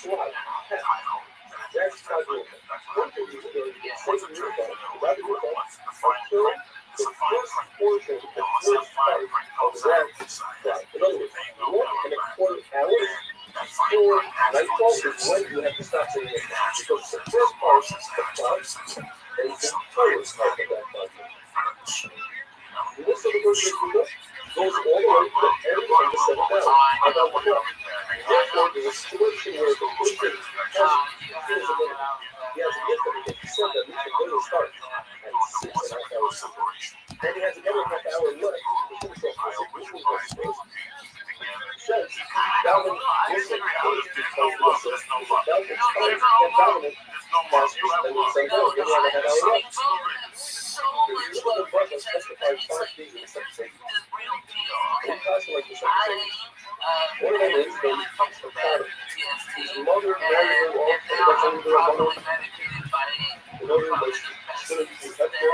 slide. That's how you one thing you can do is take the Rabbi Rothschild until the first portion, the first part of that slide. In other words, 1.25 hours before nightfall is when you have to stop saying it. Because the first part is the cloud, and the entire part of that cloud. This is the first thing goes all the way to the end of the seventh hour. About the clock. Therefore, there's a situation where the person feels a little. He has a gift that he said that he can go to start at 6.5 hours. Then he has another half hour left to finish off the sequence. Says, Dalvin Wilson goes to play Wilson, Dalvin starts and dominant masters, and then sends out. Then you have a half hour left. The other brothers testified 5 days in some states. One pastor like this episode. One of them is the father. His mother married her off, and eventually their mother. The mother was going to be protected.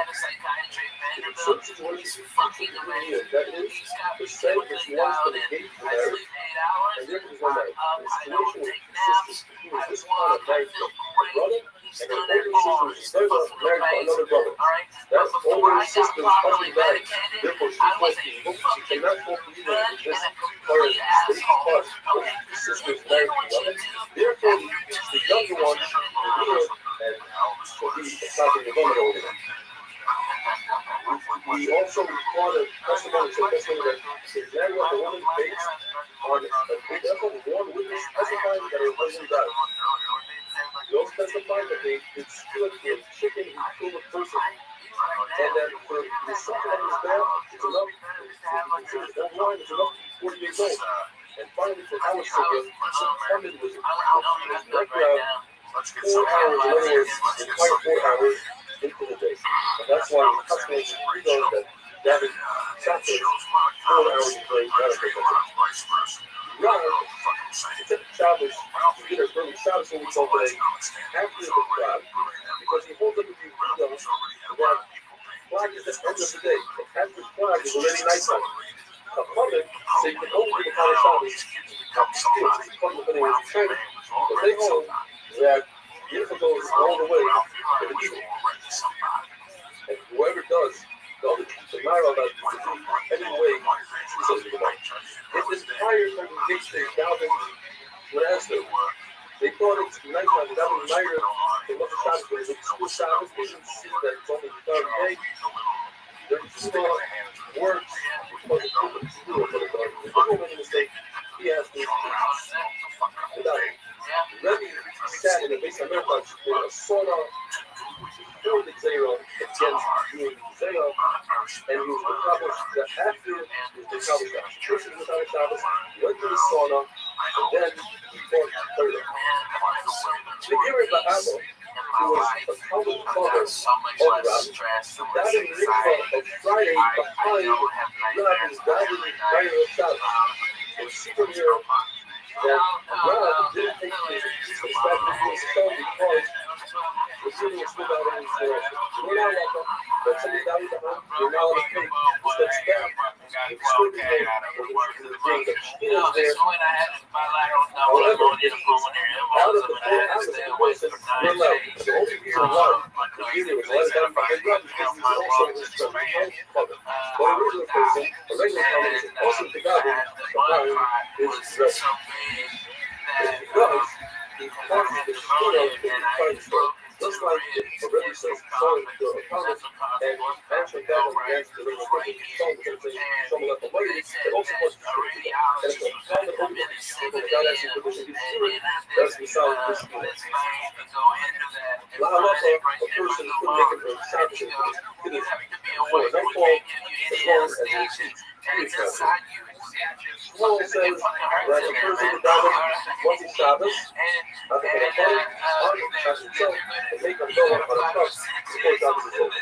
In some situations, that is, the son is once the negate for marriage, and therefore there's no marriage. In a situation where sisters, he was this kind of married to a brother, and her older sister was married to another brother. That older sister's husband died, therefore she's supposed to be booked. She cannot book either in this part of the state plus the sister's married to another. Therefore, he teaches the younger one to live, and so he's not the woman over there. We also record a testimony that exactly what the woman based on a big effort, one witness testifying that her husband died. They also testified that they did split a chicken and killed a person, and that for the second of his death, it's enough, his own line is enough to be 40 years old. And finally, for our sake, determined was right around 4 hours, in other words, the entire 4 hours into the day. And that's why the customers know that David Sanchez 4 hours a day, not a day. Right, he took Shabbos, he did a early Shabbos when we call today, after the flag, because he holds up with you that flag is the end of the day. After the flag is already nighttime. A public, so you can only do the kind of Shabbos. It's public anyway, but they hold that beautiful goes all the way to the evening. And whoever does, the other tomorrow that any way, she says to the night. This entire congregation is Dalvin Lansdale. They thought it's nighttime. Dalvin Meyer, they love the Shabbos, but it's school Shabbos. They didn't see that it's only the third day. Their school works because it's open to school for the garden. If anyone made a mistake, he has to without it. Rabbi sat in the base of America in a sauna filled with zero against doing zero, and he was accomplished that after he was accomplished that first he was without a Shabbos, he went to the sauna, and then he fought Torah. The Giri Bahabo, who was a Talmud father of Rabbi, died in the mikvah of Friday behind Rabbi's Rabbi Rothschild. And secret here that Rabbi didn't take his back to his son because the city was still out of his direction. We're not welcome, but somebody died with the home, we're not on the page, steps back, it's still the day, the kid is there. However, out of the 4 hours of the person, we're allowed. The only reason why the video was let down by his brother because he was also his brother. But a regular person, a regular family is also the God behind his dress. It's because he causes the spirit of the Christ. Just like the Rebbe says, sorry, your opponent, and answer that one against the Rebbe, someone left the lady, it also was the spirit. And if the opponent opens, the God actually permission to be spirit, that's the sound of the spirit. La halacha, a person who couldn't make it for Shabbos, it is for nightfall, as long as it's Paul says that a person who died once in Shabbos, after the Chol, on Shabbos itself, and make a Noah on a truck before Shabbos is over.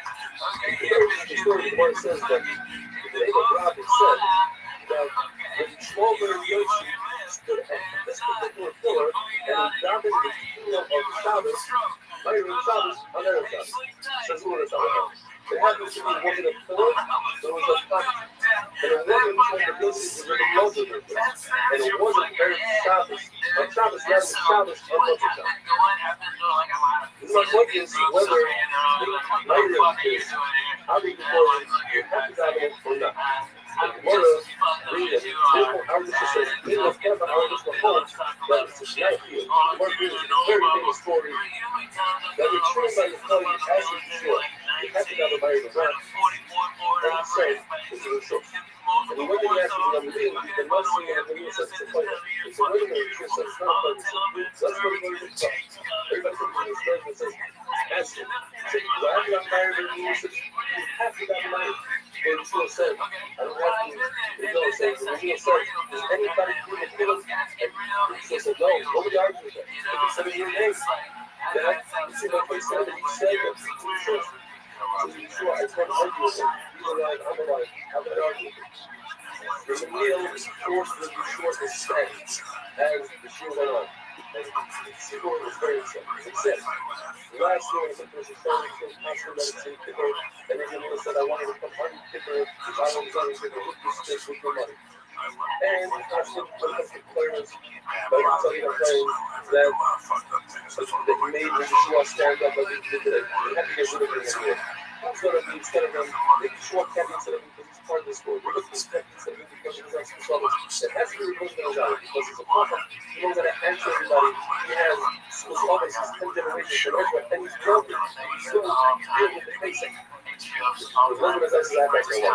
The story where it says that the name of Rabbi said that when Shlomo Yoshi stood at this particular pillar and he davened the kingdom of Shabbos, Myron Shabbos, on Erev Shabbos. Says the word of Shabbos. It happened to be one of the pillar, there was a top, and it wasn't from the places where the Muslims were, and it wasn't Erev Shabbos. On Shabbos, rather, childish a bunch of times. My point is whether later is how do you know you have to dive or not? And Gemara read it. Therefore, our Mishnah says, "In the camp of our Mishnah holds that it's not here." Gemara reads a very famous story that the true by the story is actually short. You have to dive a married or not. And he said, "It's a short." And the one thing he asked is number three, the must see and the says it's a point. It's a way to make sure it's not a point. That's what we're going to talk. Everybody comes to this person and says, ask him. Say, do I have to get married or you have to get married? And Yeshua said, I don't have to. Yeshua said, does anybody do the feelings? And Yeshua said, no, nobody argues with that. But he said in your name, that you see my face said that he said that to Yeshua. So Yeshua, I can't argue with him. He's alive, I'm alive. How can I argue with him? There's a meal forced with Yeshua to stand as Yeshua went on. And Yeshua was very success. Last year, I said, there's a story from Pastor Medicine Kippur, and then Yeshua said, I wanted to come on Kippur, because I was going to look this fish with your money. And I said, when it comes to clearance, but I can tell you my friends that he made Yeshua stand up like he did today. You have to get rid of him anyway. Instead of him, Yeshua can't instead of him because he's part of this world. We're looking at instead of him because he's a special. It has to be removed from his eyes because he's a prophet. He's not going to answer everybody. He has special office, he's 10 generations from Israel, and he's broken. He's still dealing with the basic. The woman is actually that back there.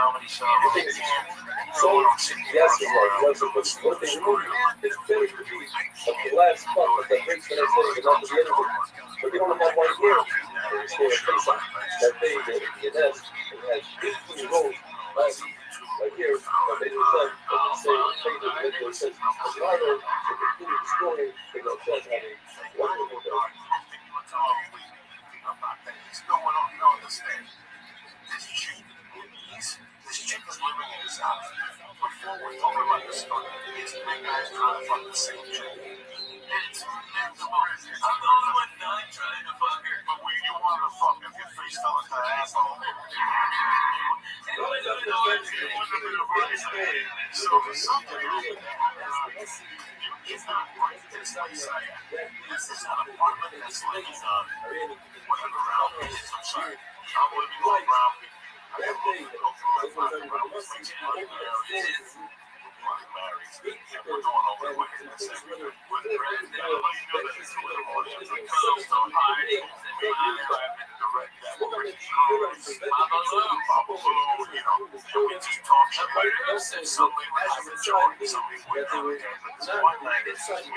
So, yes, it's like, but what they remove, it's better to be a glass cup that breaks the next day and not the other one. But they don't have one here. It's their face on that they did in the nest and had 18 rows right here, but they just said, but they say, it says, as long as they continue destroying, they don't just having wonderful things. You don't understand. This chick is living in his house. Before we're talking about this story, these three guys trying to fuck the same chick. It's I'm the only one not trying to fuck her. But when you want to fuck, if your face tells the asshole. So there's something wrong. It's not right. It's like saying, this is an apartment that's living on whatever around me is. I'm sorry. I'm living on around me. That day, I was around with friends who are married. We're going over the way in the same with the friends. Now, you know that it's a little more than a coast on party. Direct that. We're going to Papa Blue, you know, we just talk shit like this. And somebody would have a joke, somebody would have a game. It's one night, it's we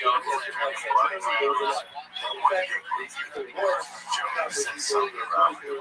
all go to everybody. Joe said something about it.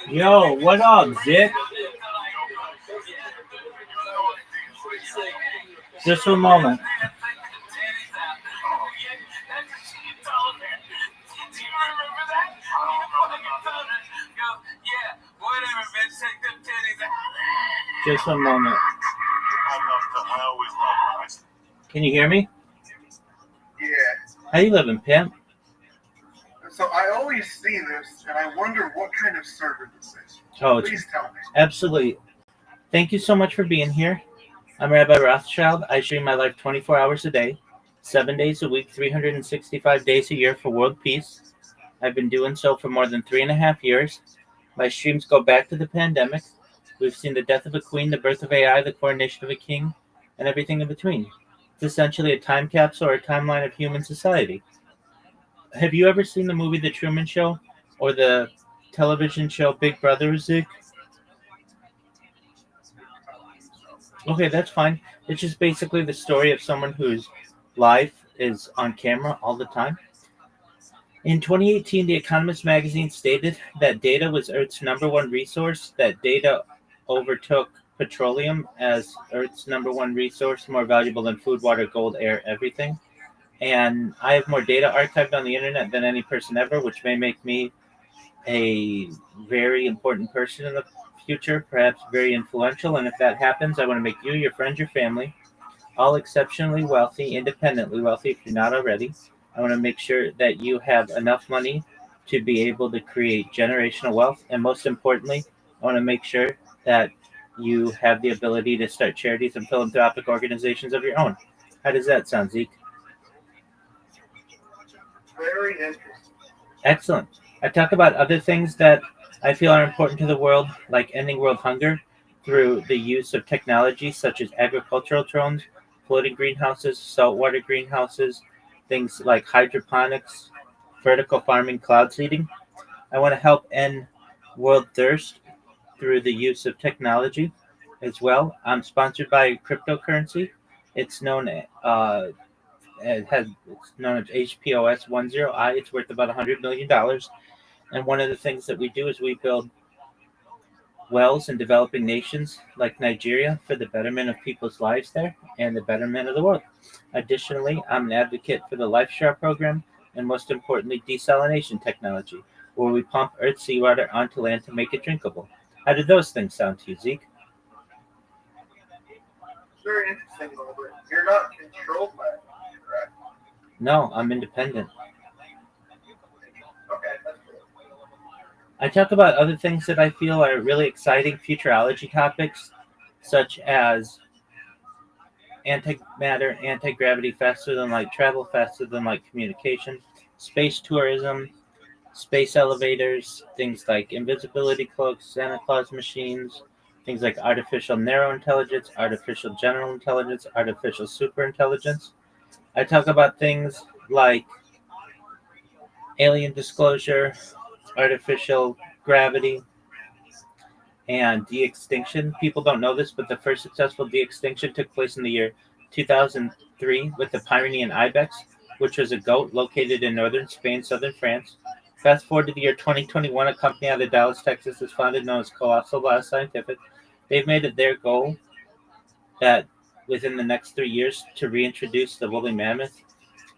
Yo, what up, Zick? Just a moment. Just a moment. Can you hear me? Yeah. How you living, pimp? So I always see this, and I wonder what kind of server this is. Oh, Please tell me. absolutely. Thank you so much for being here. I'm Rabbi Rothschild. I stream my life 24 hours a day, 7 days a week, 365 days a year for world peace. I've been doing so for more than 3.5 years. My streams go back to the pandemic. We've seen the death of a queen, the birth of AI, the coronation of a king, and everything in between. It's essentially a time capsule or a timeline of human society. Have you ever seen the movie The Truman Show or the television show Big Brother, Zick? Okay, that's fine. It's just basically the story of someone whose life is on camera all the time. In 2018, The Economist magazine stated that data was Earth's number one resource, that data overtook petroleum as Earth's number one resource, more valuable than food, water, gold, air, everything. And I have more data archived on the internet than any person ever, which may make me a very important person in the future, perhaps very influential. And if that happens, I want to make you, your friends, your family, all exceptionally wealthy, independently wealthy if you're not already. I want to make sure that you have enough money to be able to create generational wealth. And most importantly, I want to make sure that you have the ability to start charities and philanthropic organizations of your own. How does that sound, Zeke? Very interesting. Excellent. I talk about other things that I feel are important to the world, like ending world hunger through the use of technology such as agricultural drones, floating greenhouses, saltwater greenhouses, things like hydroponics, vertical farming, cloud seeding. I want to help end world thirst through the use of technology as well. I'm sponsored by cryptocurrency. It's known it's known as HPOS10I. It's worth about $100 million. And one of the things that we do is we build wells in developing nations like Nigeria for the betterment of people's lives there and the betterment of the world. Additionally, I'm an advocate for the LifeShare program and most importantly, desalination technology, where we pump Earth's seawater onto land to make it drinkable. How do those things sound to you, Zeke? Very interesting, Albert. You're not controlled by it, correct? No, I'm independent. Okay, that's cool. I talk about other things that I feel are really exciting futurology topics, such as antimatter, anti-gravity, faster than light travel, faster than light communication, space tourism, space elevators, things like invisibility cloaks, Santa Claus machines, things like artificial narrow intelligence, artificial general intelligence, artificial superintelligence. I talk about things like alien disclosure, artificial gravity, and de-extinction. People don't know this, but the first successful de-extinction took place in the year 2003 with the Pyrenean ibex, which was a goat located in northern Spain, southern France. Fast forward to the year 2021, a company out of Dallas, Texas is founded known as Colossal Bioscientific. They've made it their goal that within the next 3 years to reintroduce the woolly mammoth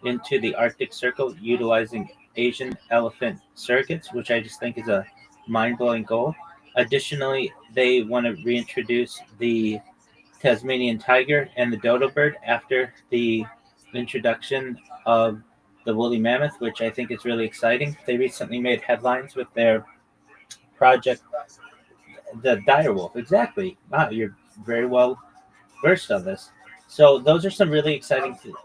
into the Arctic Circle utilizing Asian elephant surrogates, which I just think is a mind-blowing goal. Additionally, they want to reintroduce the Tasmanian tiger and the dodo bird after the introduction of the woolly mammoth, which I think is really exciting. They recently made headlines with their project, the dire wolf. Exactly. Wow, you're very well versed on this. So those are some really exciting things.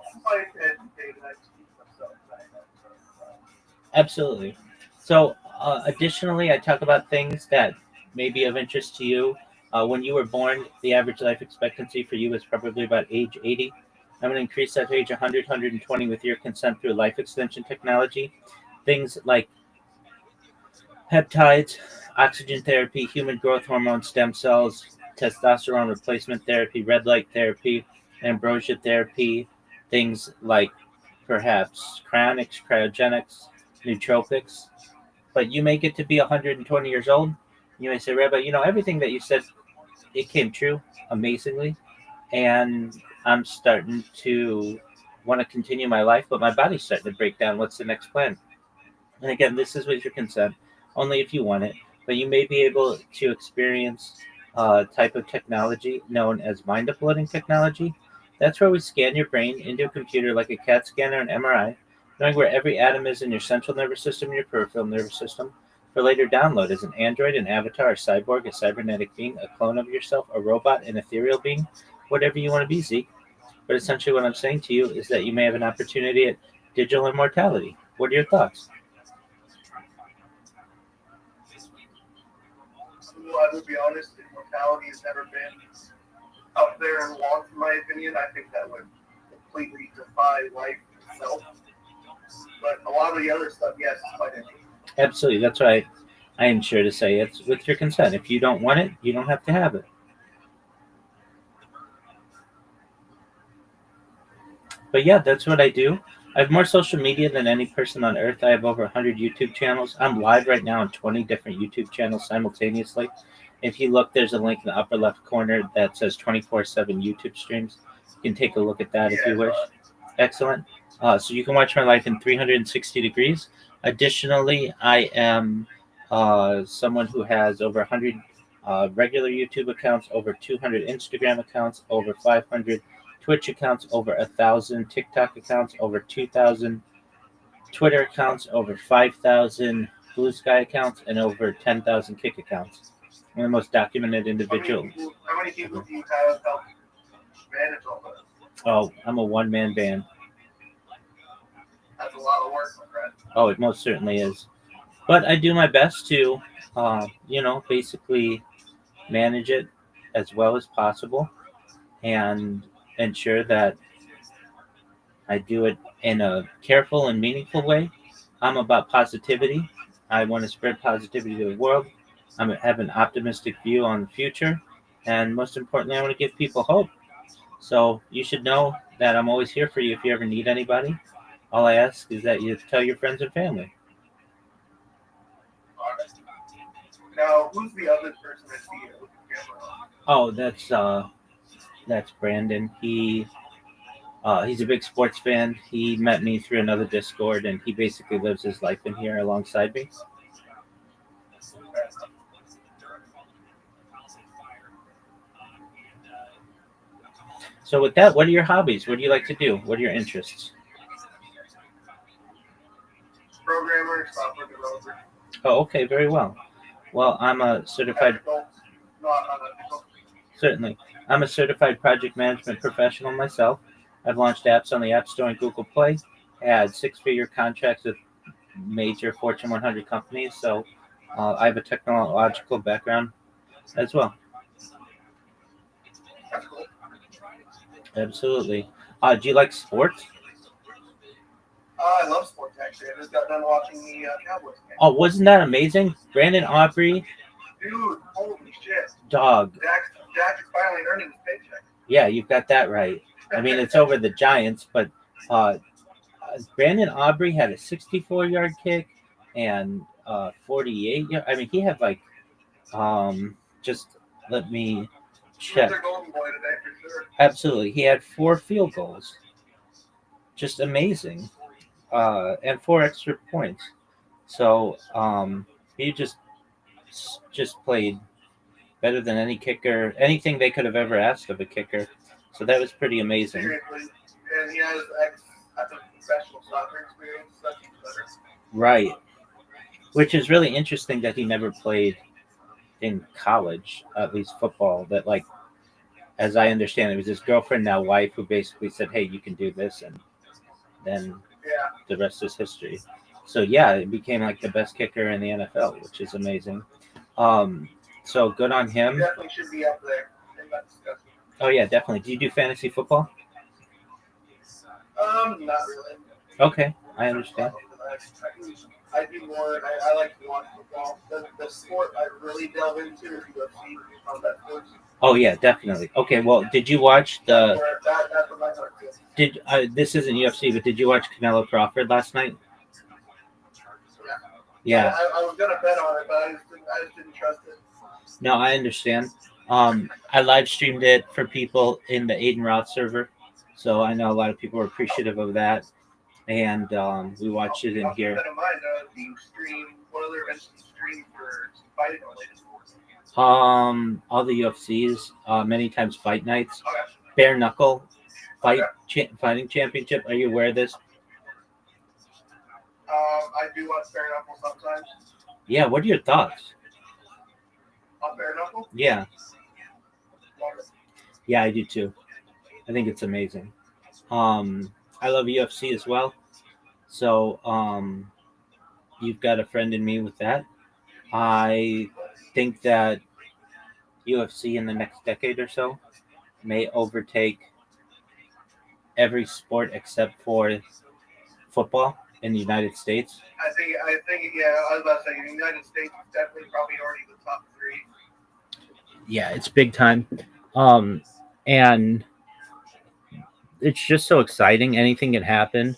Absolutely. So, additionally, I talk about things that may be of interest to you. When you were born, the average life expectancy for you is probably about age 80. I'm going to increase that to age 100, 120 with your consent through life extension technology. Things like peptides, oxygen therapy, human growth hormone, stem cells, testosterone replacement therapy, red light therapy, ambrosia therapy, things like perhaps cryonics, cryogenics, nootropics. But you may get to be 120 years old. You may say, Rabbi, everything that you said, it came true amazingly. And I'm starting to want to continue my life, but my body's starting to break down. What's the next plan? And again, this is with your consent, only if you want it. But you may be able to experience a type of technology known as mind uploading technology. That's where we scan your brain into a computer like a CAT scan or an MRI, knowing where every atom is in your central nervous system and your peripheral nervous system, for later download as an android, an avatar, a cyborg, a cybernetic being, a clone of yourself, a robot, an ethereal being, whatever you want to be, Zeke. But essentially, what I'm saying to you is that you may have an opportunity at digital immortality. What are your thoughts? Well, I will be honest, immortality has never been out there and long, in my opinion. I think that would completely defy life itself. But a lot of the other stuff, yes, it's quite interesting. Absolutely. That's why I am sure to say it's with your consent. If you don't want it, you don't have to have it. But yeah, that's what I do. I have more social media than any person on earth. I have over 100 YouTube channels. I'm live right now on 20 different YouTube channels simultaneously. If you look, there's a link in the upper left corner that says 24/7 YouTube streams. You can take a look at that if you wish. Excellent. So you can watch my life in 360 degrees. Additionally, I am someone who has over 100 regular YouTube accounts, over 200 Instagram accounts, over 500 Twitch accounts, over 1,000 TikTok accounts, over 2,000 Twitter accounts, over 5,000 Blue Sky accounts, and over 10,000 Kick accounts. I'm the most documented individual. How many people do you have help manage all this? Oh, I'm a one-man band. That's a lot of work, my friend. Oh, it most certainly is. But I do my best to, basically manage it as well as possible and ensure that I do it in a careful and meaningful way. I'm about positivity. I want to spread positivity to the world. Have an optimistic view on the future. And most importantly, I want to give people hope. So you should know that I'm always here for you if you ever need anybody. All I ask is that you tell your friends and family. All right. Now, who's the other person I see with the camera on? Oh, that's Brandon. He's a big sports fan. He met me through another Discord, and he basically lives his life in here alongside me. So with that, what are your hobbies? What do you like to do? What are your interests? Programmer, software developer. Oh, okay, very well. Well, I'm a certified. Technical, not unethical. Certainly, I'm a certified project management professional myself. I've launched apps on the App Store and Google Play. Had six-figure contracts with major Fortune 100 companies. So I have a technological background as well. That's cool. Absolutely. Do you like sports? I love sports, actually. I just got done watching the Cowboys game. Oh, wasn't that amazing? Brandon Aubrey, Dude, holy shit. dog. Dak is finally earning his paycheck. Yeah, you've got that right. I mean, it's over the Giants, but Brandon Aubrey had a 64-yard kick and 48 yard. I mean, he had like just let me check. He's a golden boy today for sure. Absolutely, he had 4 field goals. Just amazing, and 4 extra points. So he just played better than any kicker, anything they could have ever asked of a kicker. So that was pretty amazing. Seriously. And he has professional soccer experience. That's even better. Right. Which is really interesting that he never played in college, at least football. That, like, as I understand, it was his girlfriend, now wife, who basically said, "Hey, you can do this," and then the rest is history. So yeah, it became like the best kicker in the NFL, which is amazing. So good on him. He definitely should be up there in that discussion. Oh yeah, definitely. Do you do fantasy football? Not really. Okay, I understand. I do more. I like to watch football. The sport I really delve into is UFC, combat sports. Oh yeah, definitely. Okay, well, did you watch That's the? where that's where my heart goes. Did this isn't UFC, but did you watch Canelo Crawford last night? Yeah. Yeah. I was gonna bet on it, but I just didn't trust it. No, I understand. I live streamed it for people in the Aiden Roth server, so I know a lot of people were appreciative of that, and we watched it in I'll keep here. that in mind. Do you stream? What other events do you stream for fighting related? All the UFCs, many times fight nights, Okay. bare knuckle Okay. fighting championship. Are you aware of this? I do watch bare knuckle sometimes. Yeah. What are your thoughts? On bare knuckle. Yeah. Love it. Yeah, I do too. I think it's amazing. I love UFC as well. So you've got a friend in me with that. I think that UFC in the next decade or so may overtake every sport except for football in the United States. I think, yeah, I was about to say, the United States is definitely probably already the top three. Yeah, it's big time. Um, and it's just so exciting. Anything can happen.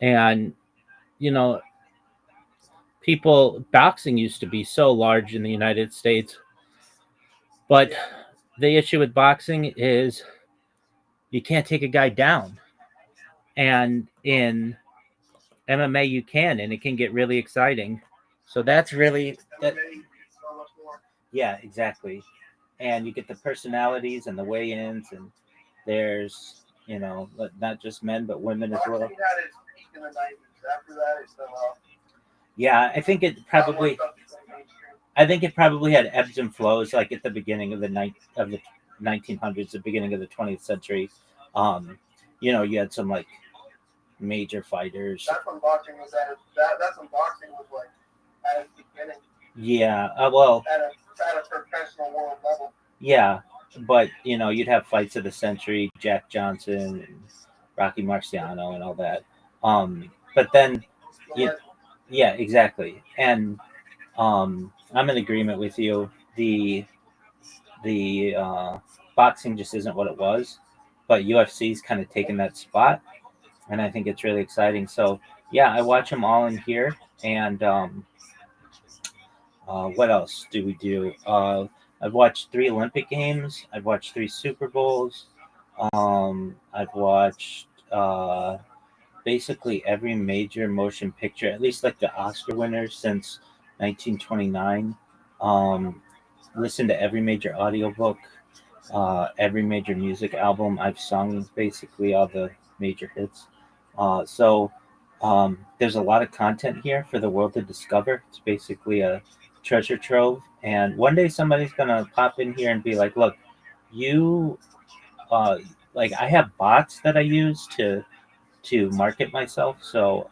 And, you know, boxing used to be so large in the United States, but Yeah. the issue with boxing is you can't take a guy down. And in MMA, you can, and it can get really exciting. So that's really that. MMA is so much more. Yeah, exactly. And you get the personalities and the weigh-ins, and there's not just men but women as well. Boxing had its peak in the 90s. After that, it fell off. Yeah, I think it A lot more probably. stuff became mainstream. I think it probably had ebbs and flows, like at the beginning of the 1900s, the beginning of the 20th century. Um, you had some like major fighters. That's when boxing was at its, that's when boxing was like at its beginning. Yeah, well, At a professional world level. yeah, but you'd have fights of the century, Jack Johnson and Rocky Marciano and all that. But then, The you, legend. yeah, exactly. And I'm in agreement with you. The boxing just isn't what it was, but UFC's kind of taken that spot, and I think it's really exciting. So yeah, I watch them all in here, and what else do we do? I've watched 3 Olympic Games. I've watched 3 Super Bowls. I've watched basically every major motion picture, at least like the Oscar winners since 1929. Listened to every major audiobook, every major music album. I've sung basically all the major hits. So there's a lot of content here for the world to discover. It's basically a treasure trove. And one day somebody's gonna pop in here and be like, "Look, you uh, like I have bots that I use to market myself. So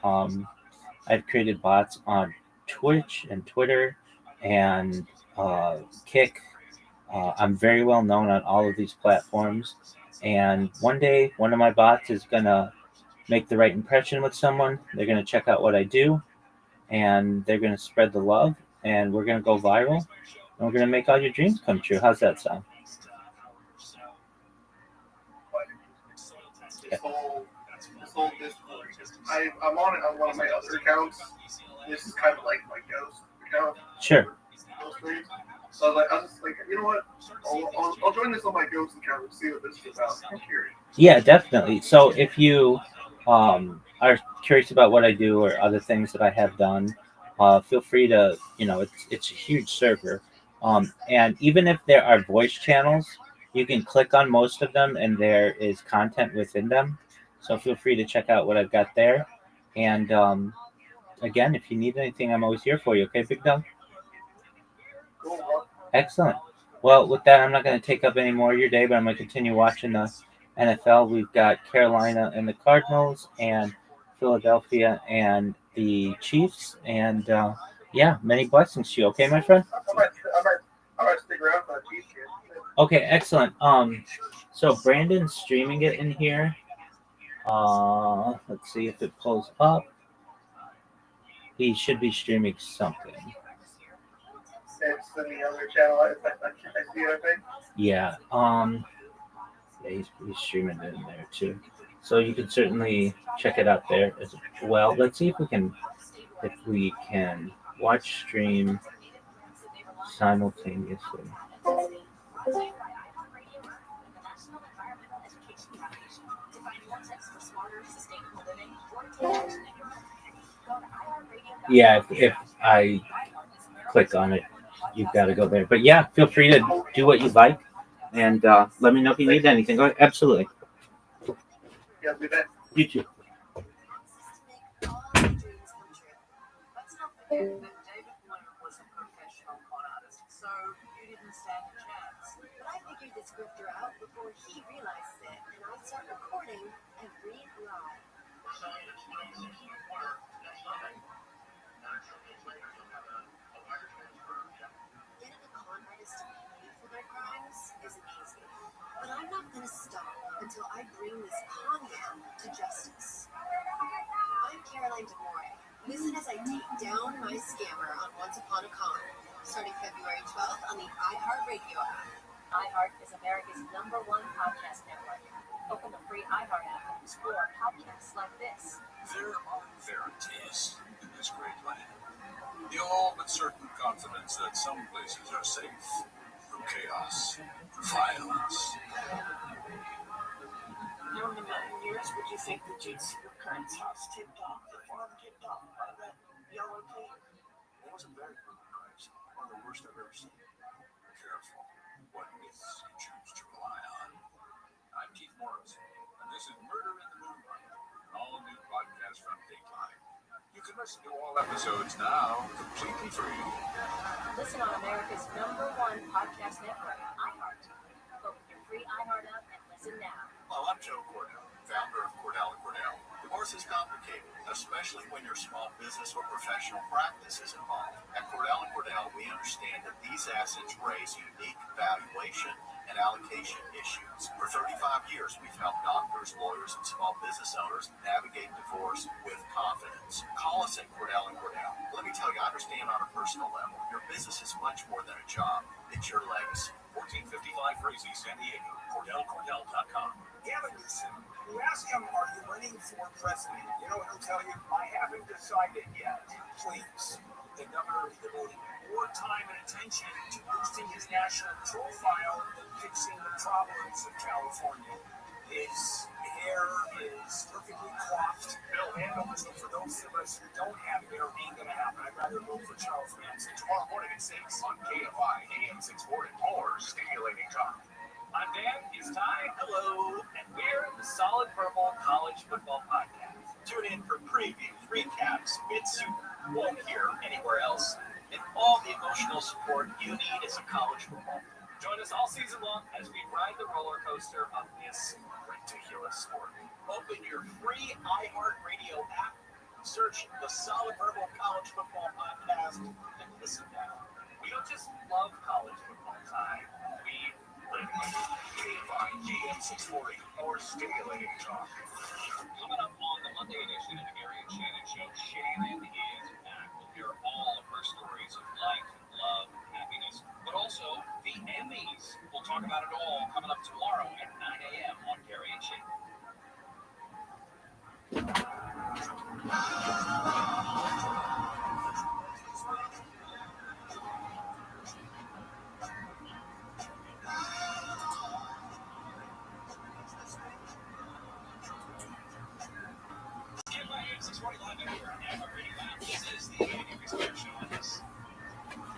I've created bots on Twitch and Twitter and uh, Kick. I'm very well known on all of these platforms. And one day, one of my bots is gonna make the right impression with someone. They're gonna check out what I do, and they're gonna spread the love, and we're gonna go viral, and we're gonna make all your dreams come true. How's that sound? This whole Discord. I'm on it on one of my other accounts. This is kind of like my ghost account. Sure. Ghost streams. So I was just like, you know what? I'll join this on my ghost account and see what this is about. I'm curious. Yeah, definitely. So if you are curious about what I do or other things that I have done, feel free to, it's a huge server. And even if there are voice channels, you can click on most of them and there is content within them. So feel free to check out what I've got there. And again, if you need anything, I'm always here for you. Okay, Big Dog? Cool, bro. Excellent. Well, with that, I'm not going to take up any more of your day, but I'm going to continue watching the NFL. We've got Carolina and the Cardinals, and Philadelphia and the Chiefs. And yeah, many blessings to you. Okay, my friend. I might stick around for that Chiefs game. Okay, excellent. So Brandon's streaming it in here. Let's see if it pulls up. He should be streaming something. It's in the other channel. I see it, I think. Yeah. Yeah, he's streaming it in there too. So you can certainly check it out there as well. Let's see if we can watch stream simultaneously. Yeah, if I click on it, you've got to go there. But yeah, feel free to do what you like, and let me know if you need anything. Go ahead. Absolutely. Yeah, do that. You too. Listen as I take down my scammer on Once Upon a Con, starting February 12th on the iHeartRadio app. iHeart is America's #1 podcast network. Open the free iHeart app and explore podcasts like this. There are verities in this great land. The all but certain confidence that some places are safe from chaos, violence. How many years would you think that you'd see your parents' house tipped off, the farm tipped off by that yellow tape? It wasn't very good, Christ. One of the worst I've ever seen. Careful what myths you choose to rely on. I'm Keith Morris, and this is Murder in the Moonlight, an all-new podcast from Dateline. You can listen to all episodes now, completely free. Listen on America's #1 podcast network, iHeart. Open your free iHeart app and listen now. Well, I'm Joe Cordell, founder of Cordell & Cordell. Divorce is complicated, especially when your small business or professional practice is involved. At Cordell & Cordell, we understand that these assets raise unique valuation and allocation issues. For 35 years, we've helped doctors, lawyers, and small business owners navigate divorce with confidence. Call us at Cordell & Cordell. Let me tell you, I understand on a personal level, your business is much more than a job. It's your legacy. 1455 Frazee, San Diego. CordellCordell.com. Gavin Newsom, you ask him, are you running for president? You know, he'll tell you, I haven't decided yet. Please. The governor is devoting more time and attention to boosting his national profile than fixing the problems of California. His hair is perfectly coiffed. Bill Handel, so for those of us who don't have hair, ain't gonna happen. I'd rather vote for Charles Manson. Tomorrow morning at 6 on KFI, AM 640. More stimulating talk. I'm Dan, it's Ty, hello, and we're the Solid Verbal College Football Podcast. Tune in for previews, recaps, bits you won't hear anywhere else, and all the emotional support you need as a college football fan. Join us all season long as we ride the roller coaster of this ridiculous sport. Open your free iHeartRadio app, search the Solid Verbal College Football Podcast, and listen now. We don't just love college football time, we KFI AM 640, or stimulating talk. Coming up on the Monday edition of the Gary and Shannon Show, Shannon is back. We'll hear all of her stories of life, love, happiness, but also the Emmys. We'll talk about it all coming up tomorrow at 9 a.m. on Gary and Shannon.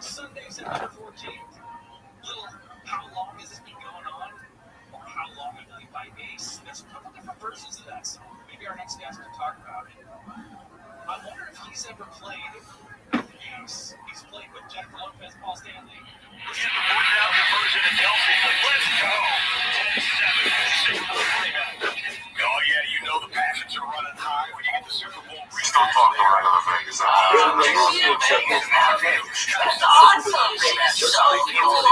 Sunday, September 14th. Little, how long has this been going on? Or how long have we by Ace? There's a couple different versions of that song. Maybe our next guest can talk about it. I wonder if he's ever played with Ace. He's played with Jennifer Lopez, Paul Stanley. This is the 4,000 version of Kelsey. Let's go! 10-7. Oh, yeah, you know the passions are running high when you get the Super Bowl. Still talking regular Vegas. That's awesome! That's so cool!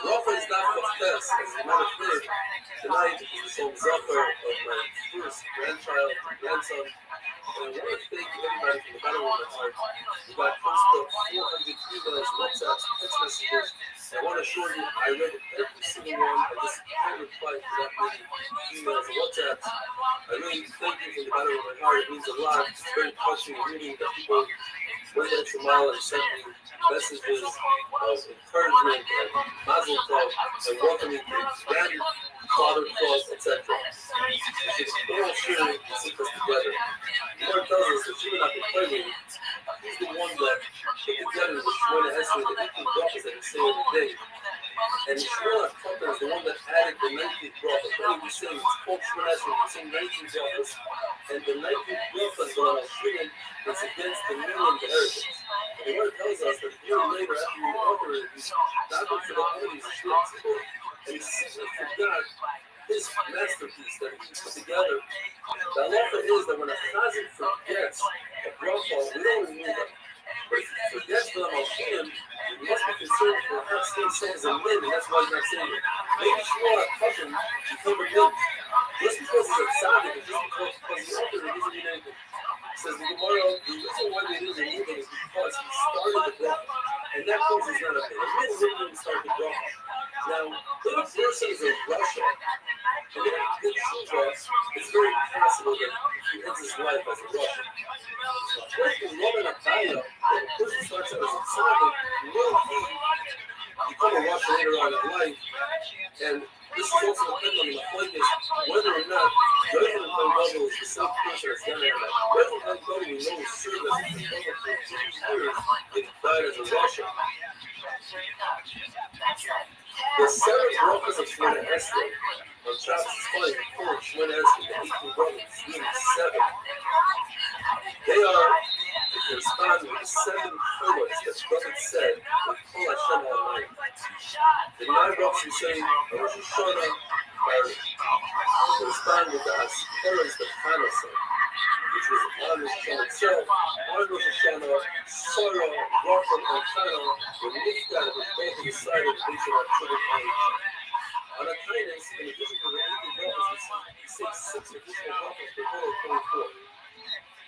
Rafa is not confessed, as you might have heard. Tonight is the Zafar of my first grandchild and grandson. And I want to thank everybody from the bottom of my heart. We got close to 400 emails, WhatsApps, text messages. I want to assure you, I read every single one. I just can't reply to that many emails and WhatsApps. I really thank you from the bottom of my heart. It means a lot. It's very touching reading that people went the extra mile and sent me messages of encouragement and mazel tov and welcoming to grandfather club, etc. We should all share and seek us together. The Lord tells us that you and I can play with. He's the one that put together the Shemona Esrei, the 18 brachas that we say every day. And Shmuel Tucker is the one that added the 19th bracha. What we say, it's called Shemona Esrei, we say 19 brachas. And the 19th bracha is on Shemon, it's against the new and the heretics. And the Lord tells us that a year later, after we offer it, he's davening for the enemies of Shmuel. And he simply forgot his masterpiece that he put together. The halacha is that when a chazan forgets a bracha, we don't remove it. But if he forgets the Malchim, we must be concerned perhaps he says a min, and that's why he's not saying it. Maybe Shmuel Tucker became a min. Just because he's a tzaddik, and just because he's out there, it doesn't mean anything. Says the Gemara, the reason why they didn't remove it is because he started the bracha. And that proves he's not a min. He didn't start the bracha. Now, if a person is a Russia, and then he gets tshuva, it's very possible that he ends his life as a Russian. So, first, in Roman Abaya, when a person starts out as a tzaddik, will he become a Russian later on in life? And this is also dependent on the point is whether or not Rabbi Rothschild is the same person as Dana. Rabbi Rothschild, we know, served as a Rabbi for 2 years, and died as a Russian. The 7 brachas of Shemona Esrei on Shabbos 5 before Shemona Esrei, the 18 brachas, meaning 7. They correspond with the 7 pillars that Prophet said with Kol Hashem Almighty. The 9 brachas we say on Rosh Hashanah correspond with the Askeres that Hannah said, which was on Rosh Hashanah itself. On Rosh Hashanah, Sarah, Rachel, and Hannah were lifted out of the both of the side of the nation of children age. On a kindness, in addition to the 18 brachas, we say 6 additional brachas for total 24.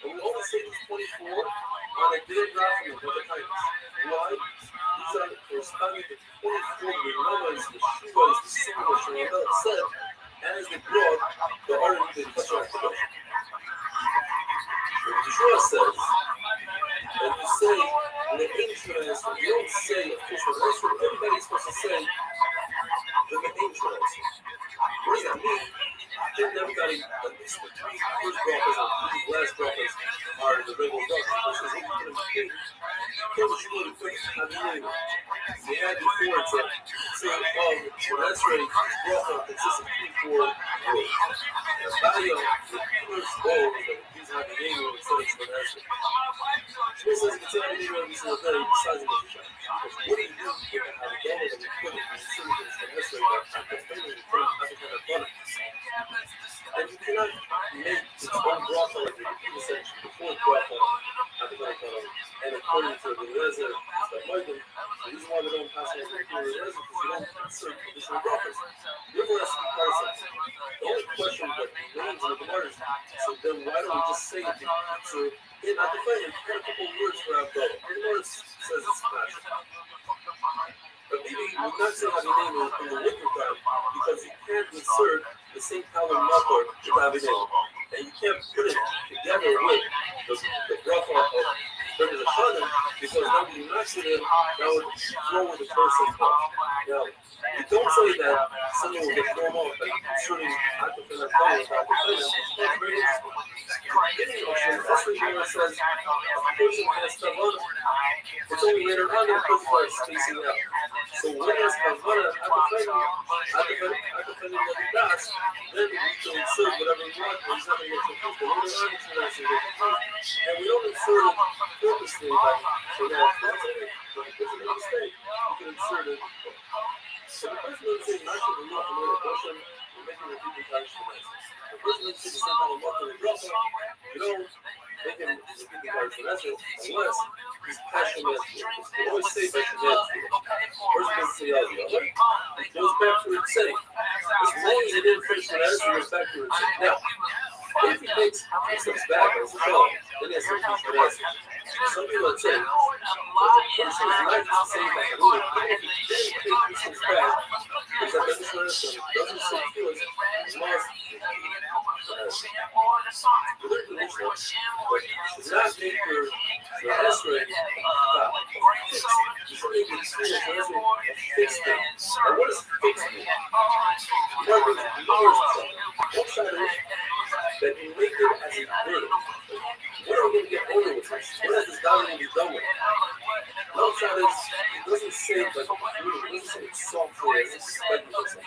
And we only say these 24 on a day of Rachamim for the kindness. Why? These are corresponding to 24 Renomas, the Shuvas, the Sukkot, Shemona said, and as they brought the already been touched on today. Yeshua says, and you say, in the entrance, you don't say, of course, the rest of everybody's supposed to say, in the entrance. What does that mean? Then everybody, at least the 3 first brachas or 3 last brachas are the regular brachas. This is what we put in the king. Kill the shul and put Havinu. They had before it's a Shemona Esrei, bracha consists of 3-4 words. Abaya, the first bowl that gives Havinu instead of Shemona Esrei. Shmuel says you can say Havinu every single day besides the Rosh Hashanah. Because what do you do with the Havinu that we put in the city of Shemona Esrei that Havinu is from African abundance? And you cannot make its own bracha like the Rebbe said before bracha, and according to the Lezer, the reason why we don't pass on the Lezer is because we don't insert additional brachas. Therefore, that's the process. The only question that remains in the Gemara is, so then why don't we just say it? So in Atafayim, you got a couple of words for Abdullah. The Gemara says it's passion. But maybe we're not saying Havinu in the winter time because you can't insert the same color marker with Havinu. And you can't put it together with the bracha of Rosh Hashanah because then when you match it in, that would throw the person's bracha. Now, you don't say that someone will get thrown off by inserting Atafayim and Atafayim. That's very interesting. That's what Gemara says, if a person has Kavanah, it's only later on that people are spacing out. So when there's Kavanah, Atafayim Navidas, then we can insert whatever we want, and he's not going to get confused. But later on, it's not going to get confused. And we don't insert it purposely, so that if there's a mistake, you can insert it So the person doesn't say not to the law from the Russian, we're making the people times for this. The person doesn't say the same time about the Russia, you don't make him the people times for this unless he's passionate. You always say passionate. Person doesn't say all the other. It goes back to its saying. As long as he didn't finish the answer, it goes back to its saying. Now, if he takes steps back as a fellow, then he has to finish the answer. Some people would say, the person is not just saying that. If he didn't take steps back, because that doesn't understand, doesn't say feelings, he must not make your answering stop. Just make your experience answering fix thing. And what does fix mean? One side is that you make it as a burden. When are we going to get over with this? When is this dollar going to be done with? Another side is, it doesn't say like it doesn't say it's software, it's like something.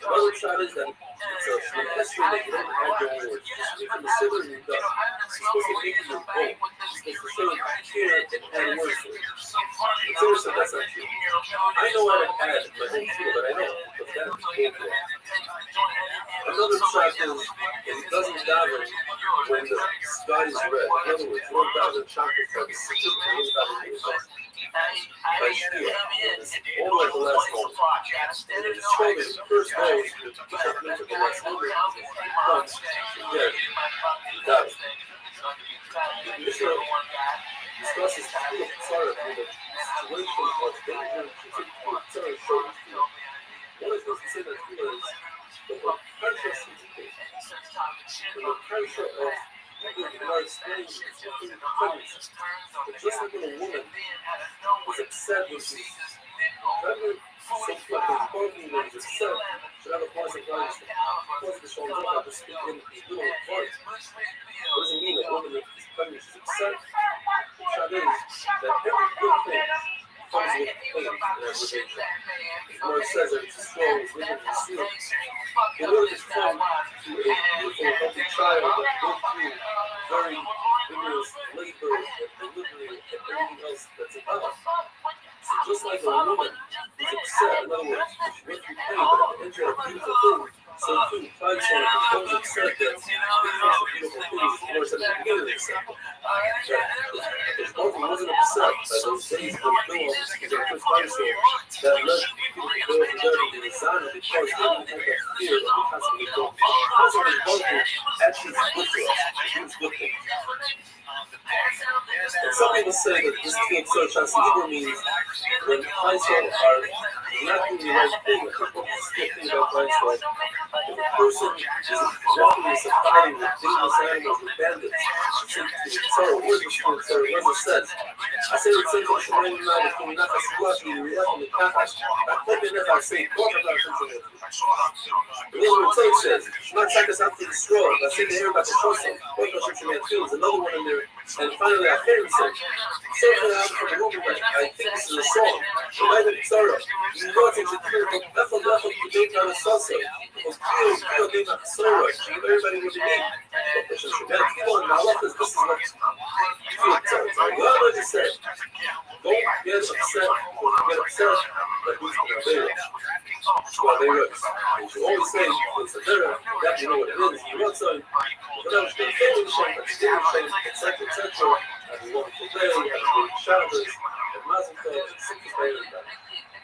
Another side is that it's an estimate that you don't have your own words. Just speak from the center and you're done. It's supposed to make it your own. It's supposed to show you care and add words to it. The other side, that's not true. I know how to add my own feel, but I know because that's okay. Another side is that it doesn't daven when the sky is red. In other words, you don't daven chocolate for the city, you don't daven music. By Shia, it's all like the last moment. And it is showing that the first goal is to check music the last moment. Once, again, daven. The Mishnah discusses the field of tzara in the situation of danger to take tzara short of field. One is supposed to say that field is the pressure situation. The pressure of people who are experiencing pregnancy. But just like when a woman is upset with this, whatever self-reflecting partner is upset, should have a positive value. Positive shows up, just speak in little parts. What does it mean that a woman is pregnant, she's upset? Shad is that every good thing comes with pain and aggravation. The Lord says that it's strong, it's living, it's sweet. The Lord is strong to a beautiful, healthy child that goes through very rigorous labor and delivery and everything else that's about. So just like a woman is upset, in other words, she went through pain, but at the end of a beautiful thing, so too, Christ said, if you don't accept that these are beautiful things, the Lord said at the beginning of the accept. If Moses wasn't upset by those days when Noah was in the first dinosaur, that led people to go to them and design it because they didn't have that fear of the constantly going. That's what his bunker actually is good for us. It's good thing. And some people say that this field search as Hebrew means when Christ are not doing the right thing. I think what this thing about Christ was, if a person is walking in safari with dangerous animals, with bandits, sorry, where's the field search? Where's the sense? I say the same thing from United, from Naka Squash, you react on the Kahash. I think that I say, talk about something. The Lord says, not check us out to the straw. I say to everybody to trust him. What about your man feels? Another one in there. And finally, I hear him say, something out from the woman, I think this is a song. The night of Sarah, you know it's a clear, but that's a lot of the day on the sunset. Because feel day on the Sarah. Everybody would be me. But this is what I love this. This is what you feel tells. Well, I just said, don't get upset or get upset that who's going to be well, they work. You should always say, it's a mirror, that you know what it is. You want something, but I was going to say, etc., etc. Have a wonderful day, have a great Shabbos, and Mazel Tov, and Simchas Torah.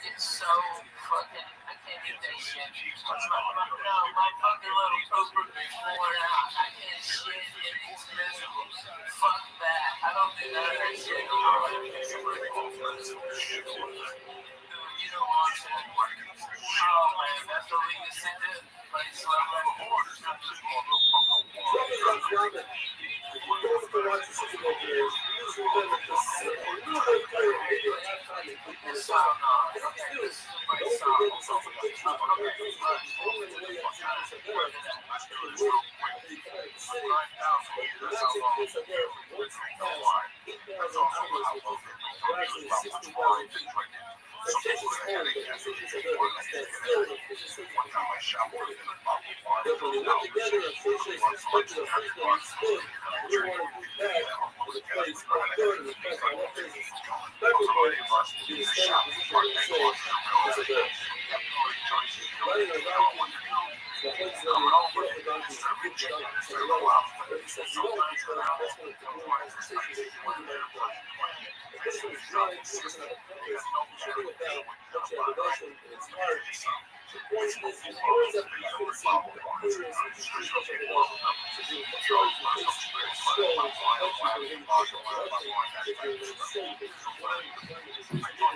It's so fucking, I can't get that shit. My fucking little pooper is worn out. I can't shit, it's miserable. Fuck that. I don't do none of that shit. Dude, you don't want to. Oh man, that's what we can sit there. Like, so I'm like, If you go to watch the Super Bowl players, you usually know that this is a little bit player maybe at halftime and put this on. Don't forget something big time. Only the way you have to do it. The win, the United City, but the Nazi kids are there once past 8,000 hours, which is actually 60,000 feet. The church is home, but the cities are there. That's still the Christian city. But when they went together and Christians respected the faith that we stood, we want to be back to the place of good and the place of all places. Everybody in the same position. So devotion in its heart. The point is, you always have to be facing the clearest institution of devotion. So if you're controlling your face, scroll, if you're sin, if you're blind, always facing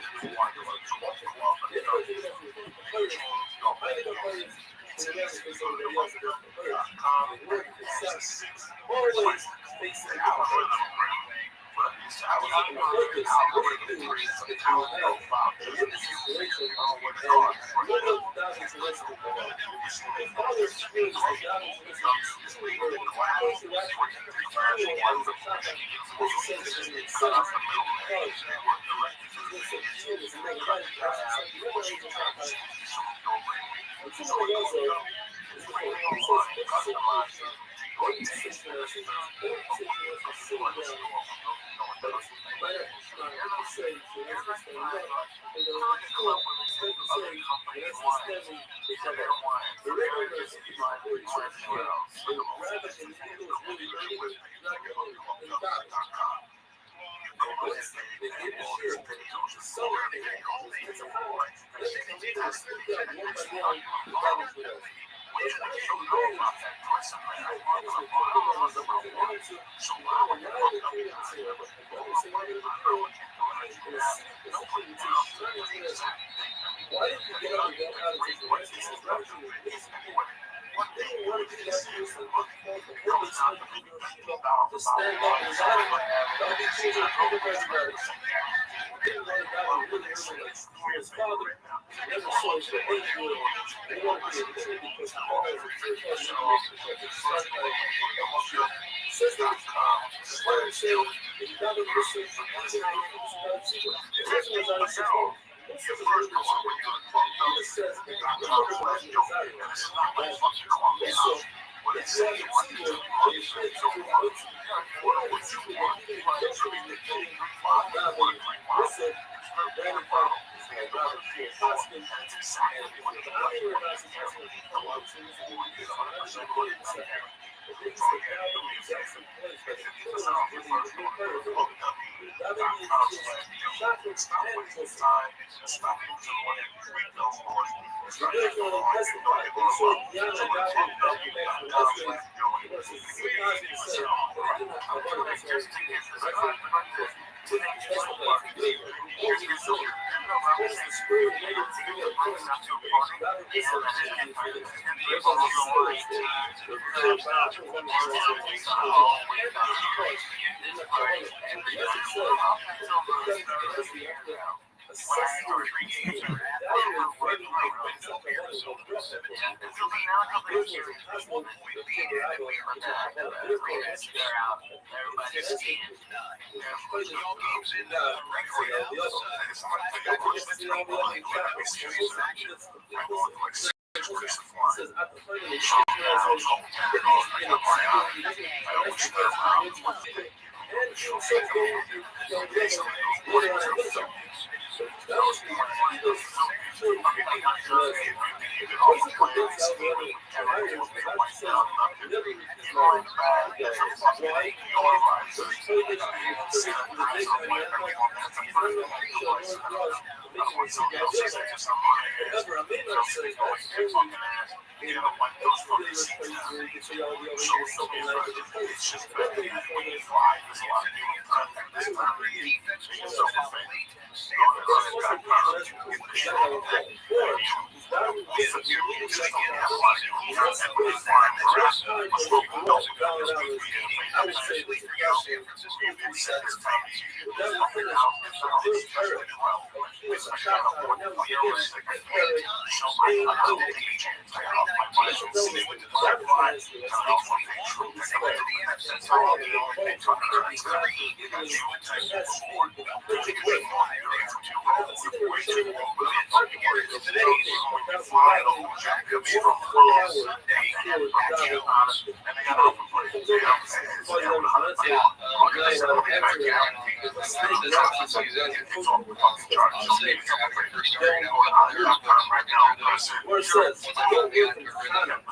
where it says, don't get from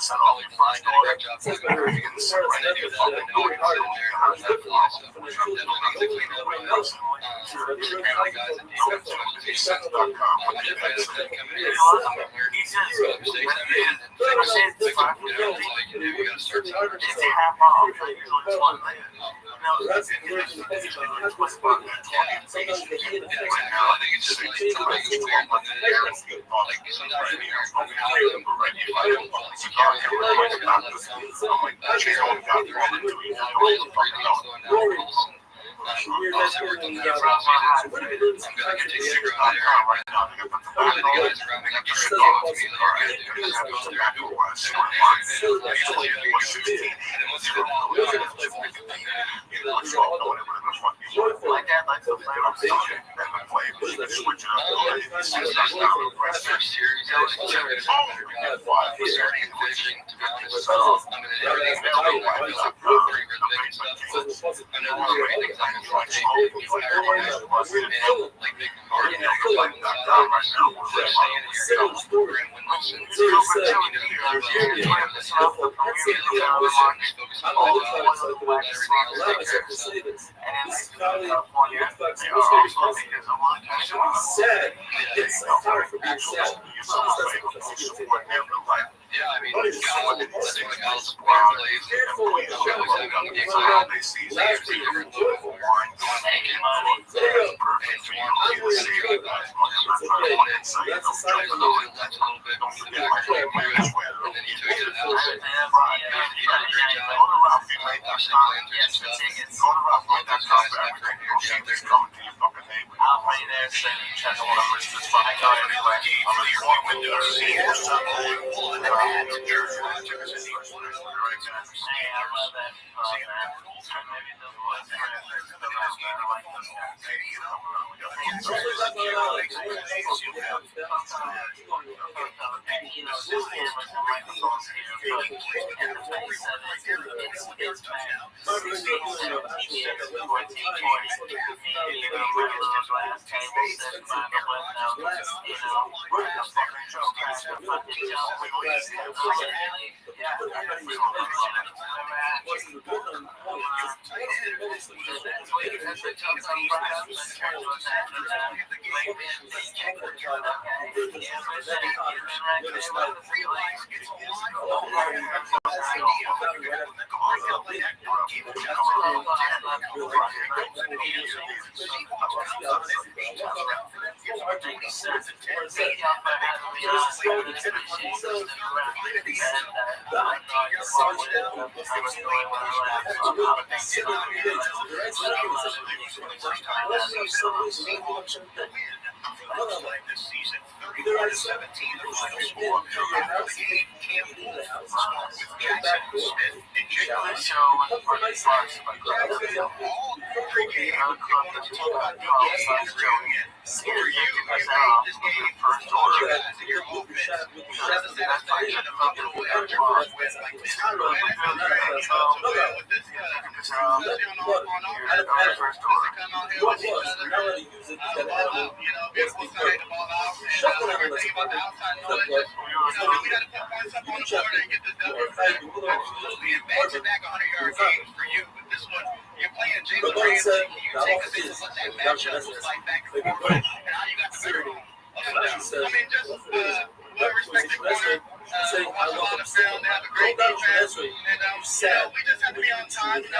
China.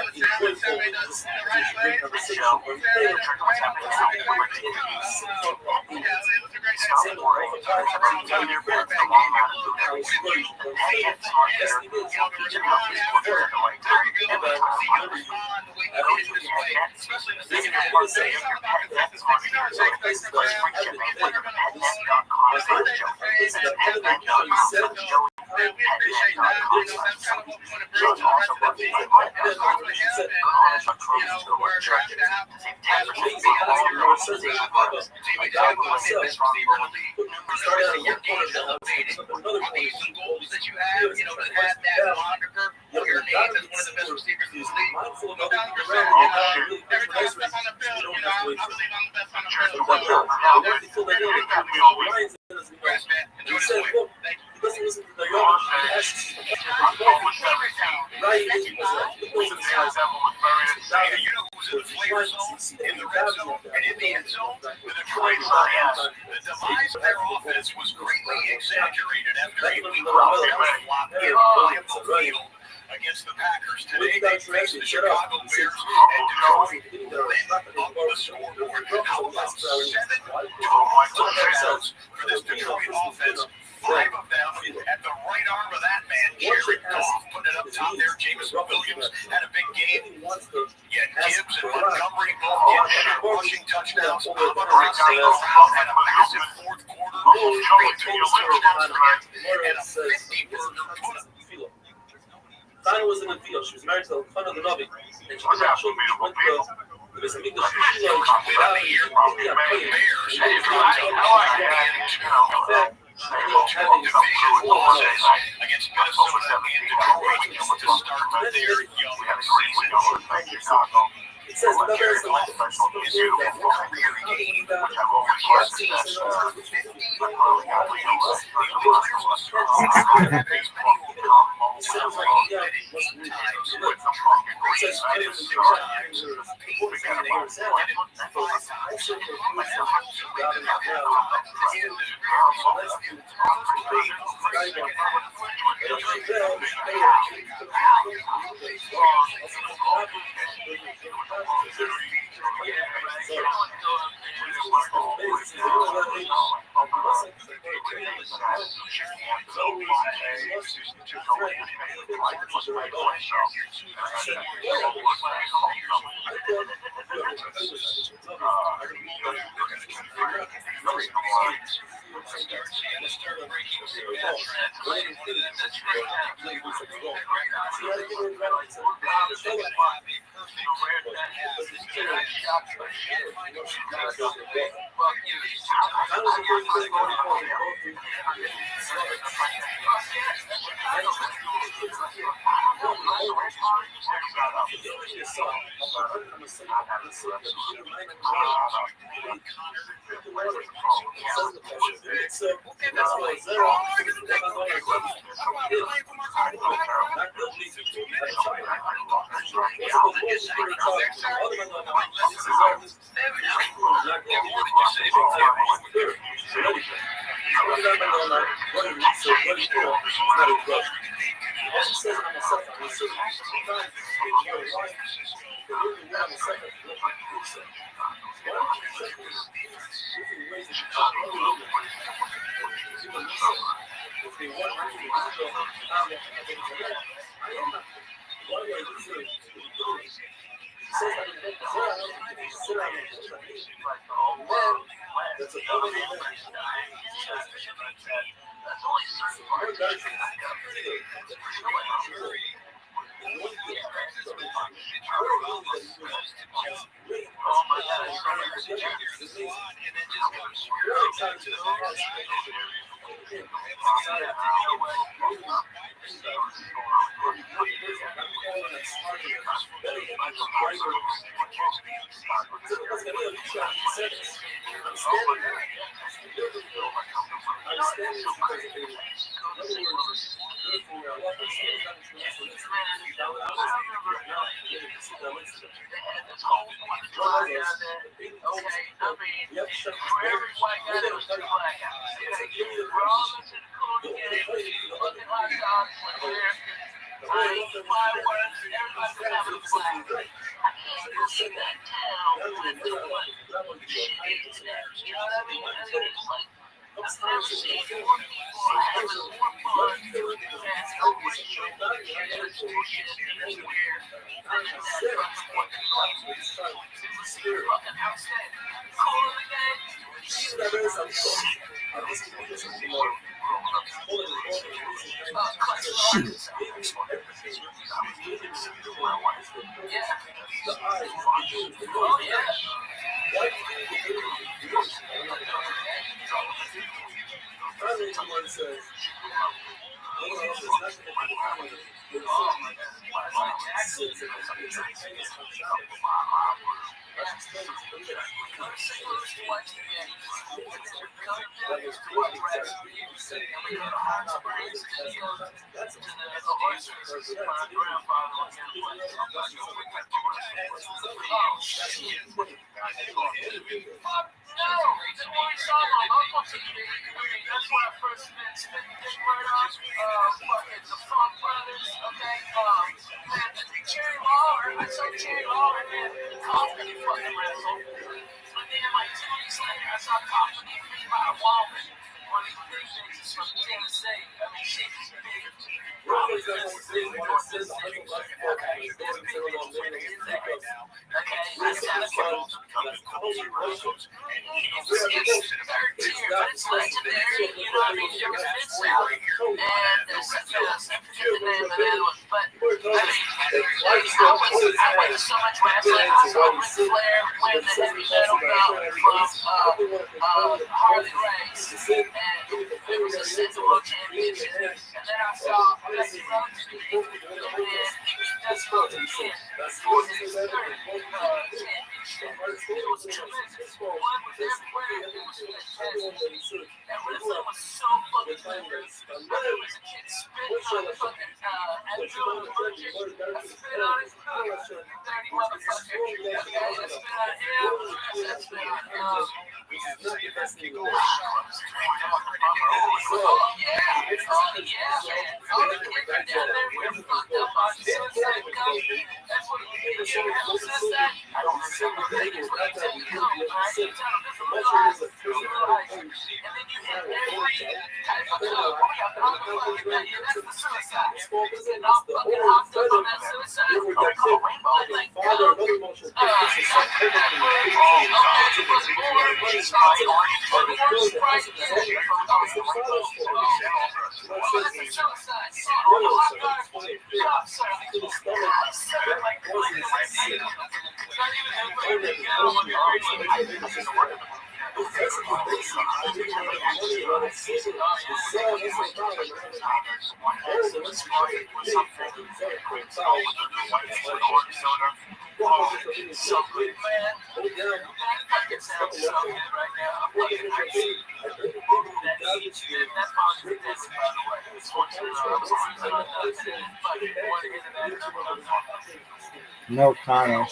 Congrats, man. He Enjoy this said, win. look, Thank you. he doesn't listen to the young. He asks right in the Hey, you know who's in the flavor zone, in the red zone, and in the end zone? The Detroit Lions. The demise of their offense was greatly exaggerated after a week long flop in Lambeau Field against the Packers. Today they face the Chicago Bears, and Detroit lit up the scoreboard. How about 7 touchdowns for this Detroit offense? 5 of them at the right arm of that man, Jared Goff, putting it up top there. Jameson Williams had a big game. Yet Gibbs and Montgomery both getting their rushing touchdowns. Amon-Ra St. Brown had a massive fourth quarter, 3 total touchdowns for him, and a 50-burger put-up. Tana was in the field. She was married to Elkanah the Navi, and she was actually went to the Beis Hamikdash. She was Against Minnesota and Detroit to start their young season. it says the Bears are His uniform career game, his teams, 5 go to St. Louis to watch the games. And then we go to Denver to watch wrestling. And we go to Hot Springs to the oysters. My grandfather was going to play. Oh, shit. Fuck no! Then we saw my Uncle TV. I mean, that's when I first met Dick Murdoch, fucking the Funk Brothers, okay? Man, Jerry Lawler, I saw Jerry Lawler, man, Company fucking wrestled. And then like 2 weeks later, I saw Company beat by a woman. One of the big bitches from Tennessee. I mean, she's big. Probably okay, it's third tier, but it's legendary, you know what I mean? There was Mid-South, and there's I forget the name of the other one, but I mean, I went to so much wrestling. I saw Ric Flair win the heavy metal belt from Harley Race, and it was a Central World Championship, and then I saw Rabbi Rothschild, and then he beat Dusty Rhodes for his third championship. It was tremendous. One was everywhere. It was fantastic. That wrestling was so fucking good. I remember as a kid spitting on the fucking Andrew Virgin. I spit on his dirty motherfucker. Okay, I spit on him. I spit on Oh yeah, man. All the kids are down there. We're fucked up on Suicide Coast. That's what you ever have suicide? I don't remember Vegas when you tell me come, right? You tell them this is realize, and then you hit every type of club. Oh yeah, I'm the fucking man. That's the suicide. And I'm fucking hopped up on that suicide. I'm called Rainbow. Like, so good, man. It sounds so good right now. I'm fucking crazy. That bothers me, by the way. It's No comment.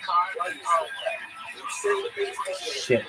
No comment. Shit.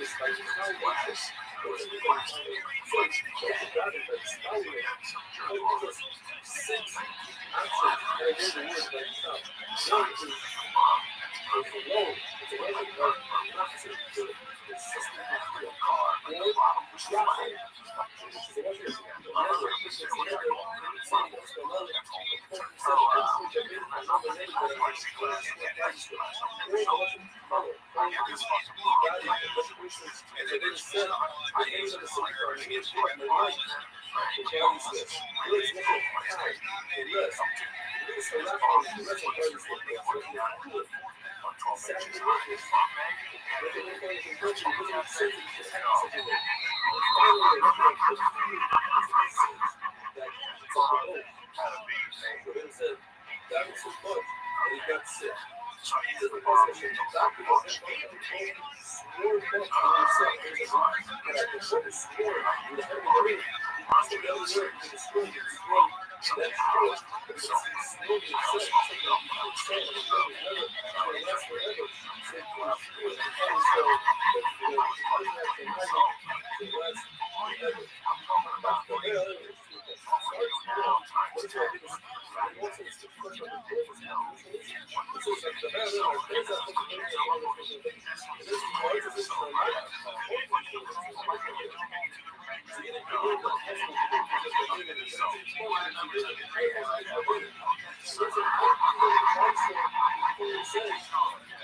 says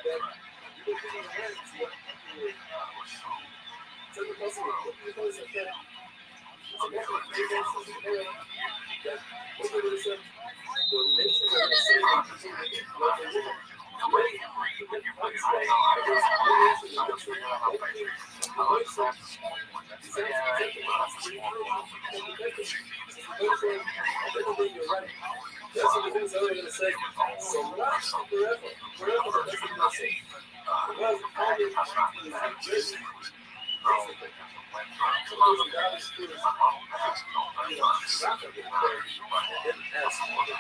that you don't think of lands, you have to it's like a muscle, it's like that. It's a muscle, that what they said, the nature of the city like a woman. Right? You can find stuff against the nation, the nation, the nation. He says, exactly, you're right. That's what the things I was going to say. So last forever, that's what I'm going to say. Because Kanye is not just basically. Suppose the guy is still, you know, not going to get there. Then ask him.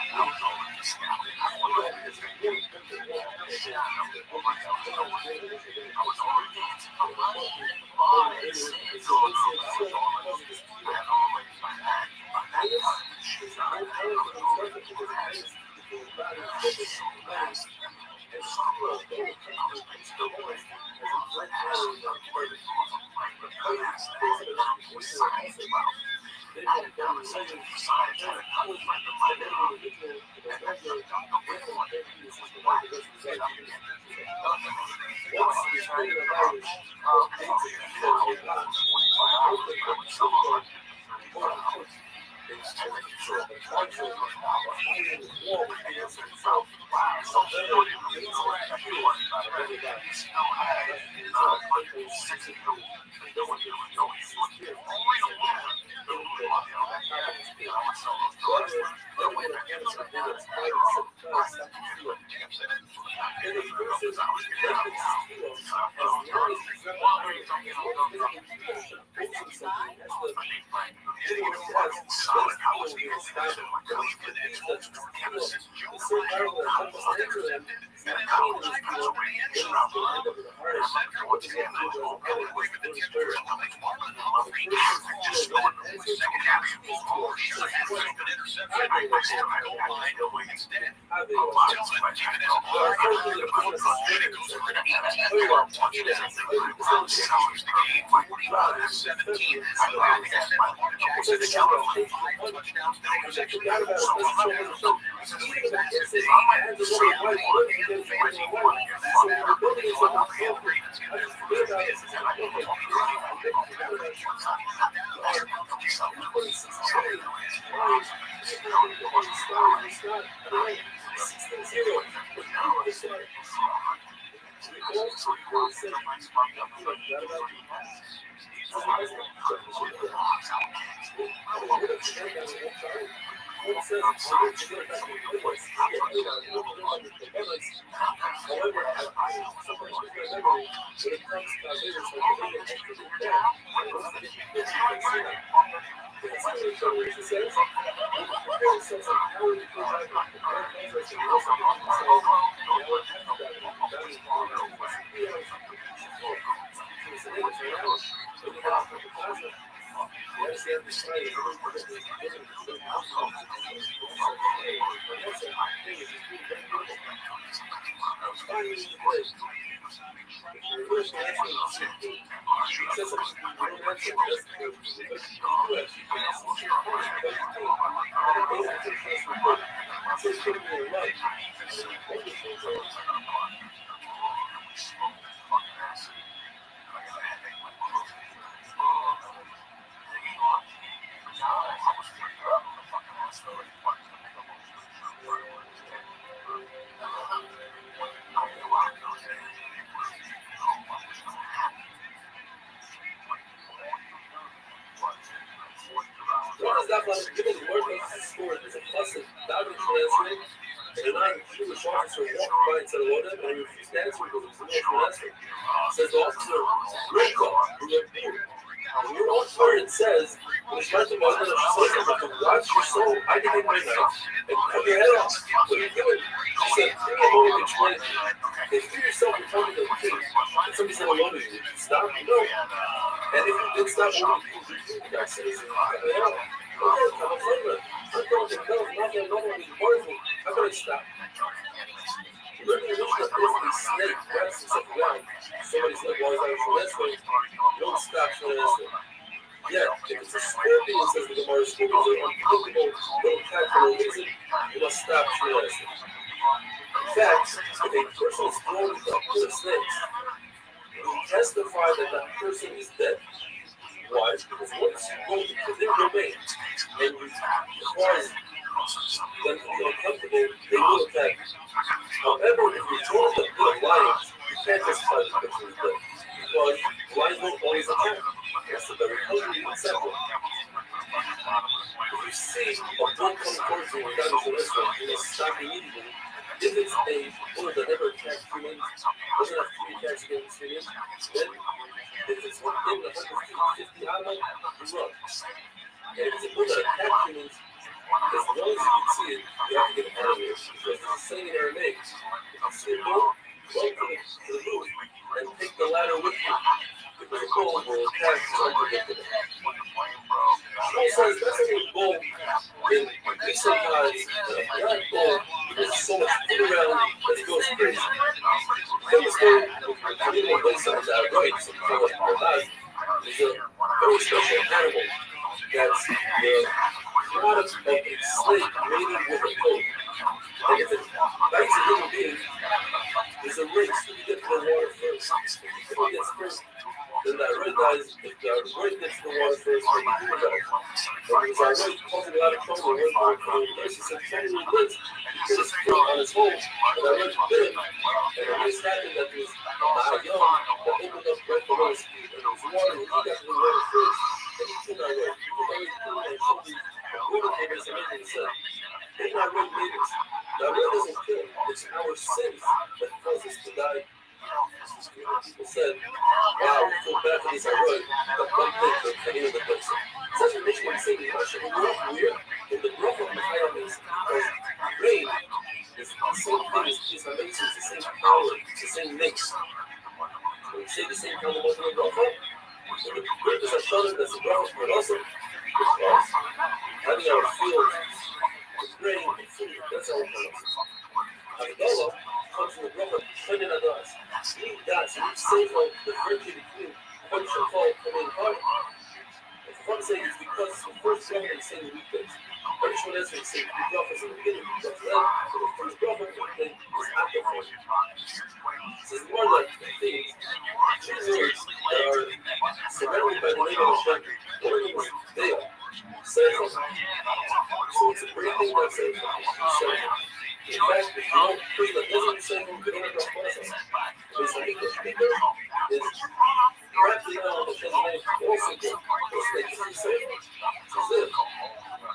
If a person is thrown into a pit of snakes, we testify that that person is dead. Why? Because once you go into their domain and you cause them to be uncomfortable, they will attack you. However, if you're thrown into a pit of lions, you can't testify that the person is dead. Because lions won't always attack you. Yes, so they're hungry and separate. If you see a bull come towards you and down to the restaurant, you must stop immediately. If it's a bull that never attacked humans, doesn't have three attacks against humans, then if it's within 150 amo, you run. And if it's a bull that attacked humans, as long as you can see it, you have to get out of here. Because it's the same in Aramaic. If you see a bull, go to the roof and take the ladder with you. Because a bull will attack unpredictable. Paul says that's a bull in recent times, that bull is so much food around that it goes crazy. Famous story of Camilo Basin is that right, so is a very special animal that's the product of a snake mated with a goat. And if it bites a human being, there's a race to get to the water first. If it gets first, then that red dies. If the red gets to the water first, then the human dies. But because our red causing a lot of trouble, the red will come in place. He said, Chinese lives, he put his foot on his hole, and that red bit him. And the race happened that there was a young that opened up right below his feet, and there was water, and he got to the water first, and he killed that red. He took that red and showed the water neighbors and everything he said. They're not red neighbors. That red doesn't kill. It's our sins that cause us to die. People said, wow, we feel bad for this red, but one thing for any of the person. Such a mission would say, you should be weird in the growth of the Hayamis, because rain is the same thing as these Hayamis, it's the same power, it's the same mix. When we say the same kind of emotional growth, when the greatest are shown that's the growth, but also because having our fields with rain and food, that's our purpose. Havdalah comes from the growth of Shemin Adas. That's safe of the virtue between Kodesh and Chol coming hard. If you want to say it's because it's the first bracha in the same weekdays. Kodesh and Ezra is saying the brachas in the beginning, but the first bracha of the weekday is after Chol. This is more like things, two words that are surrounded by the name of Hashem. One of them is Dea, Seichel. So it's a great thing that Seichel is Seichel. In fact, if you don't pray that doesn't say you don't have process. It's like the speaker is directly on the Shem's name also good. It's like you say, it's it.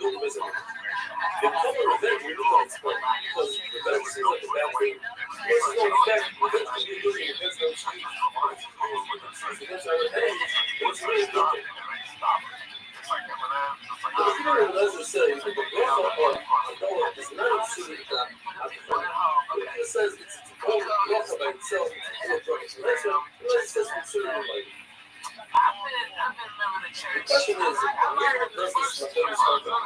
Good visible. The color revenge we don't explain because revenge seems like a bad thing. This is in fact revenge can be used against those species. Against our enemies, it's really a good thing. The Hebrew Lezer says that the bracha on Havdalah is not included in that Havdalah. It says it's a whole bracha by itself, it's a whole bracha. Lezer says it's considered like. The question is, where does this Machon come from?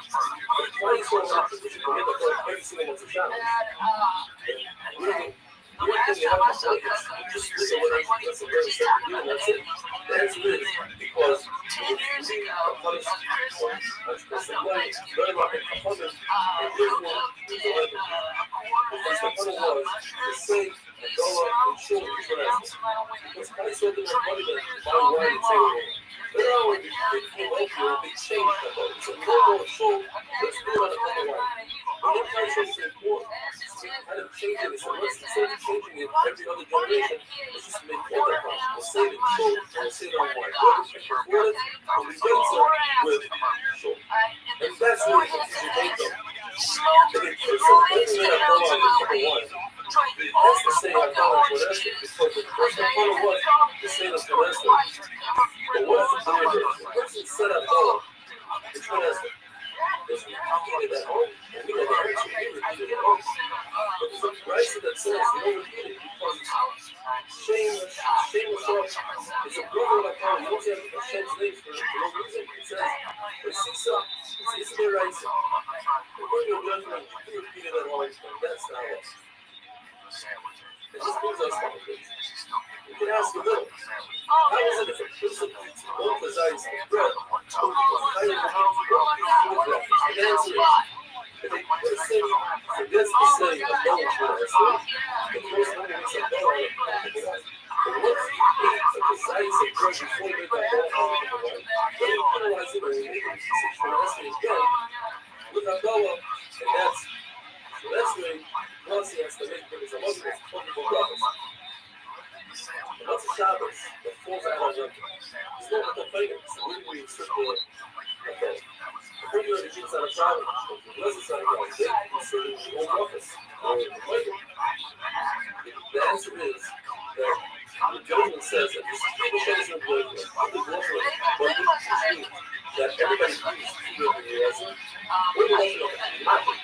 Why is so much position to make a bracha every single one's a challenge? The one thing you have to say is, you just listen what that's a very simple view, and that's it. The answer is because if you see a punish that's the way, very much a punish, and therefore, it's a weapon. Because the punish was to say, Havdalah and show you for that. Because Christ said to their money that by why it's over. Later on, when they came up here, they changed that. It's a normal show, let's do it on a couple of lines. And then Christ said it's important. Kind of changing it. So let's instead of changing it every other generation, let's just make one that we'll say it in short and we'll say it on white. We'll record it and we get it with short. And that's really what you make them. And the person opening that door on number one, it has to say Havdalah and Kodesh because the first Havdalah was to say the Kodesh. But what if the person said Havdalah and Kodesh? Because we repeated at home, and we know the answer we repeated at home. But there's a price that says no repeating because shameless off. It's a brother like how you don't have Hashem's name for no reason. It says, Resisa, it's Ismail Raisa. But when you're judgment, you repeat it at home, and that's not us. It just brings us complications. You can ask a little. How is it if a person eats all the size of bread, or higher than the answer is, if a person forgets to say Havdalah and Kodesh, then he for breakfast. And once a Shabbos, the fourth hour of it's not like a fighter. So we circle, okay. The regular jeans on a travel, the business on a travel, they insert in the home office. The answer is that the judgment says that this is the that everybody agrees to we're the nothing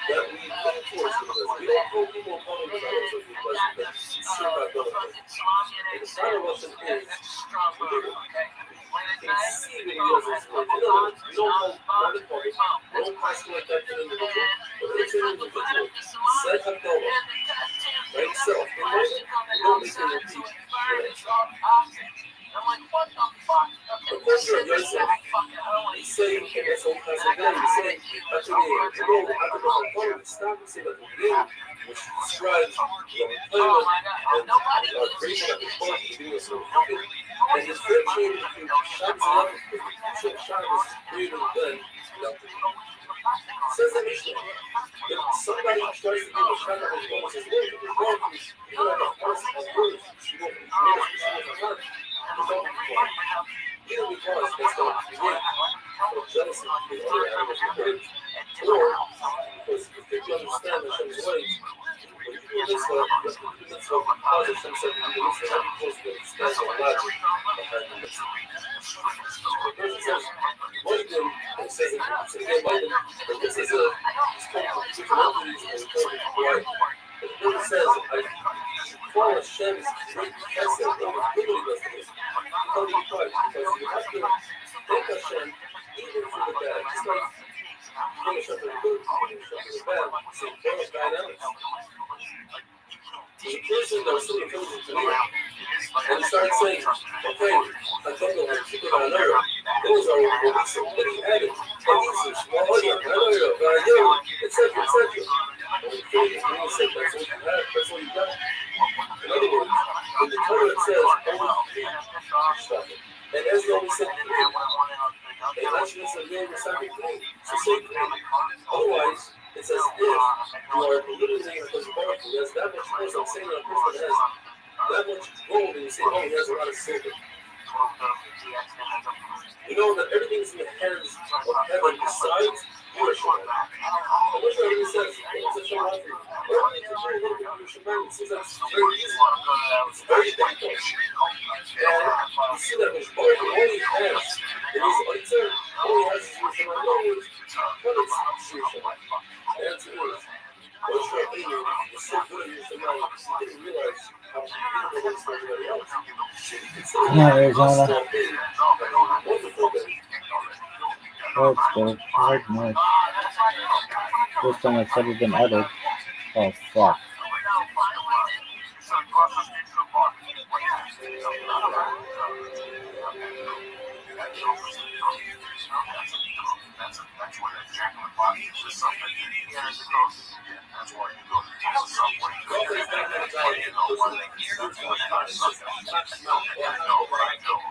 that we look towards because we don't hold people opponents that are so because it's sure about going on. And the final lesson is conceiving yours is good. In other words, we don't hold not in public, we don't pass like that to an individual, but it's an individual. Set up the right self, in mind, we don't make them repeat. I'm like, what the fuck? Of course, you're yourself. You say, and that's all kinds of things. You say, that's what you know, after the whole phone, stop and say that the name, which describes the employment and our creation of the phone, the video so fucking, and differentiating between Shabbos and other things. Shabbos is greater than nothing. Says the Mishnah, if somebody tries to give a shot at his phone and says, look, if you're going to, you don't have a horse in his words, you don't have a horse. Either because that's going to create a jealousy between other animals and birds, or because you think you understand Hashem's ways, when you do a mitzvah, you have to do the mitzvah because Hashem said to do the mitzvah, not because you understand the logic behind the mitzvah. The person says, Moidim, and it says, but this is a, it's called different entities, and it's called right. The person says, I call Hashem's great chesed, and it's literally does this. How do you try? Because you have to thank Hashem even for the bad. Just like thank Hashem for the good, thank Hashem for the bad. So both dynamics. The person that was sitting in front of the Tanakh, and he started saying, okay, I don't know, I'm keeping on another. Those are what somebody added. And he says, well, etc. And he finished, and he said, that's what you have, that's what you got. In other words, in the Torah it says, only stop it. And as though we said three. And actually it's a real reciting three. So say three. Otherwise, it's as if you are belittling a person who has that much force. I'm saying that a person that has that much gold and you say, oh, he has a lot of silver. You know that everything's in the hands of heaven besides your Shema. And what Rabbi says, it's a Shema for you. Everything to do a little bit of your Shema, it seems like it's very easy. It's very difficult. And you see that Mishpah, all he has in his Oitzer, all he has is your Shema. No, but it's your Shema. The answer is, what's your opinion? You're so good at your Shema, you didn't realize how beautiful it is for everybody else. Yeah, Arizona. Oh, it's good. Hard much. First time it's ever been uttered. Oh, fuck. That's where that jack in the box is something. That's why you go to the subway. You know, one thing you're not doing something. No, but I know.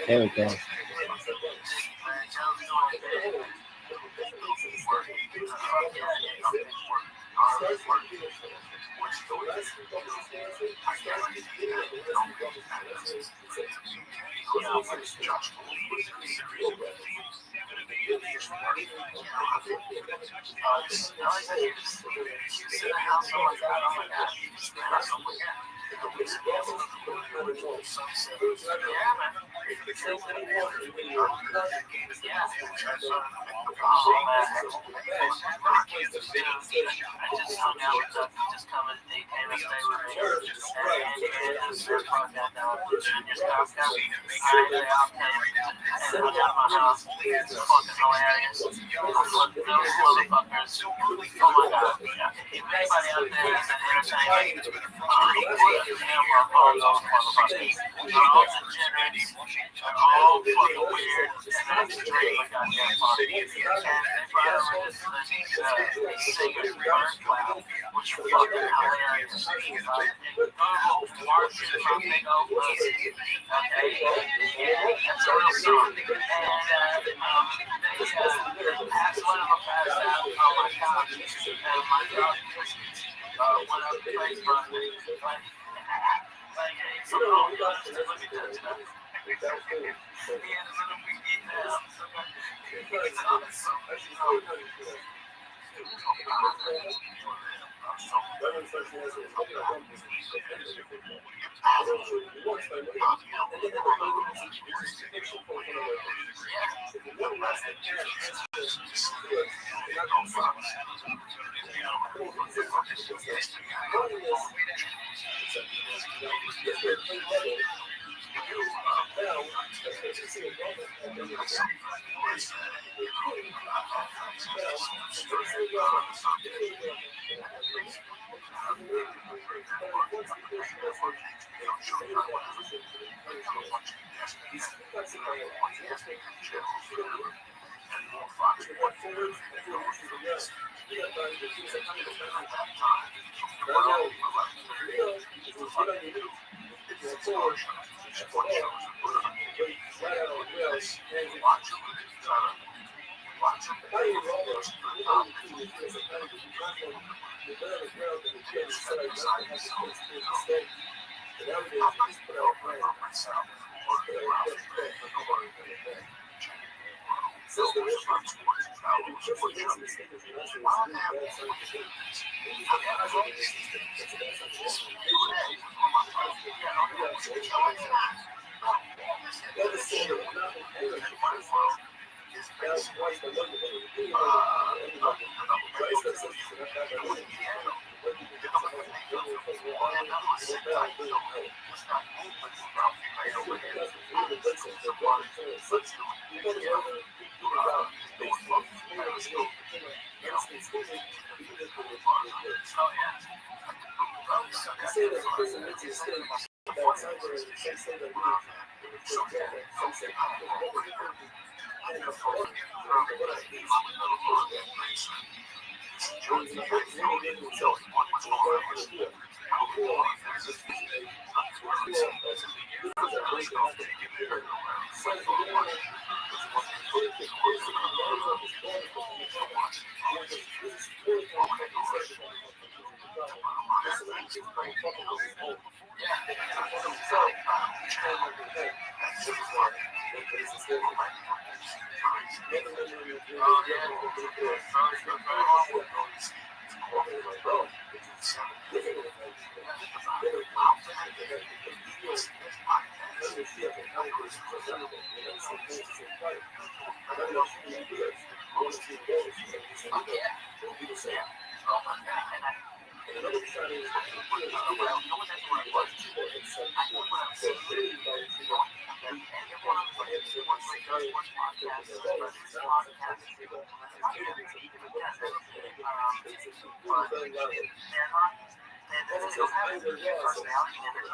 There we go.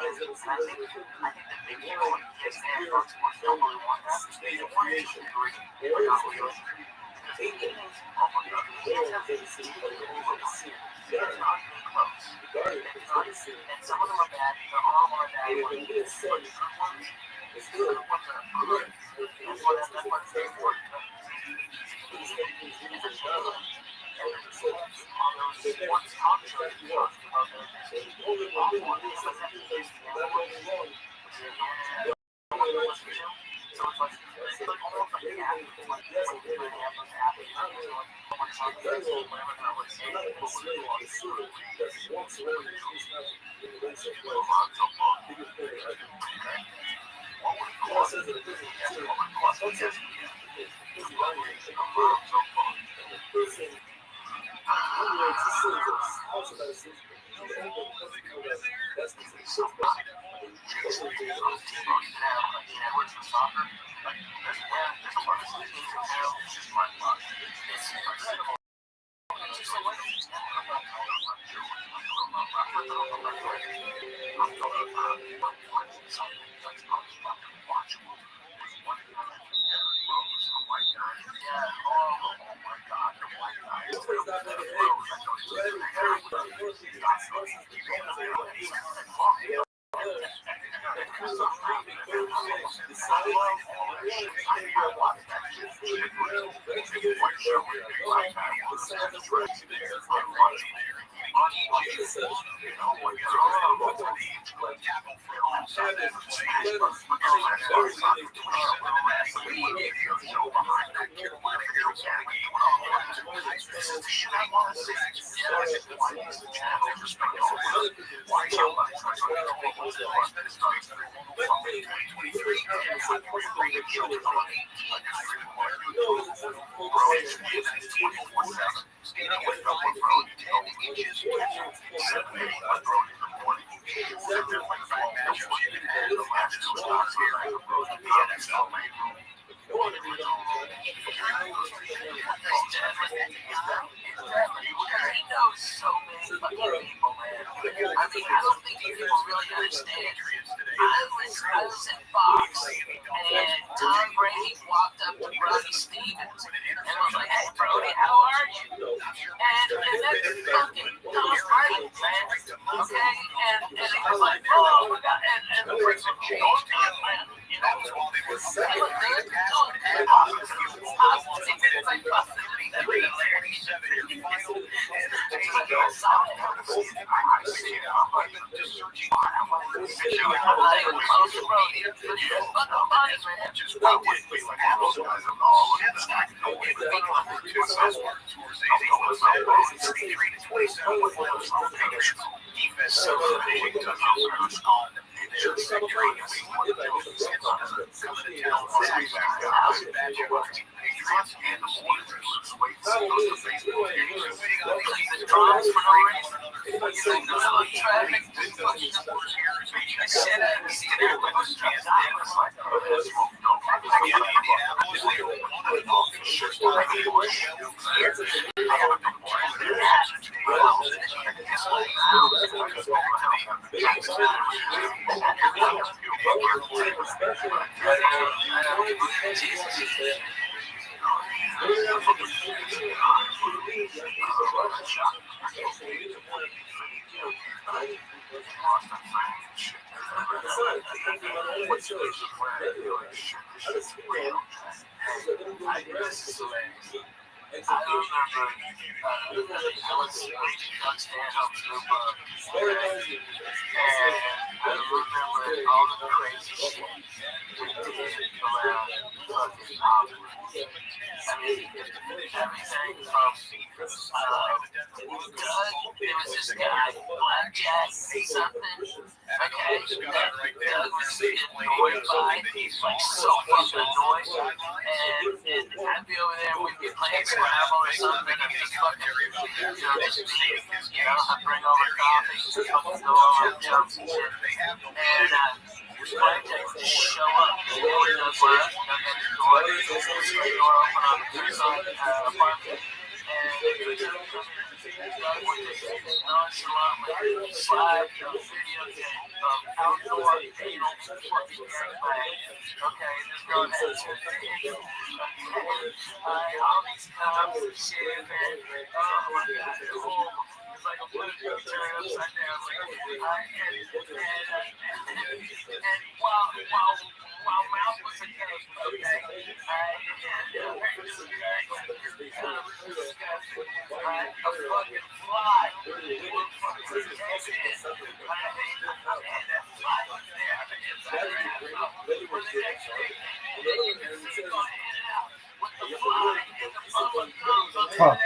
I think the big deal is that folks don't really want that. They want it to agree, but not really. Because the meetings, oh my God, the meetings have been it's not even close. It's not, and some of them are bad. There are more bad ones. But the good ones are good. That's what it's there for. It's a good. And the teams on those sports talk shows talk about those awful ones. Because that's the case. So it's like almost like the athletes, like the athletes, whatever that was saying, outdoor anal fucking gangbang. Okay, this girl had two titties. All these cops and shit, man. Oh my god, it's horrible. It's like a blue turned upside down. And while mouth was a cake, okay, a fucking fly. Oh.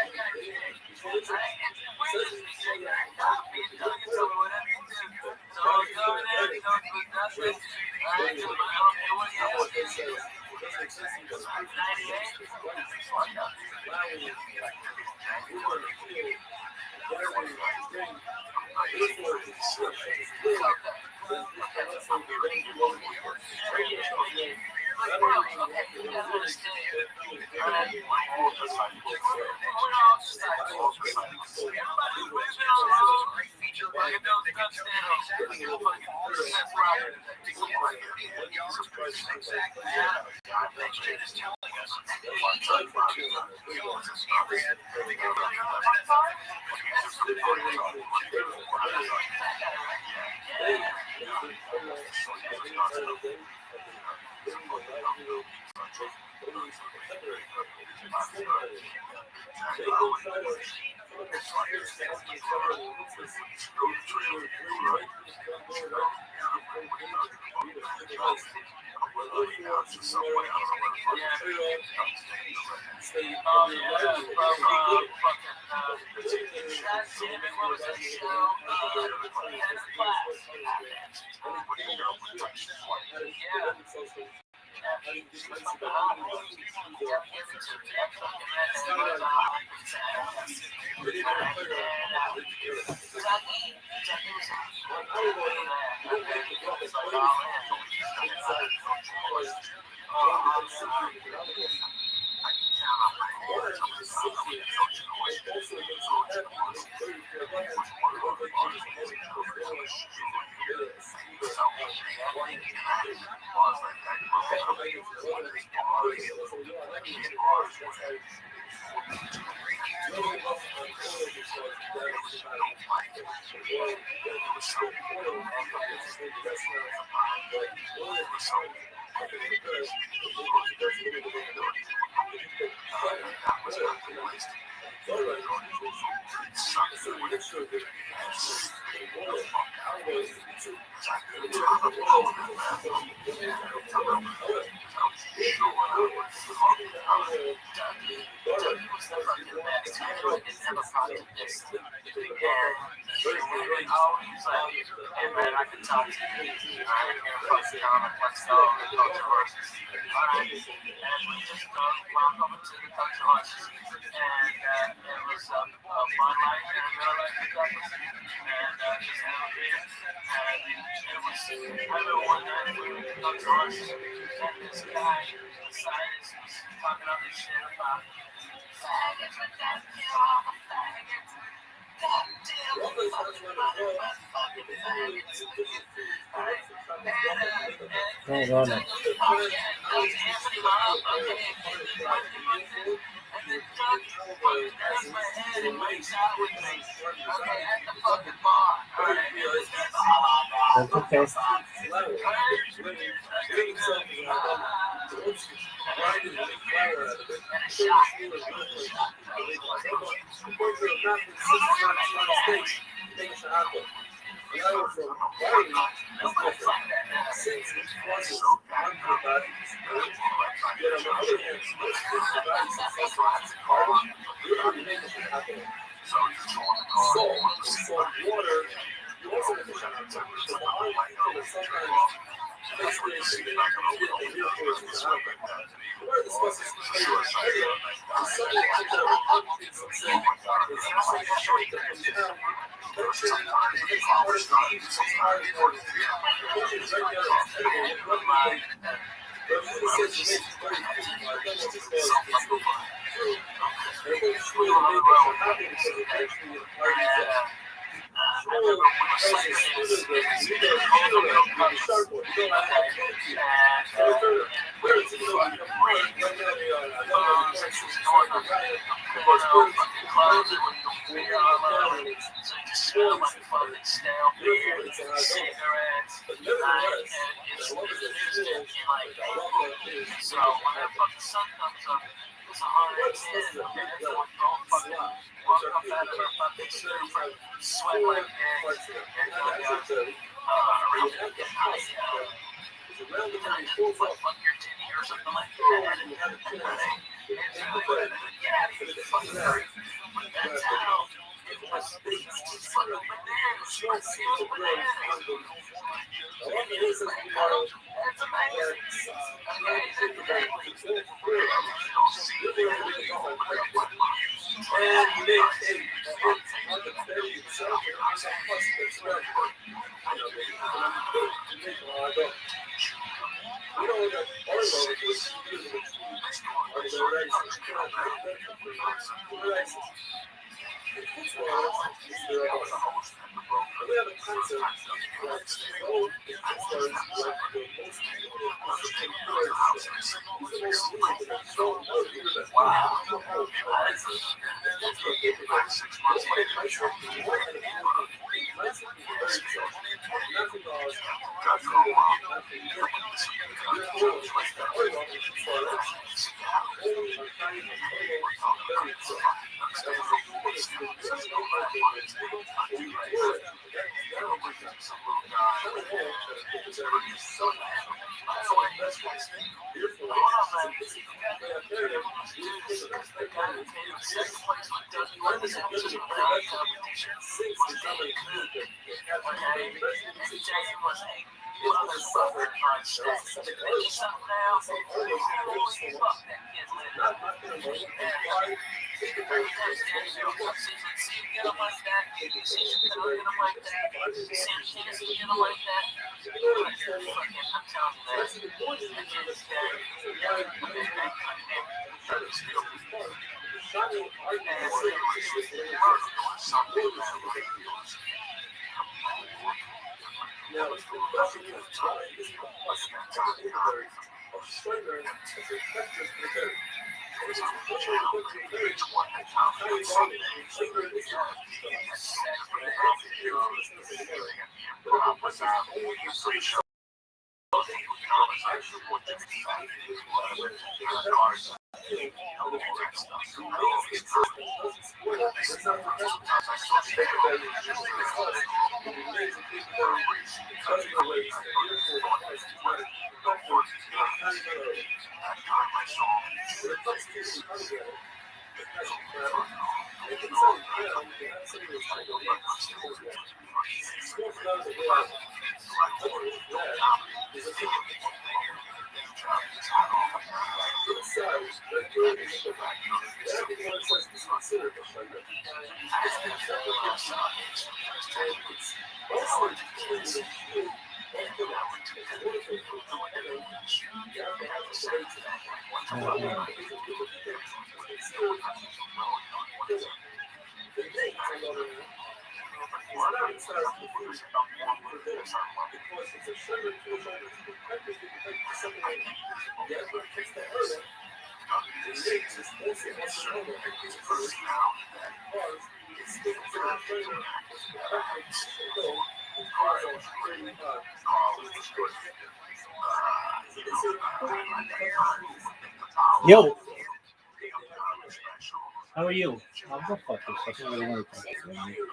That's okay. remember we were sleeping in both of them little puppies. Okay. So when that fucking sun comes up, it's 110. Walk up out of her fucking surfer, sweat like that, and fuck your titty or something like that. That's how it was. It's fucking bananas. It was bananas. It's amazing. Yo, how are you? I'll go fuck yourself. I don't want to talk to you.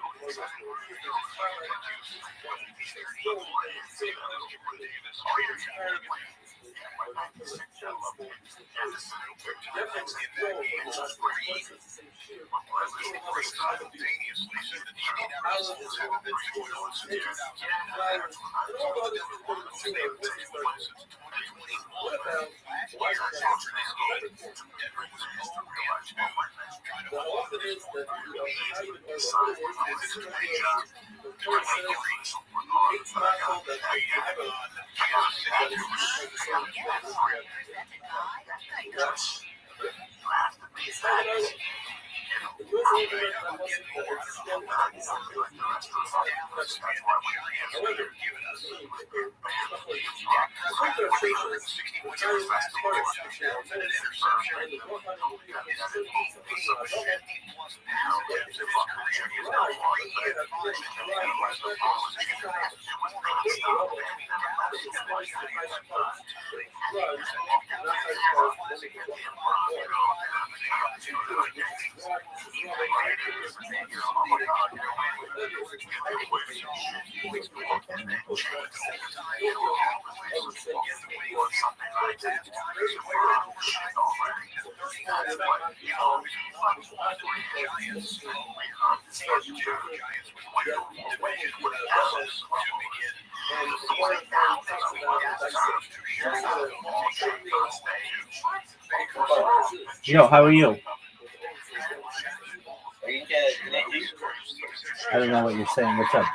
Yo, how are you? I don't know what you're saying. What's up?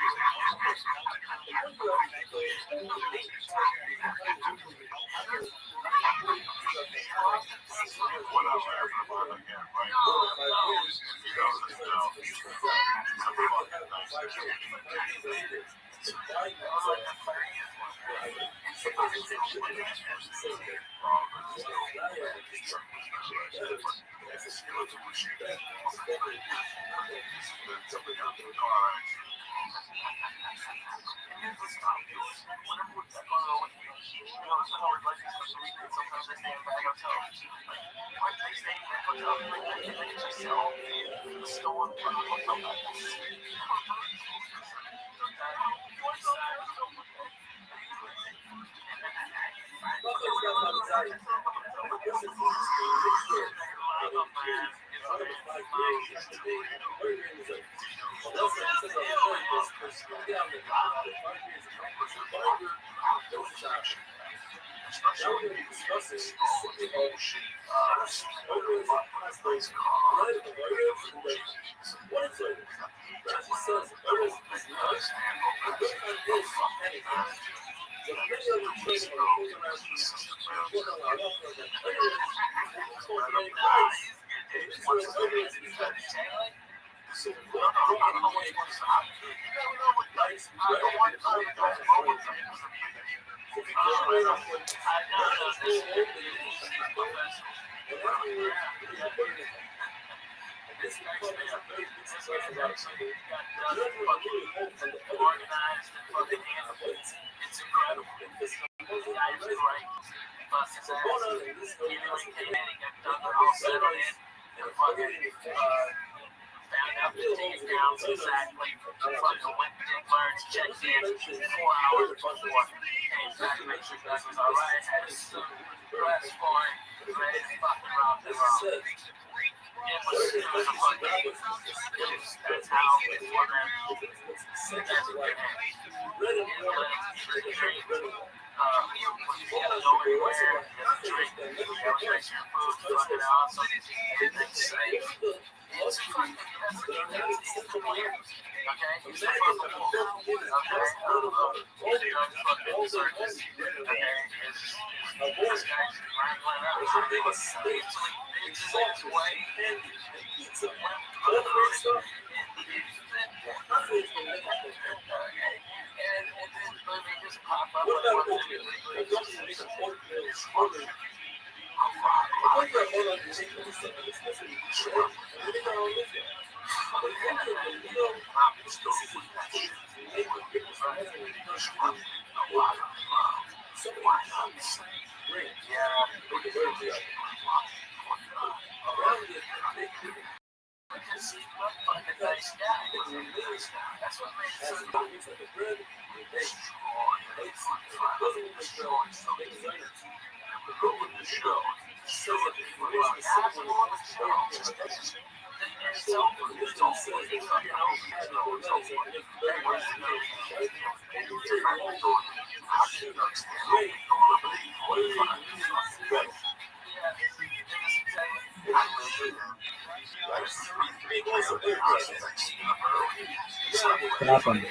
What happened?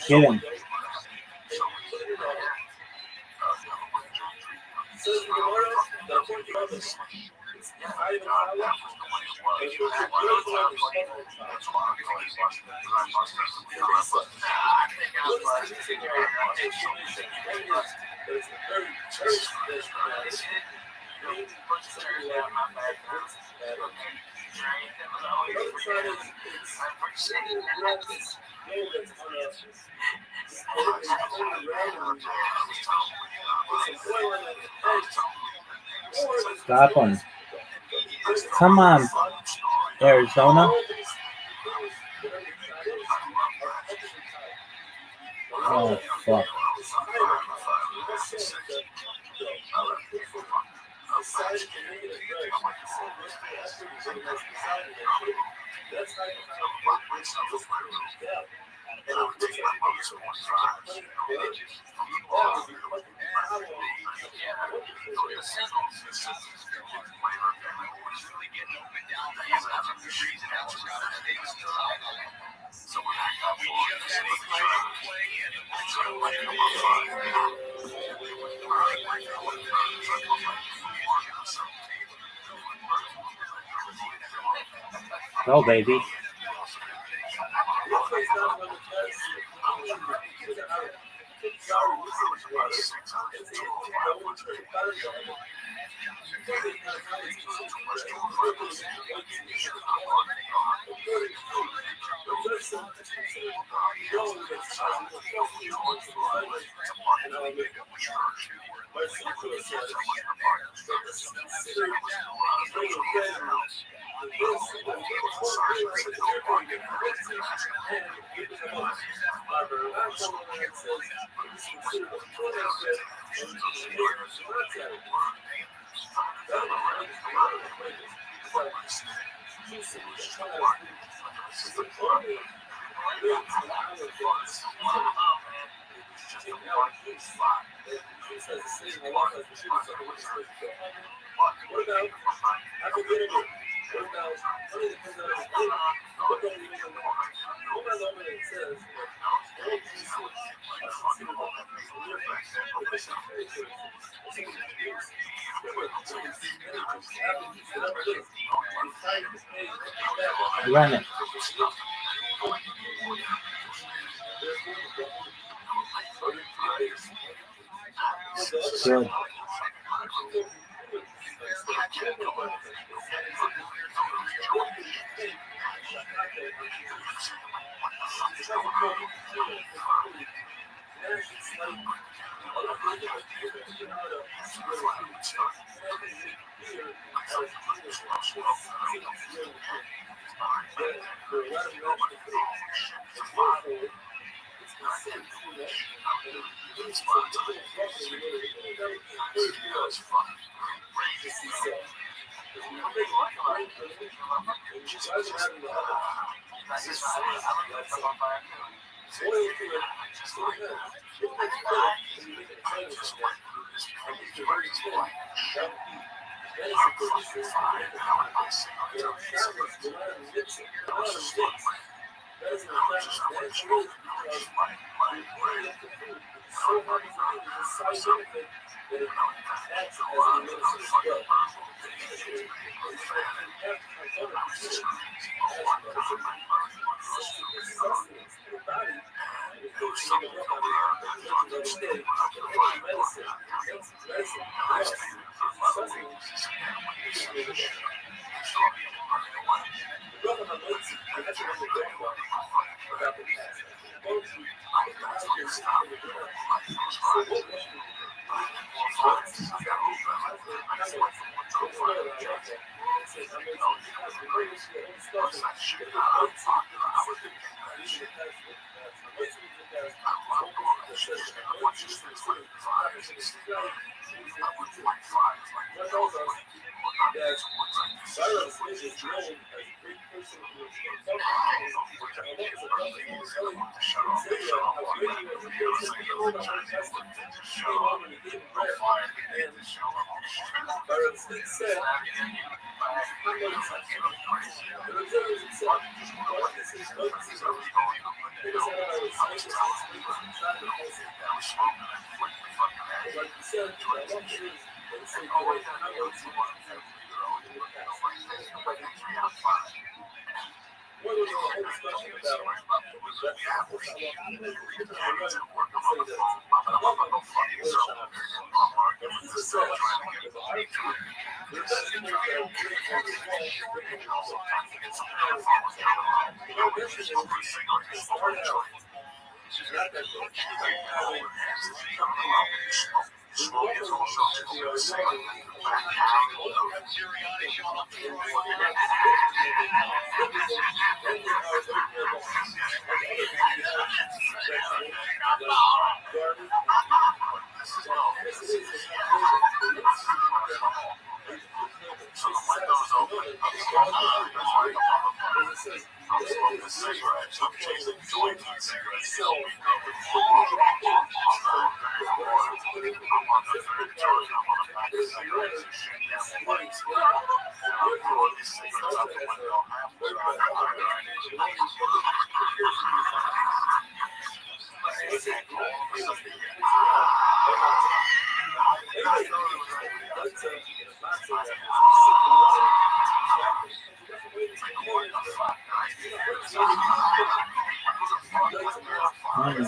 Get him. Stop him. Come on, Arizona. Oh, fuck. Go, baby. Run it. Good.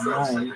Nine.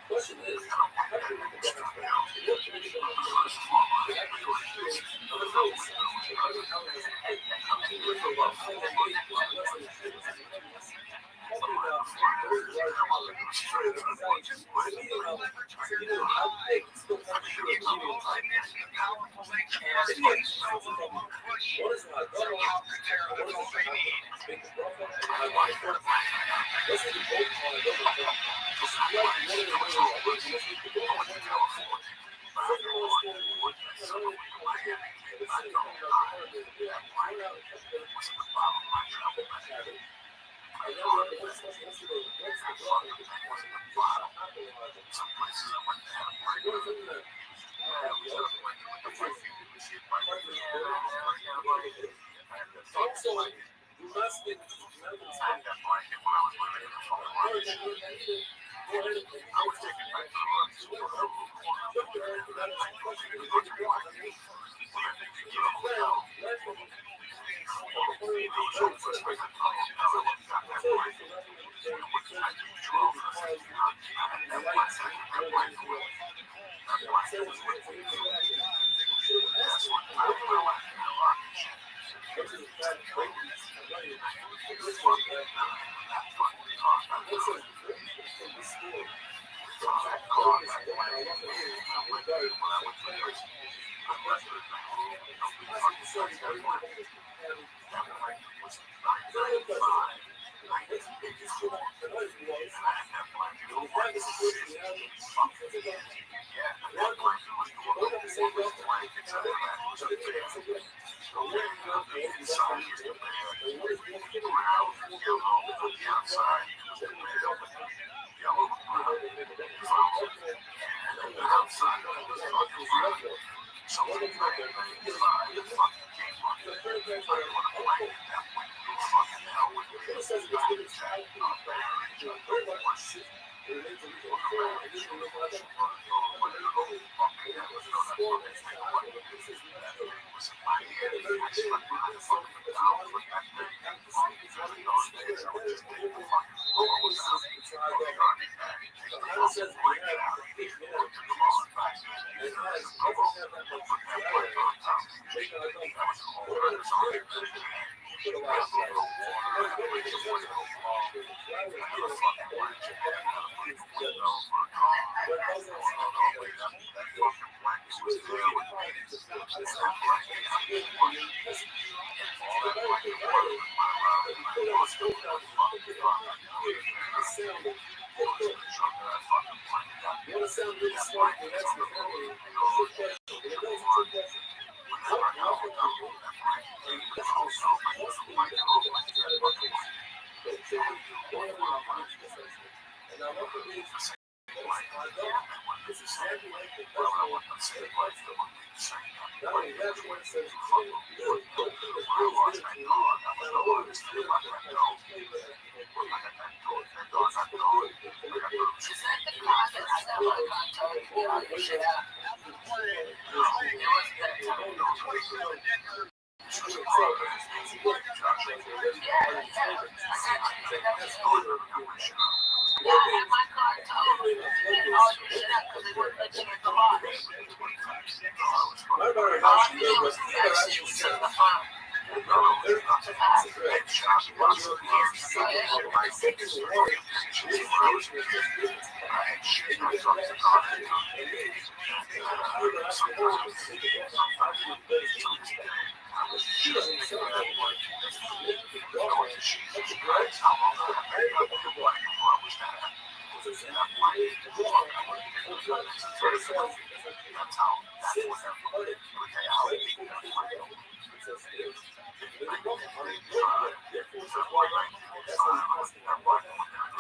Question is, how can we make a better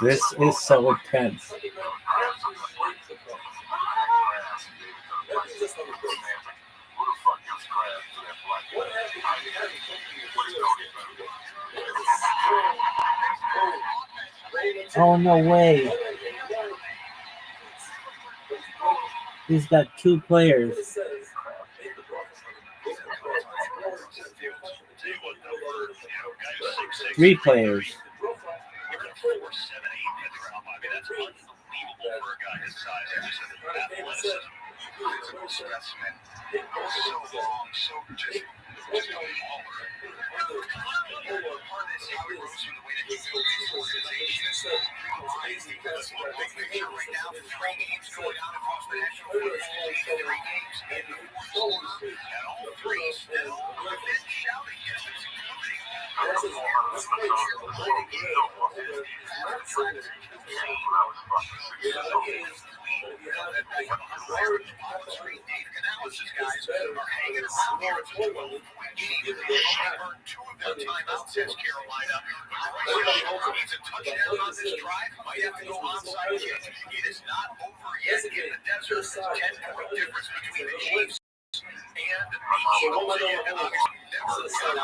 This is so intense. Oh, no way. He's got two players. 3 players.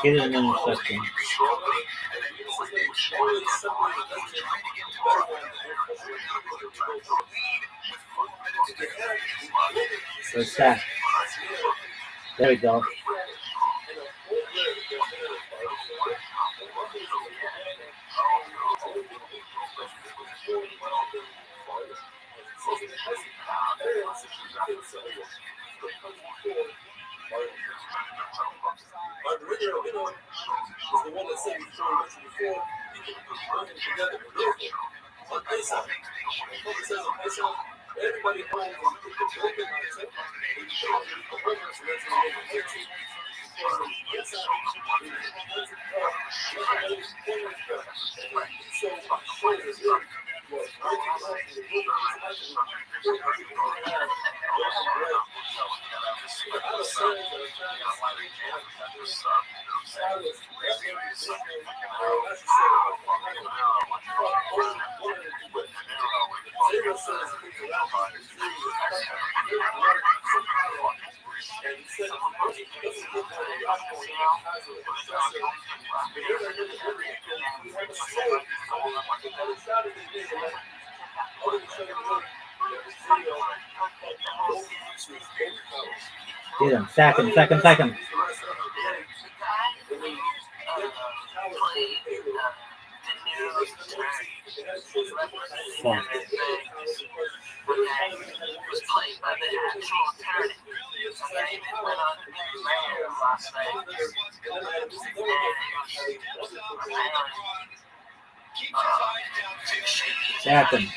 Get it in a second. What's that? There we go. Get him. Sack him. Sack him. Sack him. Fuck. Sack him.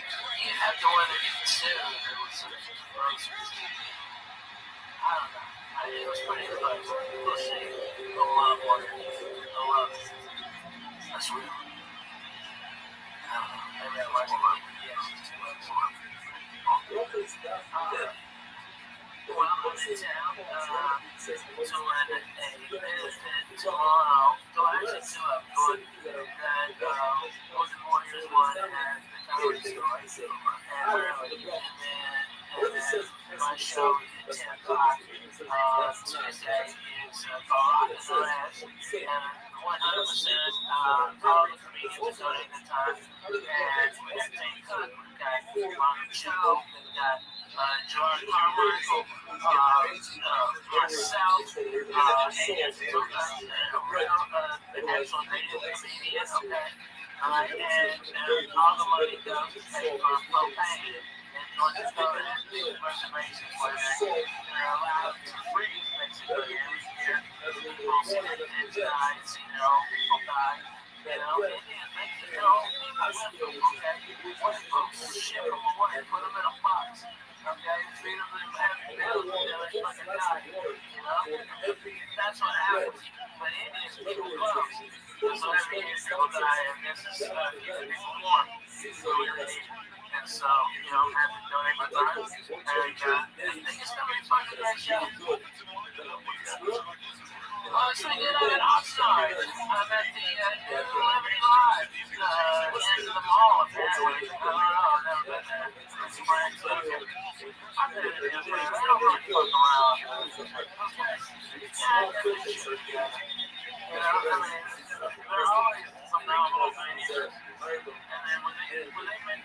Okay, feed them the heavy metal, like a diet. That's what happens. But Indians people love. So every year people die, and this is keeping people warm. So we need. And so, I have to donate my time. And I think it's gonna be a fucking great show. Last week I did Oxnard. I'm at the Liberty Live, end of the mall, apparently. I don't know, I've never been there. It's brand new. I've been in there, I don't really fuck around. Okay. They're always phenomenal videos. And then when they make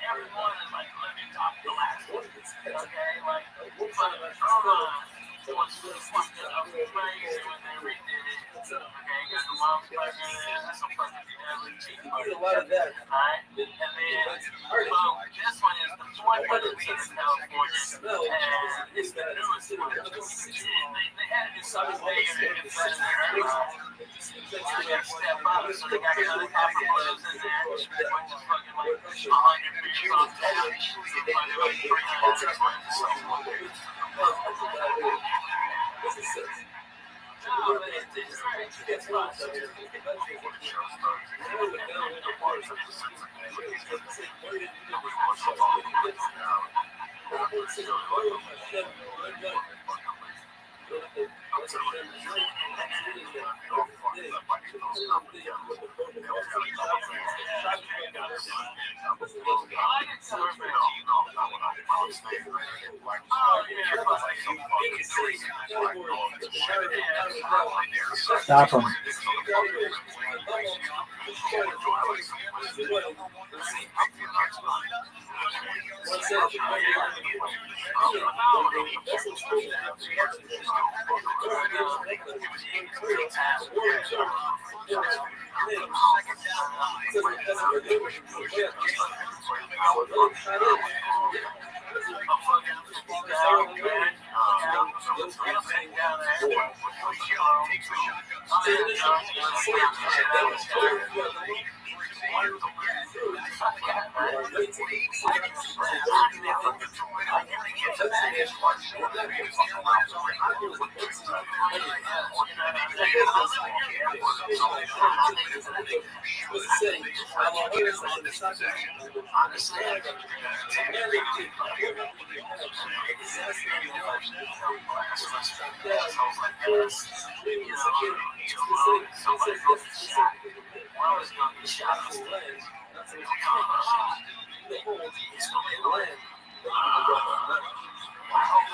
everyone is like, let me top the last one. Okay, like, it was fucking amazing when they redid it. Okay, got the mom's burger there, that's some fucking cheeseburger. Alright? And then, this one is the 400 feet in California, and it's the newest one. They had to do something bigger and better than everybody. They got to step up, so they got another couple blues in there, which is fucking like 100 beers on tap. Somebody like 300 Stop them.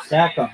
Stack them.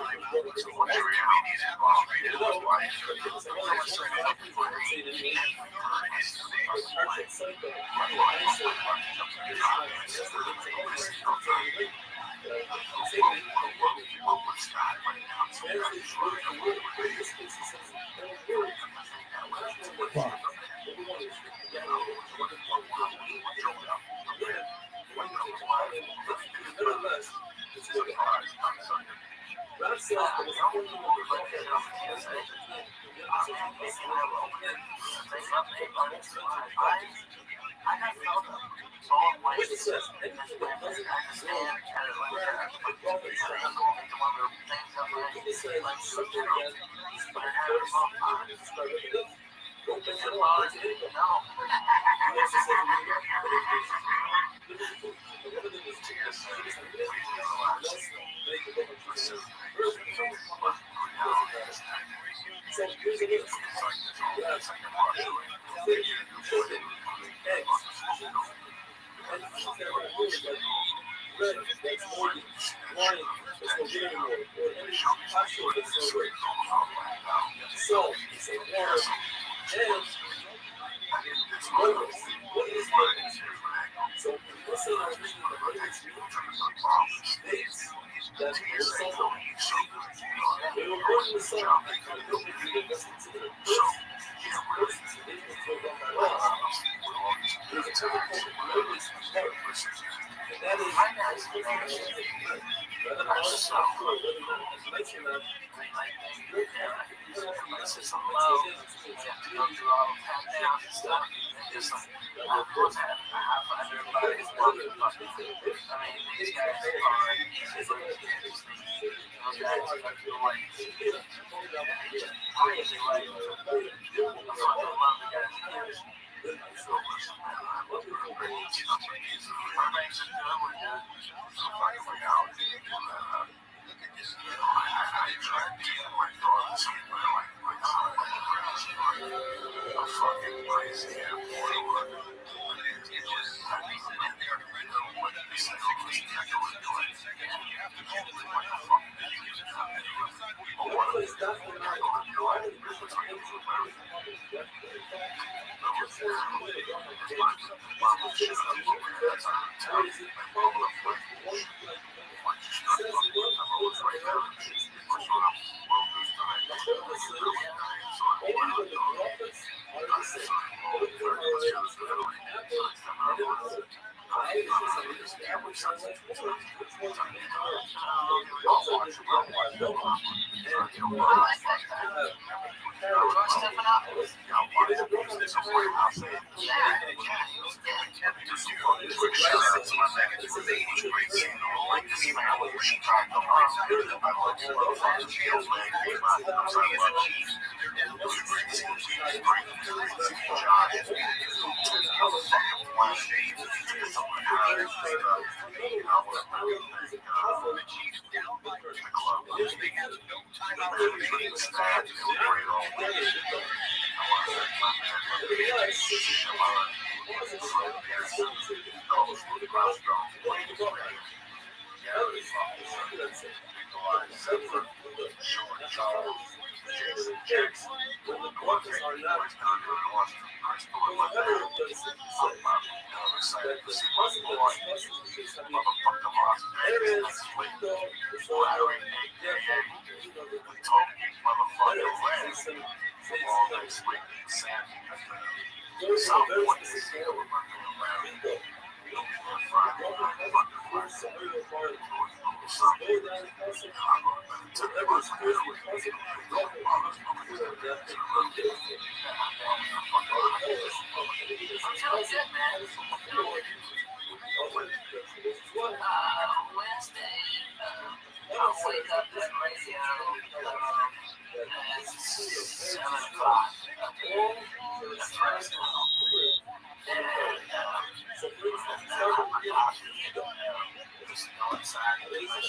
So what's your reality?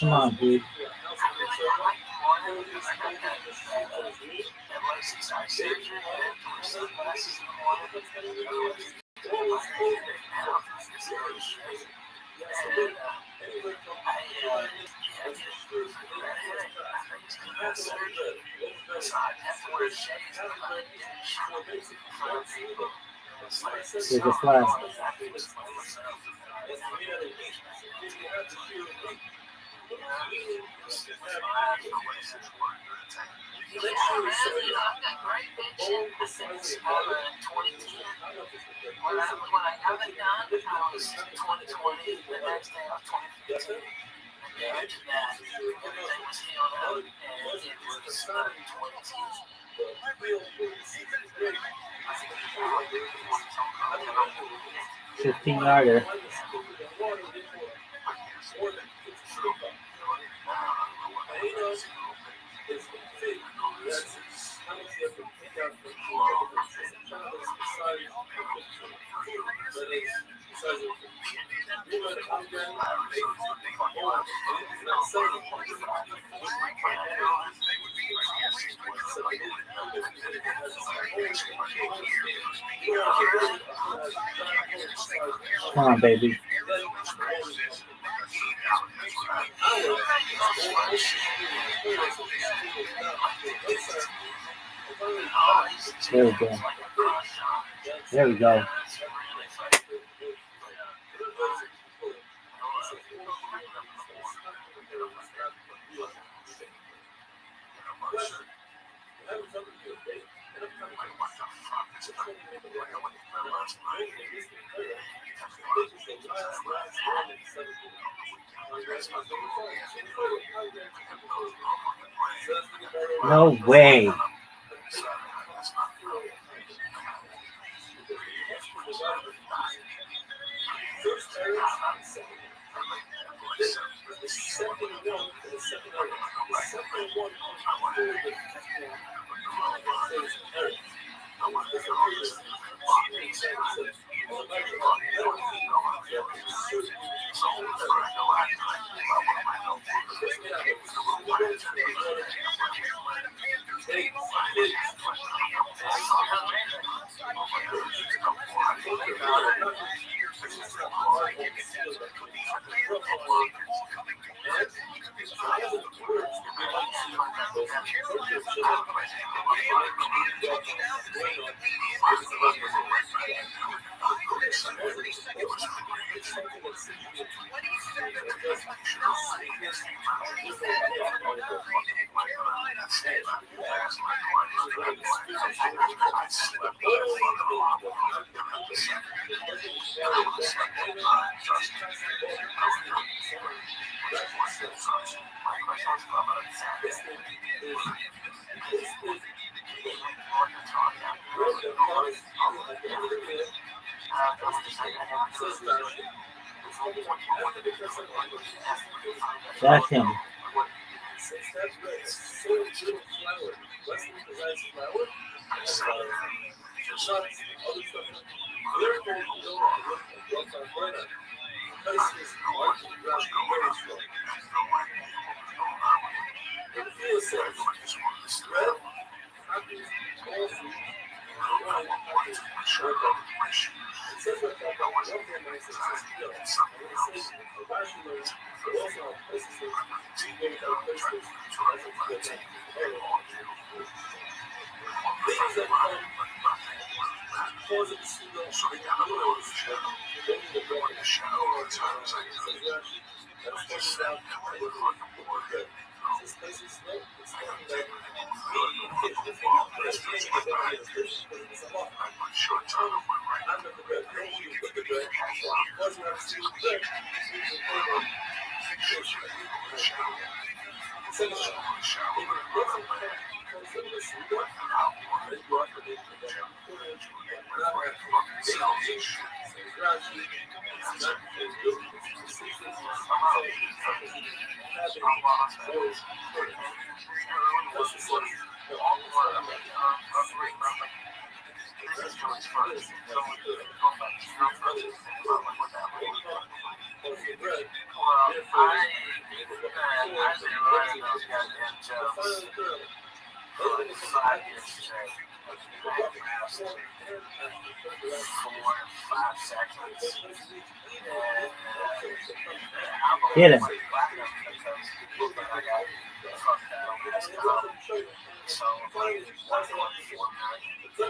Come on, dude. had surgery. So I have to wear shades in front of people. Here's a flash. Yeah, man, I've got great vision since 2010. When I got it done, I was 2020. The next day, I was 2015. And then after that, everything was healed up, and it was 2022. 15-yarder. Come on, baby. There we go. There we go. No way. That's him. 5 years straight. I grasped 4 or 5 seconds. And I'm Get him. platinum because people that I got fucked up with so like 1.4 million. It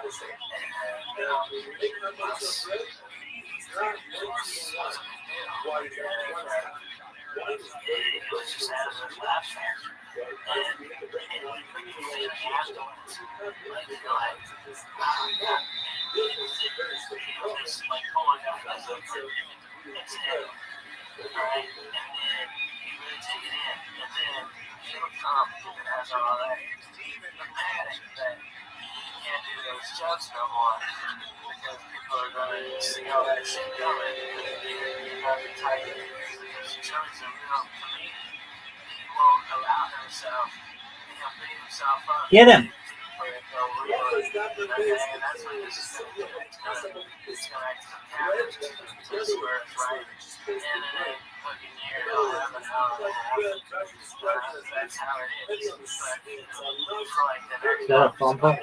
was just out of the laugh factor. And afterwards, like, you're like, it's like, oh my god, that's it. Alright? And then you really take it in. And then it'll come and it has all that panic that you can't do those jokes no more because people are going to see all that shit coming. You have to tighten it because Joey's a real comedian. He won't allow himself, he'll beat himself up. Get him. And that's what this is going to do. It's going to happen just where it's right. And it ain't fucking year, 11 hours and a half. That's how it is. But for like the next Is that a phone call?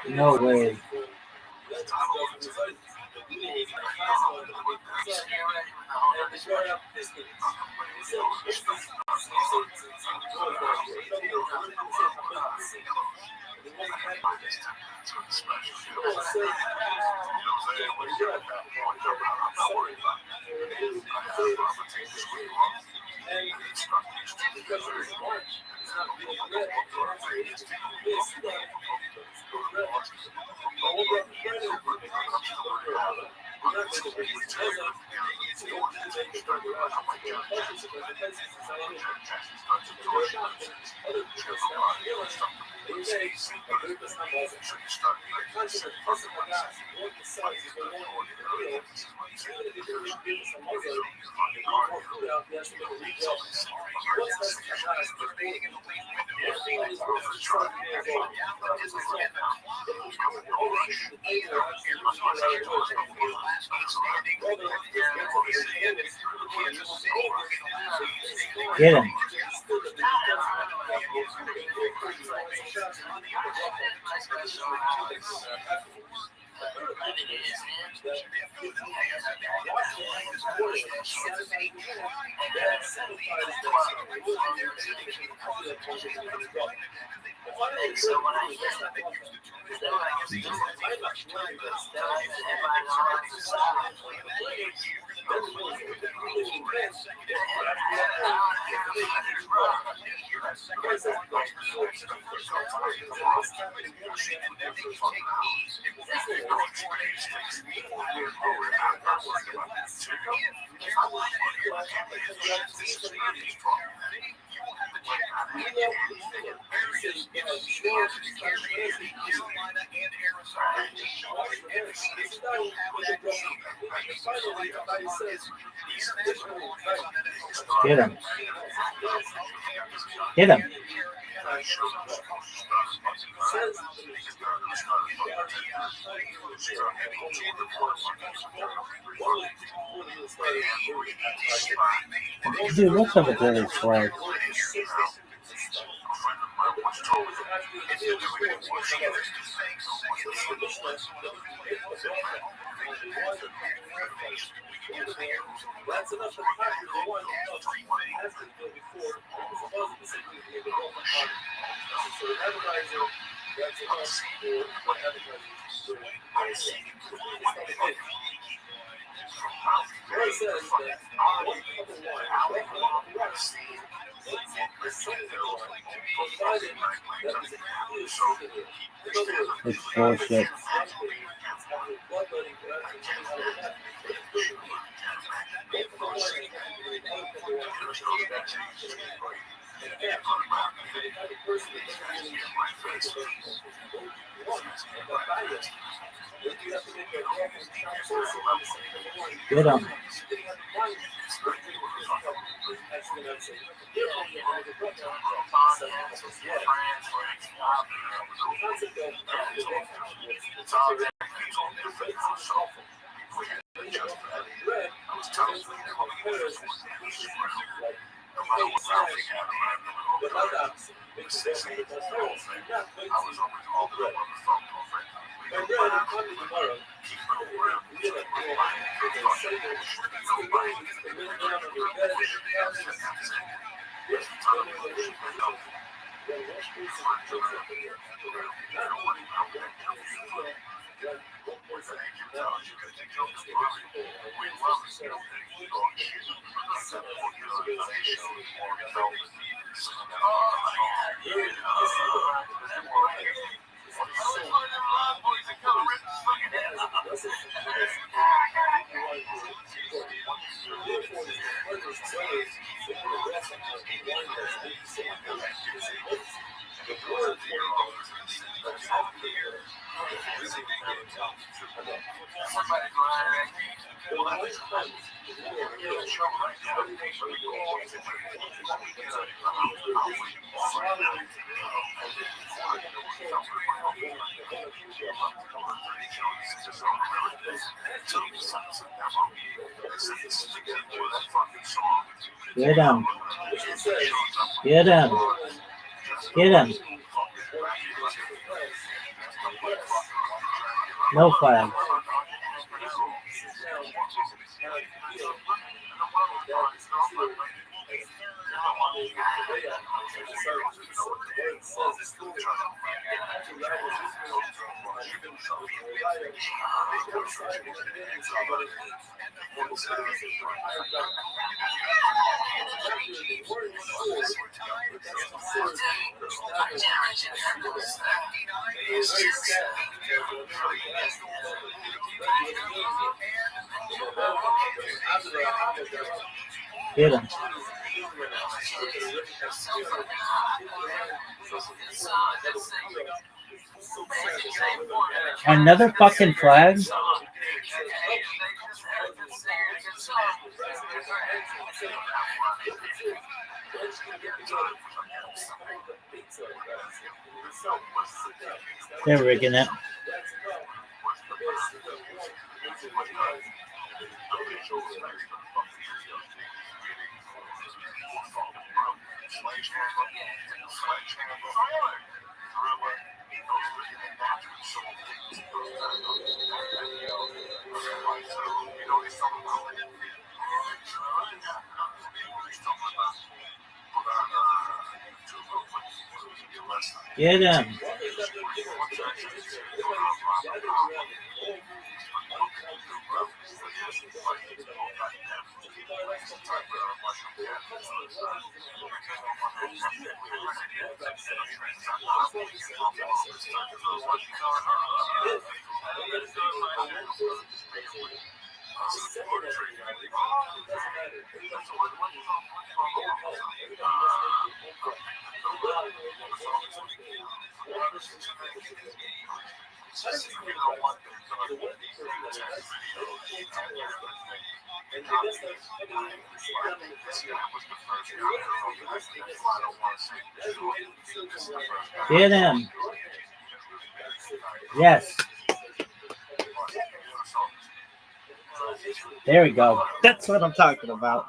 No way. Get him. Get him. Get him. Dude, what's up with this flag? That's enough to factor the one has been built before. So advertising, that's enough for advertising. What it says is that one cup of wine, It's bullshit. Get him. Get him. Get him. Get him. No flag. Get him. Another fucking flag? They're rigging it. Get him. Get him. Yes. There we go. That's what I'm talking about.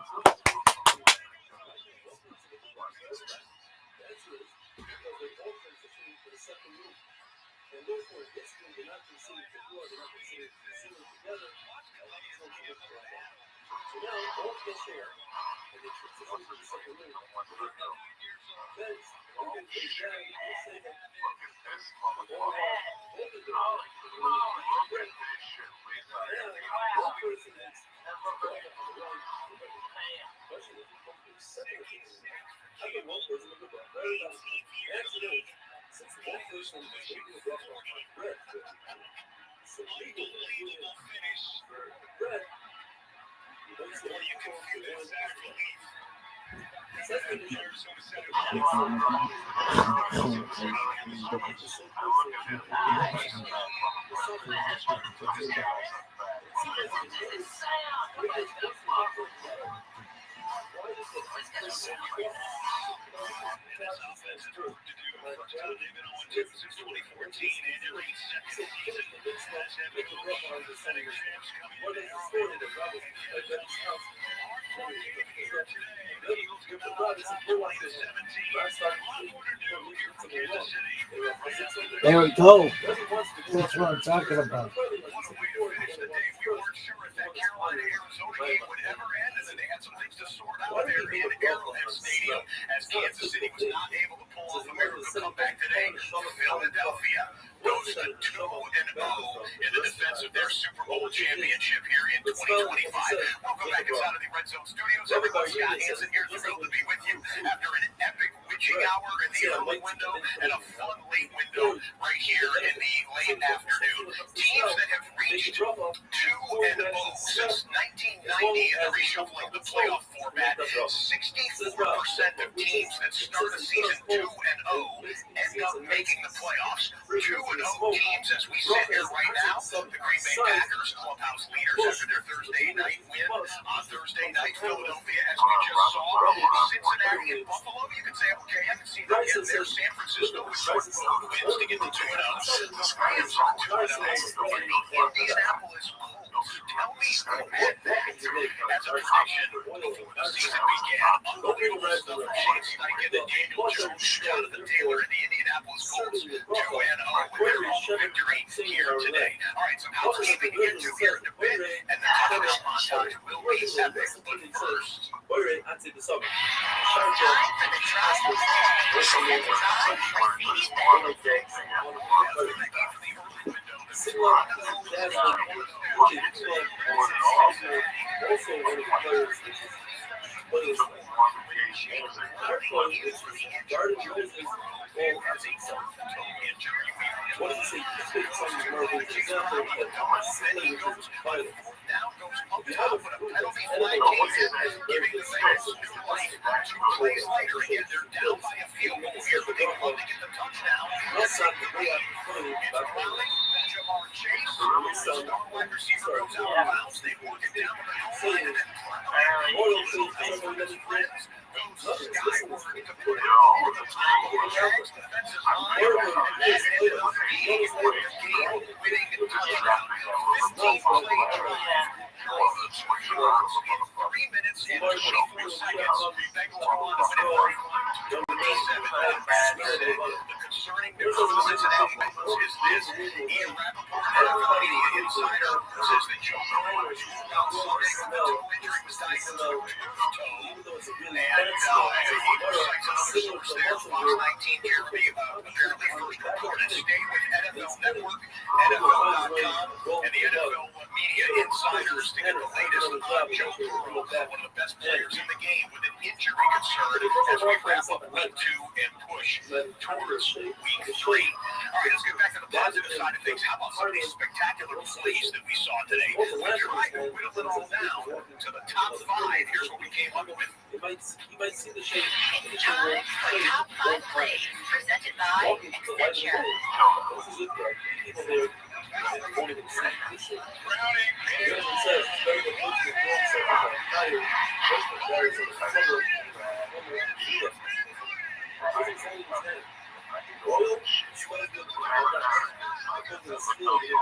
There we go. That's what I'm talking about. As Kansas City was not able to pull off a miracle comeback today, Philadelphia goes to 2-0 in the defense of their Super Bowl championship here in 2025. Welcome back inside of the Red Zone Studios. Everyone, Scott Hansen here, thrilled to be with you after an epic witching hour in the early window and a fun late window right here in the late afternoon. Teams that have reached 2-0 since 1990 in the reshuffling the playoff format. 64% of teams that start a season 2-0 end up making the playoffs. 2-0 teams as we sit here right now. The Green Bay Packers, clubhouse leaders after their Thursday night win. On Thursday night, Philadelphia, as we just saw. Cincinnati and Buffalo, you can say, okay, I can see them getting there. San Francisco with short road wins to get to 2-0. The Rams are 2-0. Indianapolis Colts. Tell me who had that as a prediction before the season began. Unbelievable stuff from Shane Steichen and Daniel Jones, Jonathan Taylor, and the Indianapolis Colts 2-0 with their home victory here today. All right, some housekeeping to get to here in a bit, and the touchdown montage will be epic. But first, Time for the try of the day. Presented by concerning news from Cincinnati Bengals is this. Ian Rappaport, NFL media insider, says that Joe Burrow was ruled out Sunday with a toe injury, was diagnosed with toe. And he cites another source there, Fox 19, Jeremy, apparently first reported. Stay with NFL Network, NFL.com, and the NFL media insiders to get the latest on Joe Burrow, one of the best players in the game, with an injury concern as we wrap up week 2 and push towards week 3. All right, let's get back to the positive side of things. How about some of these spectacular plays that we saw today? We tried to whittle it all down to the top 5. Here's what we came up with. You might see the shape. Time for Top 5 Plays, presented by Accenture. This is it, bro. People there won't even see this shit. It says it's very good looking and warm, so it's like fire. There's a summer. Oil, sweat, good. I put the skill here.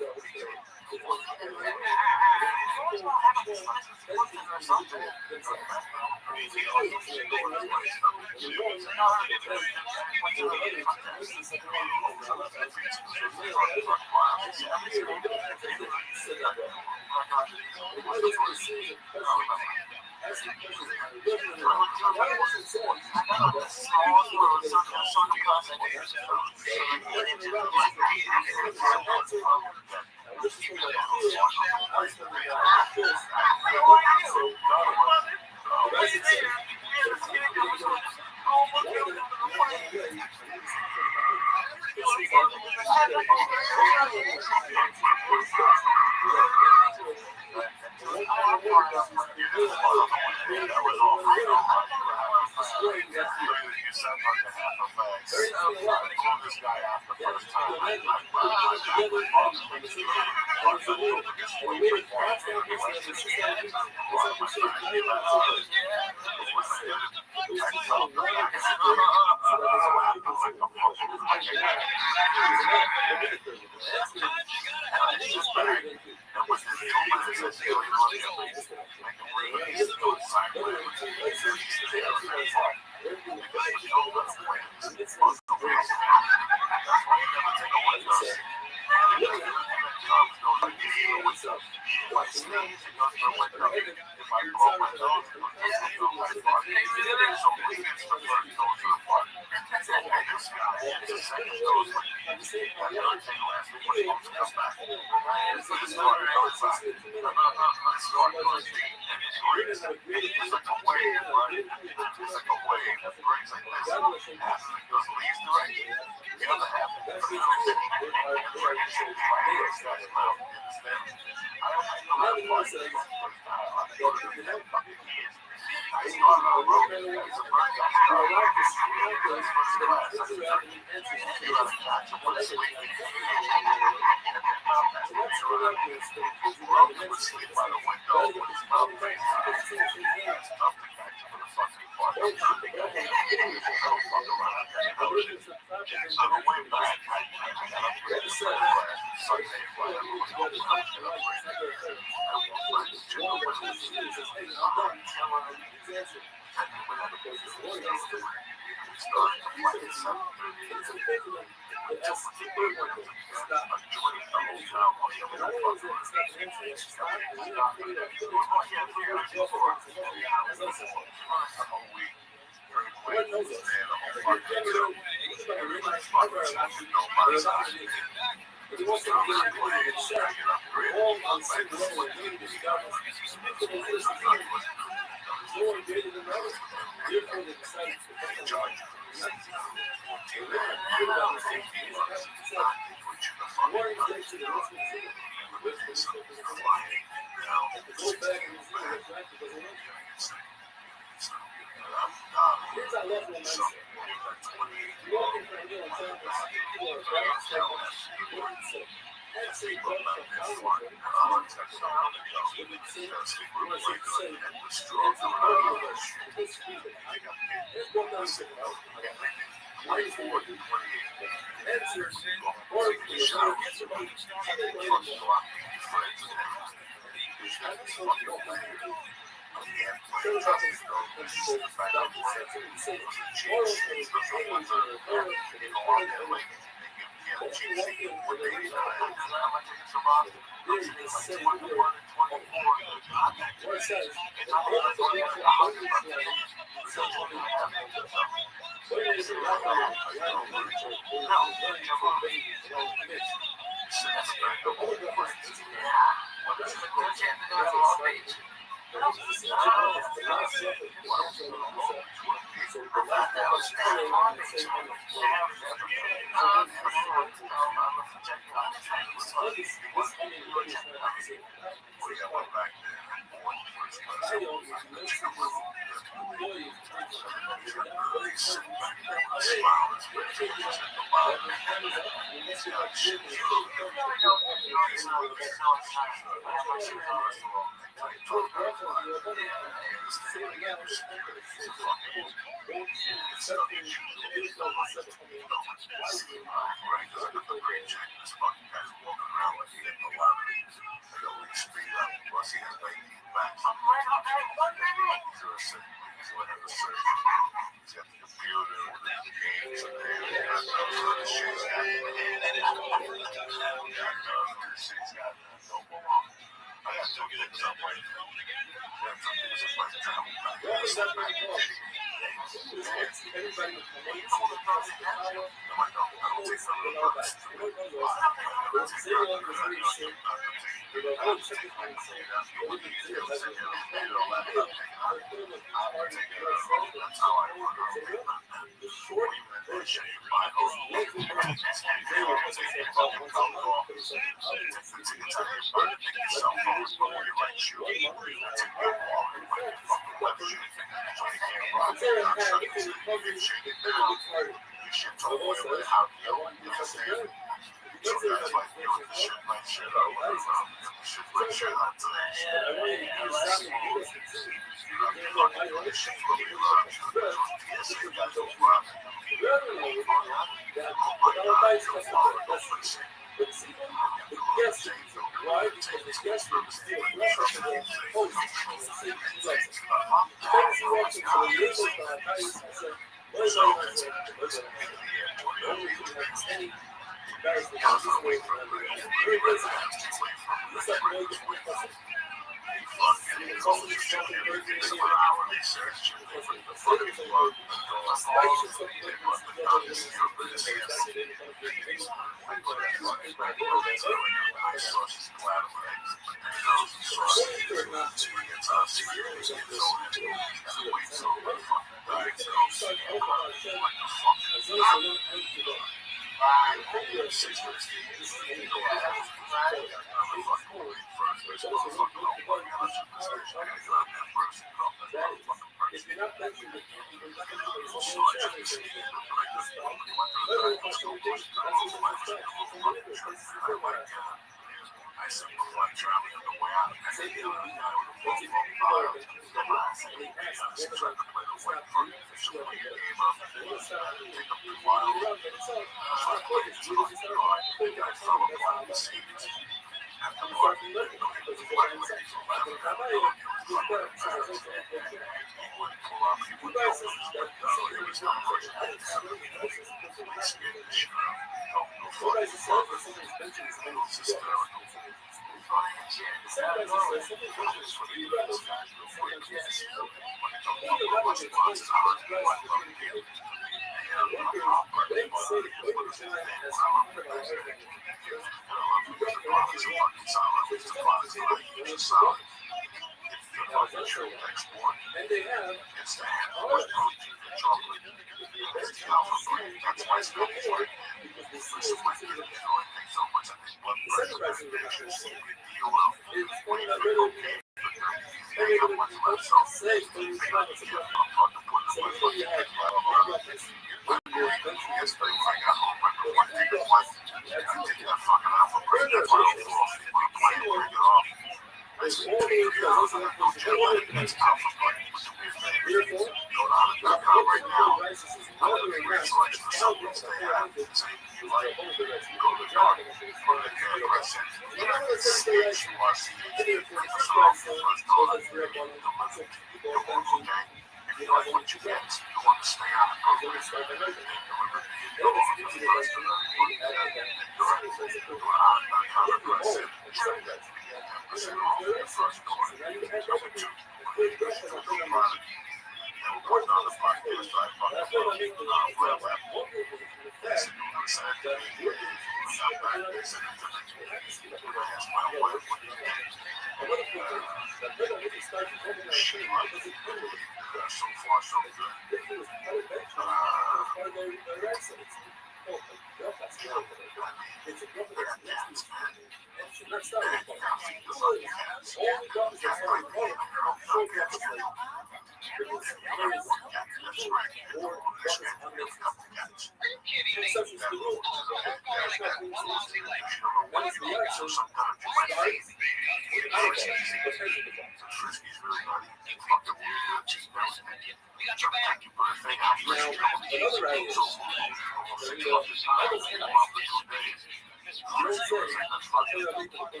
What is the reaction? Sometimes you might Starts think with an outcome, but here's the thing. Frisky's really not easy. Fucking weird. Just know it. Thank you for the thing. I'm Now, another angle so that we know, Bible says, you don't say, I'll tell you how big the book is.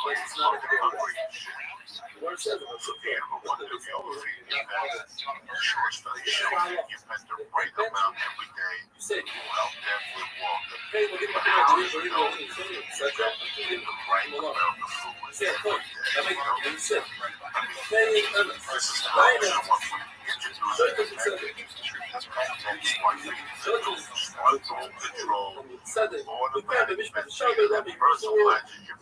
But it's not a good word. The word says it, it's okay. It's over. You spend the right amount every day. You say, Well, definitely walk. hey, look at my video, we're going to say it. That's it. The right amount of food. You say a point. That makes it, you say, hey, This is how someone would introduce control, said it. automatic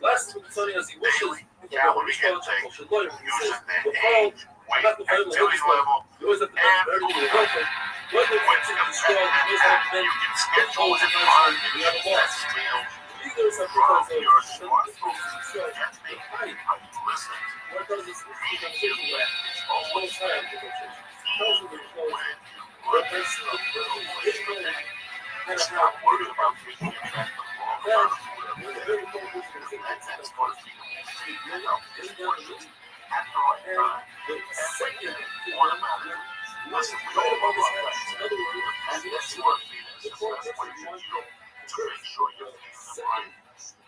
Last week, Sonny, as he wishes, calorie intake, using their age, weight, activity level, you always have to and be very good. What the with future is strong, you always have to you can schedule and find the best meals Either something from because your of smartphone. strong. Get me? Are you listening? What does this Media is always time? Tells you the close. when But you that's look the a little it's ways really ahead. kind of Stop how worrying about making it back the wrong amount of food every day. very focused on That's going to feed your health is worship at the right and time. the Every second day, automatically. Listen, we all love our pets. in other words, And that's what feed is the best way for you to make sure you're feeding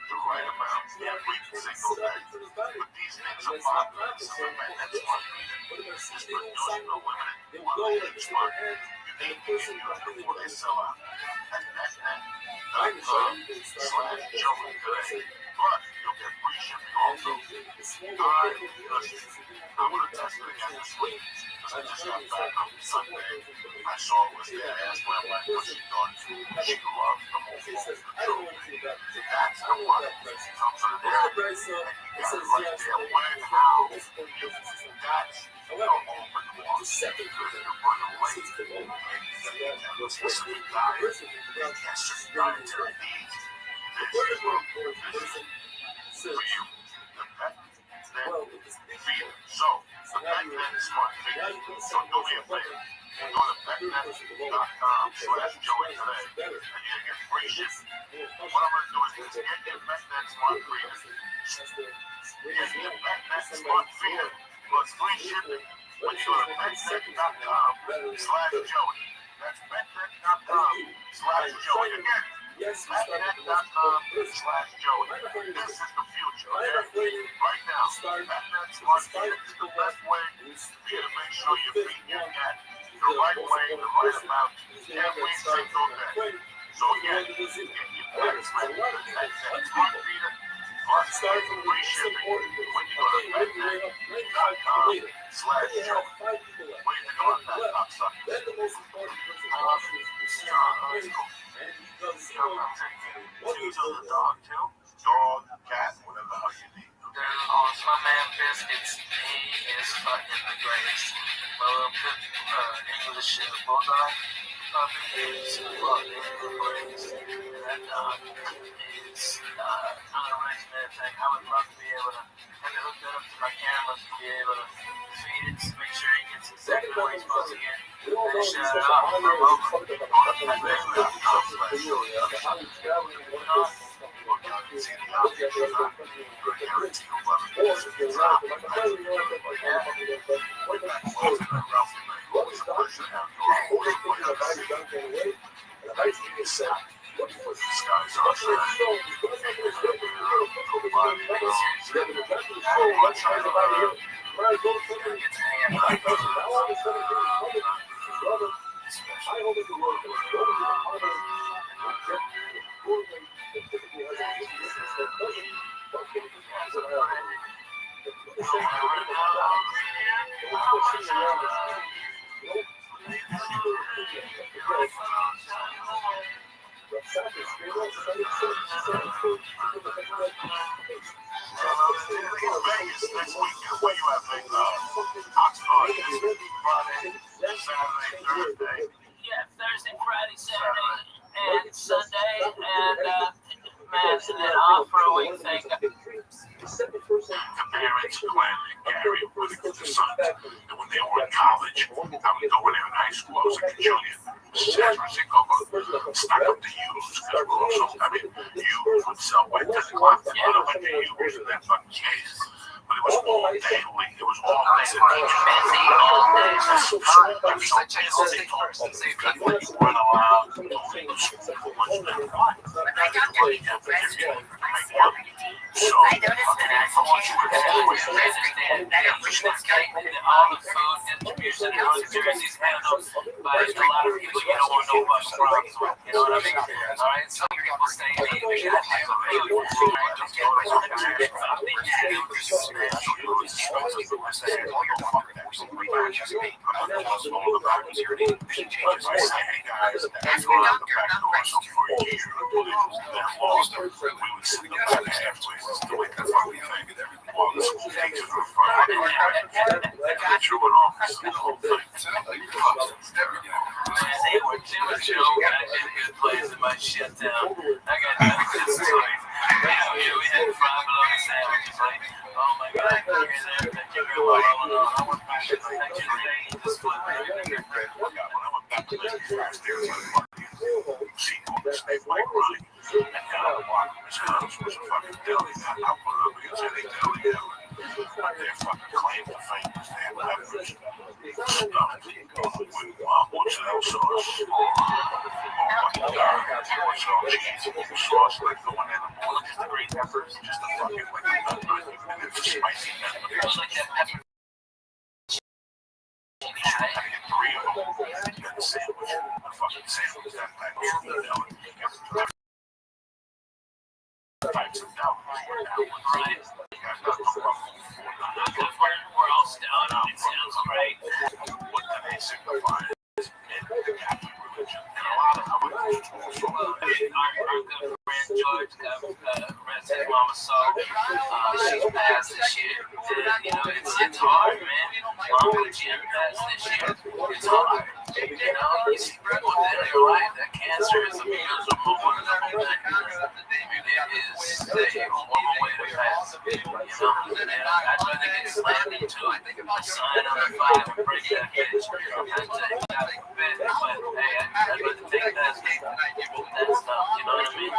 the right amount every single day. But these things are popular. So the man that's smart feeding is producing a limited quantity of smart. You need to use them before they sell out. At netnet.com/Joey today. Plus, you'll get free shipping also. I'm going to test it again this week. Because I just got back on Sunday. I saw it was there. I asked my wife what she thought. She loved the whole phone. That's the one. It comes on there. And you got it right there. When, how, you. That's the open one. Because you're running late. And let's listen to diet. Yes, just dietary needs. This is what for you. The pet then feeder. So, the PetNet is smart feeder. So do me a favor. Go to PetNet.com/Joey today, and you'll get free shipping. What I'm going to do is just get your PetNet smart feeder. Get your PetNet smart feeder plus free shipping when you go to PetNet.com/Joey. That's PetNet.com/Joey. Again, PetNet.com/Joey. This is the future, okay? Right now, PetNet smart feeder is the best way for you to make sure you feed your cat the right way, the right amount, every single day. So again, get your pet smart feeder plus free shipping when you go to PetNet.com/Joey. Where you go on that cocksucker. Then the most important person What do you do the dog too? Dog, cat, whatever the hell you need. It's my man Biscuits. He is fucking the greatest. My little English bulldog puppy is fucking the greatest. That dog is unoriginal thing. I would love to be able to have it hooked up to my cameras to be able to feed it to make sure he gets exactly where he's supposed to get. And shout it out from over. Next week, where you at, big Oxford, Friday, Saturday, Thursday. Yeah, Thursday, Friday, Saturday, and Sunday, and man, and then off for a week. Thank God. The parents, Glenn and Gary, were the sons. And when they were in college, I would go in there in high school. I was like a junior. Mrs. Hatcher would say, go, stack up the use. I mean, you would sell by 10 o'clock. Yeah, I went to you for that fucking case. But it was all daily. It was all busy all day. you run around doing the school lunch and what? I got that restroom. So, I noticed that as a kid, that it was just All the food distribution in New Jersey's handled by a lot of people you don't want to know about the problems with. You know what I mean? All right, some people say, hey, we got to have food. Right? Just get away from the my shit down. I got nothing to say. We had 5 bologna sandwiches. Like, oh my god, I want my shit to just flip We're all stoned. It sounds great. What do they signify? Our good friend George got arrested while I saw she's passed this year. You know, it's hard, man. Mom and Jim passed this year. It's hard. You know, you see people in their life that cancer is a miserable one of them. It is a horrible way to pass. You know, and I'd rather get slammed into a sign on the fire and break that bitch. I'd take that bit, but hey, I'd rather take that stuff. You know what I mean?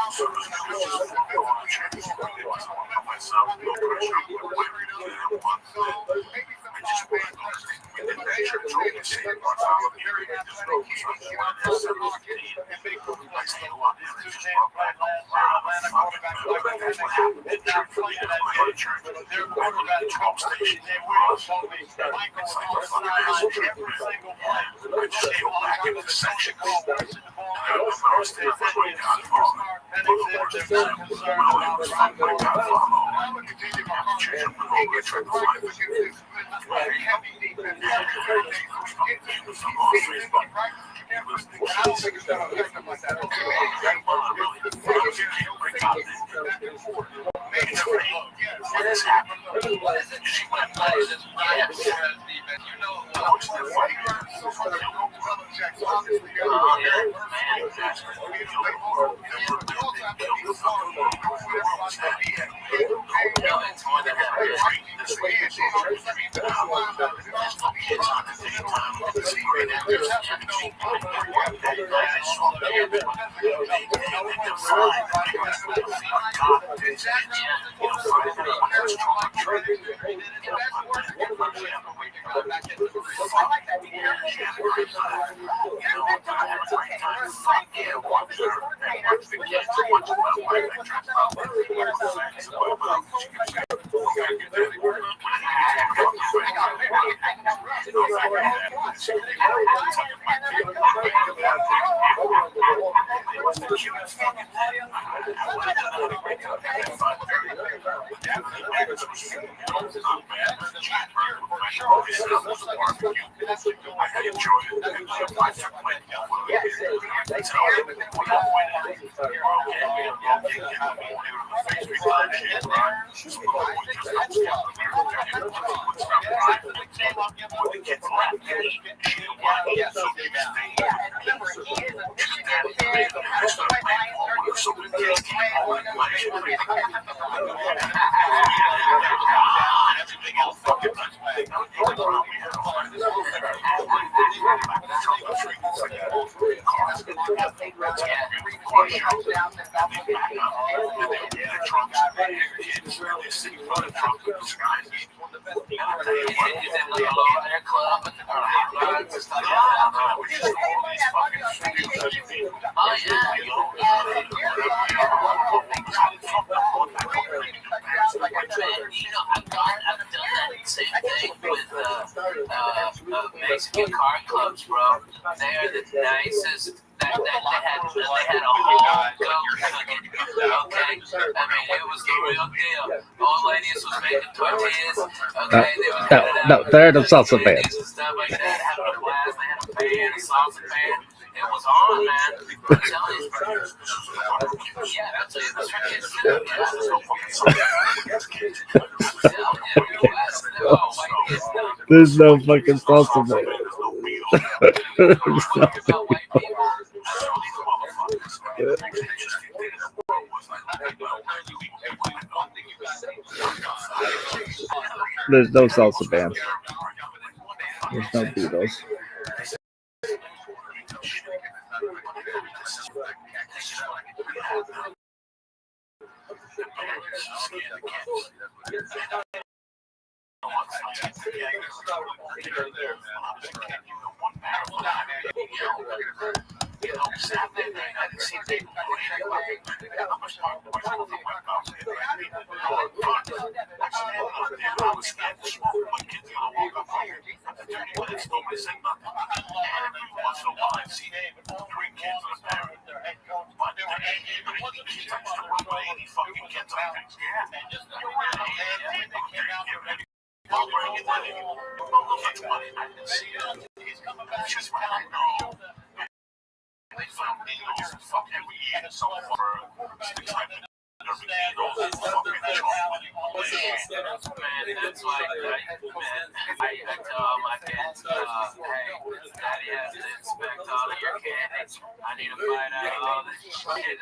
I've done that same thing with Mexican car clubs, bro. They are the nicest. They had a whole goat cooking. Okay, I mean it was the real deal. Old ladies was making tortillas. Okay, they was No, they're the salsa and fans. stuff like that. Having a blast. They had a pan, a salsa pan. It was on, man. I'm telling you. Yeah, that's it. That's right. There's no fucking salsa fan. There's no salsa band. There's no Beatles. That's why I tell all my kids, hey, Daddy has to inspect all of your candies. I need to find out all this shit.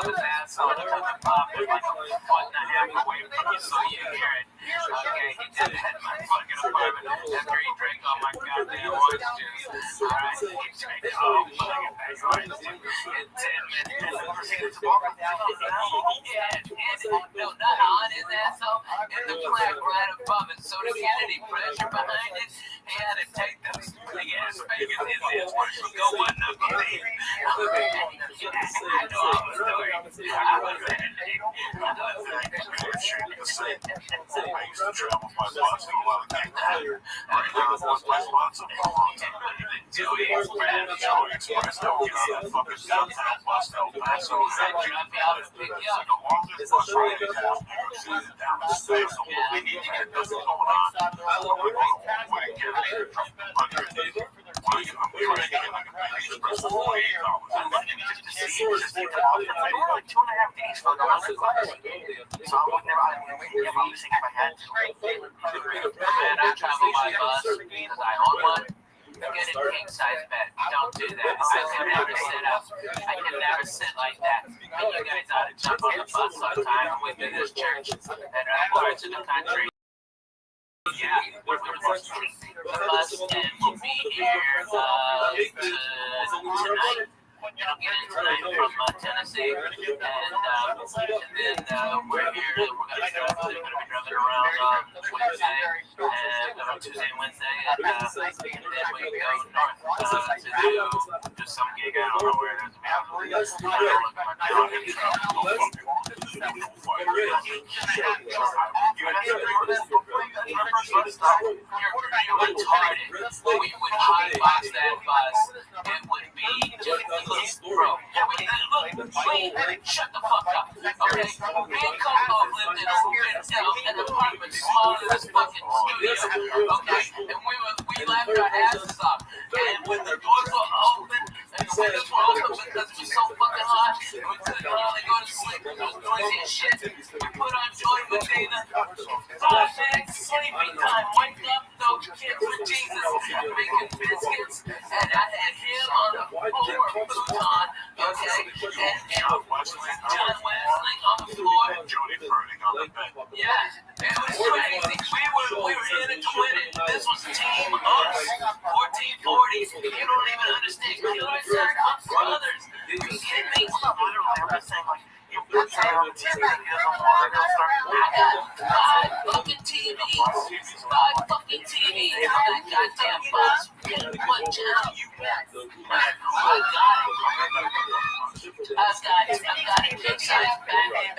of his asshole to the pop like a foot and a half away from you so you hear it. Okay, he did that in my fucking apartment after he drank all my goddamn orange juice. Alright, he drank all fucking orange juice in 10 minutes. No, not on his asshole, in the plaque right above it. So to get any pressure behind it, he had to take those big ass fingers in his ears and go one number eight. I know all the stories. I was at it. I used to travel by bus to a lot of things. Right now, the one place lots of long time. Joey Express don't get on the fucking downtown bus to El Paso. It's like the longest bus ride in town. Down the stairs, so we need to get this going on. We were getting like a big express for $48. Just to see, just to get out there. We were like 2.5 days for the $100. So I would never, if I was thinking if I had to. And I travel by bus because I own one. Get a king size bed. Don't do that. I can never sit up. I can never sit like that. And you guys ought to jump on the bus sometime with me this church and parts of the country. Yeah, we're the bus and we'll be here tonight. We'll get in tonight from Tennessee, and then we're here. We're gonna be driving around on Wednesday and Tuesday and Wednesday, and then we go north to do some gig. I don't know where it is. You're retarded. We would hotbox that bus. It would be bro, shut the fuck up, okay? Me and Coco lived in an apartment smaller than this fucking studio, okay? And we laughed our asses off. And when the doors were open, and the windows were open because it was so fucking hot, and we couldn't hardly go to sleep because it was noisy as shit, we put on Joy Medina, 5 minutes sleepy time, wake up, those kids with Jesus, making biscuits, and I had him on the floor, futon, okay, and John Wesley on the floor. Yeah, it was crazy. We were in it to win it. This was Team Us, 1440. You don't even understand. Killers are up for others. You kidding me? I'm saying like, I got 5 fucking TVs. 5 fucking TVs on that goddamn bus. What channel you got? I've got a big size bedroom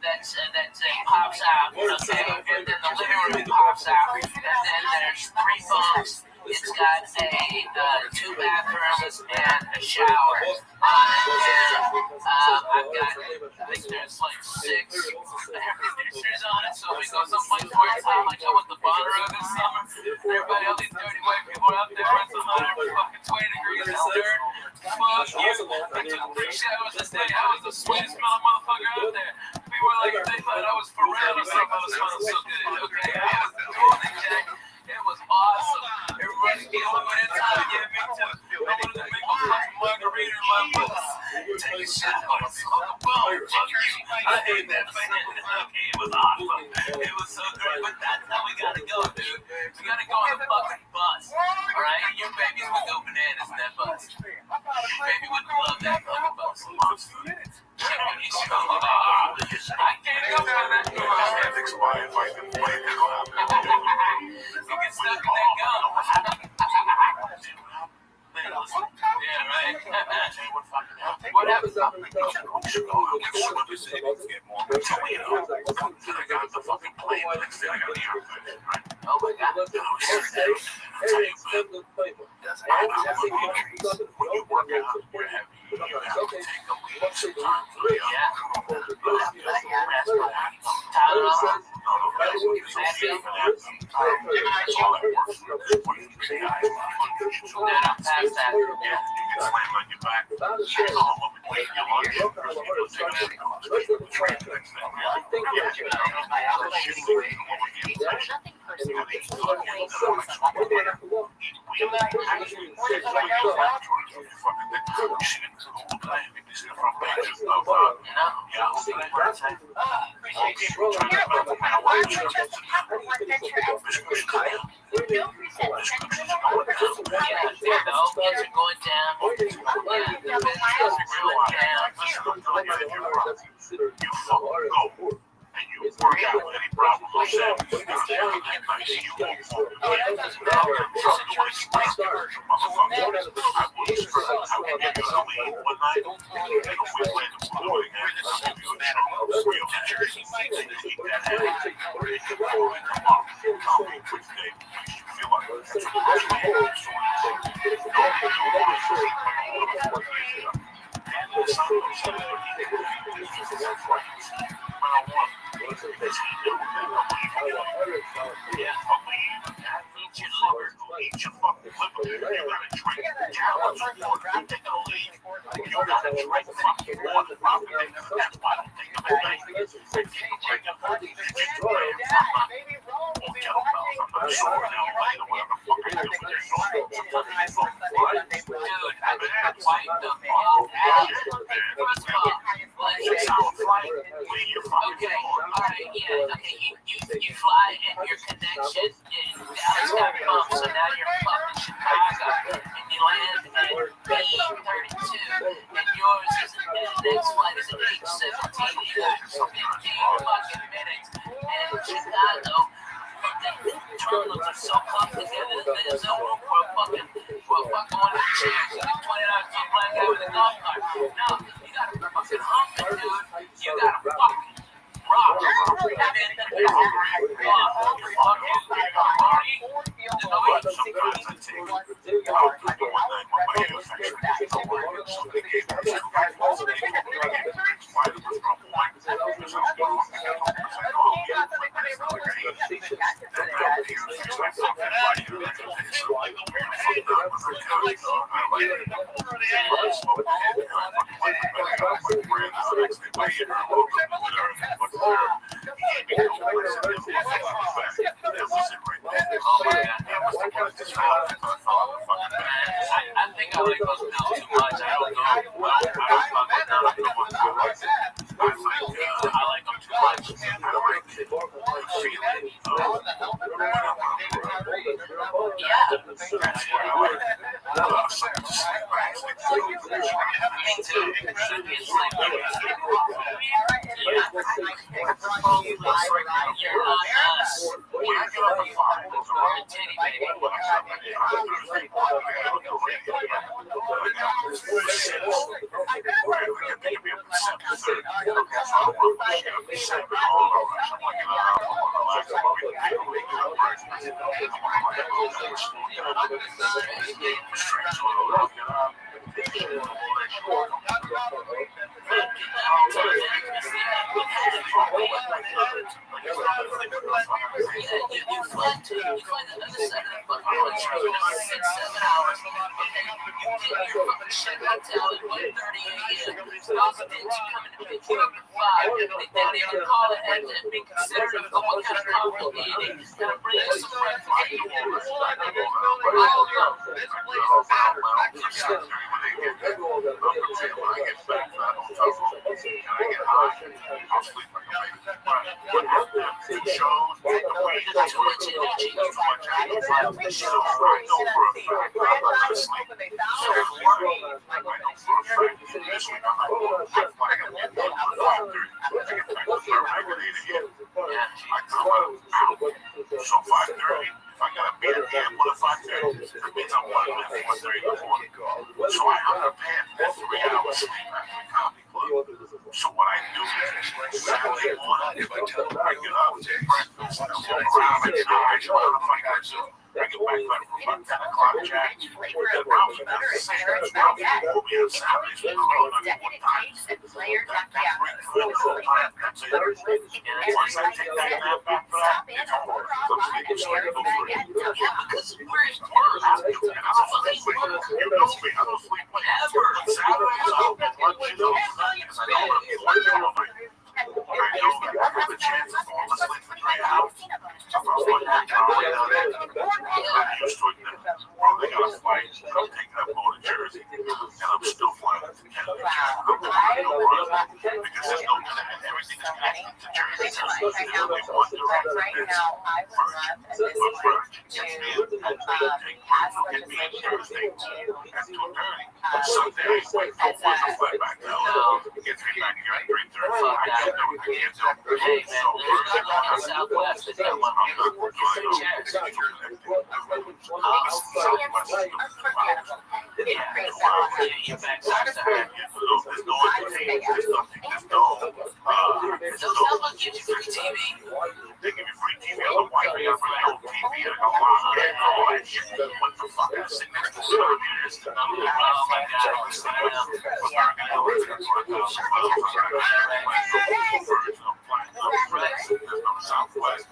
that pops out, okay, and then the living room pops out, and then there's 3 bunks. It's got 2 bathrooms and a shower on it, and I've got, I think there's like 6 air conditioners on it, so if we go someplace where it's hot, like I went to Bonnaroo this summer, everybody, all these dirty white people out there, it's 120 degrees in dirt. Fuck you. I took 3 showers this day. I was the sweetest smelling motherfucker out there. People were like, they thought I was for real or something. I was smelling so good. Okay, I was the golden jack. It was awesome. Everybody came over in time. Yeah, me too. I wanted to make my fucking margarita in my boots. Take a shot on a smoke a bone. Fuck you. I hate that thing. Okay, it was awesome. It was so great. But that's how we gotta go, dude. We gotta go on the fucking bus. Alright? Your babies would go bananas in that bus. Your baby would love that fucking bus. I can't go for that. You get stuck in that gum. Yeah, right. What happens after the gum? Oh my God. When you work out, you're heavy. You have to take a lead. You fly and your connection in Dallas got bumped, so now you're fucking Chicago, and you land at B32, and yours is the next flight is an H17. You got 15 fucking minutes, and Chicago, the terminals are so pumped together that there's no room for a fucking one of the chairs. You can point it out to a black guy with a golf cart. No, you gotta fucking hump it, dude. You gotta fucking rock. I think I like those pills too much. I don't know. I like them too much. Yeah. Me too. It's like you're not us. We're a titty baby. You fly to the other side of the fucking country in 6-7 hours, and then you get your fucking shit hotel at 1:30 a.m. Boston, you coming to pick you up at 5. They didn't even call ahead to be considerate of what kind of coffee you're eating. Gonna bring you some bread for you. So 5:30, if I got a beer at 5:30, that means I'm 1 minute before 30 in the morning. So I underpants that 3 hours sleep at the comedy club. So what I do is Saturday morning, if I tell them I get up, take breakfast, and I'm around at 9, bring it back from about 10 o'clock, Jack. Then Ralphie does the same. Ralphie will be on Saturdays with Corona at one time. That's once I take that nap after that, it's over. I'm sleeping straight over it. Because where's work? I don't sleep. You know me. I don't sleep whenever. Saturdays, I'll get lunch, because I don't want to be late all night. I know the chance of falling asleep for 3 hours. I was like, I'm used to it now. They got a flight. I'm taking up going to Jersey, and I'm still flying to Kennedy. Because there's no everything is connected to Jersey. They want to Now, I would love at this point to pass legislation Southwest, they got one chairs. Your back sides to her. Does someone give you free TV? They give you free TV on the white man for that old TV and all that shit. What the fuck? I sit next to somebody. Oh my Southwest.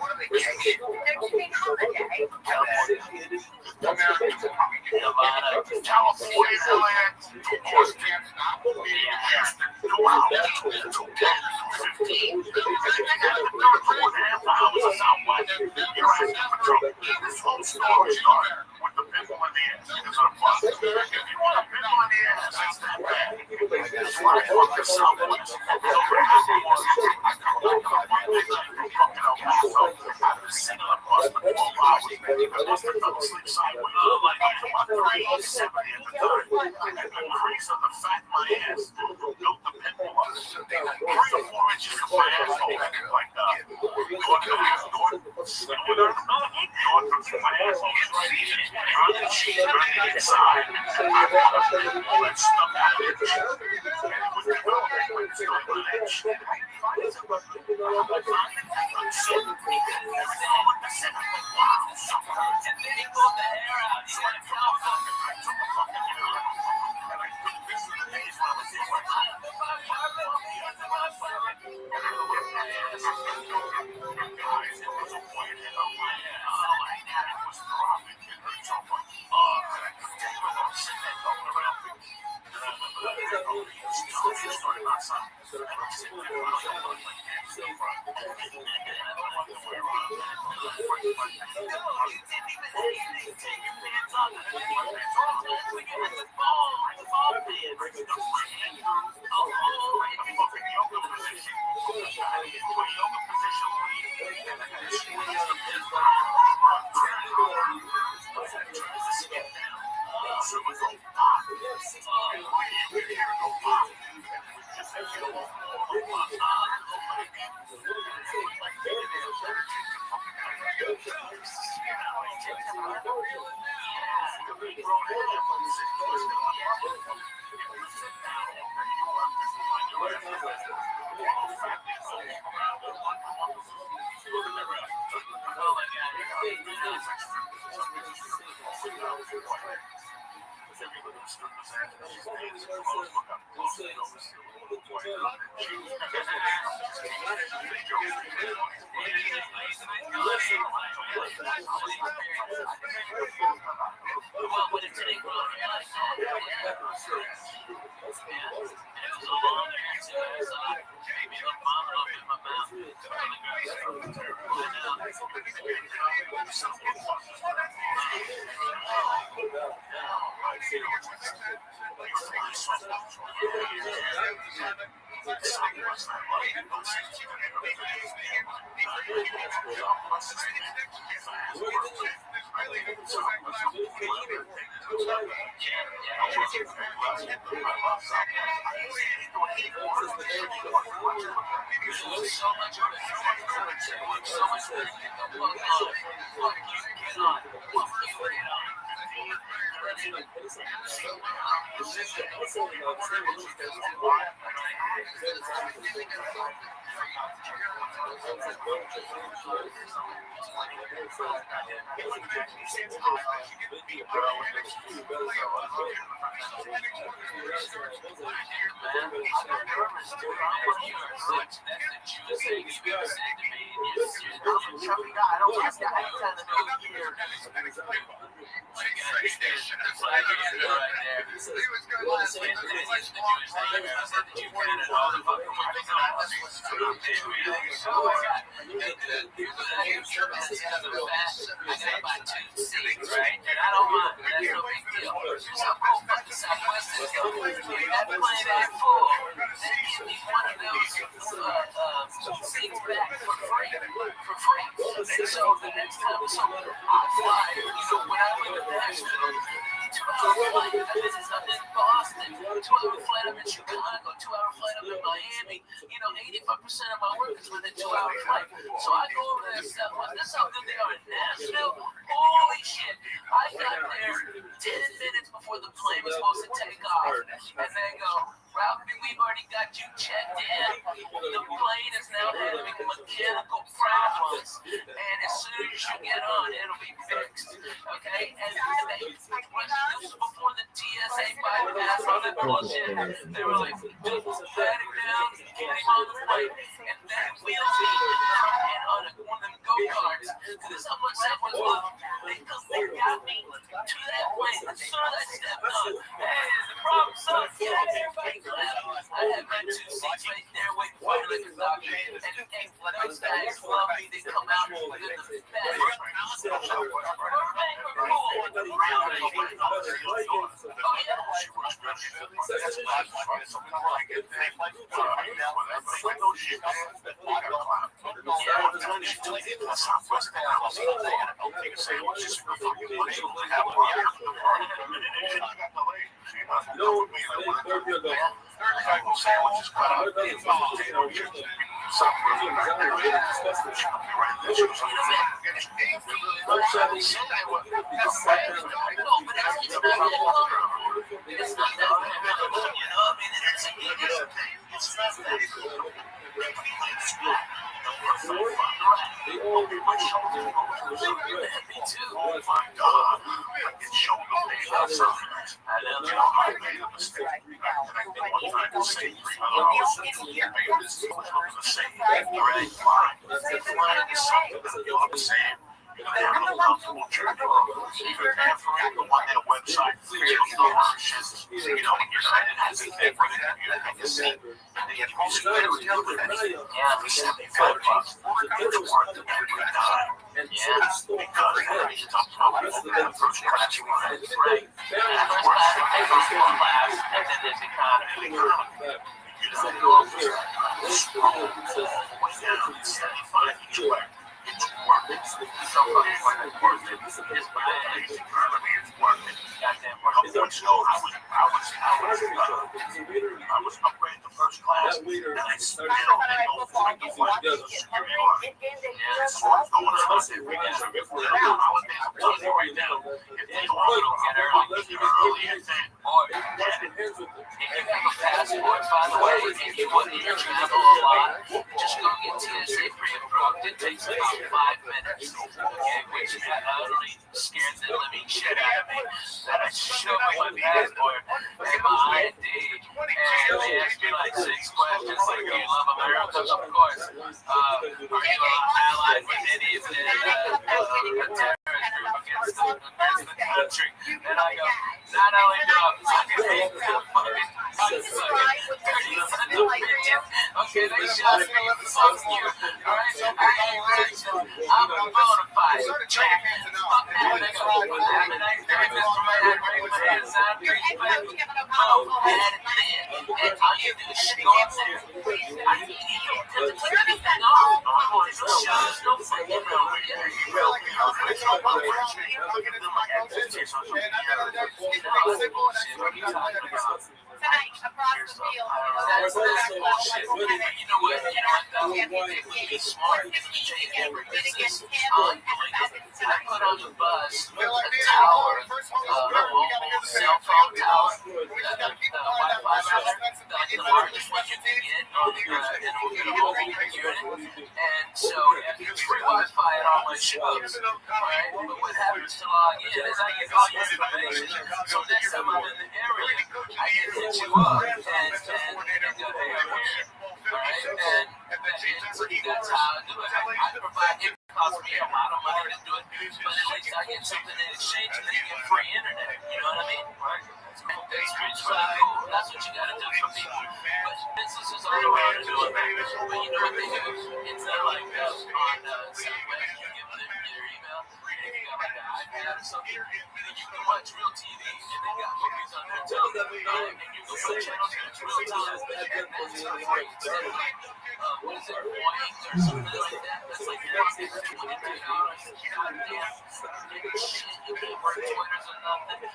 So the next time, so I fly, when I went to Nashville, 2-hour flight, this is up in Boston, 2-hour flight up in Chicago, 2-hour flight up in Miami. 85% of my work is within 2-hour flight. So I go over there and stuff. That's how good they are in Nashville. Holy shit. I got there 10 minutes before the plane was supposed to take off. And they go, Ralphie, we've already got you checked in. The plane is now having mechanical problems. And as soon as you get on, it'll be fixed. Okay? And this was before the TSA bypass on the bullshit. They were like, pat him down, get him on the plane. And then wheels me and on one of them go-karts. This is how much that was worth. They got me to that plane. As soon as I stepped on, hey, the problem, son, get out of here, everybody clap. I had my 2 seats right there waiting for me like a doctor. And those guys love me. They come out with the best. Burbank or cool. You can't work Twitters or nothing.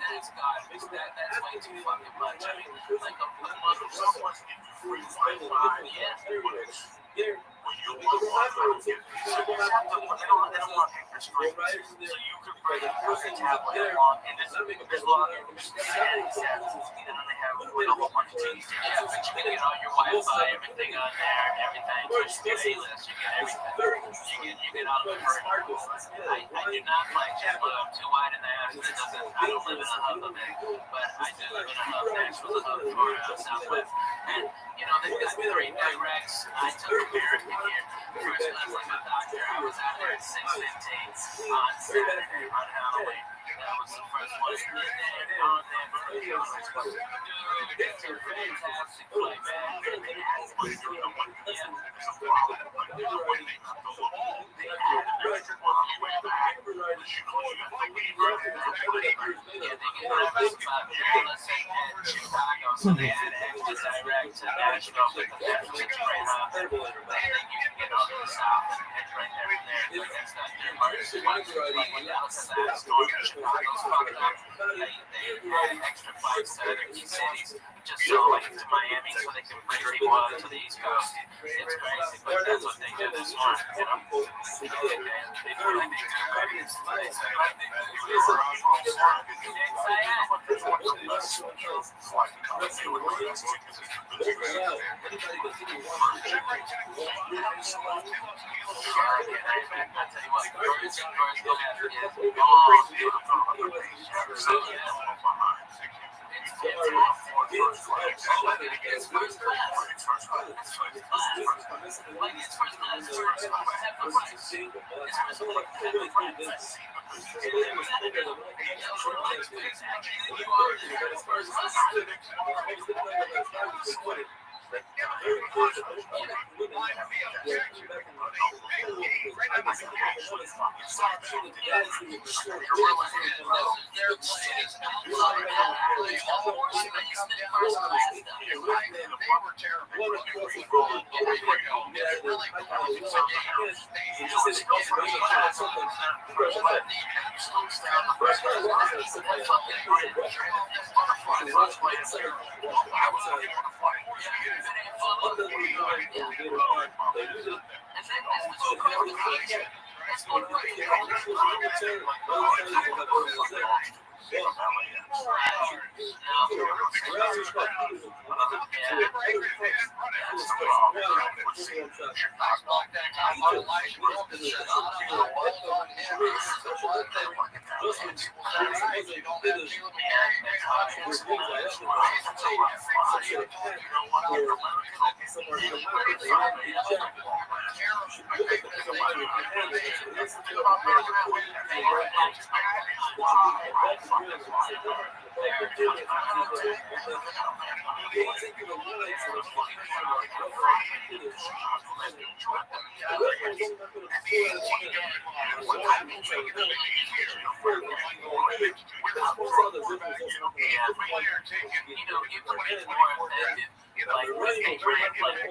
That's garbage. That's way too fucking much. I mean, like a month or so. Yeah. When you want Wi-Fi, they don't want paper screens. So you could bring a tablet along and just log in and then they have a whole bunch of things. Yeah, but you can get all your Wi-Fi, everything on there, everything. You get A-list, you get everything. You get all the versions. I do not like that, but I'm too wide in the ass. I don't live in a hub of it, but I do live in a hub. Nashville's a hub for Southwest. And, you know, they've got 3 directs. I took American here. First class like a doctor. I was out there at 6:15 on Saturday on Halloween. That was the first one. And then on there, dude, it's a fantastic play, man. Chicago, so they had extra direct to Nashville because that's where it's right up. And then you can get on the south and right there from there. Like that's not their emergency ones. Like Dallas has had a storm. Chicago's fucked up. They had extra flights to other key cities just so like to Miami so they can bring people out to the East Coast. It's crazy, but that's what they do this morning, you know? They do like they do, baby. It's like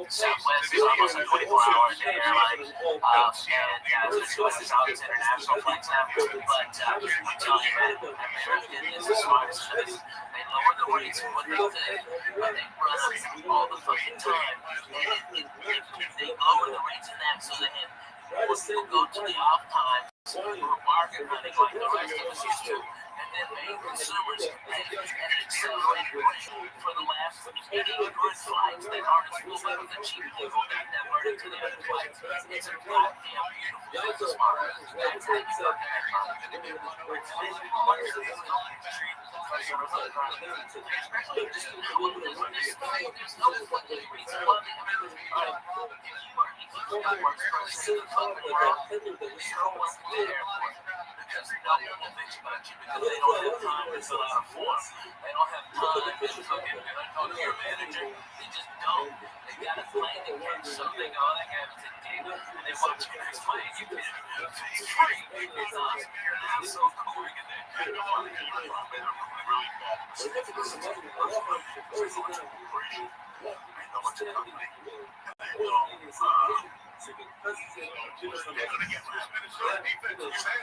Southwest is almost a 24-hour day airline, and Southwest is international flights now. But I'm telling you, man, American is the smartest of this. They lower the rates of what they think, but they run up all the fucking time. They lower the rates in that so that people go to the off time, bargain hunting like the rest of us used to. And then paying consumers at an accelerated rate for the last 80 good flights that aren't as full with the cheap people that diverted to the other flights. It's a goddamn beautiful business model. That's how you work at there's no fucking reason why they have to because no one will bitch about you because they don't have time to fill out a form. They don't have time to fucking talk to your manager. They just don't. They got a plane to catch, so they go, I got to deal. And they watch your next plane. You can it's free. It's awesome. It's so cool. know what to do. And they know, they're going to get this Minnesota defense. You say,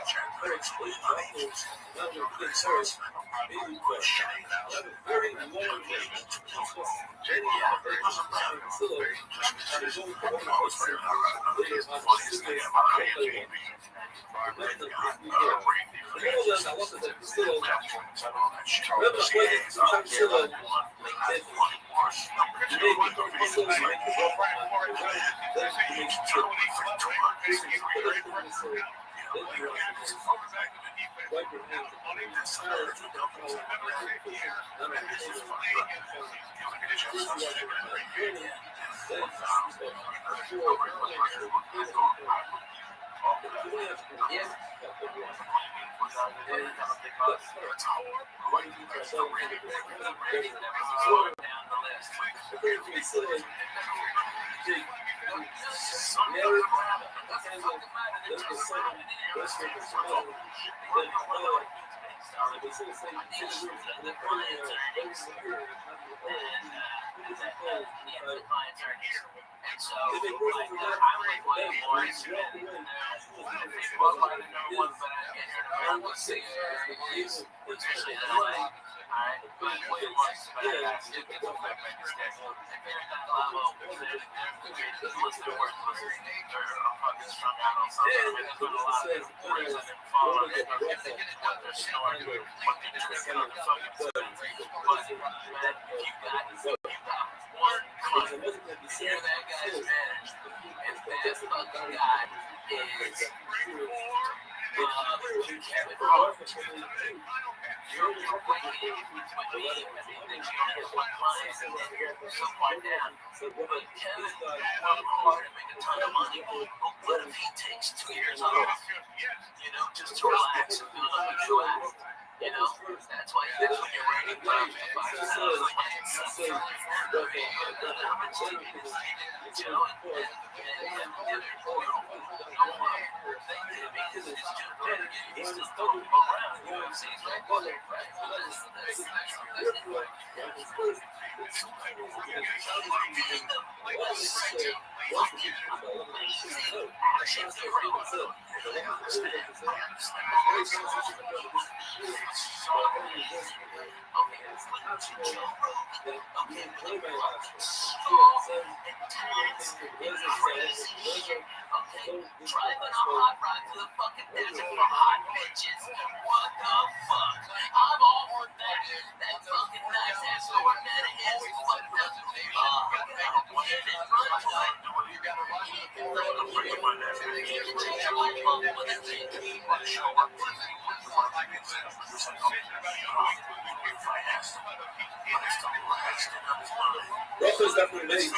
Rothschild's definitely made.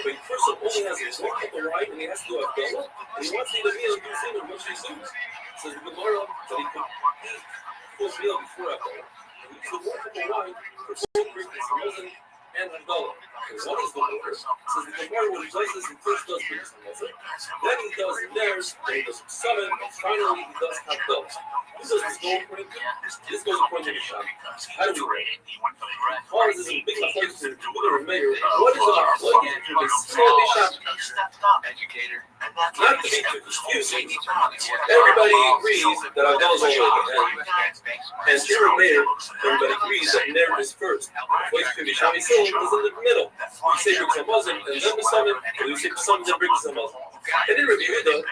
But first of all, he has his walk up the right, and he has to do a Abdullah, and he wants me to be able to do something what she suits. Says the Gemara that he could eat full meal before Abdullah. And he used to walk up the right for both Christmas, Muslim and Abdullah. And what is the order? Says the Gemara when he does this, he first does Christmas and Muslim, then he does theirs, then he does summon, and finally he does Abdullah. Who does this go according to? This goes according to the Shah. How do we rate? How is this a big mistake to the mayor? What is a mistake to the Sunday Shah? Not to be too confusing, everybody agrees that Abdullah is over and Shira Mayor, everybody agrees that Ner is first. What to be Shami Sil is in the middle. You say Briggs Muslim and then the summon, or you say summon and Briggs Muslim. And in Rabbi Yehuda,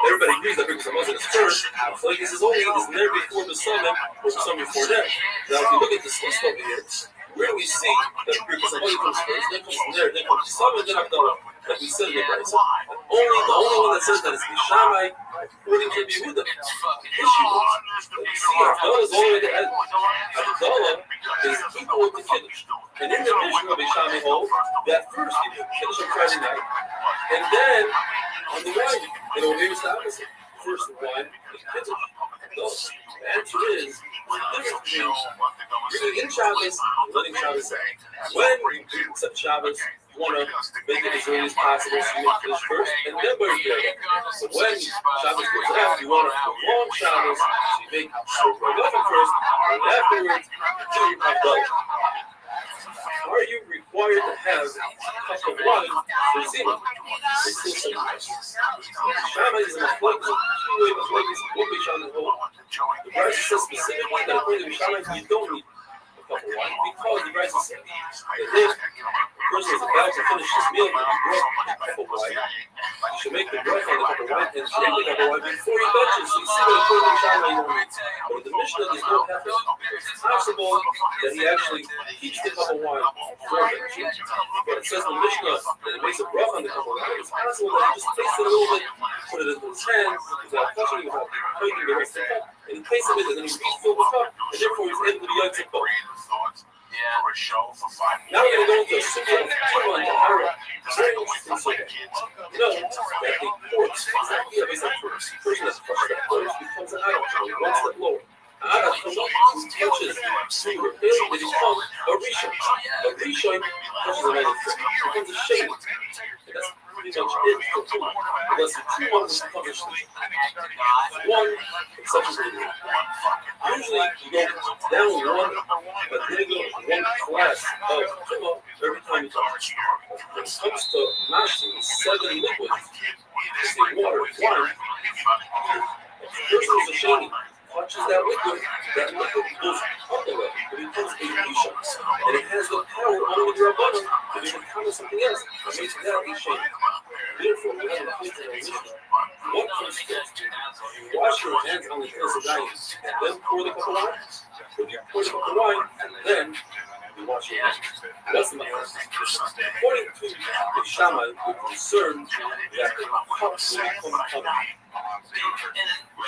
everybody agrees that Briggs Muslim is first. So like this is only is Ner before the summon or the summon before Ner. Now if you look at this list over here, where we see that Briggs Muslim comes first, then comes Ner, then comes the summon, then Abdullah. Like we said in the Brisa. The only one that says that is Bishamai, according to Rabbi Yehuda. Issue is that you see Abdullah is all the way to the end. Abdullah is equal with the Kiddush. And in the Mishnah of Bishamai hold that first you do Kiddush on Friday night, and then on the wine, it will be the opposite. First the wine, then Kiddush. The answer is the difference between bringing in Shabbos and letting Shabbos out. When you accept Shabbos, you want to make it as early as possible so you make Kiddush first, and then birthday. But when Shabbos goes out, you want to prolong Shabbos, so you make Shulchan first, and afterwards, do Abdullah. Are you required to have a cup of wine for zima. They still say yes. Shammai is a machloek, two-way machloek, what we shall hold. The Brisa says specifically that according to Shammai, you don't need a cup of wine because the Brisa said that if a person is about to finish his meal and he brought a cup of wine, you should make the bracha on the cup of wine and drink the cup of wine before he benches. So you see that according to Shammai, you don't need. But in the Mishnah, there's no hefer. It's possible that he actually keeps the cup of wine for benching. But it says in the Mishnah that it makes a bracha on the cup of wine. It's possible that he just takes it a little bit, put it into his hand, without touching it, without breaking the rest of the cup, and he takes it, and then he refills the cup, and therefore he's able to be like the cup. Now we're going to go into a sugya of Tumah and Tahara. Very interesting sugya. You know that the corpse, exactly a person that's crushed that corpse becomes an adult, one step lower. Adam touches to repair it, it becomes a rishon. A rishon touches a man, it becomes a shame. And that's pretty much it for Tumah. Unless the Tumah is published. One exception to the rule. Usually you go down one, but then you go one class of Tumah every time you touch. When it comes to mashing 7 liquids, say water, wine, the person who's a shame touches that liquid goes up a level. It becomes a rishon. And it has the power only the Rabbanim to become something else. It makes that a shame. Therefore, we have a place in our Mishnah. What comes first? You wash your hands on the place of dining, and then pour the cup of wine. Or you pour the cup of wine, and then you wash your hands. That's the matter. According to the Shammai, we're concerned that the cup will become covered.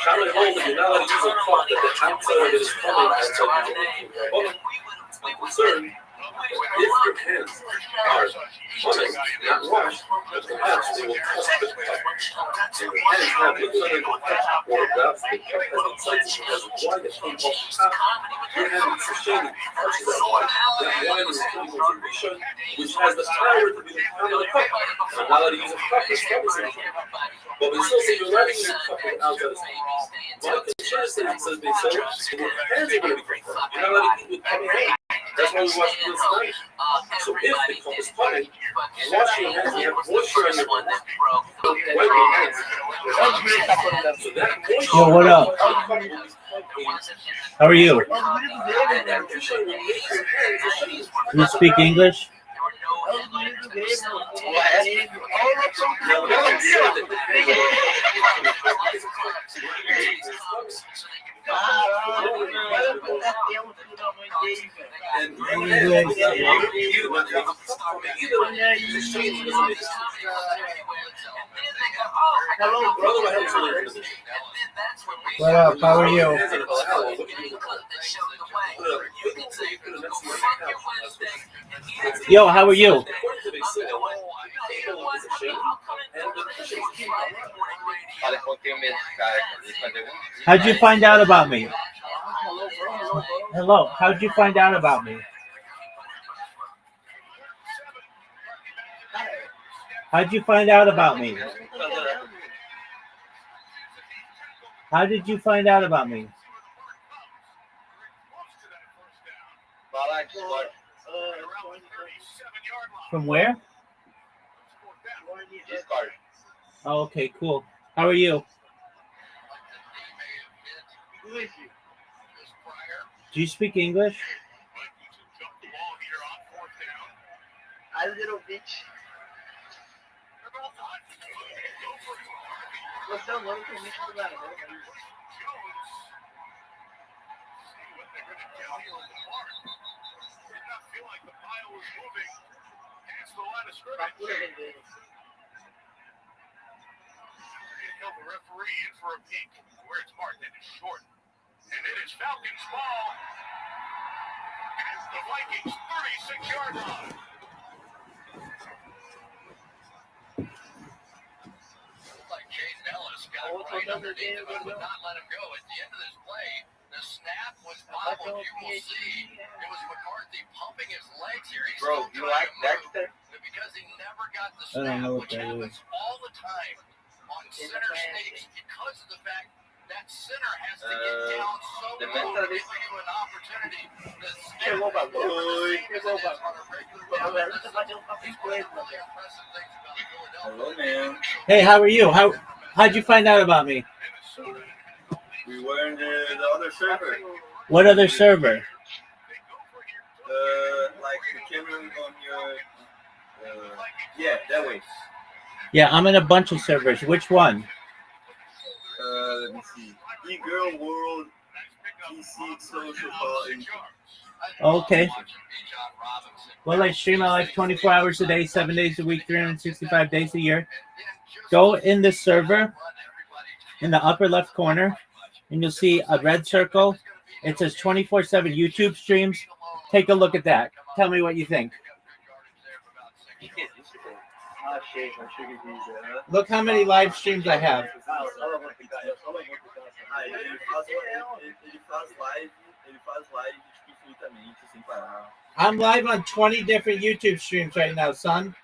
Shammai holds that you're not allowed to use a cup that the outside of it is covered outside of the bottom. I'm concerned that if your hands are running, not washed, but perhaps they will touch the cup. And your hands have liquid under the cup, or perhaps the cup has inside it has wine that came off the top. Your hand is a shame that touches that wine. That wine is coming from a rishon, which has the power to be the pound of the cup. I'm not allowed to use a cup that's covered something. But we still say you're not using a cup with outside of something. One can share says they say, and your hands are going to be covered. You're not allowed to eat with covered hands. That's why we wash the hands tonight. So if the cup is covered, you wash your hands, you have moisture on your hands. Wipe your hands. So that moisture. Yo, what up? How are you? You speak English? What up? How are you? Yo, how are you? How'd you find out about me? Hello, how'd you find out about me? How'd you find out about me? How did you find out about me? From where? Oh, okay, cool. How are you? Do you speak English? A little bit. Você é o nome que muito do Brasil. The referee in for a peek where it's marked that is short. And it is Falcons ball at the Vikings 36-yard line. Like Jaden Ellis got right underneath him and would not let him go. At the end of this play, the snap was bobbled. You will see it was McCarthy pumping his legs here. He's Bro, you like Dexter? Because he never got the snap, which happens all the time on center stakes because of the fact that center has to get down so low to give you an opportunity to snap on a regular Agora você bateu um papo com ele, mano. Hello, man. Hey, how are you? How'd you find out about me? We were in the other server. What other server? Like the camera on your. Yeah, that way. Yeah, I'm in a bunch of servers. Which one? Let me see. E-Girl World, PC Social Calling. Okay. Well, I stream my life 24 hours a day, 7 days a week, 365 days a year. Go in this server in the upper left corner, and you'll see a red circle. It says 24/7 YouTube streams. Take a look at that. Tell me what you think. Achei que diz, né? Look how many live streams I have. Ele faz live tipo, infinitamente, sem parar. I'm live on 20 different YouTube streams right now, son.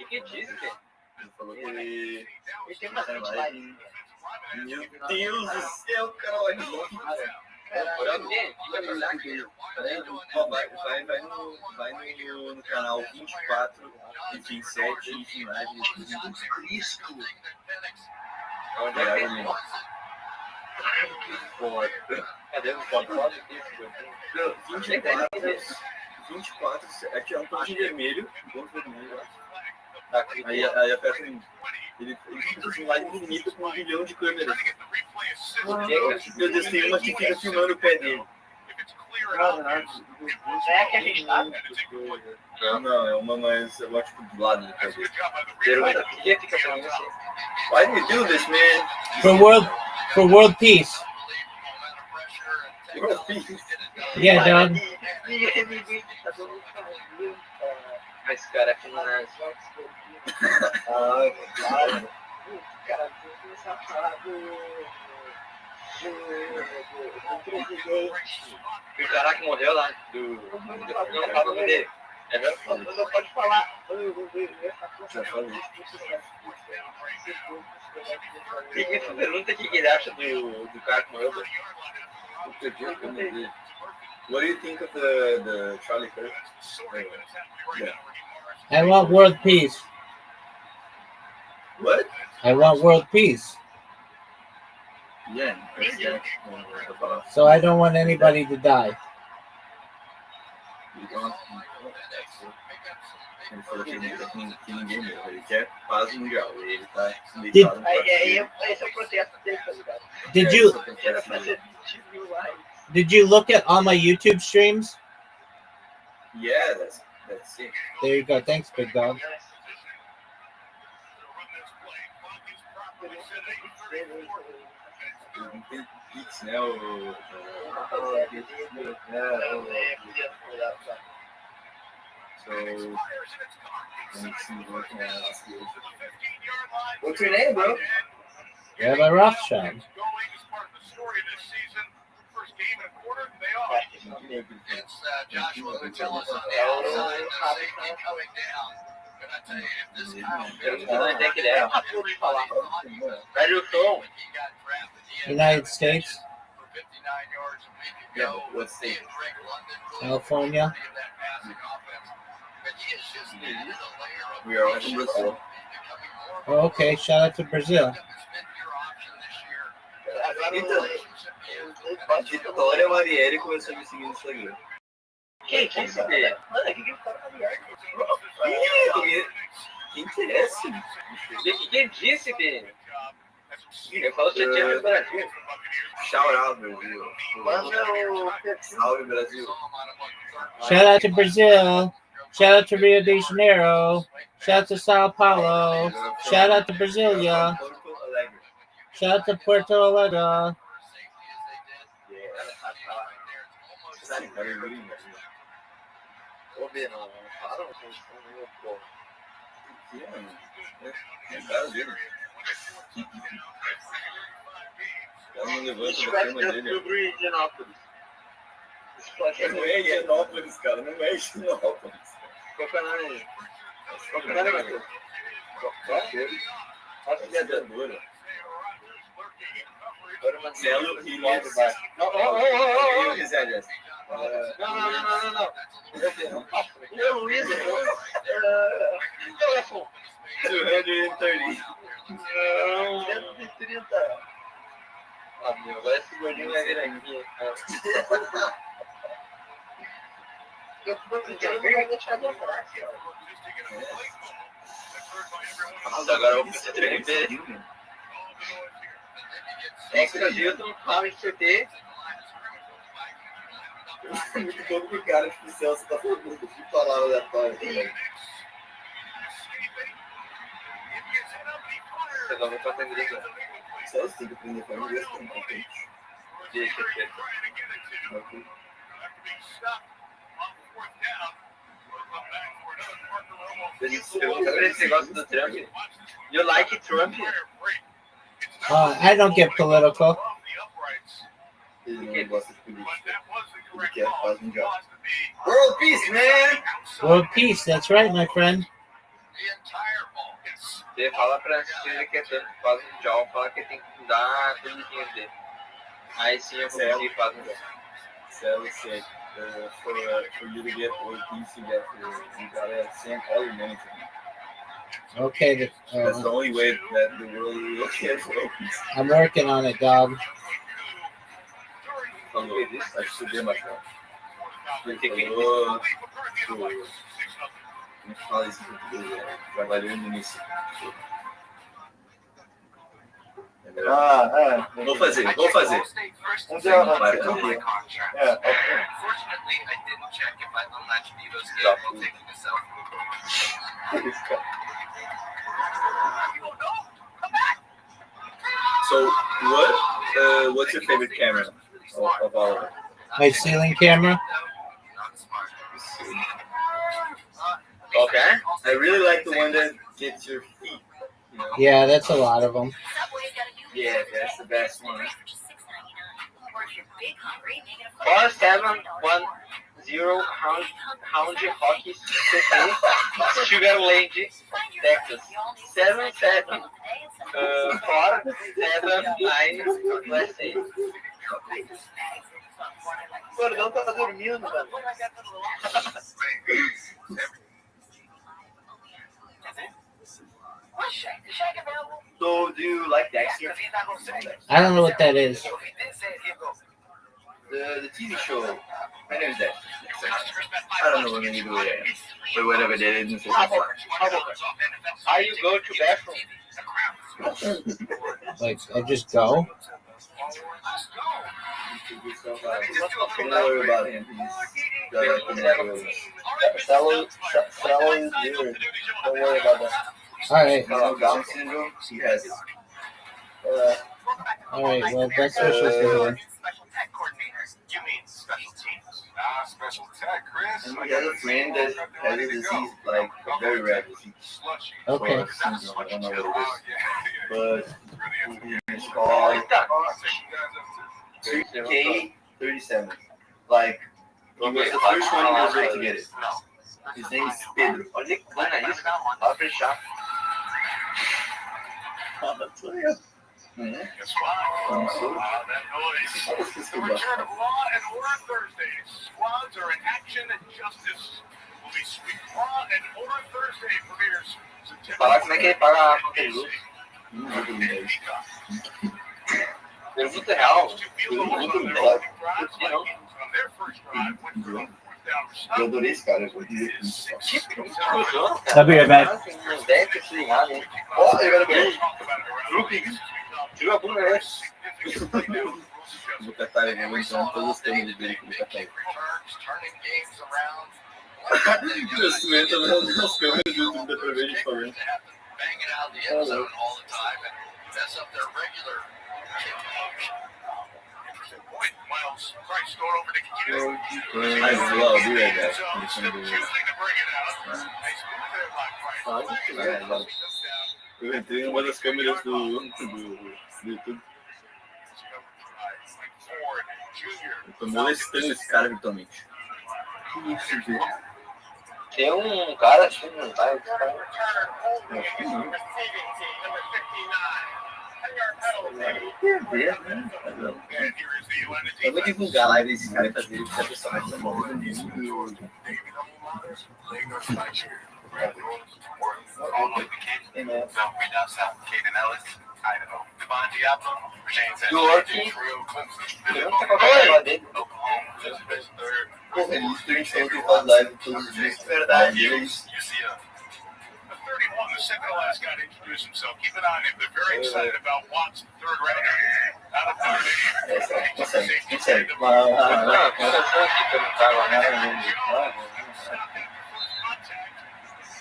O que diz, velho? Ele falou que ele Tem bastante live. Meu Deus do céu, cara, olha isso. Vai no canal 24 e 27 e finais de Jesus Cristo. Onde é que cadê o pode? 24 aqui é um ponto vermelho, Aí aperta ele fica assim, live infinita com 1 bilhão de câmeras. Meu Deus, tem uma que fica filmando o pé dele. É que a gente tá. Não, é uma mais. Eu gosto do lado do pé dele. Pergunta, o que fica falando assim? Why do you do this, man? For world peace. World peace. Yeah, dog. Mas cara aqui não é. Claro. Cara, começar a falar do presidente. O cara que morreu lá, não fala dele. É mesmo? Não pode falar. E pergunta o que ele acha do cara que morreu. What do you think of the Charlie Kirk? Yeah. I want world peace. What? I want world peace. Yeah. So I don't want anybody to die. Ele falou que ninguém morreu. Ele quer paz mundial. Ele tá deitado no quarto. Esse é o protesto dele, tá ligado? Did you look at all my YouTube streams? Yeah, that's it. There you go. Thanks, big dog. Pix, né? What's your name, bro? Rabbi Rothschild. It's Joshua who tell us on the outside there's safety coming down. And I tell you, if this United States. Yeah, but what state? California. We are all from Brazil. Oh, okay. Shout out to Brazil. Então, a Vitória Marielle começou a me seguir no Instagram. Quem disse dele? Mano, que Vitória Marielle? Que interessa? Quem disse dele? Eu falo que tinha no Brasil. Shout out, Brasil. Salve, Brasil. Shout out to Brazil. Shout out to Rio de Janeiro. Shout out to Sao Paulo. Shout out to Brasilia. Shout out to Puerto Alegre. Não levanta da cama dele. Não é Higienópolis, cara. Não é Higienópolis. Qual canal é ele? Qual canal é ele? Auxiliadora. Agora uma Marcelo e Risélias. Não. Meu Luiz, telefone. 230. Não. 130. Ah, meu, agora esse gordinho vai vir aqui. Eu tô tentando ver a deixar de abraço. Nossa, agora eu preciso de ver. É que o Gilton fala em CT. Muito pouco que cara de Celso tá falando de palavra aleatória. Você vai ver pra atender isso. Celso tem que aprender a falar inglês também. Deixa. Pergunta pra ele se gosta do Trump. You like Trump? I don't get political. Ele não gosta de política. Ele quer paz mundial. World peace, man! World peace, that's right, my friend. Você fala pra Cecília que é tanto paz mundial, fala que tem que dar tudo dele. Aí sim eu vou conseguir paz mundial. So let's say, for you to get world peace, you gotta send all your money to him. Okay, That's the only way that the world will get world peace. I'm working on it, dog. Falou, acho que subiu mais forte. Ele falou, como fala isso em português? Trabalhou no início. Vou fazer. Um dia, So, what's your favorite camera of all of them? My ceiling camera? Okay. I really like the one that gets your feet. You know? Yeah, that's a lot of them. Yeah, that's the best one. 4710 Round Rock CT Sugar Land, Texas. 77479 USA. O gordão tava dormindo, mano. So, do you like Dexter? I don't know what that is. The TV show. My name is Dexter. I don't know what you do with it. But whatever it is, How you go to bathroom? Like, I just go? Don't worry about him. He's got like the network. Fellow is weird. Don't worry about that. Alright. Down syndrome, he has it. Alright, well, best wishes to her. You mean special teams? Special tech, Chris. And he has a friend that has a disease, like a very rare disease. Okay. Or syndrome, I don't know what it is. But it's called K37. Like, he was the first one in Brazil to get it. His name is Pedro. Olha que bacana isso. Ó, fechar. That's fine. That noise. The return of Law and Order Thursdays. Squads are in action and justice will be sweet. Law and Order Thursday premieres September. Falar como é que ele paga a conta de luz. Pergunta real. Eu adorei esse cara. I'll be right back. Não deve ter se ligado, hein? Ó, ele vai no banheiro. Tirou a bunda, né? Vou catar ele, eu vou entrar em todas as câmeras dele que ele catar ele. Eu experimento nas câmeras do YouTube, dá pra ver a gente falando. I love you guys. Eu entrei em uma das câmeras do YouTube. Eu tô molestando esse cara virtualmente. Tem um cara assim, não vai. Vamos divulgar a live desse cara e fazer ele ficar pessoal. Do Orkin. Eu não tava falando lá dentro. Porra, eles pensam que faz live todos os dias. Verdade, eles. The 31, the second to last guy to introduce himself. Keep an eye on him. They're very excited about Watt's third rounder. Out of Notre Dame.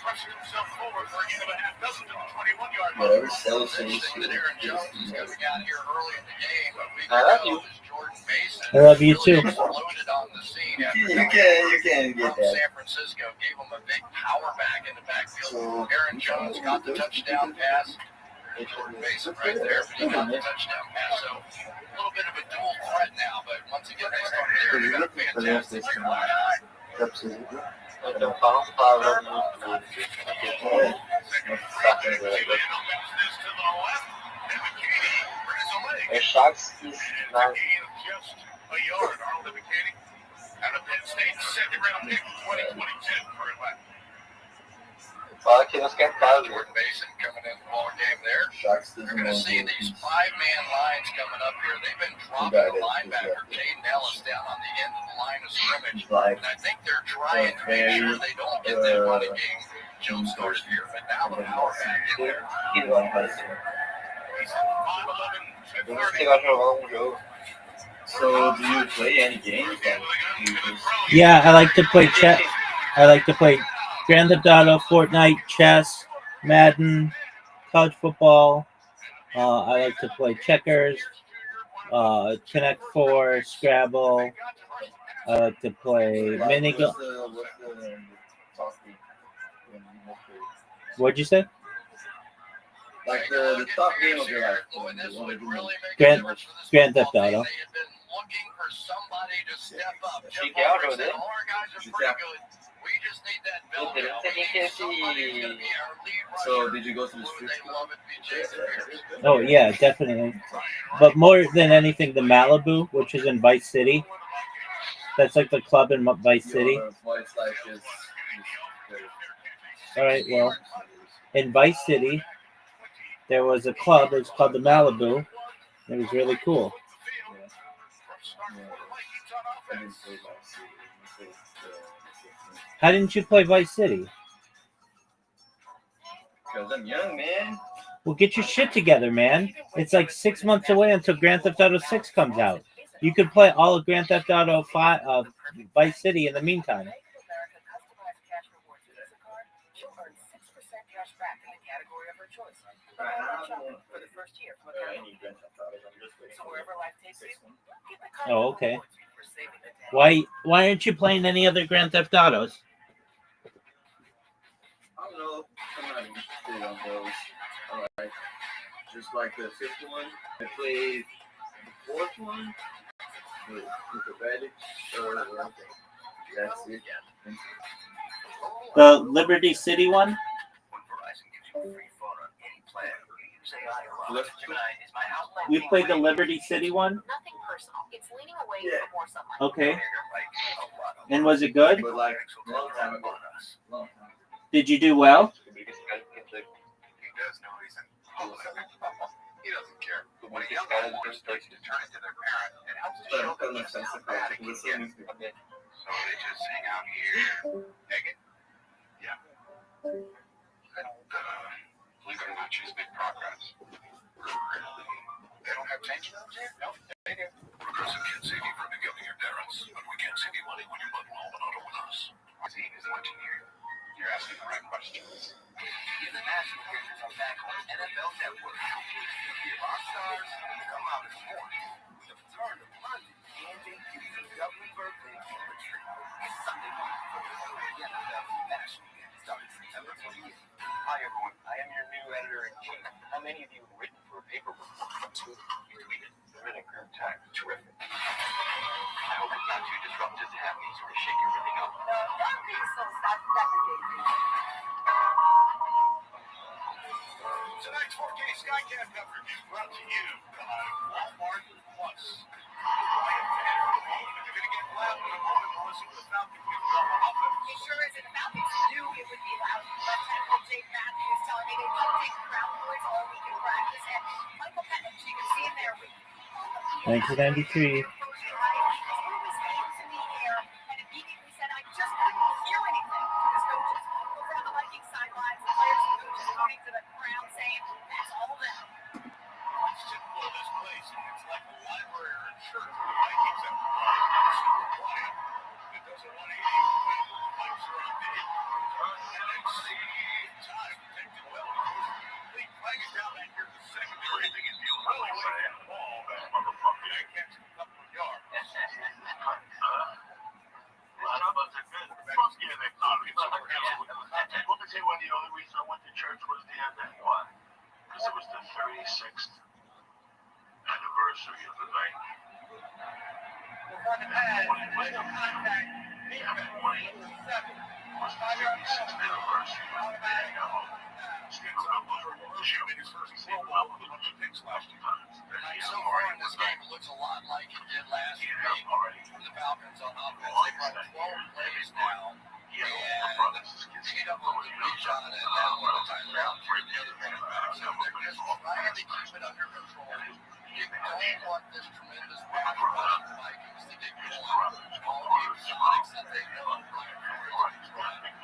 Pressing himself forward for a gain of a half dozen to the 21-yard line. Whatever sells things. Aaron Jones is coming out here early in the game, but we know this Jordan Mason I love you too. exploded on the scene after You can't get from that. San Francisco, gave him a big power back in the backfield. Aaron Jones got the touchdown pass. Jordan Mason right there, but he got the touchdown pass. So a little bit of a dual threat now, but once again, they started there. They got a fantastic Então fala uma palavra muito é Sharks que na fala que não quer fazer. Sharks You're going to see these five-man lines coming up here. They've been dropping the linebacker, Jaden Ellis, down on the end of the line of scrimmage. And I think they're trying to make sure they don't get that running game jump started here. But now the power back in there. He's 5'11". So do you play any games? Yeah, I like to play chess. I like to play Grand Theft Auto, Fortnite, chess, Madden, college football. I like to play checkers, Connect 4, Scrabble. I like to play mini golf. What'd you say? Like the top game of your life. Grand Theft Auto. So did you go to the street club? Oh yeah, definitely. But more than anything, the Malibu, which is in Vice City. That's like the club in Vice City. All right, well, in Vice City, there was a club. It was called the Malibu. It was really cool. How didn't you play Vice City? Because I'm young, man. Well, get your shit together, man. It's like 6 months away until Grand Theft Auto 6 comes out. You could play all of Grand Theft Auto 5, Vice City in the meantime. Oh, okay. Why aren't you playing any other Grand Theft Autos? I don't know. I'm not interested on those. Alright. Just like the fifth one. I played the fourth one with the Reddit. That's it. The Liberty City one? We played the Liberty City one? Nothing personal. It's leaning away from more sunlight. Okay. And was it good? But like, long time ago. Did you do well? He does know he's in. He doesn't care. But when a young homeowner starts to turn into their parent, it helps to show them just how bad it can get. So they just hang out here. Megan? Yeah. And, believe it or not, she's made progress. They don't have tank jobs here? No, they do. Progressive can save you from becoming your parents, but we can't save you money when you bundle home and auto with us. Seeing is what you hear. You're asking the right questions. In the national pictures are back on NFL Network. The rock stars come out in sports. The return of London and JQ's double birthday anniversary. It's Sunday night for the NFL National Game starting September 28th. Hi everyone, I am your new editor-in-chief. How many of you have written for a paper book? 2. You tweeted. The written group time. Terrific. I hope it's not too disruptive to have me sort of shake everything up. Don't be so sarcastic. Tonight's 4K Skycast coverage is brought to you by Walmart Plus. Ryan Tanner, the moment you're going to get loud in a moment, Melissa, with the Falcons get the offense. It sure is, and the Falcons knew it would be loud. But Technical Jake Matthews telling me they don't take crowd noise all week in practice. And Michael Penix, you can see him there with 1993. And immediately said, I just couldn't hear anything to his coaches. Over on the Vikings sidelines, the players and coaches pointing to the crowd saying, that's all them. It's typical of this place. It's like a library or a church. The Vikings have a super quiet. It does a 180 when the lights are on big. And it's time to take the well. They flag it down back here in the secondary. They get really away from the ball. Motherfucker, they catch a couple of yards. Fuck yeah, they thought it was Let me tell you why the only reason I went to church was the other day. Why? Because it was the 36th anniversary of the night. Before the pass, legal contact, defense, 7. Was the 36th anniversary of the day. Steve Wilkes shooting his first Pro Bowl with a bunch of picks last year. So far in this game, it looks a lot like it did last week for the Falcons on offense. They've run 12 plays now. And hit up over the big shot and that one time around for the other running back. So they're just trying to keep it under control. You don't want this tremendous pass rush of the Vikings to get going. All games six that they know Brian Flores is running.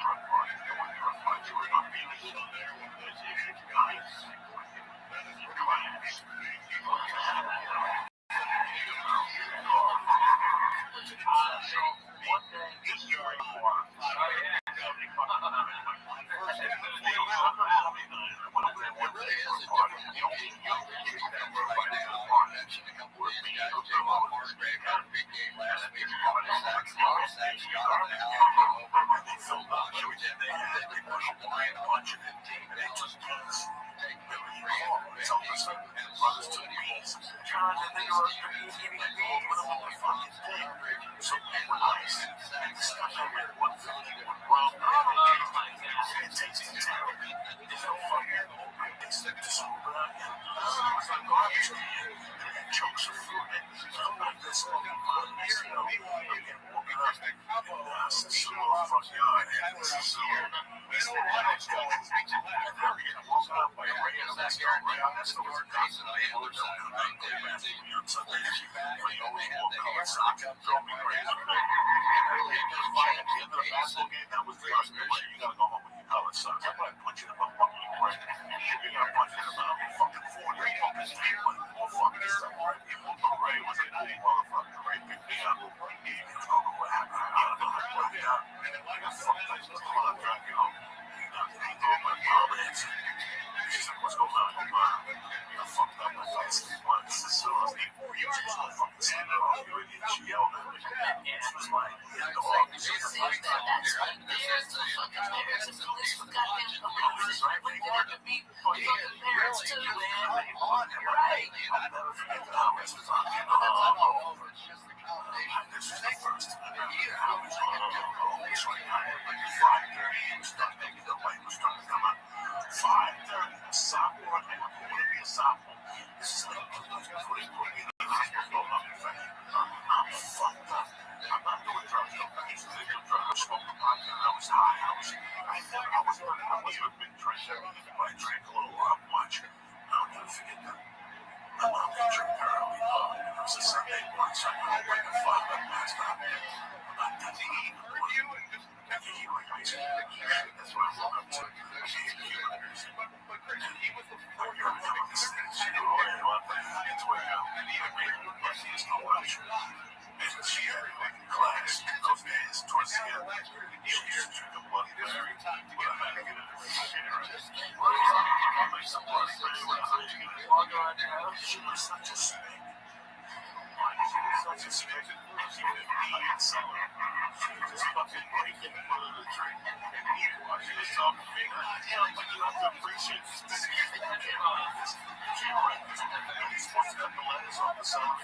suspected she was being someone. She was just fucking breaking under the drink. And meanwhile, she was talking to me. Damn, but you have to appreciate this. You can't write this. You can't write this. You're supposed to cut the letters off the side.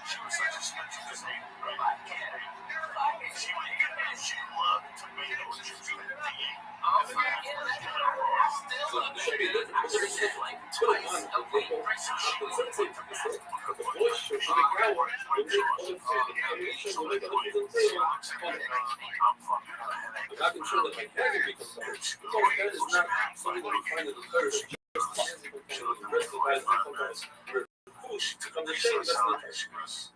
She was such a special thing. She loved tomatoes. She was eating. So it should be different. But there is like twice a week. The voice should be ground. The make other food. The combination will make other food in the I'm not sure that my candy becomes better. Because that is not something that we find in the third. The rest of the sometimes from the shame that's the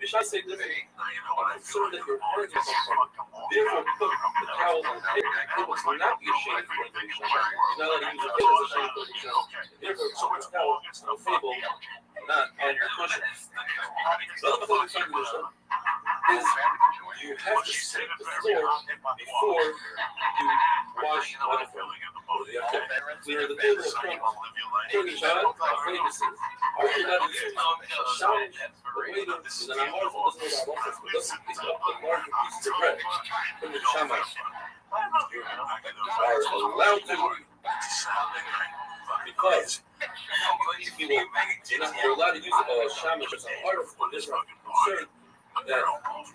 we shall say this. I'm concerned that your parents are therefore put the towel on the table. It will not be ashamed for the shame. You're not allowed to use it as a shame for the shame. Therefore, put the towel on the table, not on your cushion. The other thing something is you have to sweep the floor before you wash the floor. You have to clear the table from turning child, famous. Are you not using a shower? The way to is an amor doesn't know about what doesn't pick up the larger pieces of bread from the shaman. You are allowed to because people you're allowed to use a shaman as an article. This is concerned that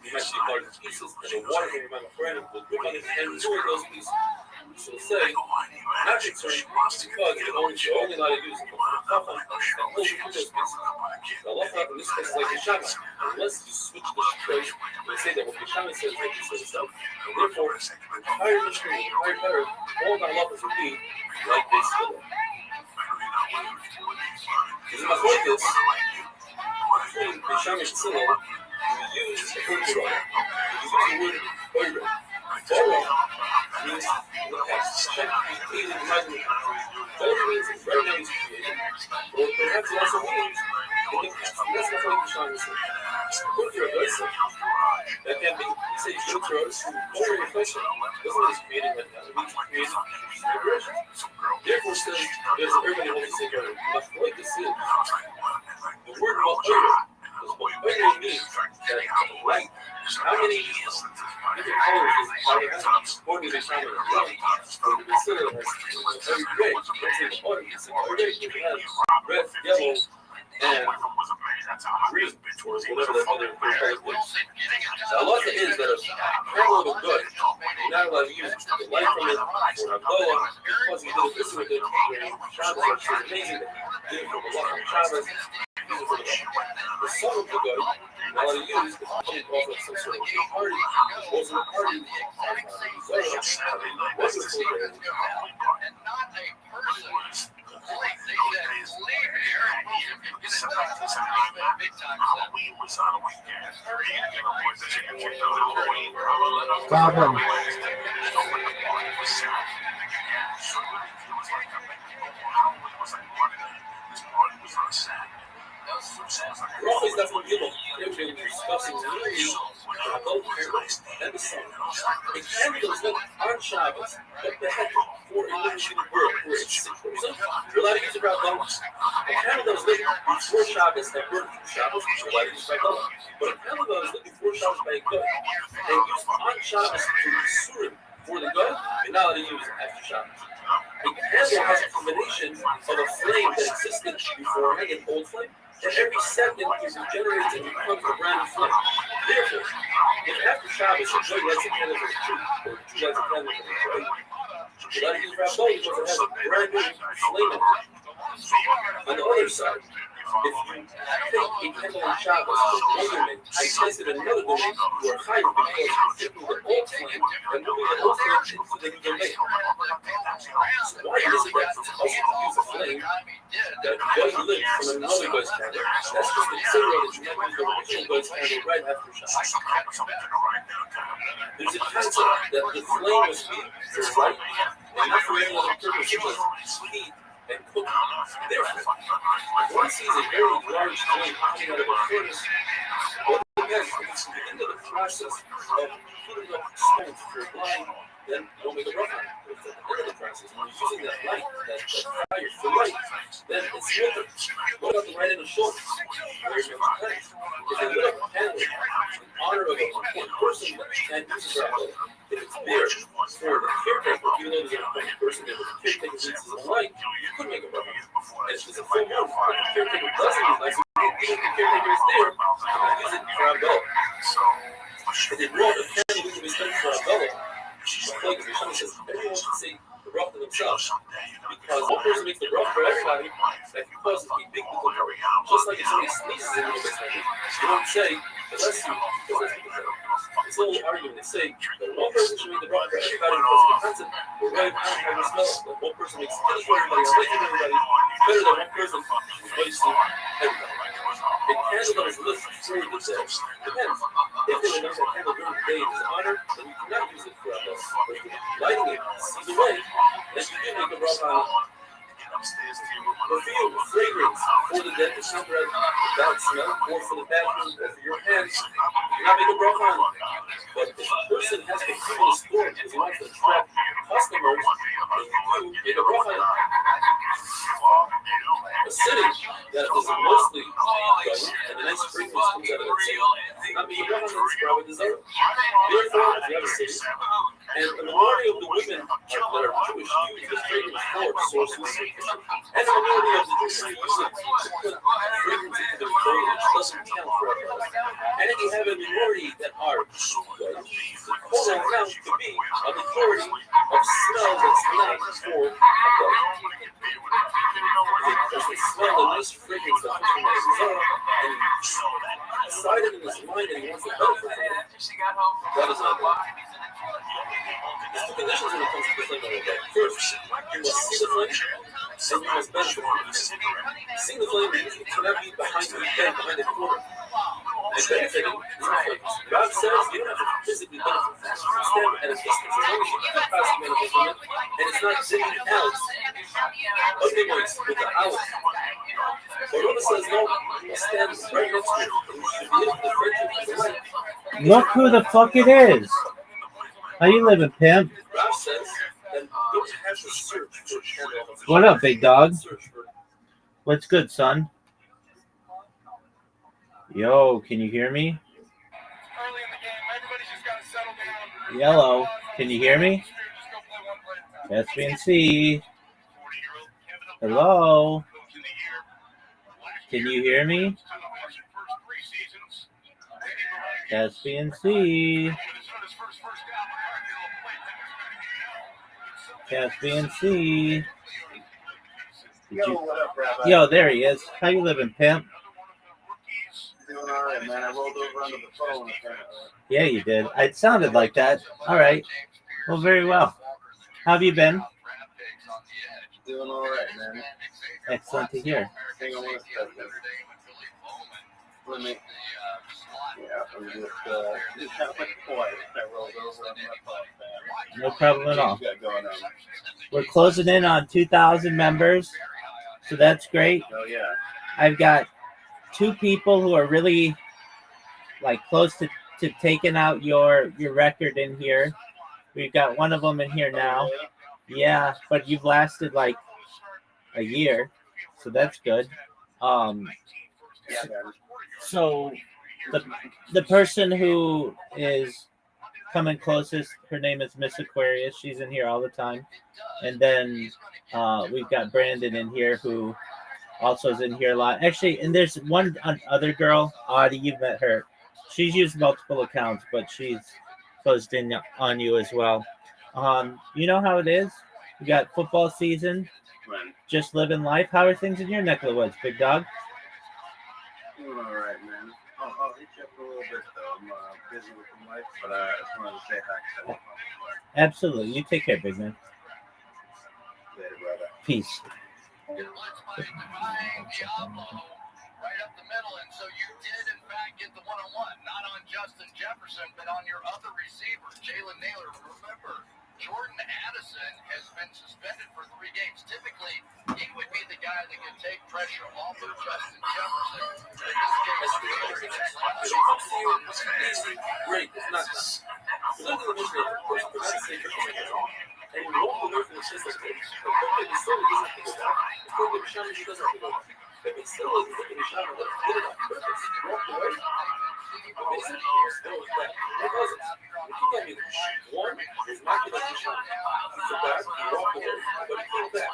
you might see larger pieces and the water from your mouth brand will grip on it and destroy those pieces. So say, not concerned because you're only allowed to use it for the tough one and only for those pieces. The Allah in this case is like the shaman. Unless you switch the straight, they say that what the shaman says like he says himself. And therefore, the entire mission, the entire better, all that Allah will be like this. Because in my point is, between the shaman and Silla, you use the word you use the word Torah means the past. Meaning present. Torah means right now is created. Or perhaps it also means in the past. And that's not what the shaman says. Put your advice that can be, you say, put your advice over your question. Doesn't mean it's created right now. It means created liberation. Therefore, says, there's everybody wants to say, but like this is the word Ma'ayr. What it means that light, how many different colors is part of the shaman of light? When you consider it as every red, let's say the audience, every red, you have red, yellow, and green, or whatever the other color is. So Allah is that a camel of good, you're not allowed to use the light from it for Abdullah, because he did it this with it during Shabbos, which is amazing that he did it for Allah on Shabbos. The son of the good, now to use the function off of some sort of party, wasn't a party, wasn't a and not a person. Problem. Roughly, that's what people are discussing really about paradise and the sun. A candle is lit on Shabbos, but the heck for a limited word where it's 6%. You're allowed to use it for Abdullah. A candle that was lit before Shabbos that burned through Shabbos, you're allowed to use it for Abdullah. But a candle that was lit before Shabbos by a good and used on Shabbos to Surim for the good, you're not allowed to use it after Shabbos. A candle has a combination of a flame that existed beforehand, an old flame, and every second it regenerates and becomes a brand new flame. Therefore, if after Shabbos a joy lights a candle for the truth, or two lights a candle for the joy, you let it use Rabbi because it has a brand new flame in it. On the other side, if you take a candle on Shabbos for one domain and place it in another domain, you are higher because you're taking the old flame and moving the old flame into the new domain. So why is it that it's also to use a flame that was lit from another guy's candle? That's just the same way that you might use the original guy's candle right after Shabbos. There's a concept that the flame was made for light and not for any other purpose, just heat and cook. Therefore, if one sees a very large flame coming out of a furnace, what it means is the end of the process of heating up stones for blind, then don't make a rough on it. But at the end of the process, when you're using that light, that fire for light, then it's smoking. What about the light in the shoulder? Where's your hands? If they lit up a if it's there, use it for umbrella. If they brought a pen, use it for umbrella. Like the Mishnah says, everyone should say the bracha to themselves. Because one person makes the bracha for everybody, that can cause it to be big people. Just like if somebody sneezes in the middle of the you don't say, unless you, because that's what they say. It's a little argument. They say that one person should make the bracha for everybody because it's offensive. But right now, how you smell it, that one person makes it for everybody, it's better than one person who's wasting everybody. A candle that is lit during the day depends. If they remember that candle during the day is honored, then you cannot use it for a but if you're lighting it, see the way, then you can make a bracha on it. Perfume, fragrance, for the dead, the sunbread, the bad smell, or for the bathroom, or for your hands, you cannot make a bracha on it. But if a person has perfume in the store because he wants to attract customers, then you do make a bracha on it. A city that is mostly garden and a nice fragrance comes out of that city, not make a bracha on it, it's probably desired. Therefore, if you have a city, and the majority of the women that are Jewish use the fragrance for sources, and the minority of the Jews use it to put fragrance into their clothing, which doesn't count for everyone. And if you have a minority that are the total amount could be a majority of smell that's not for a body. If they smell the nice fragrance that comes from the Zara and decided in his mind that he wants to benefit from it, that is not good. There's two conditions when it comes to the flame of the day. First, you must see the flame, and you must benefit from it. Seeing the flame means you cannot be behind the corner. And benefiting is not flame. God says you don't have to physically benefit from it. You stand at a distance as long as you can't possibly benefit from it, and it's not sitting out otherwise with the house. But Rona says no, you stand right next to it. You should be able to defend it from the light. Look who the fuck it is. How you living, pimp? Rav says that you don't have to search for candle. What up, big dog? What's good, son? Yo, can you hear me? Yellow, can you hear me? SBNC. Hello? Can you hear me? SBNC. SBNC. Yo, there he is. How you living, pimp? Doing all right, man. I rolled over under the phone. Yeah, you did. It sounded like that. All right. Well, very well. How have you been? Doing all right, man. Excellent to hear. Hang on one second. Let me. Yeah, I'm just kind of like quiet. I rolled over under my phone, man. No problem at all. What you got going on? We're closing in on 2,000 members, so that's great. Oh, yeah. I've got 2 people who are really like close to taking out your record in here. We've got one of them in here now. Yeah, but you've lasted like a year, so that's good. So the person who is coming closest, her name is Miss Aquarius. She's in here all the time. And then we've got Brandon in here who also is in here a lot. Actually, and there's one other girl, Audie, you've met her. She's used multiple accounts, but she's closed in on you as well. You know how it is. We got football season, just living life. How are things in your neck of the woods, big dog? Doing all right, man. I'll hit you up a little bit, though. I'm busy with the life, but I just wanted to say hi. Absolutely. You take care, big man. Later, brother. Peace. Right up the middle, and so you did, in fact, get the one-on-one, not on Justin Jefferson, but on your other receiver, Jalen Naylor. Remember, Jordan Addison has been suspended for 3 games. Typically, he would be the guy that could take pressure off of Justin Jefferson. In this case, It's great. It's not nice. Look at the mission of the person, but that's the same thing. And you walk away from the system. The problem is still doesn't think about it. The problem is Shami doesn't think about it. If it's still a look at the Shami, let's get it on purpose. Walk away. Basically, it's still that. Because if you get me one, it's not going to be Shami. You forgot, you walk away, but you came back.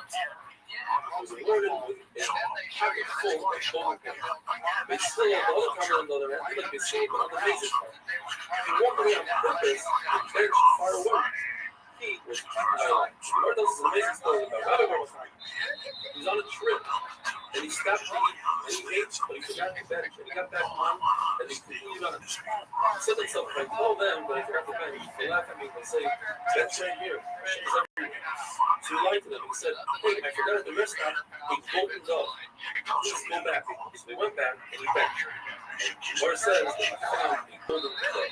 was awarded with a pocket full of golden pennies. But still, the other comment on the other hand, like they say, but on the basic part. He walked away on purpose and bench far away. He was Lord tells us an amazing story about Rabbi Rothschild. He was on a trip and he stopped to eat and he ate, but he forgot to bench. And he got back home and he continued on. He said to himself, if I told them that I forgot to bench, they laugh at me and they say, bench right here. Shit is everywhere. So he lied to them. He said, hey, I forgot at the rest stop a golden dove. Let's go back. So they went back and he benched. Or it says that he found a golden dove.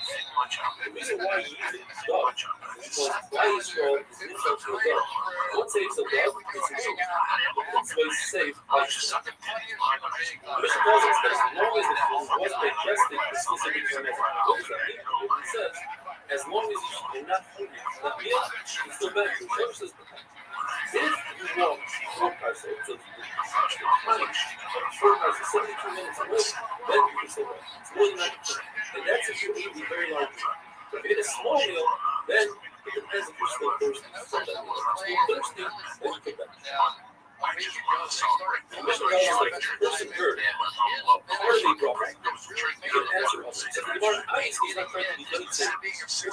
The reason why he used it dove is because why is called is insult to a dove. What saves a dove? It's a dove. That's why it's safe by the Mission tells us that as long as the food was digested, the specific fermented. What does that mean? It says, as long as you're not hungry for that meal, it's still better. The church says, if you walk 4 cars, so it's 4 cars, 72 minutes away, then you can still walk. It's more than 90%. And that's if you eat a very large meal. If you eat a small meal, then it depends if you're still thirsty from that meal. If you're thirsty, then you can bench. The mission tells us that the person heard part of a prophet. You can answer others. So the Gemara obviously is not trying to be good to if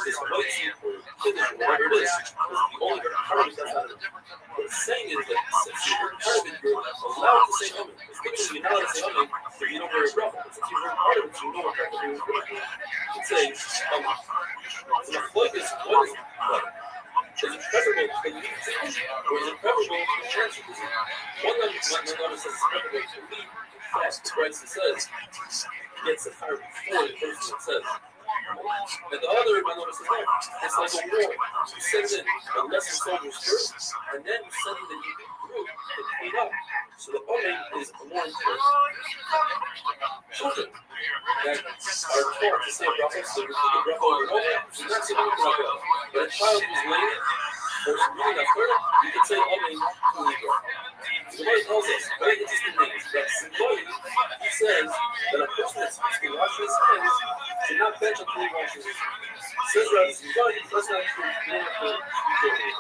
this white seed or kiddush or whatever it is, because you only heard part of it, that's not enough. What it's saying is that since you heard part of it, you're allowed to say amen. It's typically you're not allowed to say amen if you don't hear a prophet. But since you heard part of it, you know what prophet you're hearing. You can say amen. So the flood is what is what? Is it preferable to leave things, or is it preferable to transfer things? One of them says it's preferable to leave fast. Christ says gets the fire before the person that says. And the other one says no. It's like a war. You send in the lesser soldiers first, and then you send in the new group to clean up. So the omen is a more important. Children that are taught to say a bracha, so you put the bracha on your omen, do not say the bracha. But a child who's late or is reading a prayer, you can say amen to the bracha. The Gemara tells us very interesting things that Simboli, he says that a person that speaks to wash his hands should not bench until he washes his hands. Says Rabbi Simboli, that's not true. You don't have to do it.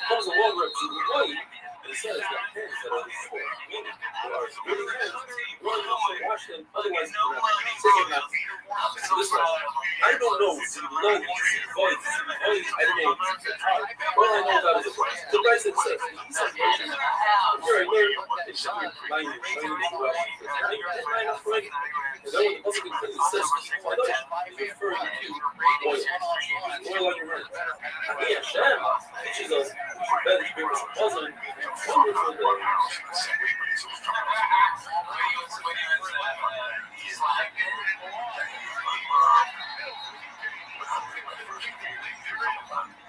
Comes along Rabbi Simboli, and it says that hands that are sore, meaning that are really hands, one should wash them, otherwise you cannot not. So this one, I don't know Simboli, Simboli, I don't know all I know about it is the price it says. He says, here I learned, it should be reminded to wash his hands. And you're right off right. And then when the Pasuk continues, it says, Kadosh is referring to oil. Oil on your hands. He Hashem teaches us we should better bring us a puzzle. Wonderful day.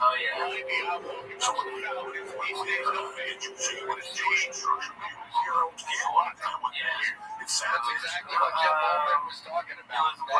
Oh yeah. It's exactly what Jeff Baldwin was talking about. That former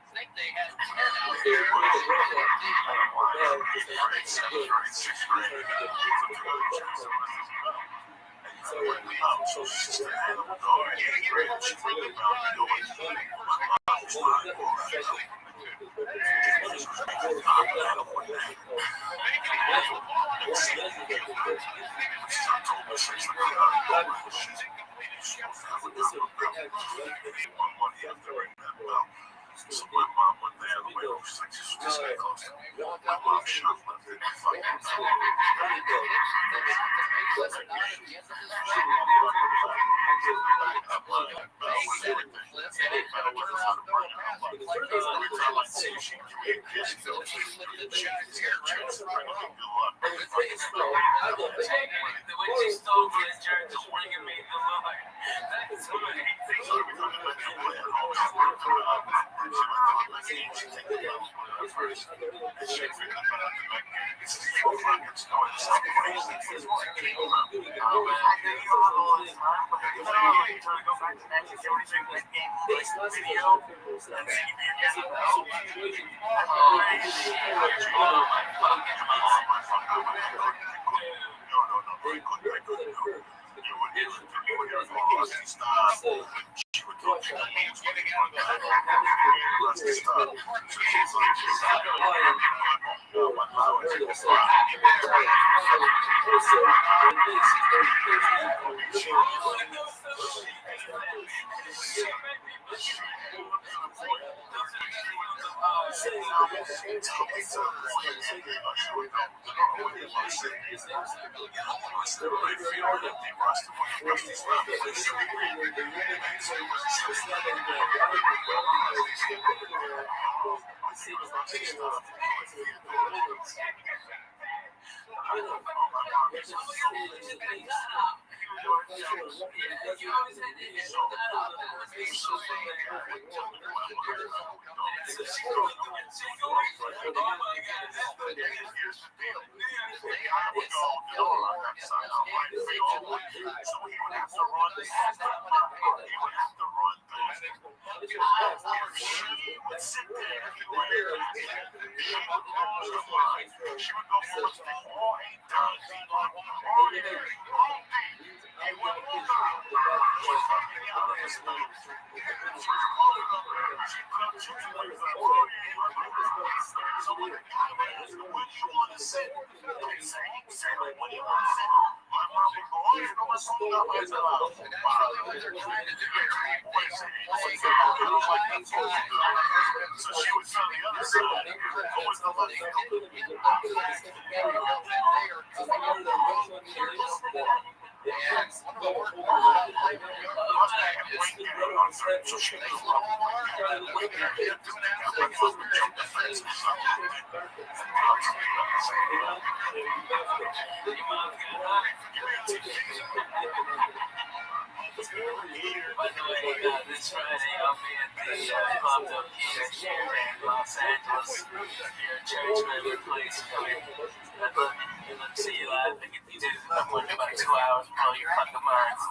safety. So my mom went there, the way she's like, just get close. My mom shoplifted the fucking This Friday, I'll be at the club up here in Los Angeles. Your church member place coming. I'd love to see you live. I get to do about 2 hours with all your fucking minds.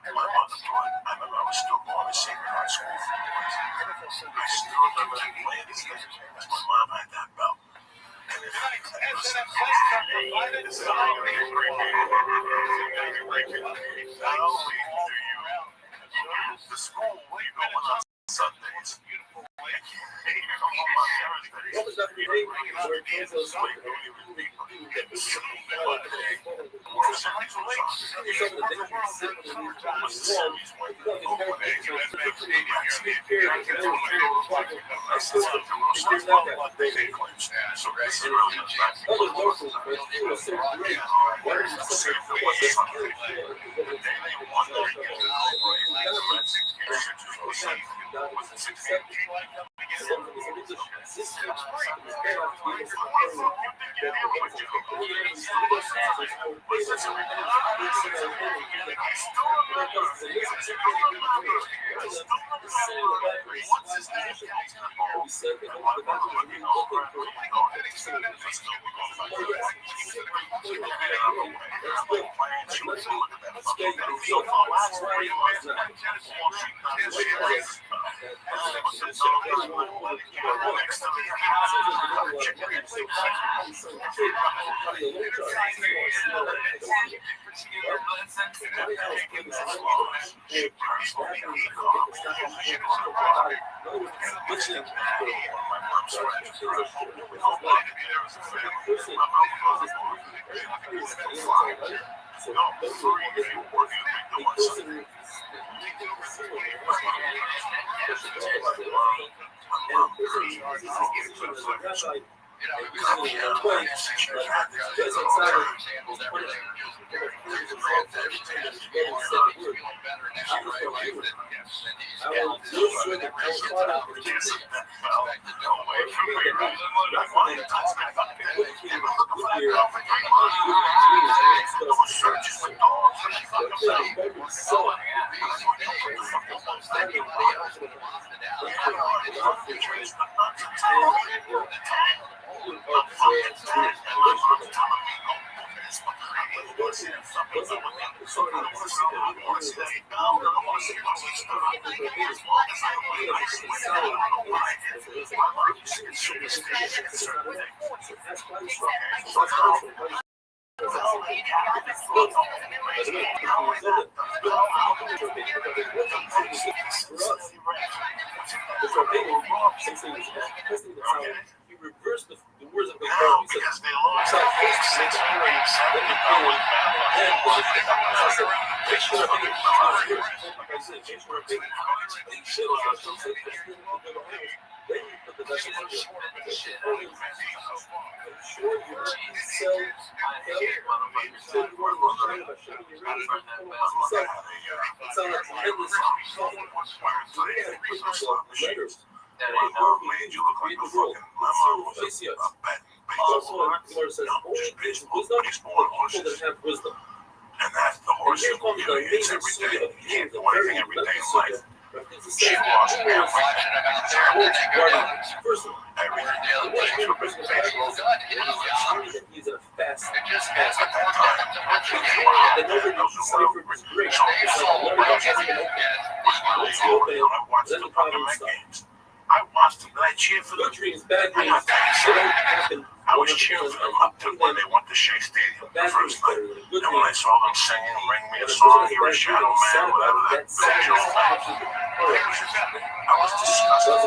And my mother thought, I remember I was still going to sacred high school for boys. I still remember that playing these games. My mom had that belt. And it was not only do you, the school, you go on Sundays. And that's the horse you it's every day. You can't do anything every day in life. She lost every I watched them, but I cheered for the dreams. I was cheering for them up to when they went to Shea Stadium the first night. And when I saw them singing, Ring Me a Song, You're a Shadow Man, whatever that I was disgusted.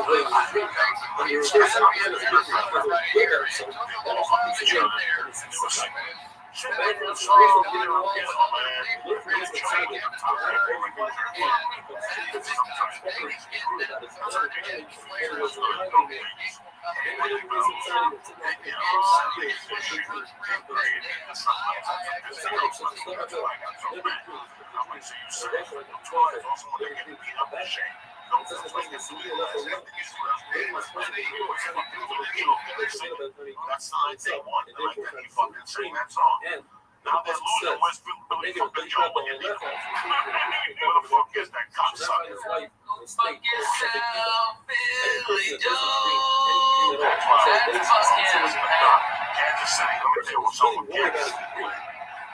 says. They get a big job on the left. Where the fuck is that cocksucker? Fuck yourself, Billy Joe. That's why Kansas City, let me tell you what's up with Kansas City.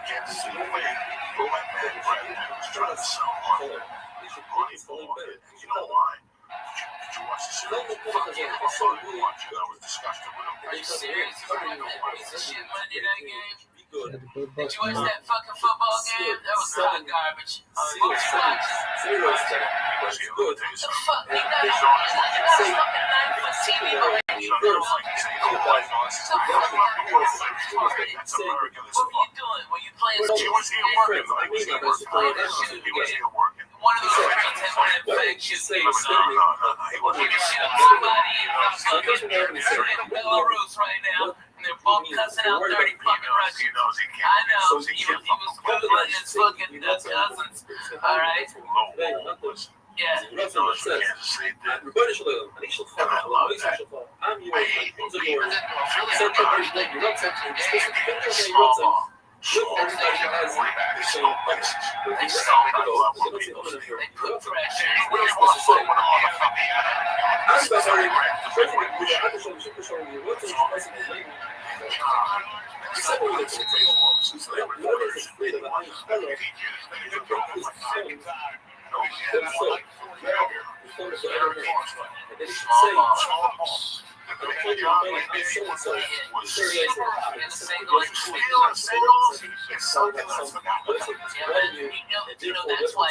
Kansas City played for my man Brad Pitt was trying to sell money. Money for it. And you know why? Did you watch the series? Fuck yeah, I saw it. Watch it. I was disgusted with him. Are you serious? Piece of shit Monday night game? Good. Did you watch that fucking football game? That was hot garbage. What was you watching? Good. The fuck? You're not a fucking 9-foot TV behind you. That's American as What were fuck. you doing? Were you playing He was here working. He was here working. One of those friends had one of them fake shit No, things. he wasn't. Kicking shit up somebody in Belarus right now. And they're both cussing out 30 fucking He Russians. knows he I can't. know. He was googling his fucking cousins. Alright? Yeah. He knows what Kansas City did. Small ball. They put pressure. You know that's why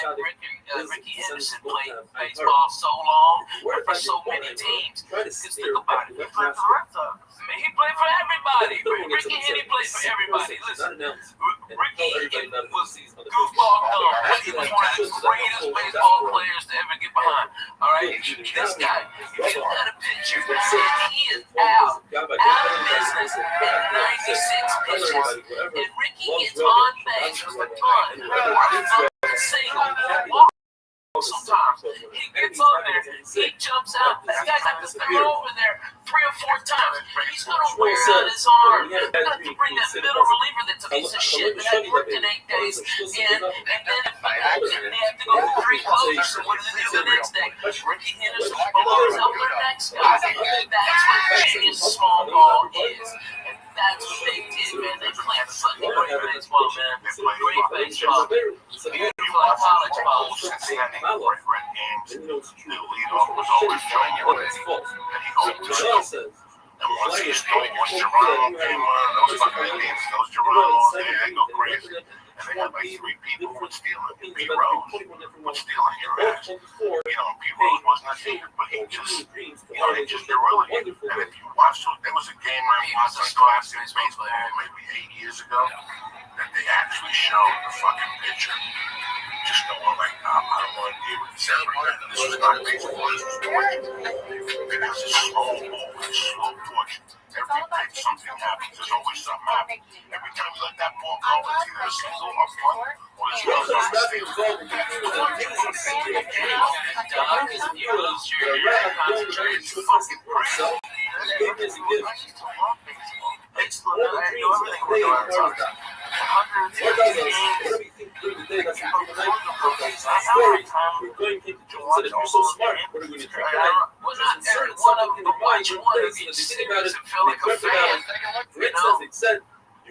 Ricky Henderson played baseball so long for so many teams. Because think about it, he played for the Red Sox. He played for everybody. Ricky Henderson played for everybody. Listen, Ricky was goofball dumb. He was one of the greatest baseball players to ever get behind. All right, this guy, if you got a picture, he is out of business in 96 pitches, and Ricky gets on base with a ton or a single. Sometimes he gets on there, he jumps out. This guy's got to throw over there 3 or 4 times. He's gonna wear out his arm. You're gonna have to bring that middle reliever that's a piece of shit that hadn't worked in 8 days in, and then if they have to go for 3 coaches, so what do they do the next day? Ricky Henderson blows out their next guy. That's what genius small ball is. And that's what they did, man. They played fucking great baseball, man. Great baseball. Beautiful college ball. Cincinnati red games. The leadoff was always January. And once Geronimo came on, those fucking games, those Geronimo, they go crazy. And they had like 3 people who would steal it. Pete Rose would steal your ass. Pete Rose wasn't a favorite, but he just, they just did really. And if you watch, there was a game I watched on Classic Baseball maybe 8 years ago that they actually showed the fucking pitcher. Just going like, I don't want to deal with this ever again. This was not baseball, this was torture. Because it's slow ball, it's slow torture. Every pitch, something happens. There's always something happening. Every time you let that ball go, it's either a single or front, or it's not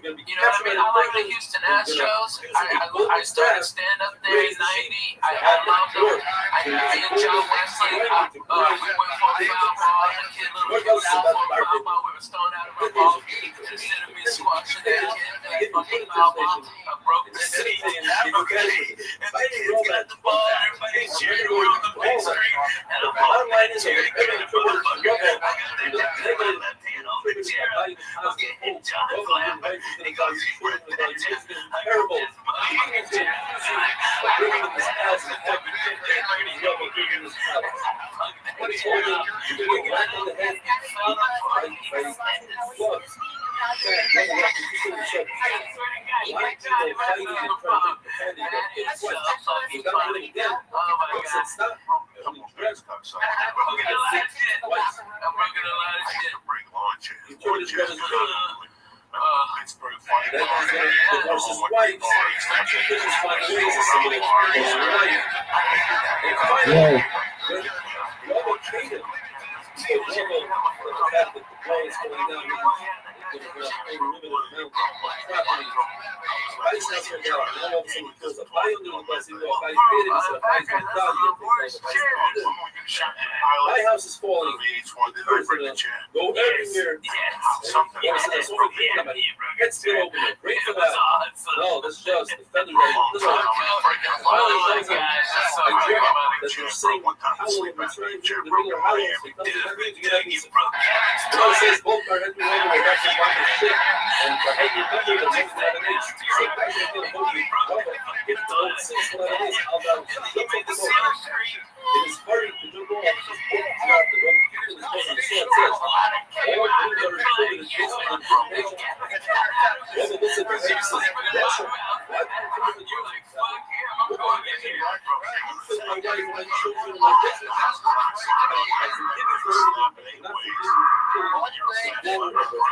You know what I mean? I like the Houston Astros. I started stand-up there in 90. I loved them. Me and John Wesley, we went for a foul ball. The kid little was out for a foul ball. We were thrown out of our ball. Instead of me squashing that kid, that fucking foul ball, I broke the seat. And the kids got the ball. Everybody's cheering. We're on the big screen. And I'm like, cheering. I got that left hand on the chair. I was getting hit John clapping. He goes, you were terrible. Pittsburgh fighting that guy's going to divorce his wife. They just find ways to simulate his life. And finally, when Rabbi Rothschild, the fact that the blow is going down, a limited amount of property. País nacional, não é opção de coisa. Pai onde no Brasil, o país dele, o país mental, my house is falling. Go everywhere. Let's get open it. Great for that. No, that's just the feather that this one. Finally, shows a joke that they're saying Halloween, we're trying to do the regular Halloween. So it doesn't mean to get any. It says both are heading over the rest of the shit. And for heading under the next 11 days. So actually, I'm going to vote you. If the old 6 11 days, I'll take the vote. It is hard to do all of this. It's not the one people is supposed to say it says. All things are recorded is based on information. One of looks at the head says, Russia, why do you think of the Jews? Look on me here. You said my wife, my children, my business. I forgive you for everything, but not forgive you for killing your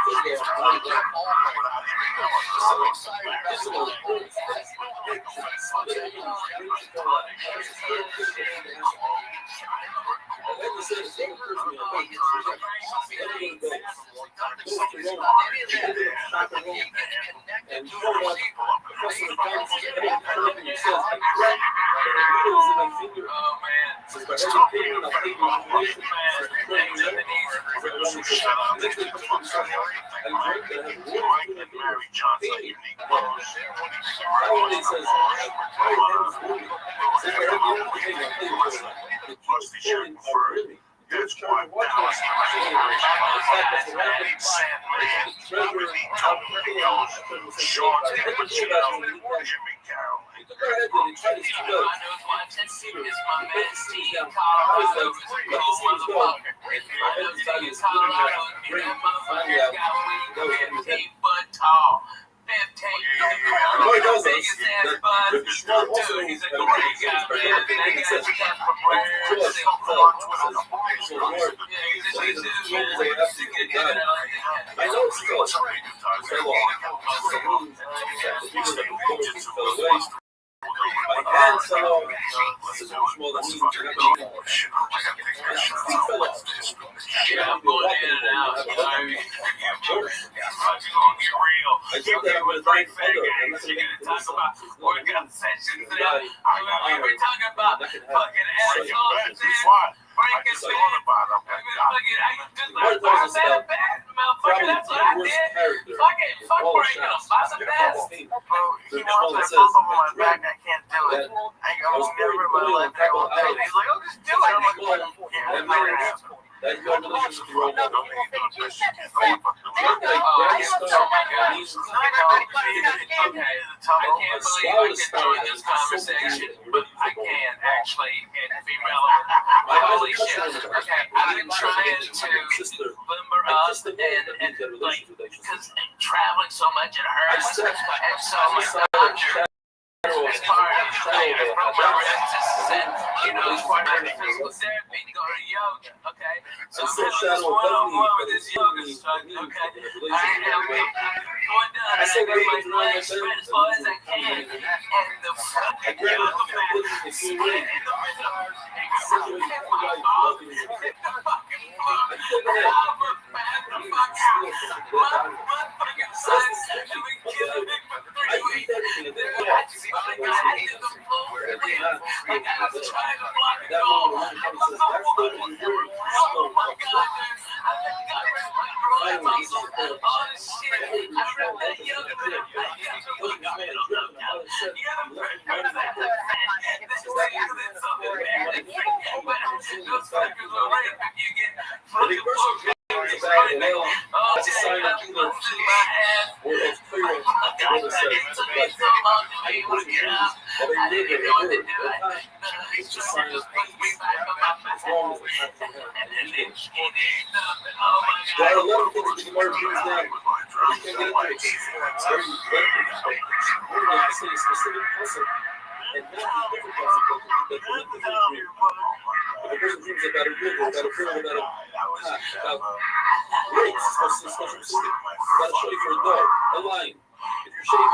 shaving.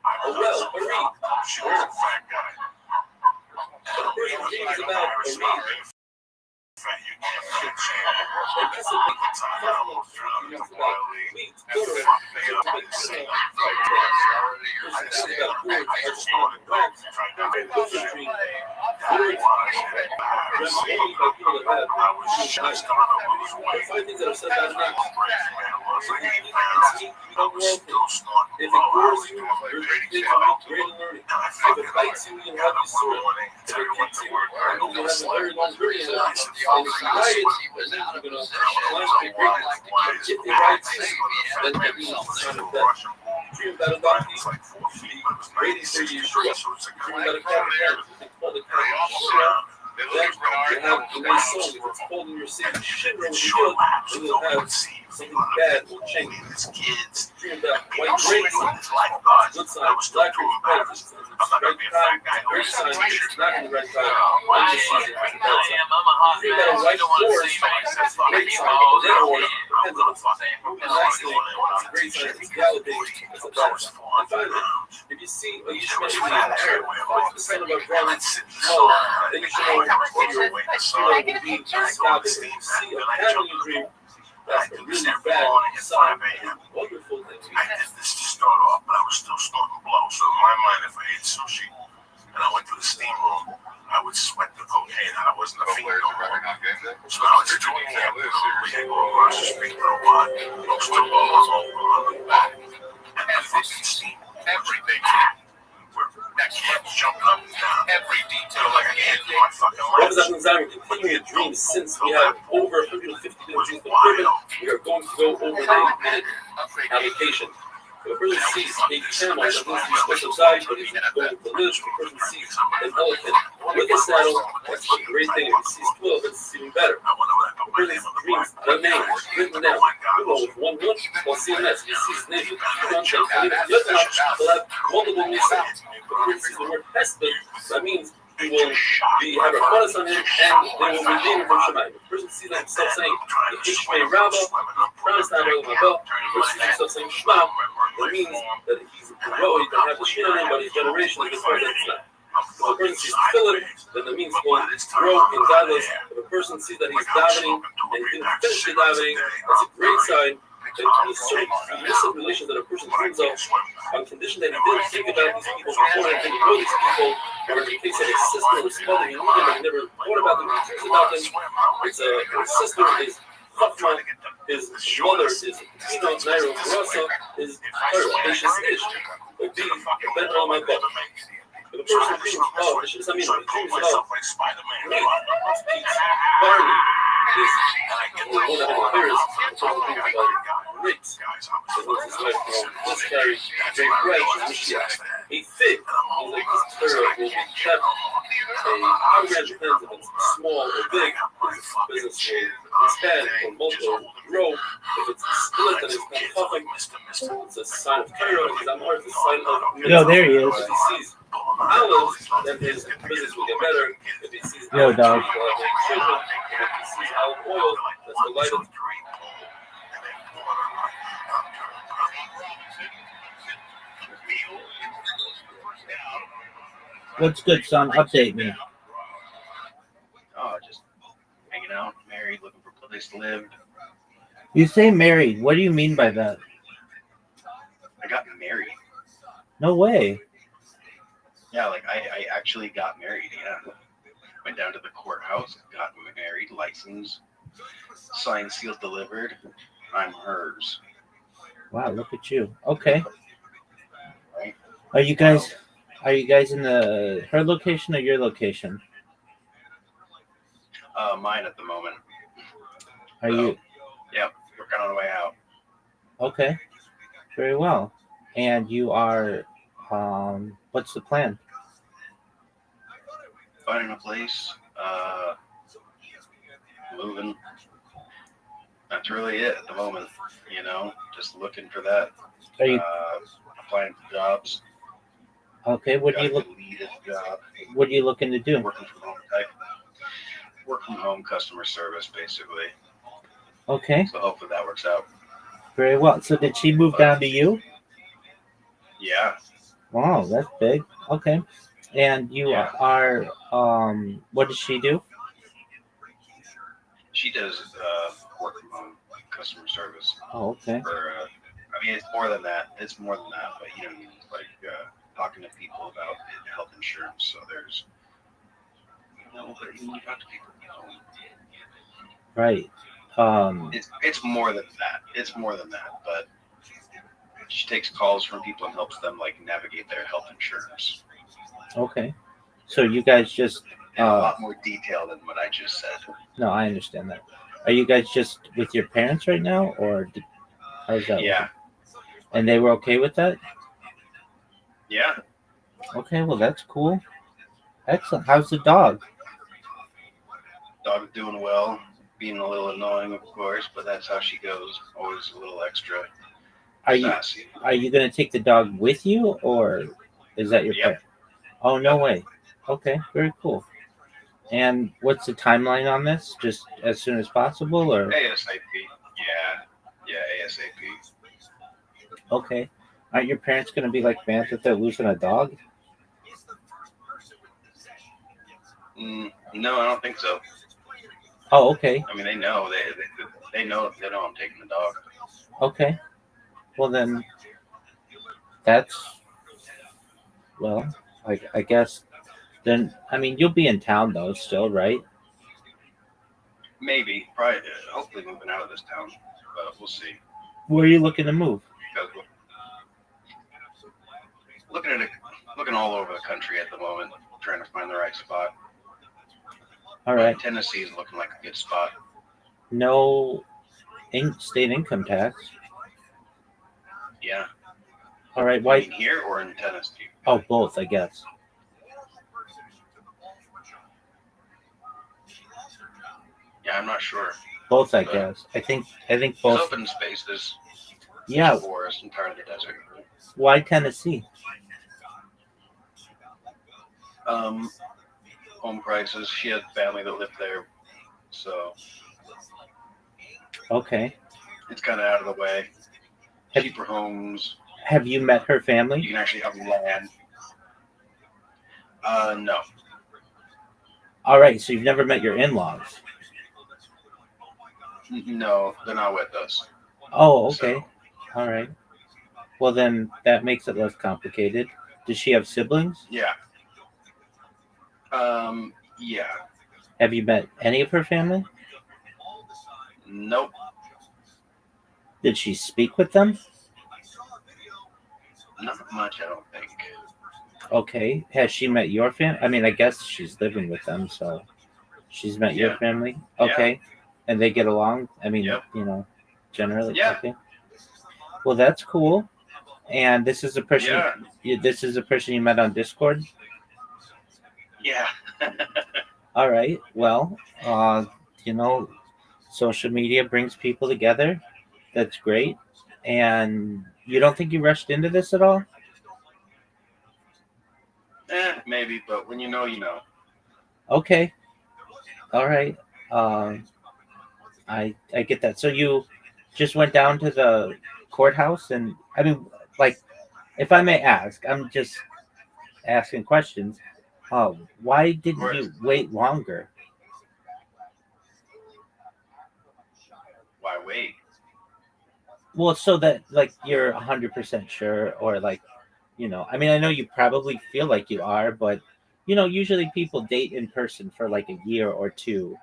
I Oh, was well, so a read. fucked up. She was a fat guy. But a person's dream is about a read. Fat, you can't fit chair. And that's a big Time I almost drowned in the boiling. weeds. And fucked me up in the sink. I just started wax. Tried to make that shit. That was embarrassing. I was just starting to lose weight. Five things that are said about My enough. brain man was like embarrassed. I was still snorting If it blow. I bores was you, doing my your great kids job. will be great at learning. And I If fucking it bites you, you'll have got you up one sore. morning, If tell it you what kicks to you, work, I know you'll have a very long journey in life. Nice and And if you fucking ride it, nice. then you're going to And climb I to was greatness. wise. If it rides you, then that means it's kind of that. Dream about a donkey, It's like 4 feet, but it was great for 96 you, degrees, sure. so it's a Dream good about a cat, it's called a cat. They Then look you have a nice song. If it's cold in your city, shit will be good, then you'll have something bad will change. His kids. Dream about He white was grapes, sleeping with his lifeguards. good I sign, was still black doing grapes, bad. better. It's I'm not right gonna be a fat time, guy. great sign, it's not in the right time. Why It's just I season, it's a bad sign. am. I'm a hot Dream man. about a I white don't want to horse, see my it's a great sign. A red horse, depends on the sign. Moving nicely, it's a great sign. It's galloping, it's a bad sign. And finally, if you see a you smell in the air, it's the sign of a drawing smell, then you should know what your smell will be. Stop it. If you see a cat in your dream, that's a really bad sign. Wonderful thing. I did this to start off, but I was still snorting blow. So in my mind, if I ate sushi and I went to the steam room, I would sweat the cocaine out. I wasn't a fiend no more. So now it's doing that. We go across the street for a while. Those two balls over on the back. And the fucking steam. Everything. That kid's jumping up and down. Every detail like a kid in my fucking What is that life. anxiety? Continuing your dreams since we have over 150 minutes of equipment, we are going to go over the minute allocation. If a person sees a camel that needs to be squished aside, but he's going to live, the person sees an elephant with a saddle, that's a great thing. If he sees 12, that's even better. A person's dreams, the name, written down. We go with one look, while CMS, he sees his name with two nonsense, and even just enough, he'll have multiple mistakes. If a person sees the word husband, that means he will have a promise on him, and they will redeem him from Shemai. If a person sees himself saying, Ishmei Rabbah, promise not to my belt, if a person sees himself saying Shema, that means that he's a row, he can have the shit on him, but his generation is before that it's not. If a person sees Philip, then that means he will grow in godless. If a person sees that he's davening and he didn't finish the davening, that's a great sign that there's certain illicit relations that a person dreams of on condition that he didn't think about these people before and didn't know these people, or in the case of his sister or his mother, he knew them and he never thought about them, he dreams about them. His sister is Chachma, his mother is Tina, Nairo, Rasa, his Patience Ish, Odi, Ben Rama Baba. If a person dreams, oh, he dreams, oh, meat, peach, barley, is one of the appears, a person dreams about grapes, that looks his life from miscarriage, great bread, Mashiach. A fig, means like this Torah will be kept. A pomegranate depends if it's small or big, his business will expand or multiple or grow. If it's split and it's not puffing, it's a sign of Torah. If it's Amar, it's a sign of mitzvah. Yo, there he is. If he sees olives, then his business will get better. If he sees Yo, olive dog. trees, he'll have many children. And if he sees olive oil, that's the light of What's good, son? Update me. Oh, just hanging out, married, looking for a place to live. You say married. What do you mean by that? I got married. No way. Yeah, like I actually got married. Yeah, went down to the courthouse, got married, license, signed, sealed, delivered. I'm hers. Wow, look at you. Okay. Right. Are you guys in her location or your location? Mine at the moment. Are you? Yep, we're kind of on the way out. Okay. Very well. And you are, what's the plan? Finding a place, moving. That's really it at the moment. You know, just looking for that. Are you applying for jobs? okay? What are you lead a job? What are you looking to do? Working from home type. Work from home customer service, basically. Okay. So hopefully that works out. Very well. So did she move down to you? Yeah. Wow, that's big. Okay. And you Yeah. are what does she do? She does work from home customer service Oh, okay. for. I mean, it's more than that. It's more than that. But like talking to people about health insurance. So there's you talk to people. Right. It's more than that. It's more than that. But she takes calls from people and helps them like navigate their health insurance. Okay. So you guys just In a lot more detail than what I just said. no, I understand that. Are you guys just with your parents right now, or how's that? Yeah. Working? And they were okay with that? Yeah. Okay, well that's cool. Excellent. How's the dog? Dog's doing well. Being a little annoying, of course, but that's how she goes. Always a little extra sassy. Are you gonna take the dog with you, or is that your plan? Oh, no way. Okay, very cool. And what's the timeline on this? Just as soon as possible, or ASAP. Yeah, ASAP. okay? Aren't your parents gonna be like mad that they're losing a dog? No, I don't think so. Oh, okay. I mean, they know. They know I'm taking the dog. Okay. Well then, that's well. I guess then. I mean, you'll be in town though, still, right? Maybe, probably, hopefully moving out of this town, but we'll see. Where are you looking to move? Because looking all over the country at the moment, trying to find the right spot. All right. But Tennessee is looking like a good spot. No state income tax. Yeah. All right. Why? You mean here or in Tennessee? Oh, both, I guess. Yeah, I'm not sure. Both, I guess. I think There's both. open spaces. Yeah. There's forest and part of the desert. Why Tennessee? Home prices. She had family that lived there, so Okay. it's kind of out of the way. Cheaper homes. Have you met her You family? can actually have land. No. All right. So you've never met your in-laws. No, they're not with us. Oh, okay. All right. Well, then that makes it less complicated. Does she have siblings? Yeah. Yeah. Have you met any of her family? Nope. Did she speak with them? Not much, I don't think. Okay. Has she met your family? I mean, I guess she's living with them, so she's met your Yeah. family. Yeah. Okay. And they get along? I mean, Yep. generally. Yeah. Okay. Well, that's cool. And this is a person. Yeah. This is a person you met on Discord. Yeah. All right. Well, social media brings people together. That's great. And you don't think you rushed into this at all? Maybe, but when you know, you know. Okay. All right. I get that. So you just went down to the courthouse, and I mean, like, if I may ask, I'm just asking questions. Why didn't you wait longer? Why wait? Well, so that like you're 100% sure, or like, I mean, I know you probably feel like you are, but usually people date in person for like a year or two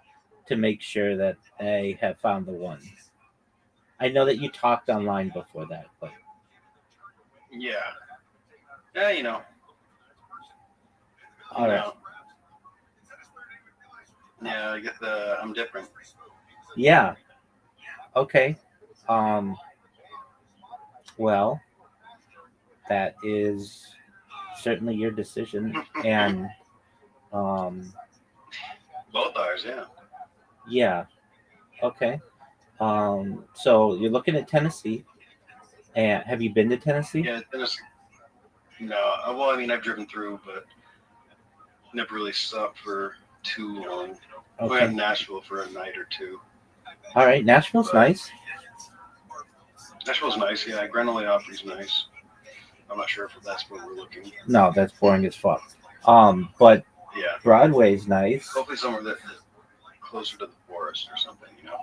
to make sure that they have found the one. I know that you talked online before that, but Yeah. Yeah, you know. all right. Yeah, I guess I'm different. Yeah. Okay. Well, that is certainly your decision, and both ours, yeah. Yeah. Okay. So you're looking at Tennessee, and have you been to Tennessee? Yeah, Tennessee. No, well, I mean, I've driven through, but never really stopped for too long. Okay. Went to Nashville for a night or two. All right, Nashville's nice. Nashville's nice, yeah. Grand Ole Opry's nice. I'm not sure if that's where we're looking. No, that's boring as fuck. But Yeah. Broadway's nice. Hopefully somewhere that's closer to the forest or something, you know?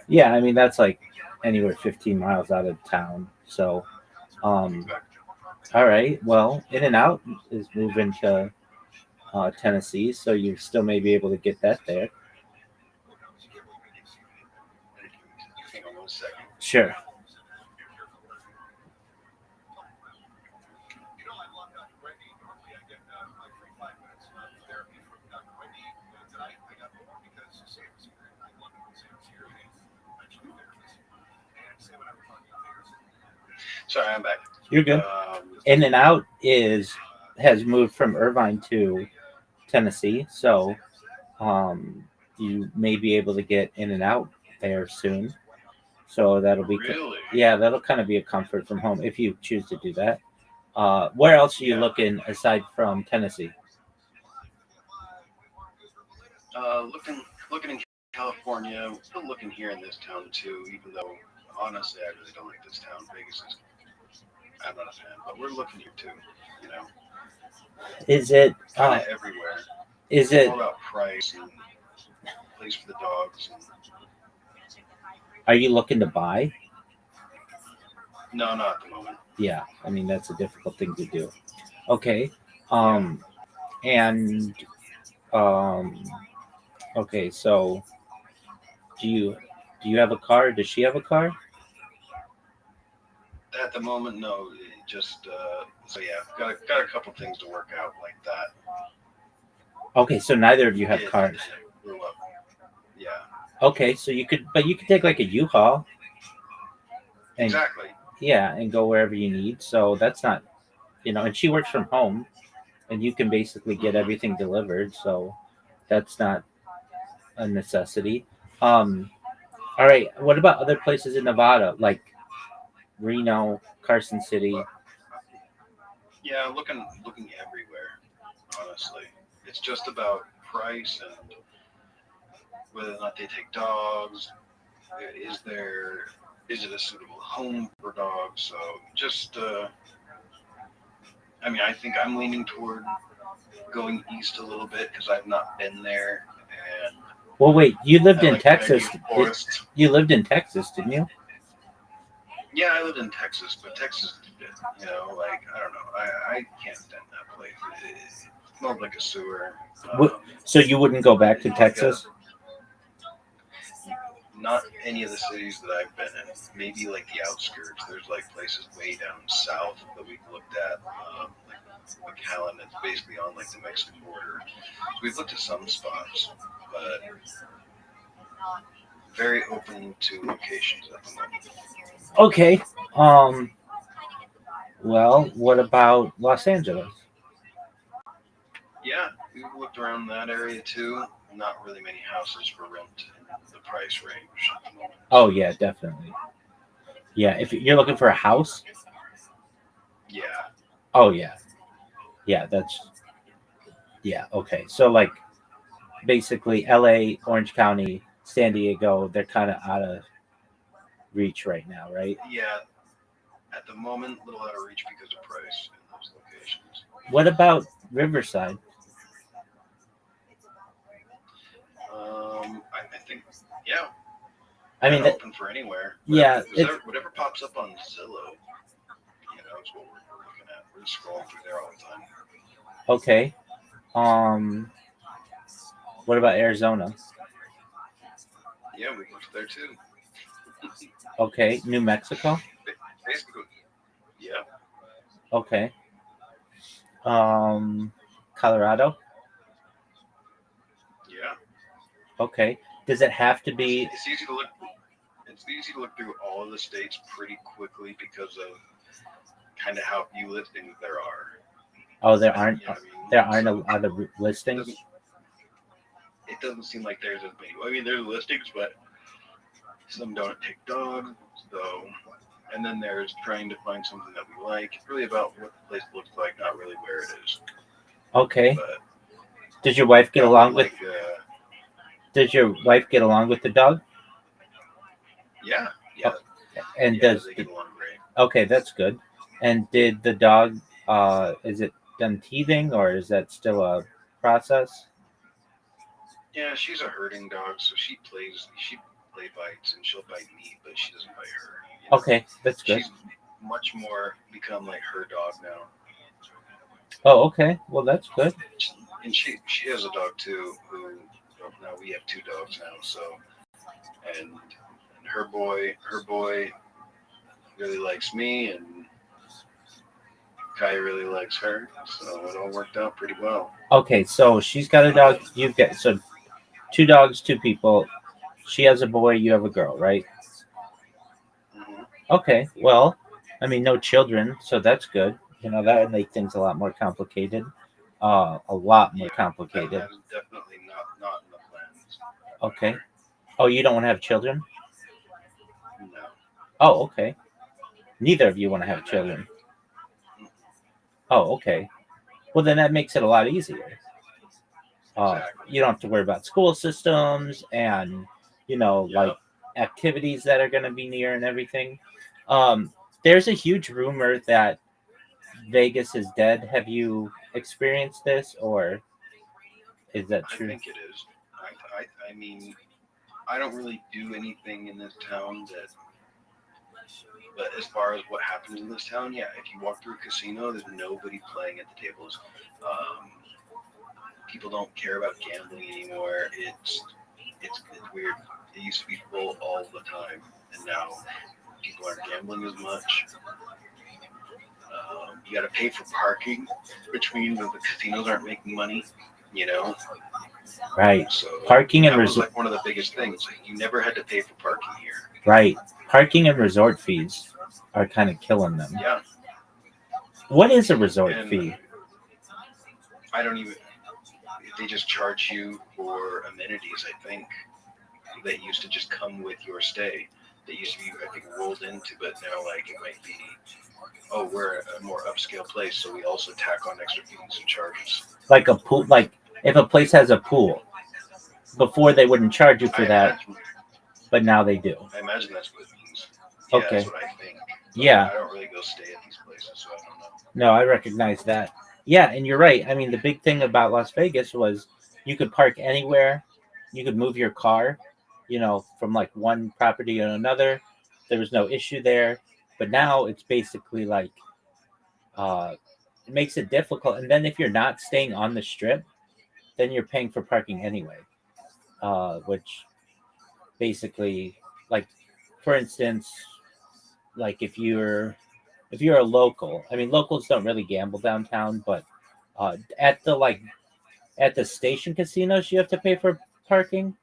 Yeah, I mean that's like anywhere 15 miles out of town. So, all right. Well, In and Out is moving to Tennessee, so you still may be able to get that there. Hang on 1 second. Sure. Sorry, I'm back. You're good. In and Out has moved from Irvine to Tennessee, so you may be able to get In and Out there soon. So that'll be Really? Yeah, that'll kind of be a comfort from home if you choose to do that. Where else are you looking aside from Tennessee? Looking in California, we're still looking here in this town too, even though honestly I really don't like this town. Vegas is, I'm not a fan, but we're looking here too, you know. Is it Kind of everywhere. Is it All about price and place for the dogs. Are you looking to buy? No, not at the moment. Yeah, I mean that's a difficult thing to do. Okay. And okay, so do you have a car? Does she have a car? At the moment, no. Just so yeah, got a couple things to work out like that. Okay, so neither of you have cars. Yeah. Okay, so you could take like a U-Haul. Exactly. Yeah, and go wherever you need. So that's not, and she works from home, and you can basically get everything delivered. So that's not a necessity. All right. What about other places in Nevada, like Reno, Carson City? Yeah, looking everywhere. Honestly, it's just about price and whether or not they take dogs. Is it a suitable home for dogs? So just, I mean, I think I'm leaning toward going east a little bit because I've not been there. And well, wait, you lived in like Texas. You lived in Texas, didn't you? Yeah, I lived in Texas, but Texas, like I don't know, I can't stand that place. It's more like a sewer. So you wouldn't go back to Texas? Not any of the cities that I've been in. Maybe like the outskirts. There's like places way down south that we've looked at, like McAllen. It's basically on like the Mexican border. So we've looked at some spots, but very open to locations at the moment. Okay. Well, what about Los Angeles? Yeah, we've looked around that area too. Not really many houses for rent in the price range at the moment. Oh yeah, definitely. Yeah, if you're looking for a house. Yeah. Oh yeah. Yeah, okay. So like basically LA, Orange County, San Diego, they're kind of out of reach right now, right? Yeah. At the moment, a little out of reach because of price in those locations. What about Riverside? I think, yeah. I mean, open for anywhere. Yeah. Whatever pops up on Zillow, is what we're looking at. We're just scrolling through there all the time. Okay. What about Arizona? Yeah, we looked there too. Okay. New Mexico? Basically, yeah. Okay. Colorado? Yeah. Okay. Does it have to be? It's easy to look. It's easy to look through all of the states pretty quickly because of kind of how few listings there are. Oh, there aren't. There aren't a lot of listings. It doesn't seem like there's as many. I mean, there's listings, but some don't take dogs. So, and then there's trying to find something that we like. It's really about what the place looks like, not really where it is. Okay. But Did your wife get along with? Did your wife get along with the dog? Yeah. And they get along great. Okay, that's good. And did the dog? Is it done teething, or is that still a process? Yeah, she's a herding dog, so she play bites and she'll bite me, but she doesn't bite her. You know? Okay, that's good. She's much more become like her dog now. Oh, okay. Well, that's good. And she has a dog too. Who well, now we have two dogs now. So and her boy really likes me, and Kai really likes her. So it all worked out pretty well. Okay, so she's got a dog. You've got so two dogs, two people. She has a boy. You have a girl, right? Mm-hmm. Okay. Well, I mean, no children, so that's good. That would make things a lot more complicated. A lot more Yeah, complicated. that is definitely not in the plans. Okay. Oh, you don't want to have children? No. Oh, okay. Neither of you want to have children. Oh, okay. Well, then that makes it a lot easier. Exactly. You don't have to worry about school systems and like activities that are going to be near and everything. There's a huge rumor that Vegas is dead. Have you experienced this, or is that I true? think it is. I mean, I don't really do anything in this town that. But as far as what happens in this town, yeah, if you walk through a casino, there's nobody playing at the tables. People don't care about gambling anymore. It's weird. It used to be full all the time, and now people aren't gambling as much. You got to pay for parking, which means that the casinos aren't making money. You know, Right. so Parking and that was resort. like one of the biggest things. You never had to pay for parking here. Right. Parking and resort fees are kind of killing them. Yeah, What is a resort and fee? I don't even. They just charge you for amenities. I think that used to just come with your stay. That used to be, I think, rolled into, but now like it might be. Oh, we're a more upscale place, so we also tack on extra fees and charges. Like a pool. Like if a place has a pool, before they wouldn't charge you for that, but now they do. I imagine that's what it means. Yeah, Okay. that's what I think. But Yeah. I don't really go stay at these places, so I don't know. No, I recognize that. Yeah, and you're right. I mean, the big thing about Las Vegas was you could park anywhere. You could move your car, from like one property to another. There was no issue there. But now it's basically like it makes it difficult. And then if you're not staying on the strip, then you're paying for parking anyway. Which basically, like, for instance, like if you're a local, I mean, locals don't really gamble downtown, but at the station casinos, you have to pay for parking.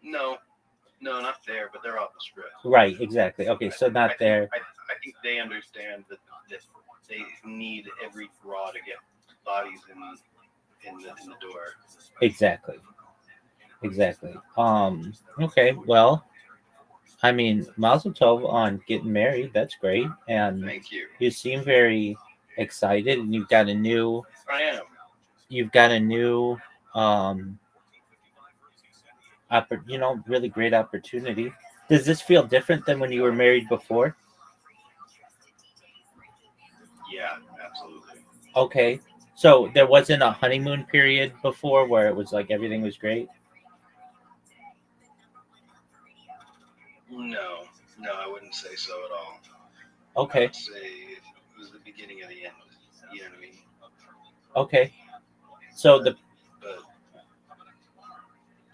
No, not there, but they're off the strip. Right, exactly. Okay, so not there. I think they understand that they need every draw to get bodies in the door. Exactly. Okay, well, I mean, Mazel Tov on getting married. That's great, and Thank you. you seem very excited, and you've got a new I am. um really great opportunity. Does this feel different than when you were married before? Yeah, absolutely. Okay, so there wasn't a honeymoon period before where it was like everything was great. No, I wouldn't say so at all. I Okay, would say it was the beginning of the end. You know what I mean? okay. So But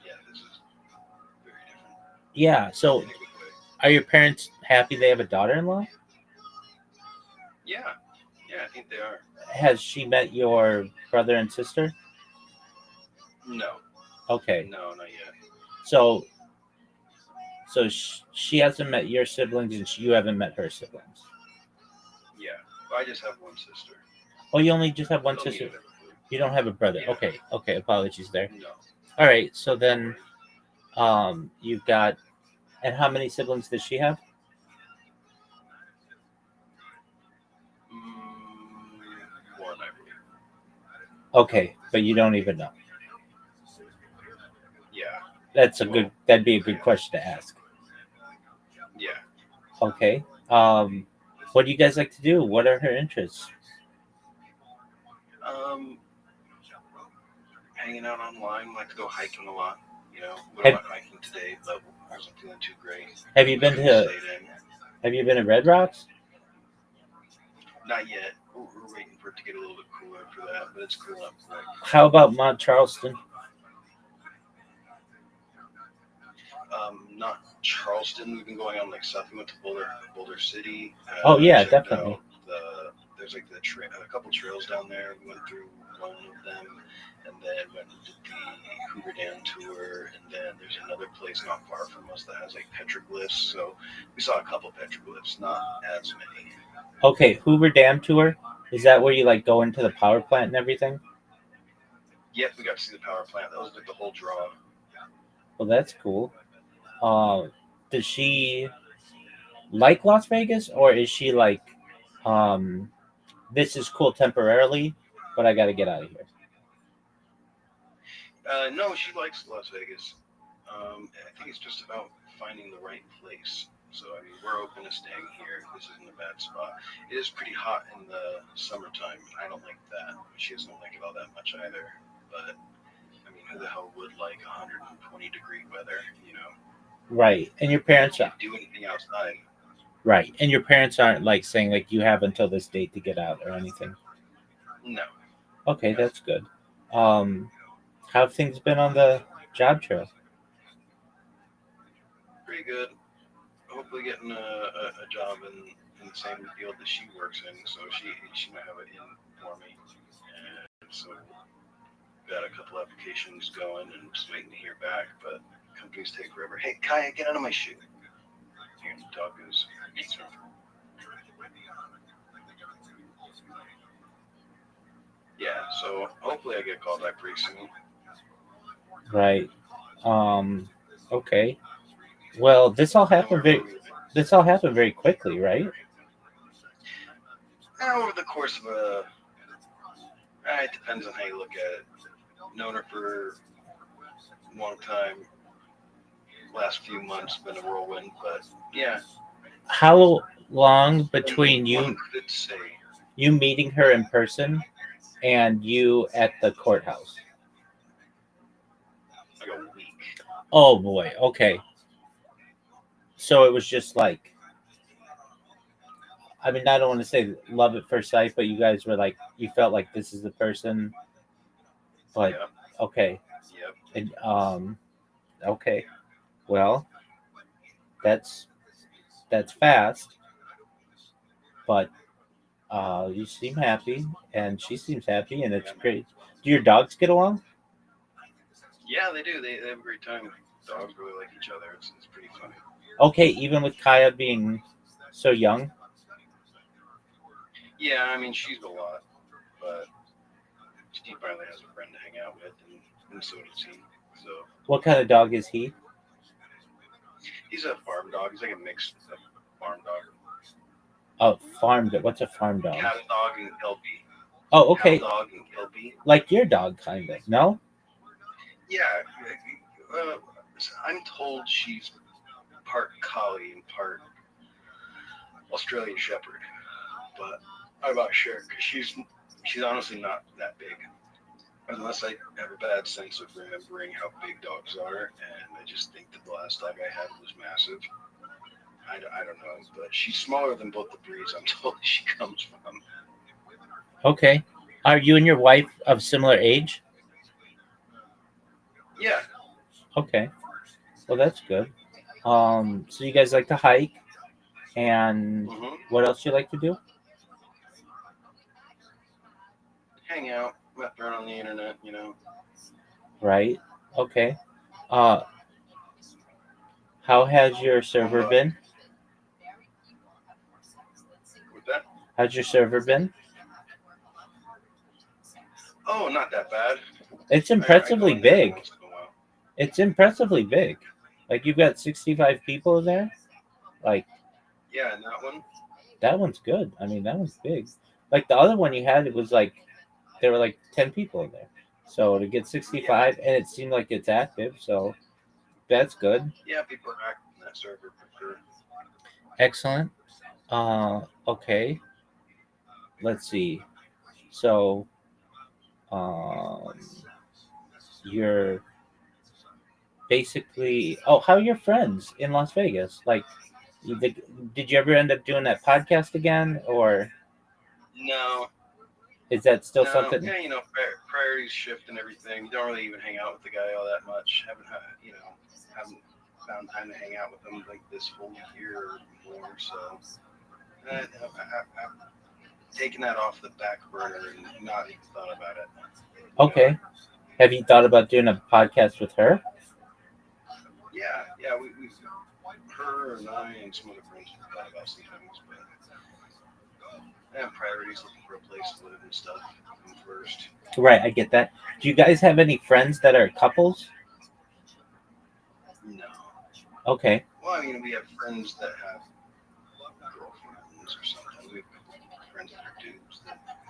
yeah, this is very different. so In a good way. are your parents happy they have a daughter-in-law? Yeah, I think they are. Has she met your brother and sister? No, Okay, not yet. so she hasn't met your siblings, and you haven't met her siblings. Yeah, I just have one sister. Oh, you only just have one Don't sister. need it. You don't have a brother. Yeah. Okay. Apologies there. No. All right. So then, you've got, and how many siblings does she have? One, I believe. Okay, but you don't even know. Yeah. That'd be a good question to ask. Yeah. Okay. What do you guys like to do? What are her interests? Hanging out online. Like to go hiking a lot. You know, we Have, went hiking today, but I wasn't feeling too great. have you been to Have you been to Red Rocks? Not yet. We're waiting for it to get a little bit cooler for that, but it's cool up quick. How about Mount Charleston? Not Charleston. We've been going on like south. We went to Boulder City. Oh yeah, checked definitely. out there's like a couple trails down there. We went through one of them, and then went and did the Hoover Dam tour. And then there's another place not far from us that has like petroglyphs. So we saw a couple petroglyphs, not as many. Okay, Hoover Dam tour. Is that where you like go into the power plant and everything? Yep, we got to see the power plant. That was like the whole draw. Well, that's cool. Does she like Las Vegas, or is she like, this is cool temporarily, but I got to get out of here? No, she likes Las Vegas. I think it's just about finding the right place. So, I mean, we're open to staying here. This isn't a bad spot. It is pretty hot in the summertime. I don't like that. She doesn't like it all that much either. But, I mean, who the hell would like 120-degree weather, you know? Right, and your parents Can't do anything outside. right, and your parents aren't like saying like you have until this date to get out or anything. No. Okay, that's good. How have things been on the job trail? Pretty good. Hopefully getting a job in the same field that she works in, so she might have it in for me. And so got a couple applications going and just waiting to hear back, but companies take forever. Hey, Kaya, get out of my shoe. Here, the dog is concerned. Yeah, so hopefully I get called back pretty soon. Right. Okay. Well, this all happened very quickly, right? Over the course of it depends on how you look at it. Known her for a long time. Last few months been a whirlwind, but yeah. How long between One could say. you meeting her in person and you at the courthouse? Like a week. Oh boy. Okay. So it was just like, I mean, I don't want to say love at first sight, but you guys were like, you felt like this is the person. But Yep. okay. Yep. And okay. Well, that's fast. But you seem happy, and she seems happy, and it's great. Do your dogs get along? Yeah, they do. They have a great time. Dogs really like each other. It's pretty funny. Okay, even with Kaya being so young? Yeah, I mean, she's a lot, but she finally has a friend to hang out with, and so does he. So. What kind of dog is he? He's a farm dog. He's like a mixed farm dog. Oh, farm dog. What's a farm dog? Cattle dog and kelpie. Oh, okay. Cattle dog and kelpie. Like your dog, kind of. No? Yeah. I'm told she's part collie and part Australian Shepherd, but I'm not sure because she's honestly not that big. Unless I have a bad sense of remembering how big dogs are, and I just think that the last dog I had was massive. I don't know, but she's smaller than both the breeds I'm told she comes from. Okay. Are you and your wife of similar age? Yeah. Okay. Well, that's good. So you guys like to hike, and what else do you like to do? Hang out, mess around on the internet, you know. Right. Okay. How has your server been? With that? How's your server been? Oh, not that bad. It's impressively big. It's impressively big. Like you've got 65 people in there. Like. Yeah, and that one. That one's good. I mean, that one's big. Like the other one you had, it was like there were like 10 people in there. So to get 65, and it seemed like it's active, so that's good. Yeah, people are active in that server for sure. Excellent. Okay. Let's see. So, um, you're basically. Oh, how are your friends in Las Vegas? Like, did you ever end up doing that podcast again, or No, is that still no, something? yeah, priorities shift and everything. You don't really even hang out with the guy all that much. Haven't found time to hang out with him like this whole year or more. So I've taken that off the back burner and not even thought about it. Okay. Have you thought about doing a podcast with her? Yeah, we her and I and some other friends have thought about some things, but I have priorities, looking for a place to live and stuff first. Right, I get that. Do you guys have any friends that are couples? No. Okay. Well, I mean, we have friends that have girlfriends or something. We have friends that are dudes.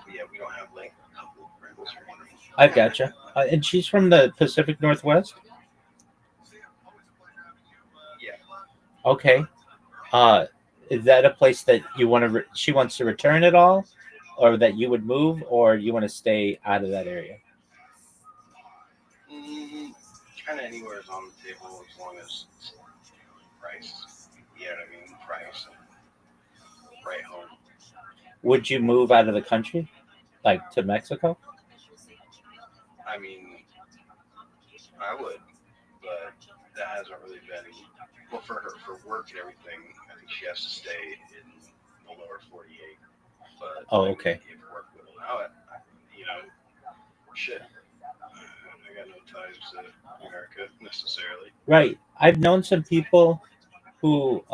We don't have like a couple of friends or anything. I gotcha. And she's from the Pacific Northwest? Yeah. Okay. Uh, is that a place that you want to? She wants to return at all, or that you would move, or you want to stay out of that area? Kind of anywhere is on the table as long as price. You know what I mean? Price and right home. Would you move out of the country, like to Mexico? I mean, I would, but that hasn't really been. Well, for her, for work and everything, I think she has to stay in the lower 48. But Oh, I okay. mean, if work would allow it, you know, shit. I got no ties to America necessarily. Right. I've known some people who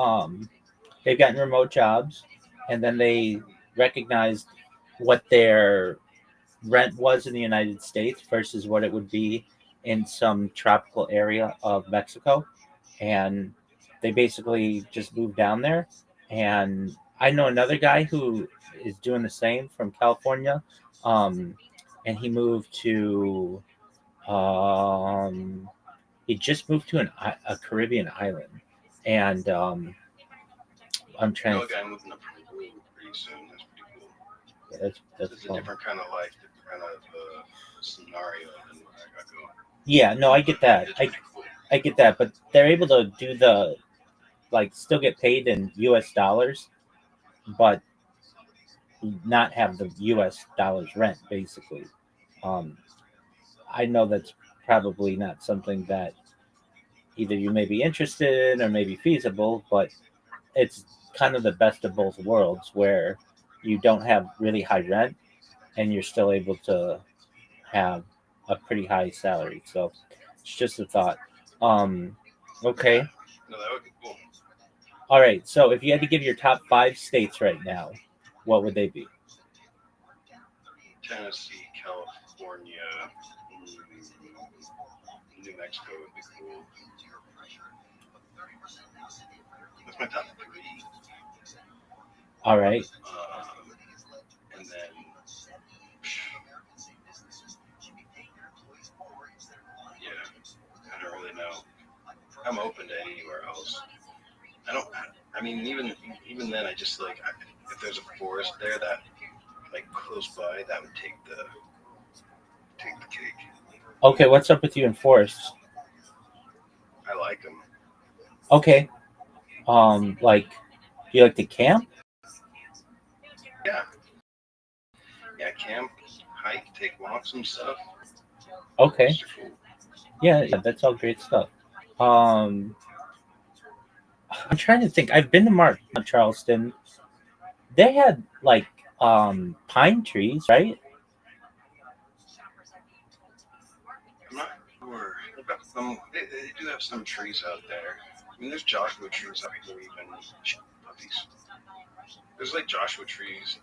they've gotten remote jobs, and then they recognized what their rent was in the United States versus what it would be in some tropical area of Mexico, and they basically just moved down there. And I know another guy who is doing the same from California, um, and um, he just moved to a Caribbean island, and I'm I trying know to. a guy moving up pretty soon. That's pretty cool. Yeah, that's It's a fun. different kind of life, different kind of scenario than what I got going. Yeah, no, I get that. It's pretty cool. I get that, but they're able to do the like still get paid in U.S. dollars, but not have the U.S. dollars rent. Basically, um, I know that's probably not something that either you may be interested in or may be feasible, but it's kind of the best of both worlds where you don't have really high rent and you're still able to have a pretty high salary. So it's just a thought. Um, okay. Yeah. No, that would be cool. All right. So if you had to give your top 5 states right now, what would they be? Tennessee, California, New Mexico would be cool. That's my top 3. All right. And then, I don't really know. I'm open to anywhere else. I mean, even then, I just like if there's a forest there that like close by, that would take the cake. Okay. What's up with you in forests? I like them. Okay. Like, do you like to camp? Yeah, camp, hike, take walks and stuff. Okay. It's cool. Yeah, that's all great stuff. Um, I'm trying to think. I've been to Charleston. They had like pine trees, right? I'm not sure. They do have some trees out there. I mean, there's Joshua trees out here even. Puppies. There's like Joshua trees,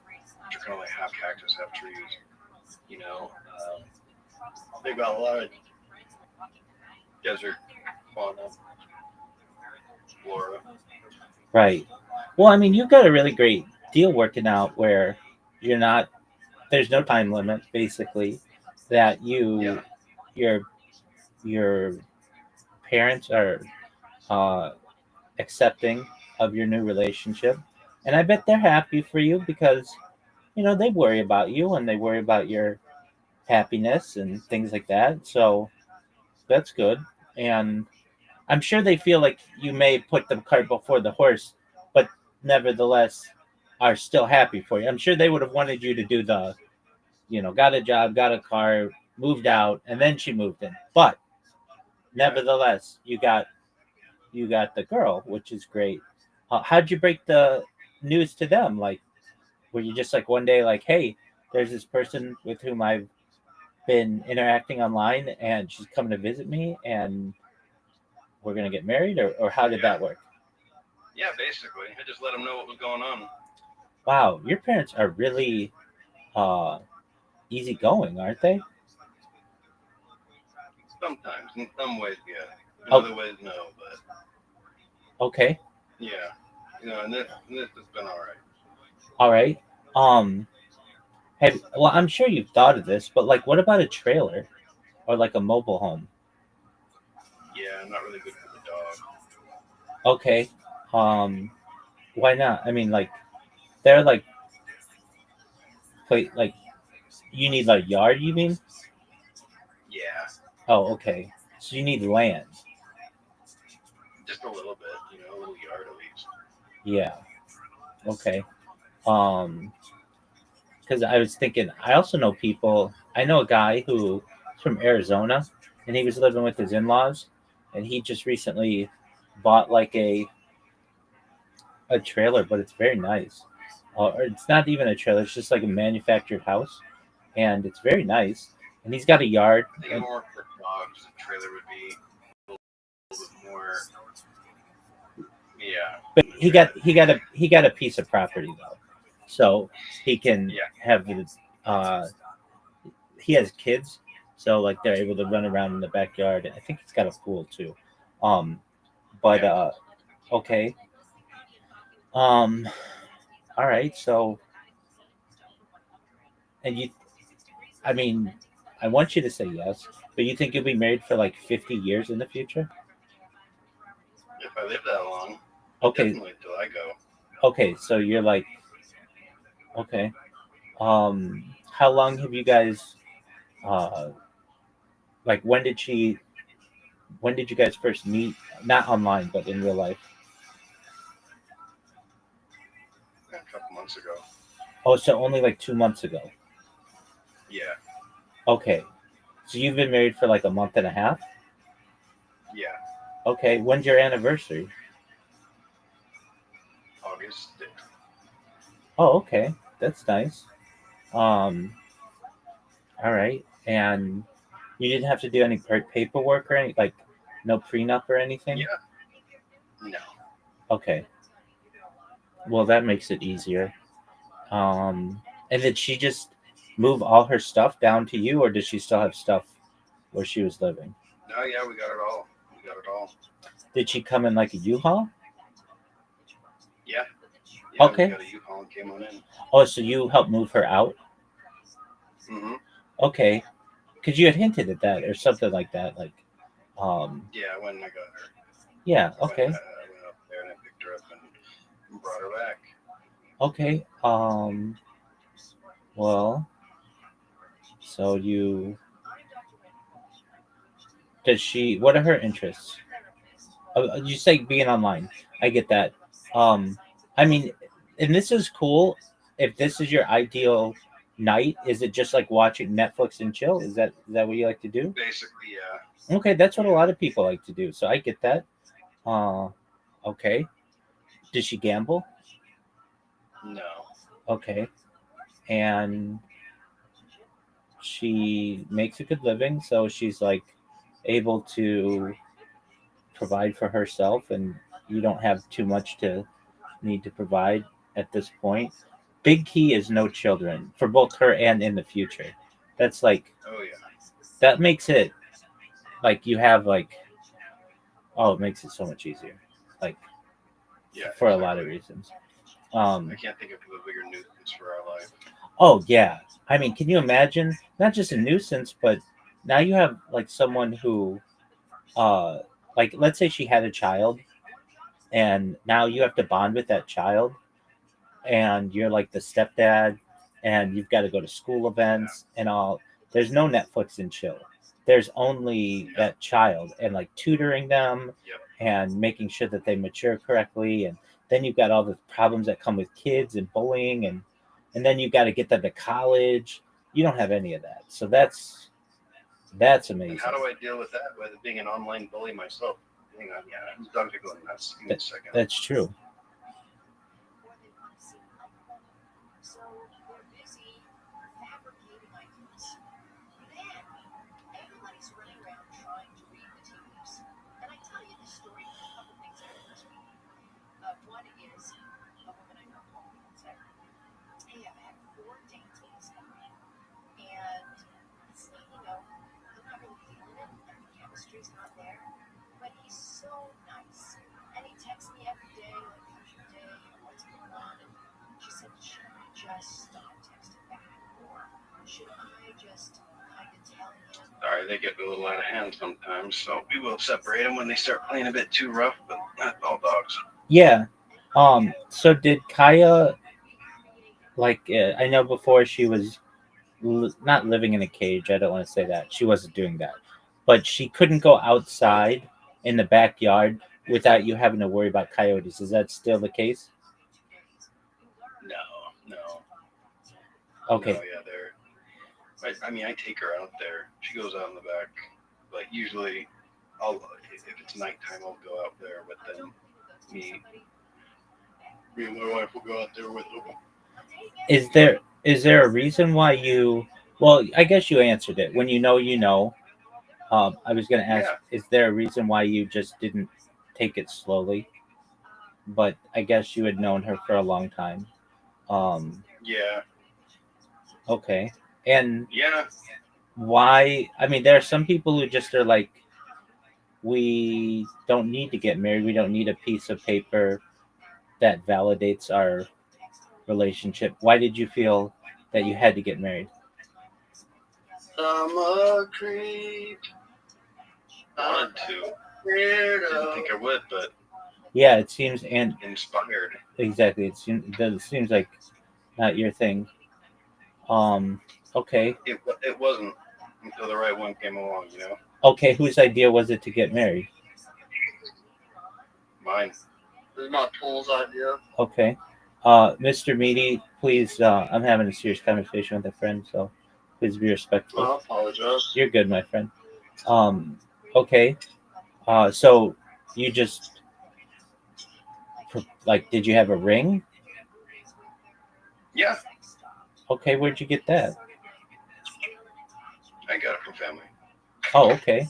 which are kind of like half cactus, half trees. You know, they've got a lot of desert fauna, flora. Right. Well, I mean, you've got a really great deal working out where you're not. There's no time limit, basically. That your your parents are uh, accepting of your new relationship, And I bet they're happy for you because, they worry about you and they worry about your happiness and things like that. So that's good. And I'm sure they feel like you may put the cart before the horse, but nevertheless are still happy for you. I'm sure they would have wanted you to do the, got a job, got a car, moved out, and then she moved in. But nevertheless, you got the girl, which is great. How'd you break the news to them? Like, were you just like one day like, hey, there's this person with whom I've been interacting online, and she's coming to visit me, and we're gonna get married, or how did that work? Yeah, basically. I just let them know what was going on. Wow, your parents are really uh easygoing, aren't they? Sometimes. In some ways, yeah. In Oh, other ways, no. But okay, yeah. And this has been all right. all right. Um, well, I'm sure you've thought of this, but like, what about a trailer or like a mobile home? Yeah, not really good for the dog. Okay, um, why not? I mean, like, they're like, like, you need a yard, you mean? Yeah, Oh, okay. So you need land. just a little bit. A little yard at least. Yeah. Okay. Um, because I was thinking, I also know people. I know a guy who's from Arizona, and he was living with his in-laws, and he just recently bought like a trailer, but it's very nice. Or it's not even a trailer; it's just like a manufactured house, and it's very nice. And he's got a yard. I think more for dogs, the trailer would be a little bit more. Yeah. But The he got trailer. he got a piece of property though, so he can Yeah. have his. He has kids, so like they're able to run around in the backyard. I think he's got a pool too. Um, but Yeah. okay. Um, all right. So, and I mean, I want you to say yes, but you think you'll be married for like 50 years in the future? If I live that long, Okay. definitely till I go. Okay. So you're like, okay. How long have you guys, uh, like, when did you guys first meet? Not online, but in real life. A couple months ago. Oh, so only like 2 months ago. Yeah. Okay. So you've been married for like a month and a half? Yeah. Okay. When's your anniversary? August 6th. Oh, okay. That's nice. Um, all right. And you didn't have to do any paperwork or any, like, no prenup or anything? Yeah. No. Okay. Well, that makes it easier. And did she just move all her stuff down to you, or does she still have stuff where she was living? No, yeah, we got it all. We got it all. Did she come in like a U-Haul? Yeah. Yeah, we Okay. got a U-Haul and came on in. Oh, so you helped move her out? Mm-hmm. Okay. Because you had hinted at that or something like that. Like, Yeah, I went and I got her. yeah, I okay. went up there and I picked her up and brought her back. Okay. Well, so what are her interests? You say being online. I get that. I mean, and this is cool. If this is your ideal night, is it just like watching Netflix and chill? Is that what you like to do? Basically, yeah. Okay, that's what a Yeah. lot of people like to do. So I get that. Uh, okay. Does she gamble? No. Okay. And she makes a good living, so she's like able to provide for herself, and you don't have too much to need to provide at this point. Big key is no children for both her and in the future. That's like Oh, yeah. that makes it like you have like it makes it so much easier. Like Yeah, for a exactly. lot of reasons. I can't think of a bigger nuisance for our life. Oh yeah. I mean, can you imagine not just a nuisance, but now you have like someone who like let's say she had a child and now you have to bond with that child. and you're like the stepdad, and you've got to go to school events and all. There's no Netflix and chill. There's only that child and like tutoring them Yep. and making sure that they mature correctly. And then you've got all the problems that come with kids and bullying, and then you've got to get them to college. You don't have any of that. So that's amazing. And how do I deal with that? With being an online bully myself. Hang on, yeah, this dogs are going nuts. Give me a second. That's true. Or they want to seem likable. So they're busy fabricating ideas. Then everybody's running around trying to read the tea leaves. And I tell you this story for a couple things that interest me. One is a woman I know called me and said, "Hey, I've had 4 dates with this guy, and it's not, I'm not really feeling it, and the chemistry's not there, but he's so nice, and he texts me every day, like, how's your day, what's going on?" And she said, "Should I just stop texting back, or should I just kind of tell him?" Sorry, they get a little out of hand sometimes, so we will separate them when they start playing a bit too rough, but that's all dogs. Yeah. So did Kaya, like, I know before she was not living in a cage. I don't want to say that. She wasn't doing that. But she couldn't go outside in the backyard without you having to worry about coyotes. Is that still the case? No. Okay. No, yeah, I mean, I take her out there. She goes out in the back, but usually, if it's nighttime, I'll go out there with them. Me and my wife will go out there with them. Is there a reason why you? Well, I guess you answered it. When you know, you know. I was going to ask, is there a reason why you just didn't take it slowly? But I guess you had known her for a long time. Yeah. Okay. And Yeah. why? I mean, there are some people who just are like, we don't need to get married. We don't need a piece of paper that validates our relationship. Why did you feel that you had to get married? I'm a creep. Wanted to. Didn't think I would, but Yeah, it seems and inspired. exactly. It seems like not your thing. Okay. It wasn't until the right one came along, Okay, whose idea was it to get married? Mine. This is my pool's idea. Okay. Mr. Meaty, please, I'm having a serious conversation with a friend, so please be respectful. I apologize. You're good, my friend. Okay. So you just, like, did you have a ring? Yeah, Okay, where'd you get that? I got it from family. Oh, okay.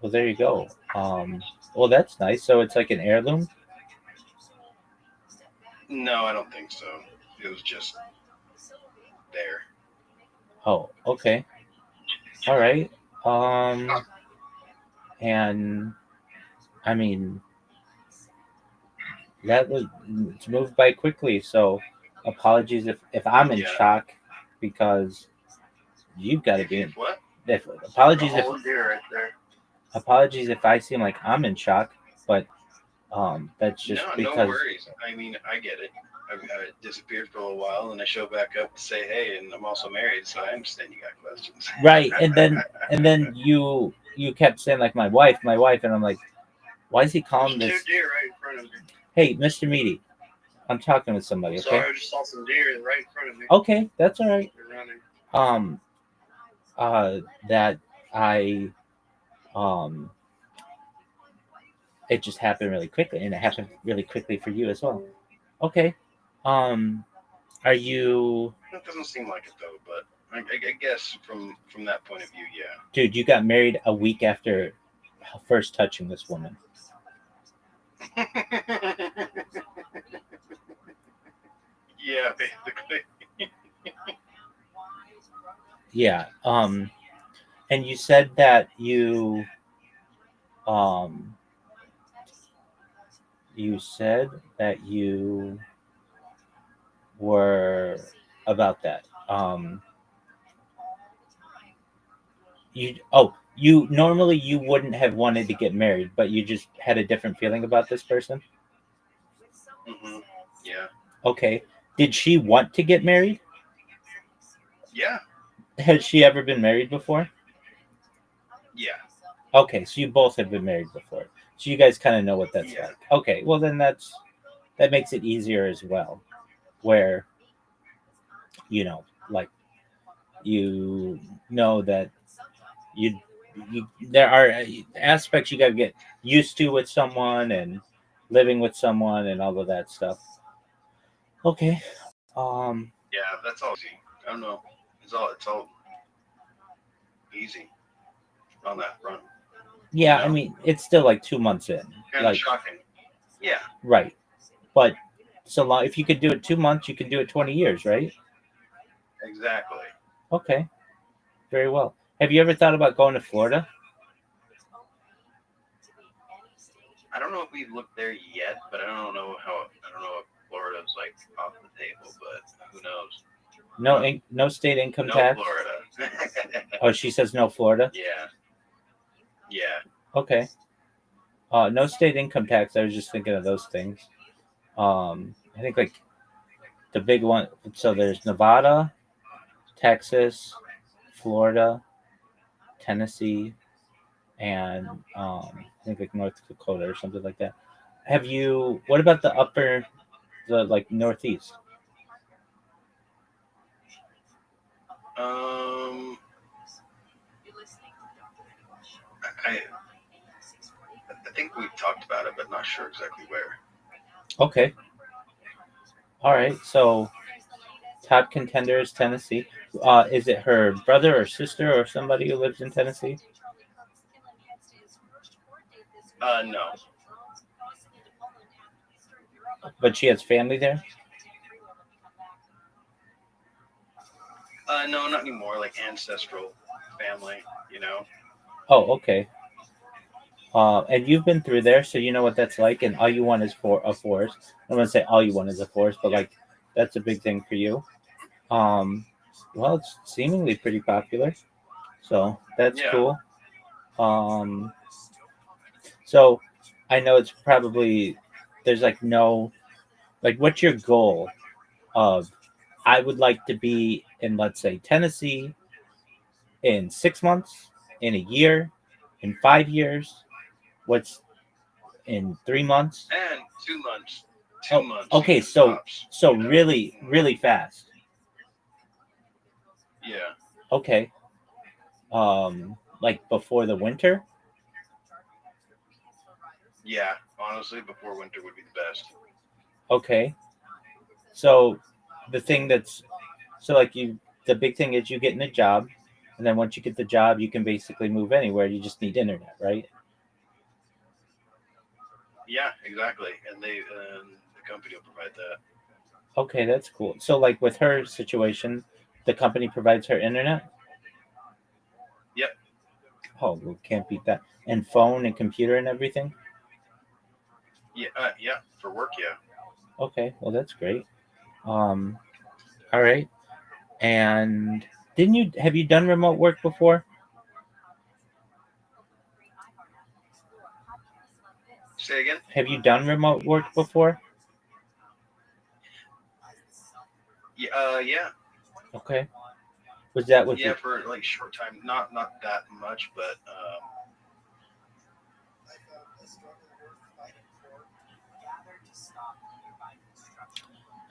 Well, there you go. Well, that's nice. So it's like an heirloom? No, I don't think so. It was just there. Oh, okay. All right. And I mean, that was it's moved by quickly. So apologies if I'm in Yeah. shock because you've got to be in. What? Apologies The whole deer right there. apologies if I seem like I'm in shock, but that's just No because worries. I mean, I get it. I disappeared for a little while, and I show back up to say, "Hey," and I'm also married, so I understand you got questions. right. And then you kept saying like my wife, and I'm like, why is he calling There's this? 2 deer right in front of me. Hey, Mr. Meaty, I'm talking with somebody. Okay. Sorry, I just saw some deer right in front of me. Okay, that's all right. They're running. That I it just happened really quickly, and it happened really quickly for you as well. Okay. Are you, It doesn't seem like it though, but I guess from that point of view, yeah. dude? You got married a week after first touching this woman. Yeah, basically. Yeah. And you said that you said that you were about that. You normally you wouldn't have wanted to get married, but you just had a different feeling about this person. Yeah. Okay. Did she want to get married? Yeah. Has she ever been married before? Yeah. Okay, so you both have been married before. So you guys kind of know what that's Yeah. like. Okay, well then that makes it easier as well. Where like you know that you there are aspects you got to get used to with someone and living with someone and all of that stuff. Okay. Yeah. That's all easy. I don't know. It's all easy on that front. Yeah, No. I mean it's still like 2 months in. Kind of Like shocking. Yeah. right. But so long if you could do it 2 months, you could do it 20 years, right? Exactly. Okay. Very well. Have you ever thought about going to Florida? I don't know if we've looked there yet, but I don't know if Florida's like off the table, but who knows? No state income No tax. Florida. Oh, she says no Florida. Yeah. Yeah. Okay. No state income tax. I was just thinking of those things. I think like the big one. So there's Nevada, Texas, Florida, Tennessee, and I think like North Dakota or something like that. Have you? What about the like Northeast? I I think we've talked about it, but not sure exactly where. Okay. All right. So top contender is Tennessee. Is it her brother or sister or somebody who lives in Tennessee? No. But she has family there. No, not anymore. Like ancestral family, you know. Oh, okay. And you've been through there, so you know what that's like. And all you want is for a forest. I'm gonna say all you want is a forest, but like that's a big thing for you. Um, well, it's seemingly pretty popular, so that's Yeah. cool. So I know it's probably there's like no like what's your goal of I would like to be in let's say Tennessee in 6 months, in a year, in 5 years. What's in 3 months? And 2 months. Oh, 2 months. okay. So Tops, so you know? really fast. Yeah. Okay. Like before the winter. Yeah. Honestly, before winter would be the best. Okay. So the thing that's so like the big thing is you getting a job, and then once you get the job, you can basically move anywhere. You just need internet, right? Yeah, exactly. And the company will provide that. Okay, that's cool. So like with her situation, the company provides her internet. Yep. Oh, well, can't beat that. And phone and computer and everything. Yeah. Yeah. For work, yeah. Okay, well that's great. Um, all right. And didn't you have you done remote work before? Say again. Have you done remote work before? Yeah. Yeah. Okay. Was that with Yeah. For like short time. Not that much, but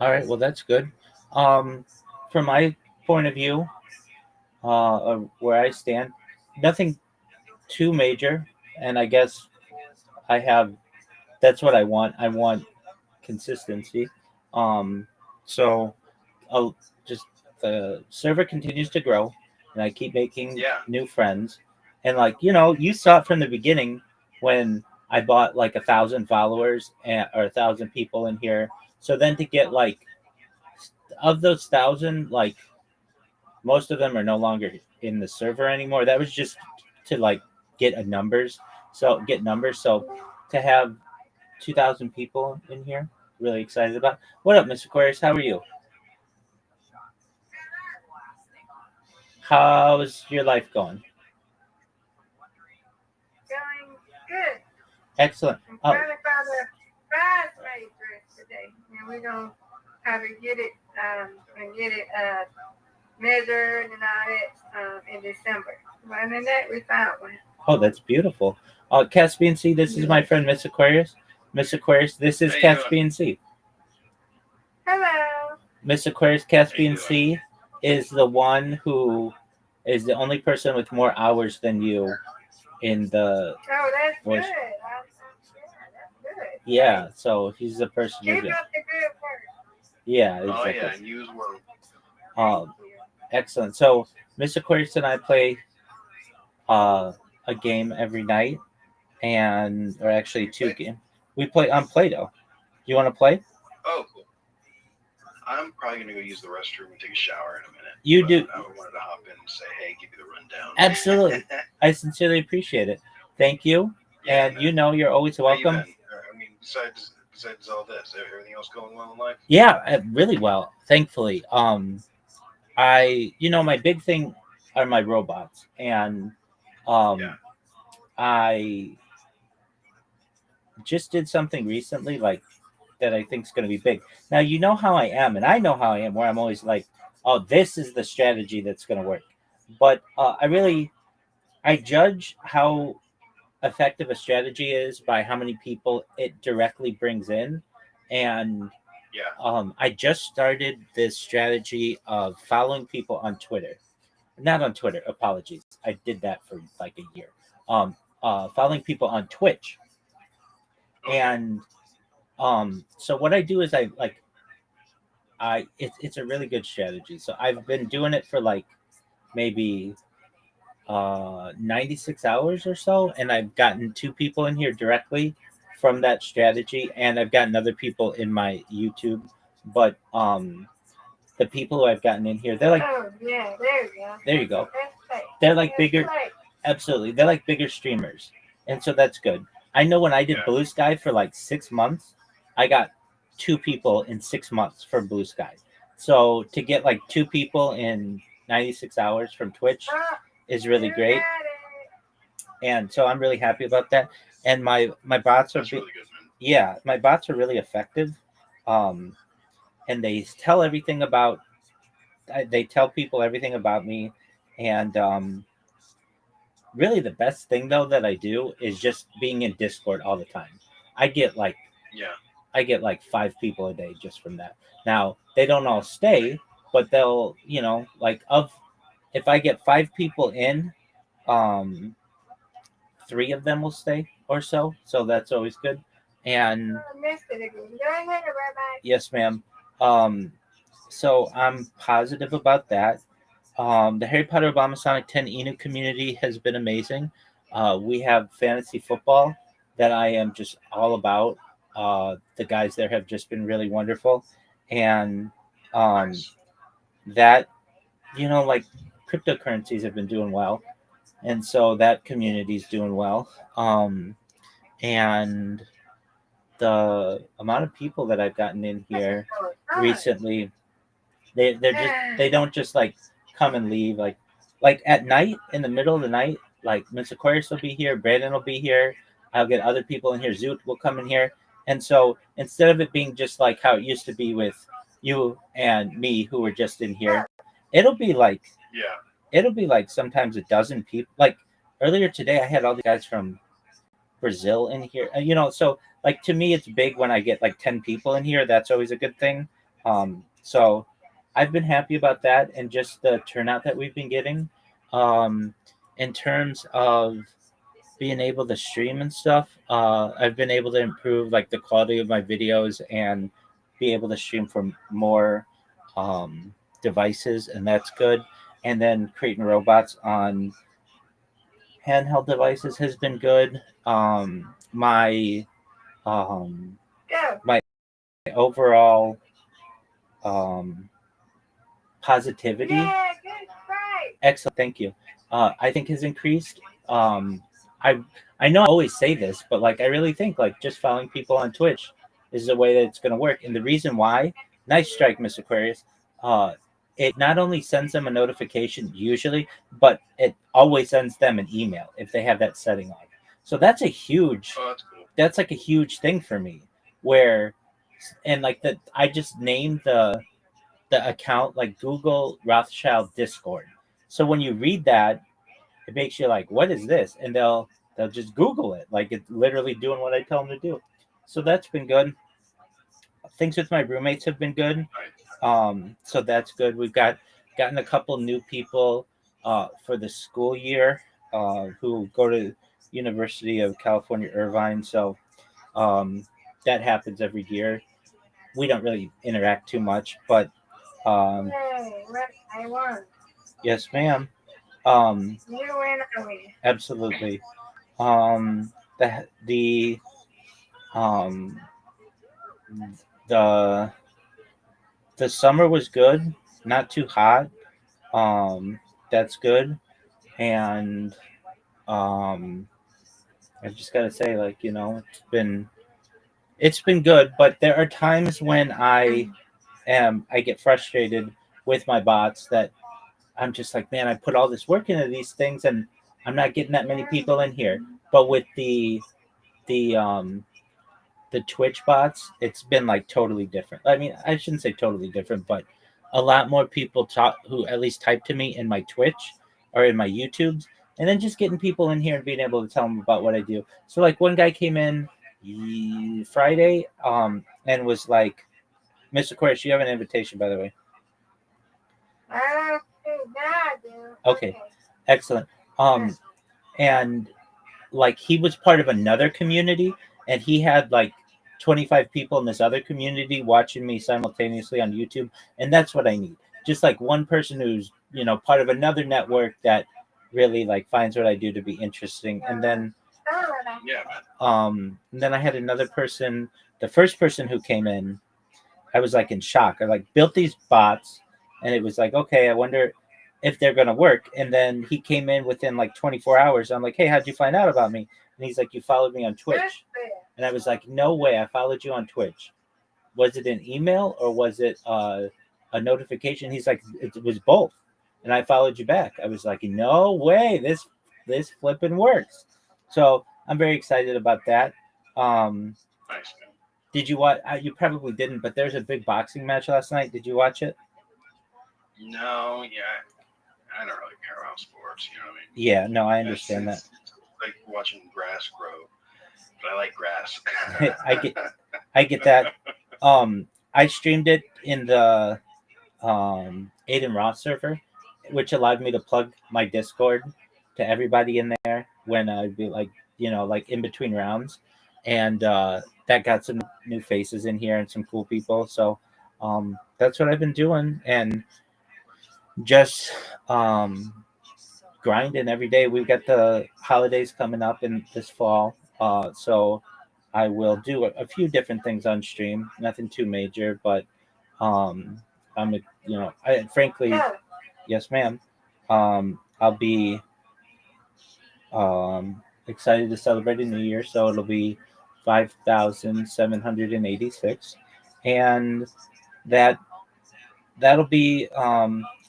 all right, well that's good. From my point of view, of where I stand, nothing too major, and I guess I have that's what I want. I want consistency. Um, so I'll just the server continues to grow, and I keep making yeah. new friends. And like you saw it from the beginning when I bought like 1,000 followers or 1,000 people in here. So then to get like of those 1,000, like most of them are no longer in the server anymore. That was just to like get a numbers. So get numbers. So to have 2,000 people in here, really excited about. What up, Mr. Aquarius? How are you? How's your life going? Going good. Excellent. I'm trying to find a bridesmaid dress today. And we're going to how to get it and get it measured and all that in December. Other than that, we found one. Oh, that's beautiful. Caspian Sea, this is my friend Miss Aquarius. Miss Aquarius, this is How you doing? Caspian Sea. Hello. Miss Aquarius Caspian Sea is the one who is the only person with more hours than you in the Oh, that's voice. good. That's good. Yeah, so he's the person Keep who up the good work. yeah, Oh exactly. yeah, and use word. Excellent. So Miss Aquarius and I play a game every night, or actually two games. We play on Play-Doh. You want to play? Oh, cool. I'm probably gonna go use the restroom and take a shower in a minute. You but do. I wanted to hop in and say, hey, give you the rundown. Absolutely. I sincerely appreciate it. Thank you. Yeah, and man. you know you're always How you welcome. been? I mean, besides all this, everything else going well in life? Yeah, really well, thankfully. My big thing are my robots, and I just did something recently, like that I think is going to be big. Now you know how I am, and I know how I am, where I'm always like, "Oh, this is the strategy that's going to work." But I judge how effective a strategy is by how many people it directly brings in, and I just started this strategy of following people on Twitter. Not on Twitter, apologies. I did that for like a year. Following people on Twitch. And so what I do is it's a really good strategy. So I've been doing it for like maybe 96 hours or so, and I've gotten 2 people in here directly from that strategy, and I've gotten other people in my YouTube. But the people who I've gotten in here, they're like, oh yeah, there you go. There you go. That's They're like bigger. right. Absolutely, they're like bigger streamers, and so that's good. I know when I did Blue Sky for like 6 months, I got 2 people in 6 months for Blue Sky. So to get like 2 people in 96 hours from Twitch is really great, and so I'm really happy about that. And my bots are really good, man. Yeah, my bots are really effective, and they tell everything about. They tell people everything about me, and really the best thing though that I do is just being in Discord all the time. I get like 5 people a day just from that. Now they don't all stay, but they'll if I get 5 people in, 3 of them will stay or so. So that's always good. And yes, ma'am. So I'm positive about that. The Harry Potter Obama Sonic 10 Inu community has been amazing. We have fantasy football that I am just all about. The guys there have just been really wonderful. And that, like cryptocurrencies have been doing well. And so that community is doing well. And the amount of people that I've gotten in here recently, they don't just like come and leave like at night, in the middle of the night, like Miss Aquarius will be here, Brandon will be here, I'll get other people in here, Zoot will come in here. And so instead of it being just like how it used to be with you and me who were just in here, it'll be like sometimes a dozen people. Like earlier today I had all the guys from Brazil in here, so like to me it's big when I get like 10 people in here. That's always a good thing. So I've been happy about that, and just the turnout that we've been getting. In terms of being able to stream and stuff, I've been able to improve like the quality of my videos and be able to stream from more devices, and that's good. And then creating robots on handheld devices has been good. My overall positivity, excellent, thank you, I think has increased. I know I always say this, but like I really think like just following people on Twitch is the way that it's going to work. And the reason why, nice strike, Miss Aquarius, it not only sends them a notification usually, but it always sends them an email if they have that setting on. So that's a huge, that's like a huge thing for me, where and like I just named the account like Google Rothschild Discord. So when you read that, it makes you like, what is this? And they'll just Google it. Like it's literally doing what I tell them to do. So that's been good. Things with my roommates have been good. So that's good. We've gotten a couple new people for the school year who go to University of California Irvine. So that happens every year. We don't really interact too much, but Yay, right, I won. yes, ma'am. You win, I win. Absolutely. The um the the summer was good, not too hot. Um, that's good, and um, I just gotta say, like it's been good, but there are times when I get frustrated with my bots that I'm just like, man, I put all this work into these things and I'm not getting that many people in here. But with the um the Twitch bots, it's been like totally different. I mean, I shouldn't say totally different, but a lot more people talk who at least type to me in my Twitch or in my YouTubes, and then just getting people in here and being able to tell them about what I do. So like one guy came in Friday, and was like, Mr. Chorus, you have an invitation, by the way. Okay, excellent. And like he was part of another community, and he had like 25 people in this other community watching me simultaneously on YouTube, and that's what I need. Just like one person who's part of another network that really like finds what I do to be interesting, and then Yeah. And then I had another person. The first person who came in, I was like in shock. I like built these bots, and it was like, okay, I wonder if they're gonna work. And then he came in within like 24 hours. I'm like, hey, how'd you find out about me? And he's like, you followed me on Twitch. And I was like, no way, I followed you on Twitch. Was it an email or was it a notification? He's like, it was both. And I followed you back. I was like, no way, this flipping works. So I'm very excited about that. Nice. Did you watch? You probably didn't, but there's a big boxing match last night. Did you watch it? No, yeah, I don't really care about sports. You know what I mean? Yeah, no, I understand that. It's like watching grass grow, but I like grass. I get that. I streamed it in the Aiden Ross server, which allowed me to plug my Discord to everybody in there when I'd be like, like in between rounds, and that got some new faces in here and some cool people. So that's what I've been doing, and just grinding every day. We've got the holidays coming up in this fall, so I will do a few different things on stream. Nothing too major, but I'm frankly, yes, ma'am. I'll be excited to celebrate a new year, so it'll be 5,786, and that'll be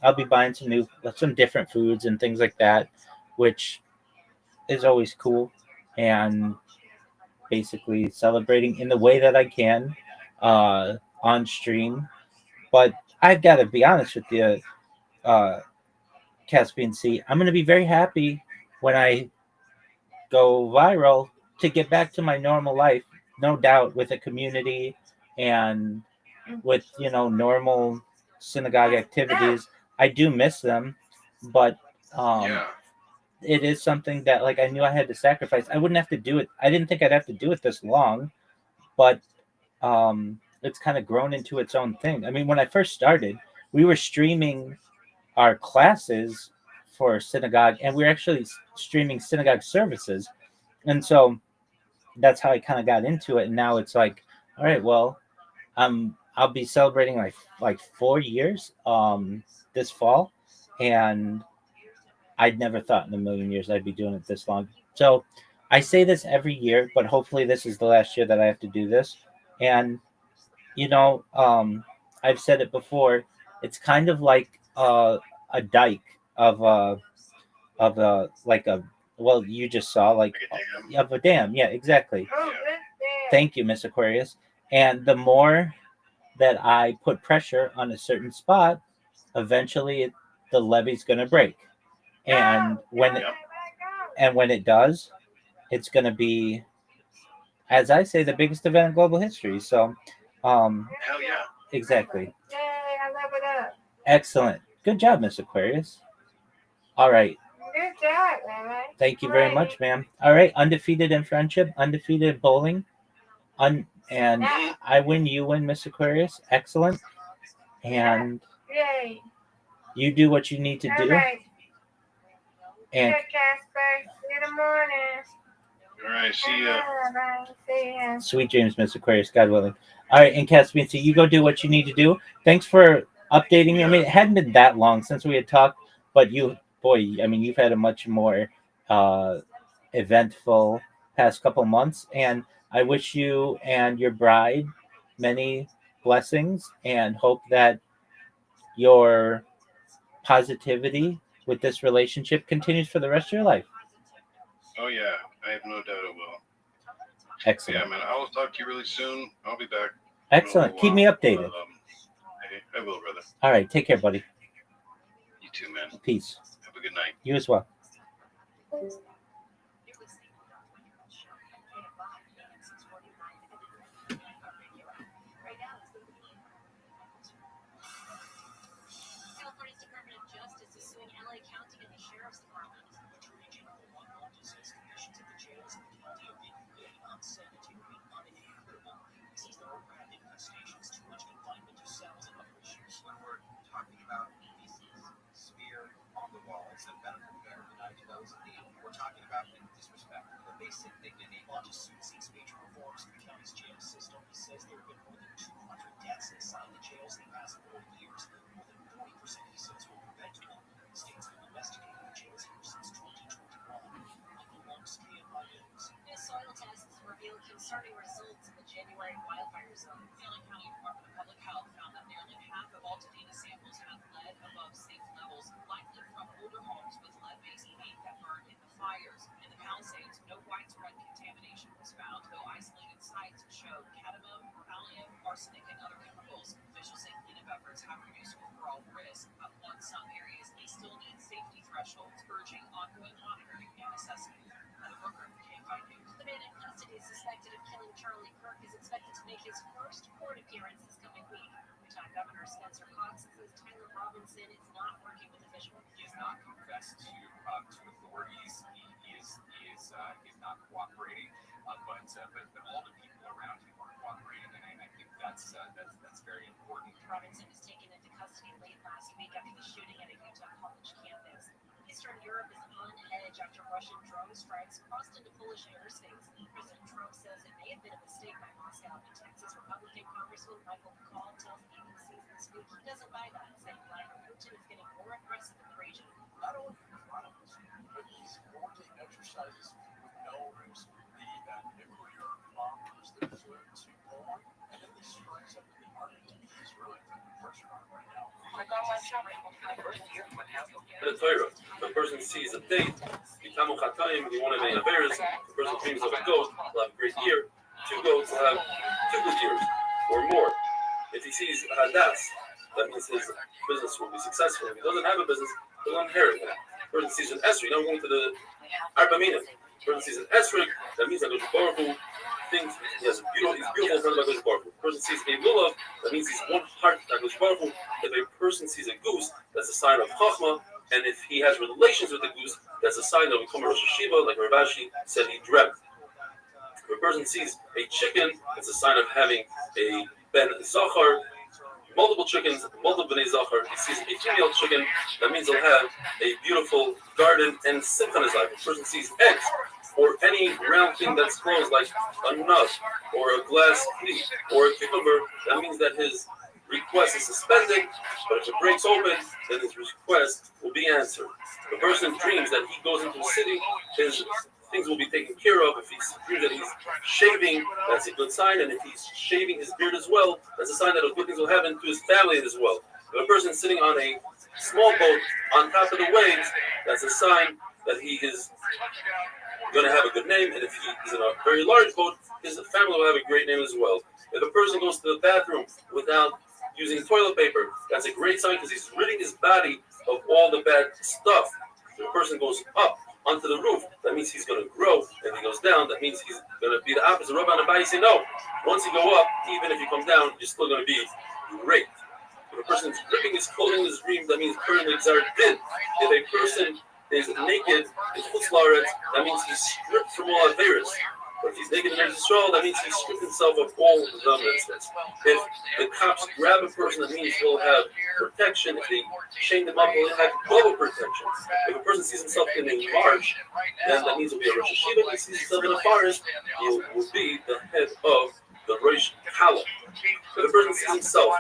I'll be buying some different foods and things like that, which is always cool, and basically celebrating in the way that I can on stream. But I've got to be honest with you, Caspian Sea, I'm going to be very happy when I go viral to get back to my normal life, no doubt, with a community and with normal synagogue activities. I do miss them, but it is something that like I knew I had to sacrifice. I wouldn't have to do it. I didn't think I'd have to do it this long, but it's kind of grown into its own thing. I mean, when I first started, we were streaming our classes for synagogue, and we were actually streaming synagogue services, and so that's how I kind of got into it. And now it's like, all right, well, I'll be celebrating like 4 years this fall, and I'd never thought in a million years I'd be doing it this long. So I say this every year, but hopefully this is the last year that I have to do this. And I've said it before. It's kind of like a dike of like a well, you just saw like of a dam. Yeah, exactly. Thank you, Miss Aquarius. And the more that I put pressure on a certain spot, eventually the levee's going to break. And when it does, it's going to be, as I say, the biggest event in global history. So, Hell yeah. exactly. Yay, I leveled up. Excellent. Good job, Miss Aquarius. All right. Good job, man. Thank you very much, ma'am. All right. Undefeated in friendship, undefeated in bowling. And I win, you win, Miss Aquarius. Excellent. And Yay. you do what you need to All do. right. And Good, Casper. Good morning. All right, see ya. Bye. See ya. sweet dreams, Miss Aquarius, God willing. All right, and Caspian, so you go do what you need to do. Thanks for updating me. I mean, it hadn't been that long since we had talked, but you, boy, I mean, you've had a much more eventful past couple months, and I wish you and your bride many blessings and hope that your positivity with this relationship continues for the rest of your life. Oh yeah, I have no doubt it will. Excellent. Yeah, man. I will talk to you really soon. I'll be back. Excellent. Keep me updated. I will, brother. All right. Take care, buddy. You too, man. Peace. Have a good night. You as well. California's Department of Justice is suing LA County and the Sheriff's Department. Attorney General Rothschild says conditions at the jails in the county are inhumane, unsanitary, uninhabitable. Sees no rapid infestations, too much confinement to cells and other issues. When we're talking about feces, smear on the walls and medical care denied to those in need, we're talking about disrespect for the basic dignity. While the suit seeks major reforms to the county's jail system, he says there have been more than 200 deaths inside the jails in the past 4 years. More than 40% he says were preventable. States have investigated the jails here since 2021. Michael Long's KMI News. New soil tests reveal concerning results in the January wildfire zone. The LA County Department of Public Health found that nearly half of Altadena samples have lead above safe levels, likely from older homes with lead-based paint that burned in the fires. In the Palisades, no widespread contamination was found, though isolated sites showed cadmium, thallium, arsenic, and other chemicals. Officials say cleanup efforts have reduced overall risk, but warn some areas may still need safety thresholds, urging ongoing monitoring and assessment. Heather Booker, KFI News. The man in custody suspected of killing Charlie Kirk is expected to make his first court appearance this coming week. Utah Governor Spencer Cox says Tyler Robinson is not working with officials. He has not confessed to authorities. He is not cooperating. But all the people around him are cooperating, and I think that's very important. Robinson was taken into custody late last week after the shooting at a Utah college campus. Eastern Europe is on edge after Russian drone strikes crossed into Polish airspace. President Trump says it may have been a mistake by Moscow, but Texas Republican Congressman Michael McCall tells ABC this week he doesn't buy that, saying Vladimir Putin is getting more aggressive in the region. Not only chronicles, but these wartime exercises with no risk. The nuclear bombers that flew to Poland, and then the strikes up in the Arctic. He's really putting pressure on right now. The Torah, the person sees a date, Bitamu Chatayim, he wanted many affairs, the person dreams of a goat, will have a great year, 2 goats will have 2 good years, or more. If he sees Hadas, that means his business will be successful. If he doesn't have a business, he'll inherit it. The person sees an Esrig, now we're going to the Arba Minim. The person sees an Esrig, that means that Baruch Hu thinks he has he's beautiful in front of Baruch Hu. The person sees a Lulav, that means he's one heart with Baruch Hu. If a person sees a goose, that's a sign of Chachma, and if he has relations with the goose, that's a sign of becoming Rosh Hashiva, like Rav Ashi said he dreamt. If a person sees a chicken, it's a sign of having a Ben Zachar, multiple chickens, multiple Bnei Zachar. If he sees a female chicken, that means he'll have a beautiful garden and simcha in his life. If a person sees eggs, or any round thing that's closed, like a nut, or a glass cleat, or a cucumber, that means that his request is suspended, but if it breaks open, then his request will be answered. The person dreams that he goes into a city, his things will be taken care of. If he dreams that he's shaving, that's a good sign, and if he's shaving his beard as well, that's a sign that good things will happen to his family as well. If a person sitting on a small boat on top of the waves, that's a sign that he is going to have a good name, and if he is in a very large boat, his family will have a great name as well. If a person goes to the bathroom without using toilet paper, that's a great sign because he's ridding his body of all the bad stuff. If a person goes up onto the roof, that means he's going to grow. If he goes down, that means he's going to be the opposite. Rabbi and Abai say no. Once you go up, even if you come down, you're still going to be great. If a person's ripping his clothing in his dream, that means currently Xar did. If a person is naked in Chutz La'aretz, that means he's stripped from all Averis. But if he's naked in Eretz Yisrael, that means he's stripped himself of all the mitzvahs. If the cops grab a person, that means he'll have protection. If they chain them up, he'll have double protection. If a person sees himself in a marsh, then that means he'll be a Rosh Hashiva. If he sees himself in a forest, he will be the head of the Rosh Kala. If a person sees himself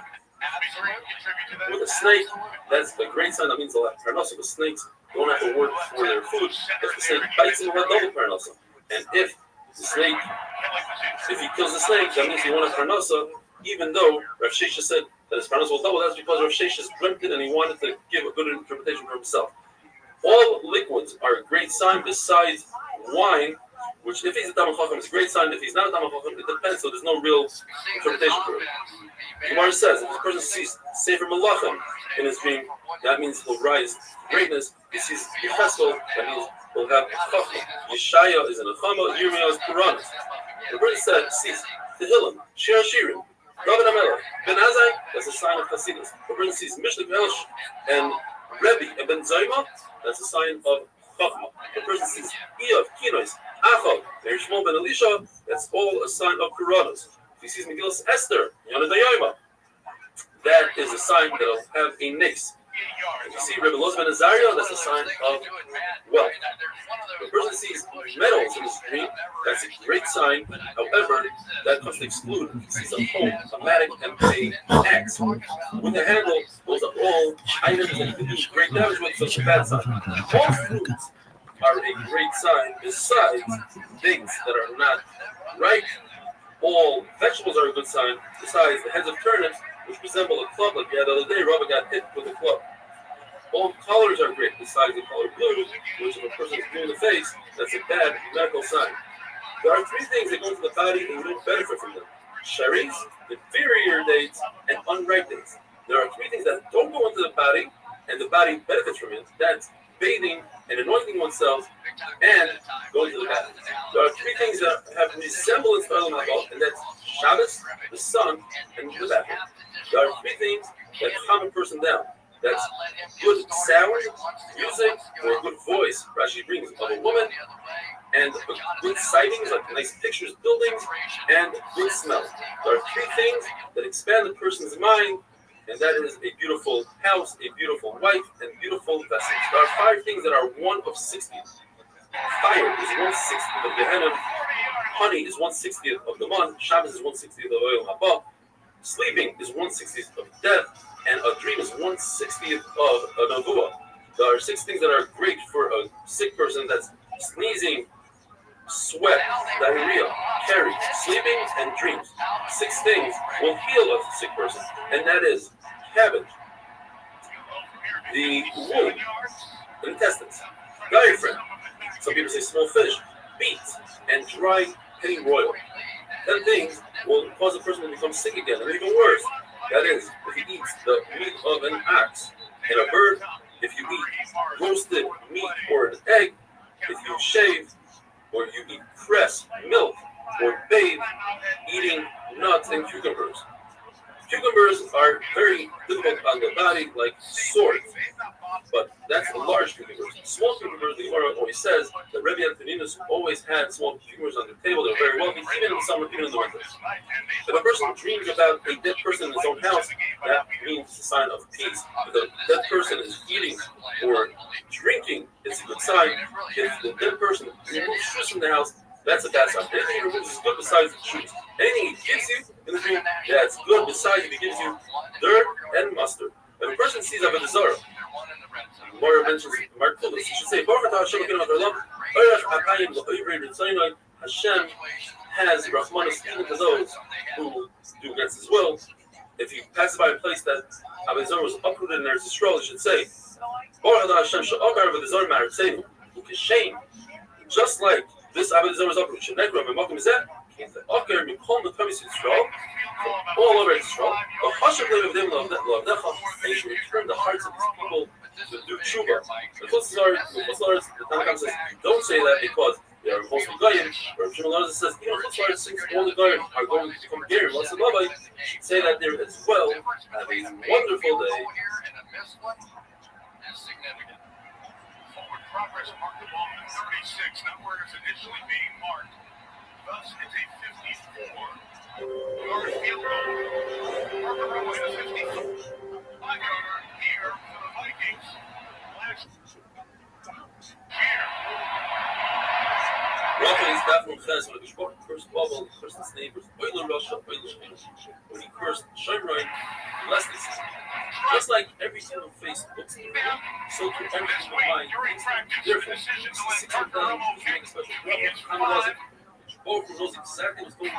with a snake, that's a great sign. That means they'll have parnasa. The snakes don't have to work for their food. If the snake bites him, he'll have double parnasa. And if the snake, if he kills the snake, that means he won't have parnasa, even though Rav Shesha said that his parnasa will double. That's because Rav Shesha dreamt it and he wanted to give a good interpretation for himself. All liquids are a great sign besides wine, which if he's a Talmid Chacham is a great sign. If he's not a Talmid Chacham, it depends, so there's no real interpretation for it. Gemara says, if this person sees Sefer Malachim in his dream, that means he'll rise to greatness. If he sees Yecheskel, that means he'll have Chacham. Yeshaya is an Achama, Yirmiyah is Puranas. The person sees Tehillim, Shir Shirim, David HaMelech, Ben Azai, that's a sign of Chasidus. The person sees Mishnah Melech and Rebbe and Ben Zayma, that's a sign of Chachma. The person sees Iyov, Kinois, Achol, and Shmuel Ben Elisha, that's all a sign of Puranas. If he sees Megillas Esther, Yonah, that is a sign that he'll have a nace. If you see Rabbi Rothschild Ben Azaria, that's a sign of wealth. If a person sees metals in his dream, that's a great sign. However, that must exclude. If he sees a home, a matic, and an axe with a handle, those are all items that you can do great damage with, so it's a bad sign. All fruits are a great sign, besides things that are not ripe. All vegetables are a good sign, besides the heads of turnips, which resemble a club like we had the other day. Robert got hit with a club. All colors are great, besides the color blue, which if a person is blue in the face, that's a bad medical sign. There are three things that go into the body and you don't benefit from them: cherries, inferior dates, and unripe dates. There are three things that don't go into the body and the body benefits from it. That's bathing and anointing oneself and going to the bath. There are three things that have resemblance to Olam Haba, and that's Shabbos, the sun, and the bathroom. There are three things that calm a person down. That's good sound, music, or a good voice, Rashi brings, of a woman, and good sightings, like nice pictures, buildings, and good smell. There are three things that expand a person's mind, and that is a beautiful house, a beautiful wife, and beautiful vessels. There are five things that are 1 of 60. Fire is 1/60 of Gehenna. Honey is 1/60 of the month. Shabbos is 1/60 of the Olam Haba. Sleeping is 1/60 of death. And a dream is 1/60 of a Nevuah. There are 6 things that are great for a sick person. That's sneezing, sweat, diarrhea, carry, sleeping, and dreams. 6 things will heal a sick person. And that is cabbage, the womb, intestines, diaphragm, some people say small fish, beets, and dry pennyroyal. 10 things will cause a person to become sick again, and even worse. That is, if he eats the meat of an ox and a bird, if you eat roasted meat or an egg, if you shave, or you eat cress, milk, or bathe, eating nuts and cucumbers. Cucumbers are very difficult on the body, like swords, but that's the large cucumbers. Small cucumbers, the Gemara always says that Rabbi Antoninus always had small cucumbers on the table. They're very wealthy, even in the summer, even in the winter. If a person dreams about a dead person in his own house, that means a sign of peace. If the dead person is eating or drinking, it's a good sign. If the dead person removes shoes from the house, that's a bad sign. Anything he removes is good besides the shoes. Anything he gives you in the dream, that's good besides if he gives you dirt and mustard. If a person sees Avodah Zarah, Gemara mentions Mark Tillis, he should say, Hashem has Rahmanas even to those who do against his will. If you pass by a place that Avodah Zarah was uprooted in Eretz Yisrael, you should say, just like this Avodah Zarah was uprooted, Okay, we call the Kamis Yisrael from all over Israel. The Hashem of them love they should turn the hearts of these people to do tshuva. The Chutzlars, the Tanakh says, don't say that because they are mostly Goyim. Or Shimon says, Chutzlars, since all the Goyim are going to become Gerim, once the Levite should say that there as well. Have a wonderful day. Progress marked the ball at 36, not where it's initially being marked. Thus, it's a 54-yard field goal. Parker Rowe in a 54. 5-yarder here for the Vikings. Last Raphael's bathroom fence when he cursed Bubble, he cursed his neighbors, Euler Russia, Euler Shemish. When he cursed Shemroin, Leslie. Just like every human face looks different, so to every human mind looks different. 600,000 doing a special problem. How was it? Both knows exactly what's going on.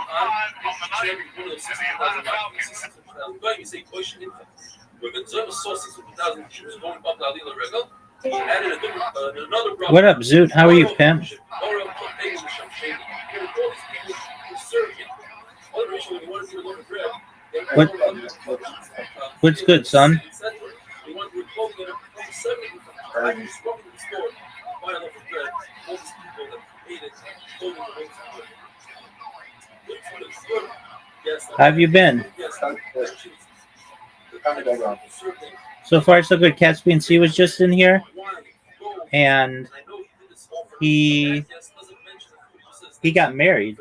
Every one of those 600,000 minds. You say, when the Zoma saw 600,000 Jews going up the Alila Regal, he added another problem. What up, Zoot? How are you, Pimp? What's good, son? How have you been? So far, so good. Caspian C was just in here, and he got married.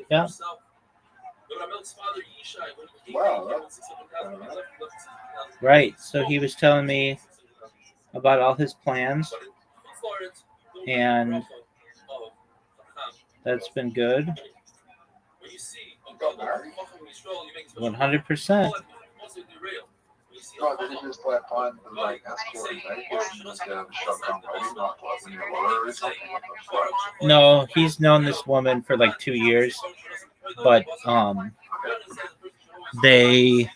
Yeah. Right. So he was telling me about all his plans, and that's been good. 100%. No, did he just let on the like escort instead of shotgun wedding, not when you're lower or something? No, he's known this woman for like 2 years, but they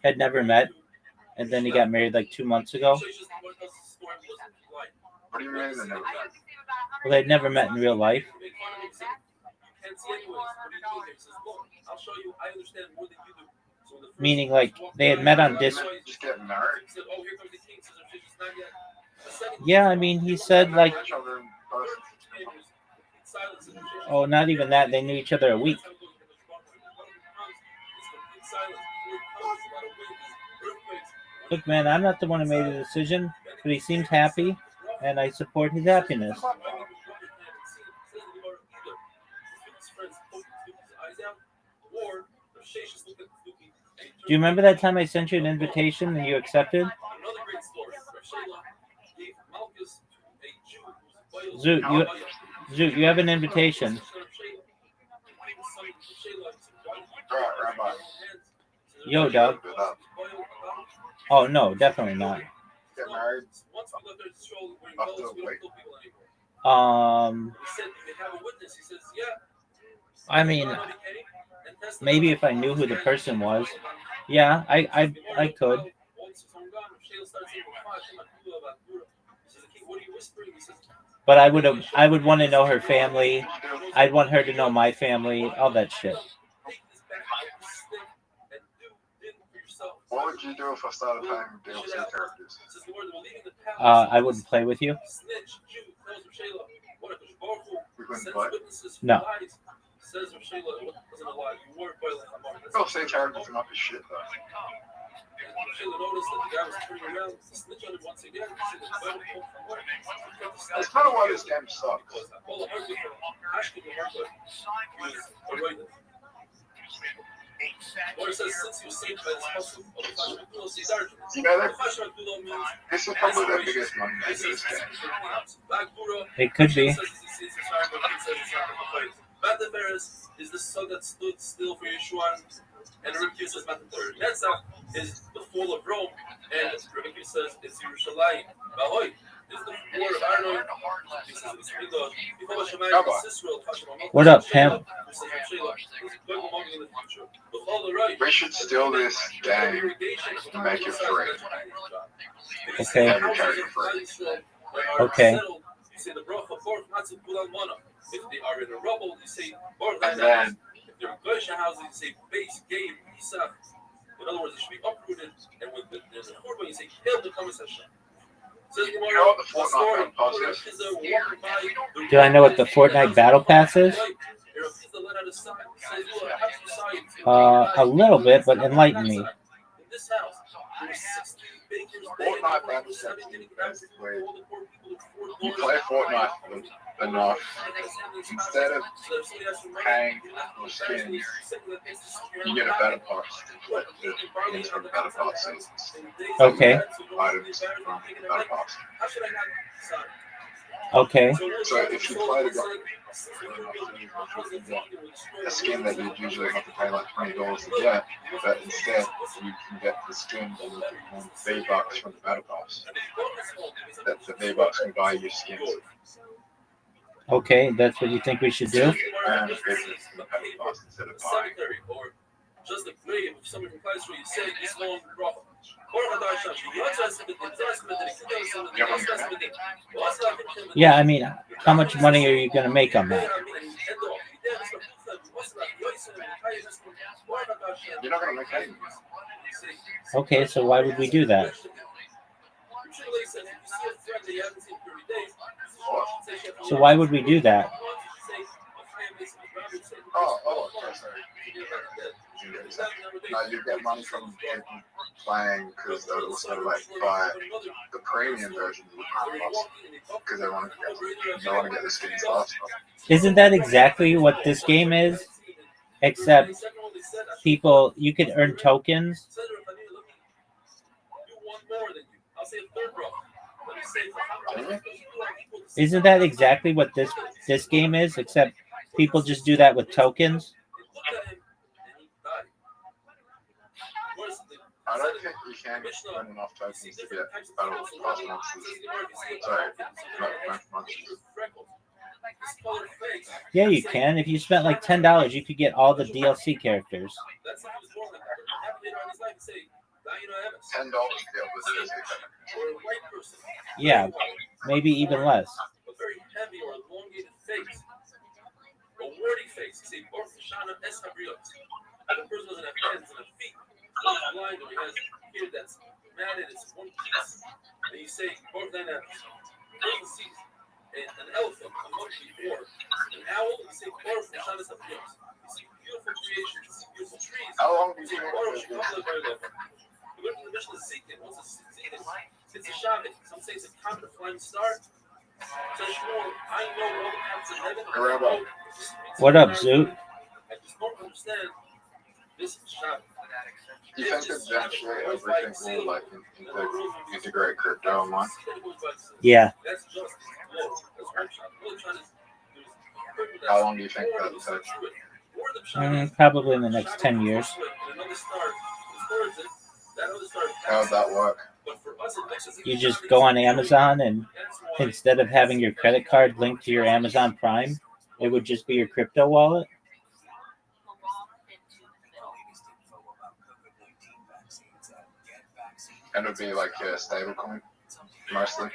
had never met, and then he got married like 2 months ago. What do you mean they never met? Well, they'd never met in real life. Meaning, like, they had met on Discord. Just getting married? Yeah, I mean, he said, like, oh, not even that. They knew each other a week. Look, man, I'm not the one who made the decision, but he seems happy, and I support his happiness. Do you remember that time I sent you an invitation and you accepted? Zoot, you have an invitation. Yo, Doug. Oh, no, definitely not. Get married? I mean, maybe if I knew who the person was. Yeah, I could. But I would want to know her family. I'd want her to know my family, all that shit. What would you do if I started playing DLC characters? I wouldn't play with you. We couldn't play? No. Don't say characters are not the shit though. That's kind of why this game sucks. You know, this is probably the biggest money maker this game. It could be. Mataferes is the sun that stood still for Yeshua, and Rebbe says Mataferes. Netzach is the fall of Rome, and Rebbe says it's Yerushalayim. Bahoy is the war of Arnon. He says it's What up, Pam? We should steal this game and make it free. Okay. Every character free. Okay. say the bracha Baruch Matzah Kulan Mana. If they are in a rubble, you say Baruch And Leinavis. then If they're in Goysha houses, you say Beis Gabe Isach. In other words, it should be uprooted. And when there's a korban, you say Hail the Kamas Hashem. Says the you know Gemara, what the the story. Fortnite Battle Pass is? Do I know what the Fortnite Battle Pass is? A little bit, but enlighten me. In this house, there were 16 bakers. Fortnite Battle Pass is basically you play Fortnite enough, instead of paying for skins, you get a battle pass to collect the skins from the battle pass seasons. Okay. Items from the battle pass. Okay. So if you play the a skin that you'd usually have to pay like $20 to get, but instead you can get the skin on V-Bucks from the battle pass. That the V-Bucks can buy you skins. Okay, that's what you think we should do? And it's from the battle pass instead of buying. Just the grave of someone who applies for you say this long bracha. Yeah, I mean, how much money are you going to make on that? You're not going to make any. Okay, so why would we do that? So why would we do that? Oh, sorry. No, you get money from people playing because they also like buy the premium version of the pass because they want to get the skins faster. Isn't that exactly what this game is? Except people, you could earn tokens. Isn't that exactly what this game is? Except people just do that with tokens. I don't think you can earn enough tokens to get battle pass monsters. Sorry, not monsters. Yeah, you can. If you spent like $10, you could get all the DLC characters. $10 to get the DLC characters. Yeah, maybe even less. A very heavy or elongated face. A wordy face. You say, Baruch Shana Es Habriot. The person doesn't have hands and feet. He's blind or he has hair that's matted, it's one piece. And you say, Baruch Leinavis. The person sees an elephant, a monkey, or an owl, and you say, Baruch Shana Es Habriot. You see beautiful creations, you see beautiful trees. How long do you say, Baruch Shana Es Habriot. We go to the Mishnah Zikin. What's a Zikin? It's a Shabbat. Some say it's a comet, a flying star. So I know all the paths of heaven. What up, Zoot? I just don't understand this Shabbat. Do you think eventually everything will like integrate crypto online? Yeah. That's just How long do you think that takes? Probably in the next 10 years. How would that work? You just go on Amazon, and instead of having your credit card linked to your Amazon Prime, it would just be your crypto wallet. And it would be like a stable coin, mostly.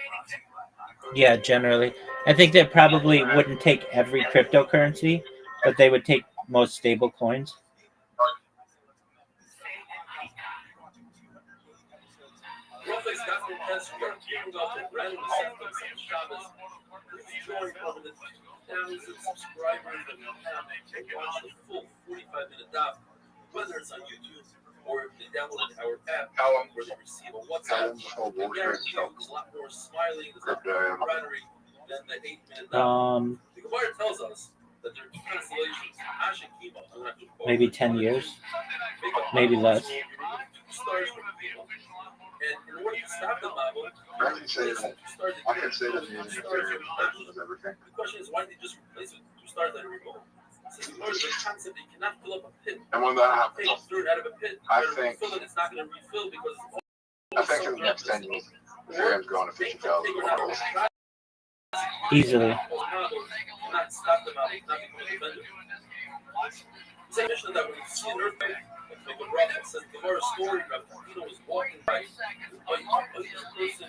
Yeah, generally. I think they probably wouldn't take every cryptocurrency, but they would take most stable coins. Whether it's on YouTube or if they download our app, How long where they receive a How WhatsApp, long before they Wall guarantee Street you there's a lot more smiling, there's a lot crypto? more camaraderie than the 8-minute dial. The Gemara tells us that there are two constellations, Ash and Kima. Maybe 10 years, maybe less. Two stars for people. And in order to stop the Bible, I can say that using Ethereum version of everything. the question is, why did they just replace it with two stars that are removed? So the concept that you cannot fill up a pit. And when that Take happens, dirt out of a pit, I try to think- refill it, it's not going to refill because it's I think in the next 10 years, Ethereum's going to $50,000. Easily. Not stop them out, not become a vendor. It's a mission that when you see an earthquake, like a rock that says the Gemara story, Rabbi Rothschild was walking by a person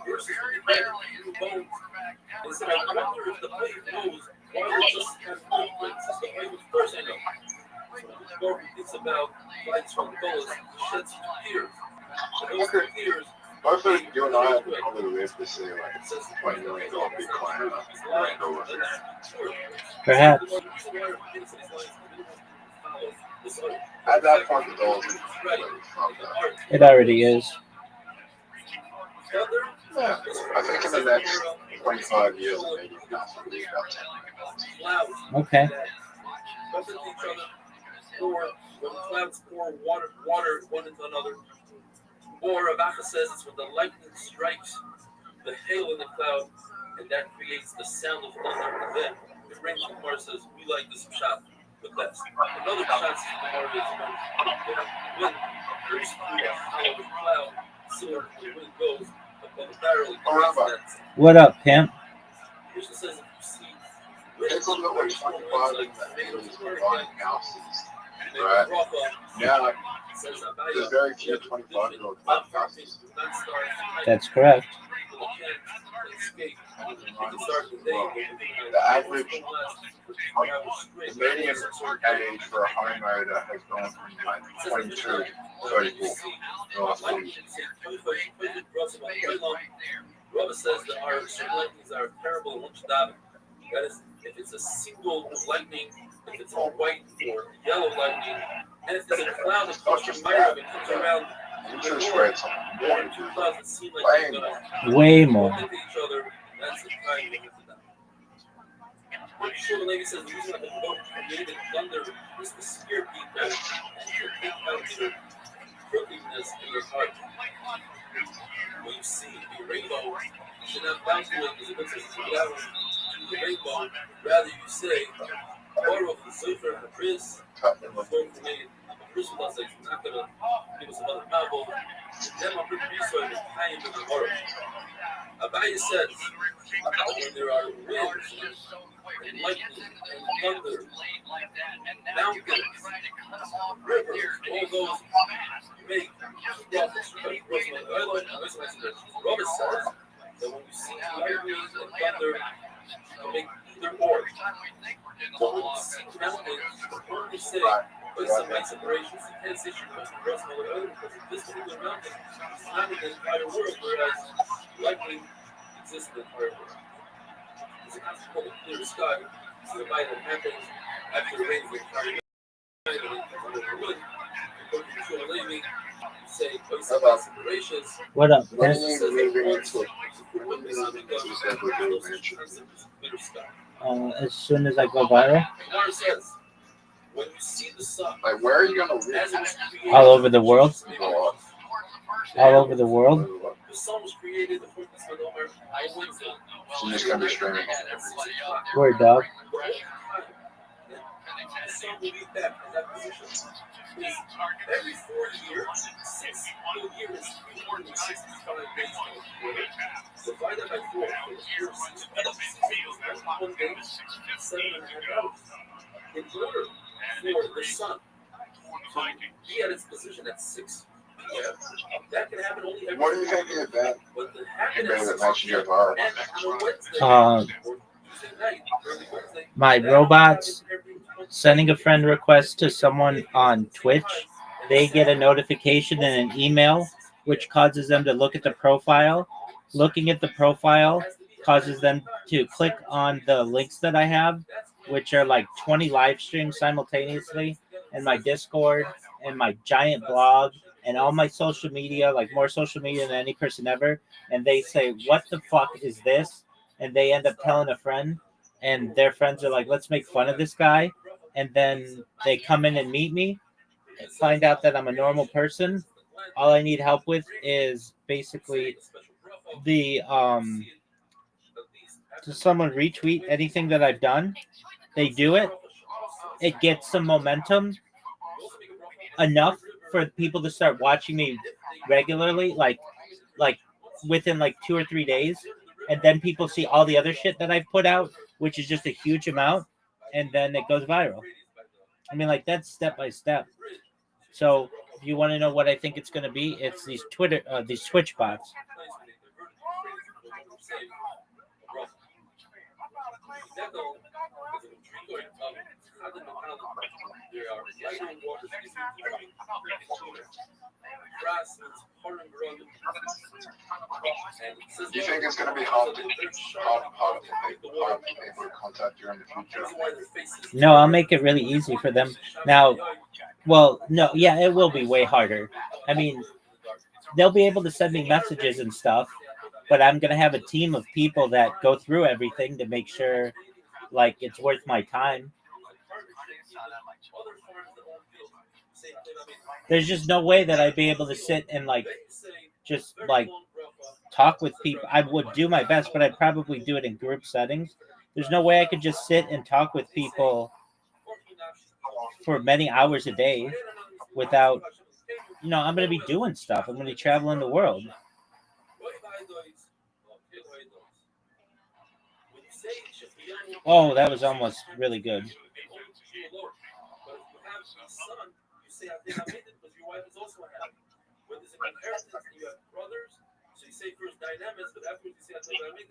versus the new bones fellas sheds tears. And those tears, I think you and I have probably lived to see like $20 million Bitcoin over there. Perhaps. At that point, the dollar's completely fucked up. It already is. Yeah, I think in the next 25 years, maybe possibly about $10 million. Okay. Bump into each other, when clouds pour water one into another. Or Abaka says it's when the lightning strikes the hail in the cloud, and that creates the sound of thunder. And then it rings. The Gemara says, we like this shot the best. Another shot says the Gemara is when the wind bursts through the hollow of the cloud, similar to the wind goes above the barrel. What up, pimp? Mishnah says if you see People that were 25 in the 80s were buying houses, right? Now, there's very few 25-year-olds buying houses. That's correct. The average, the median age for a homeowner has gone from like 22 to 34 in the last 2 years. Rabbi says that our lightnings are terrible and that is, if it's a single lightning, if it's a white or yellow lightning, and if there's a cloud that comes from Myra and comes around, interest rates are more clouds seem like they're gonna way more. Into each other, that's the time we get to that. Shimon Levi says the reason that the boat created thunder is to scare people and to take out their crookedness in their heart. When you see a rainbow, you should not bounce to it because it looks as if you have the rainbow. Rather, you say, Baruch the Zofer and the Prince, and the folk who made a Prince with us, he's not going to give us another novel. Then I'm pretty research is kind of the Baruch. Abaye says, when there are winds and lightning and thunder, mountains, rivers, all those make prophets. Robert says that when you see lightning and thunder, you make either or. So when you see mountains, you say, but it's a by separation. So you can't say she comes across another other because this particular mountain is not in the entire world, whereas lightning exists in the entire world. It's a concept called a clear sky. This is a light that happens after the rains the entire night and it comes under the wind. According to Shimon Levi, you say, but it's a by separations. What up, When man? are you moving into it? As soon as I go viral, Gemara says, when you see the sun, Like, where are you going to as live? it was created, all over the world, Oh, all over the world. the sun was created the 14th of November. I went to so you're just going to be streaming. Word, dog. The sun will be back in that position. Every 4 years, 6 full years, 365 days. Divide that by 4. For 1 day, 7.5 hours. In order for the sun to be at its position at 6 p.m., that can happen only every What do you think of that? But to happen Anybody at that 6 mentioned your p.m. virus? and on a Wednesday, or Tuesday night, early Wednesday, My robots sending a friend request to someone on Twitch, they get a notification and an email, which causes them to look at the profile. Looking at the profile causes them to click on the links that I have, which are like 20 live streams simultaneously, and my Discord, and my giant blog, and all my social media, like more social media than any person ever. And they say, what the fuck is this? And they end up telling a friend, and their friends are like, let's make fun of this guy. And then they come in and meet me and find out that I'm a normal person. All I need help with is basically the to someone retweet anything that I've done. They do it. It gets some momentum enough for people to start watching me regularly, like within like 2 or 3 days. And then people see all the other shit that I've put out, which is just a huge amount, and then it goes viral. I mean, like, that's step by step. So if you want to know what I think it's going to be, it's these Twitch bots. You think it's going to be hard to be able to contact you in the future? No, I'll make it really easy for them. Now, well, no, yeah, it will be way harder. I mean, they'll be able to send me messages and stuff, but I'm going to have a team of people that go through everything to make sure, like, it's worth my time. There's just no way that I'd be able to sit and, like, just, like, talk with people. I would do my best, but I'd probably do it in group settings. There's no way I could just sit and talk with people for many hours a day without, I'm going to be doing stuff. I'm going to be traveling the world. Oh, that was almost really good. So you say first dynamics, but afterwards you say on the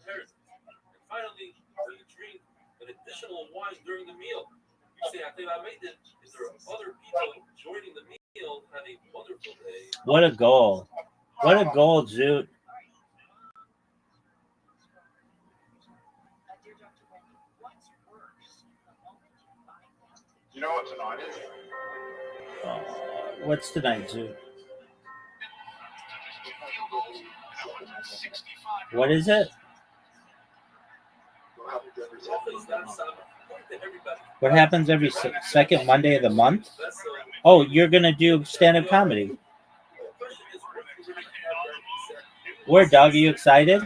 inheritance. And finally, when you drink an additional wine during the meal, you say if there are other people joining the meal, have a wonderful day. What a goal. What a goal, Zoot. You know what tonight is? What's tonight, Zoot? What is it? What happens every second Monday of the month? Oh, you're going to do stand-up comedy. Where, dog? Are you excited?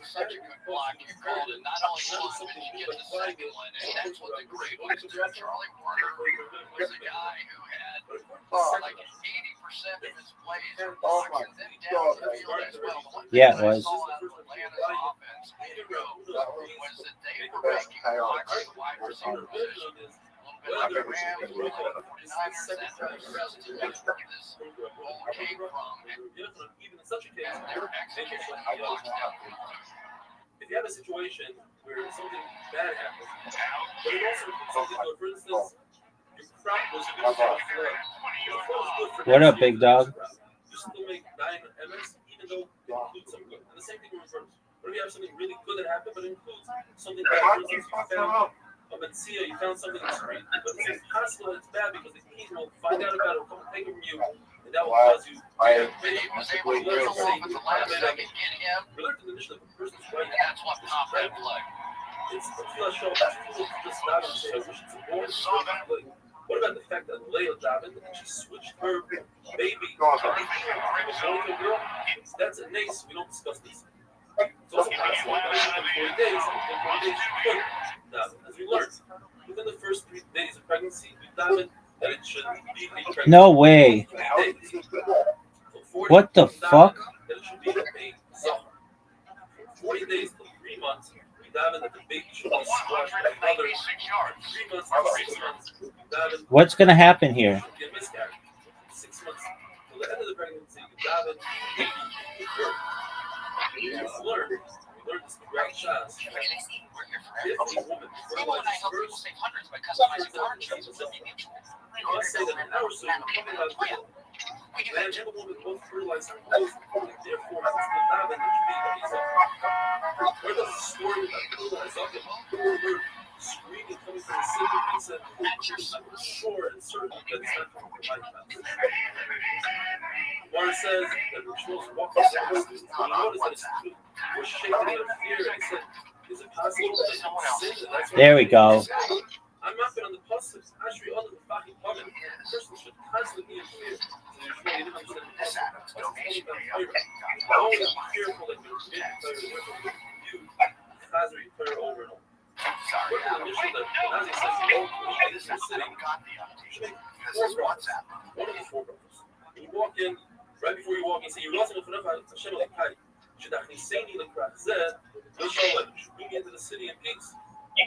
Such a good block you called it. Not only one, but you get the second one, and that's what the great ones do. Charlie Warner was a guy who had like 80% of his plays were blocks, and then down the field as well. Yeah, it was. Atlanta's offense was that they were making blocks at the wide receiver position. A little bit of the Rams, a little bit of the 49ers, and the rest of this whole came from. And they're executing the blocks down. If you have a situation where something bad happens, but it also something good, for instance, your crop was good for a flood. What up, big dog? You still make 9 MS, even though it includes some good. And the same thing in reverse. What if you have something really good that happened, but it includes something bad? For instance, you found a Metzia, you found something in the street, but it's possible that it's bad because the king will find out about it, will come and take it from you, and that will cause you. He was able to move off at the last second, get him, and that's what popped that play. What about the fact that Leila David, she switched her baby? That's a nace. We don't discuss this. It's also possible that in 40 days, she could David. As we learned, within the first 3 days of pregnancy, we David that it should be a pregnancy. No way. What the fuck? That it should be a Zahar. 40 days to 3 months, we David that the baby should be squashed by another 3 months to 6 months. What's going to happen here? 6 months till the end of the pregnancy, David we learned this throughout shots. If a woman fertilizes first, let's say that an hour or so you're coming out of the middle. Man and a woman both fertilize both, therefore it's the David that should be a Zahar. Where does the story about Kula Zahar screaming coming from the city? He said, I'm sure and certain that it's not from the White House. Mar says that the Shmuel's walking down the street. He noticed that his student was shaking out of fear, and he said, is it possible that someone else? There we go. I'm not on the pasuk. Actually, on the fucking comment, the person should constantly be in fear. So you didn't understand the pasuk. Always be fearful that you're in you Chazar your prayer over and over. What is the mission that Nazi says you don't this in the city? You make 4 brothers. One of the 4 brothers. When you walk in, right before you walk in, say, you're also going to Hashem Elokai. Should Achniseni Lekrach Zeh, L'Shalom. Should bring me into the city in peace.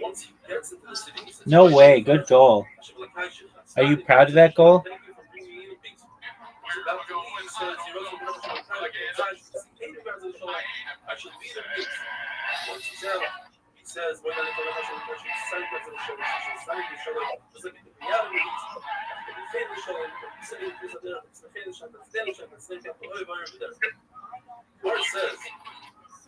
Once he gets into the city, he says, No way. Good goal. Are you proud of that goal? Thank you for bringing me in peace. should be the case. He says, when I tell Hashem, Hashem, Satan, Hashem, Shalom, just like the reality is, the Fed Shalom, the City is there, it's the Fed Shalom, the Fed Shalom, it's the Fed Shalom, Lord says,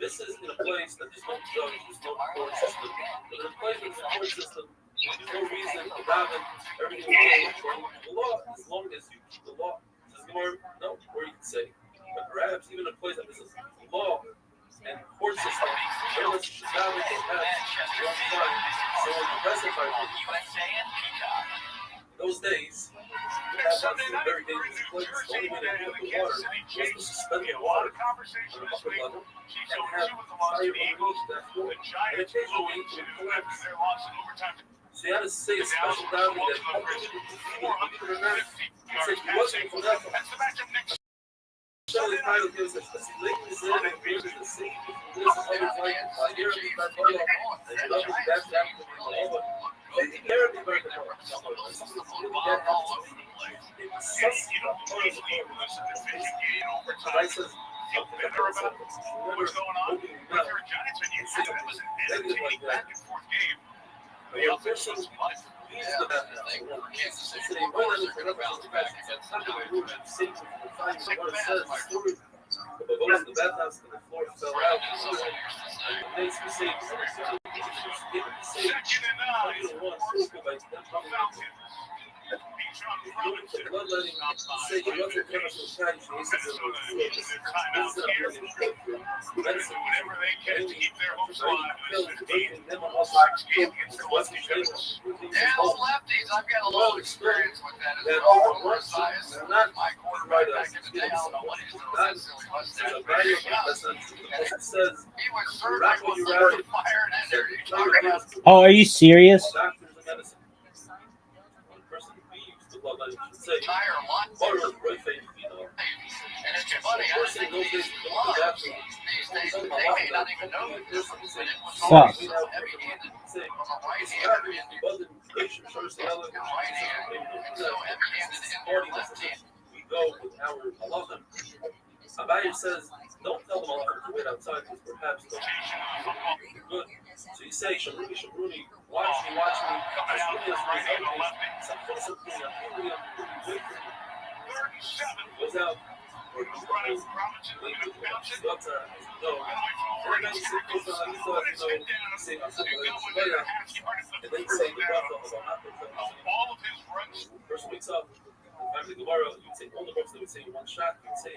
this is in a place that there's no judge, there's no court system. But in a place where there's a court system, there's no reason to rabbit everything according to the law, as long as you keep the law. Says Gemara, no, or you can say, but perhaps even in a place that there's a law and court system, unless you should rabbit, perhaps you don't find someone to testify for you. In those days, that's a very dangerous place. The only way to get the water was to suspend the water on an upper level and have fire underneath that floor. And occasionally it would collapse. So you had to say a special diving that only the defeated would say he wasn't from that one. Shelley Pilot gives us the lately said that there's the same this is always like here in the Bible and love is best after the Lord. They care about the Lord. This is really that happens. It's such a point I says what's going on with your Giants when you said it was an entertaining back and forth game. The officials use the Kansas City. They will forget about the back. That's something we would have seen from the time what it says. The story of the goes to the bathhouse and the floor fell out. And they say those lefties, I've got a little experience with that. It's all over size. My quarterback back in the day, I don't know what he's doing. That silly mustache. He was certainly on fire and ender. You talk about. Oh, are you serious? Tire one. And it's funny, I think these gloves these days, they may not even know the difference. But it was always so heavy-handed from a right-hander in your right hand. And so heavy-handed in your left hand. We go with our halacha. Abaye says, don't tell them halacha to wait outside because perhaps they'll be good. So you say, Shamruni, watch me. Goes out. First wakes up, time the Gemara, you'd say all the books that would say one shot, you'd say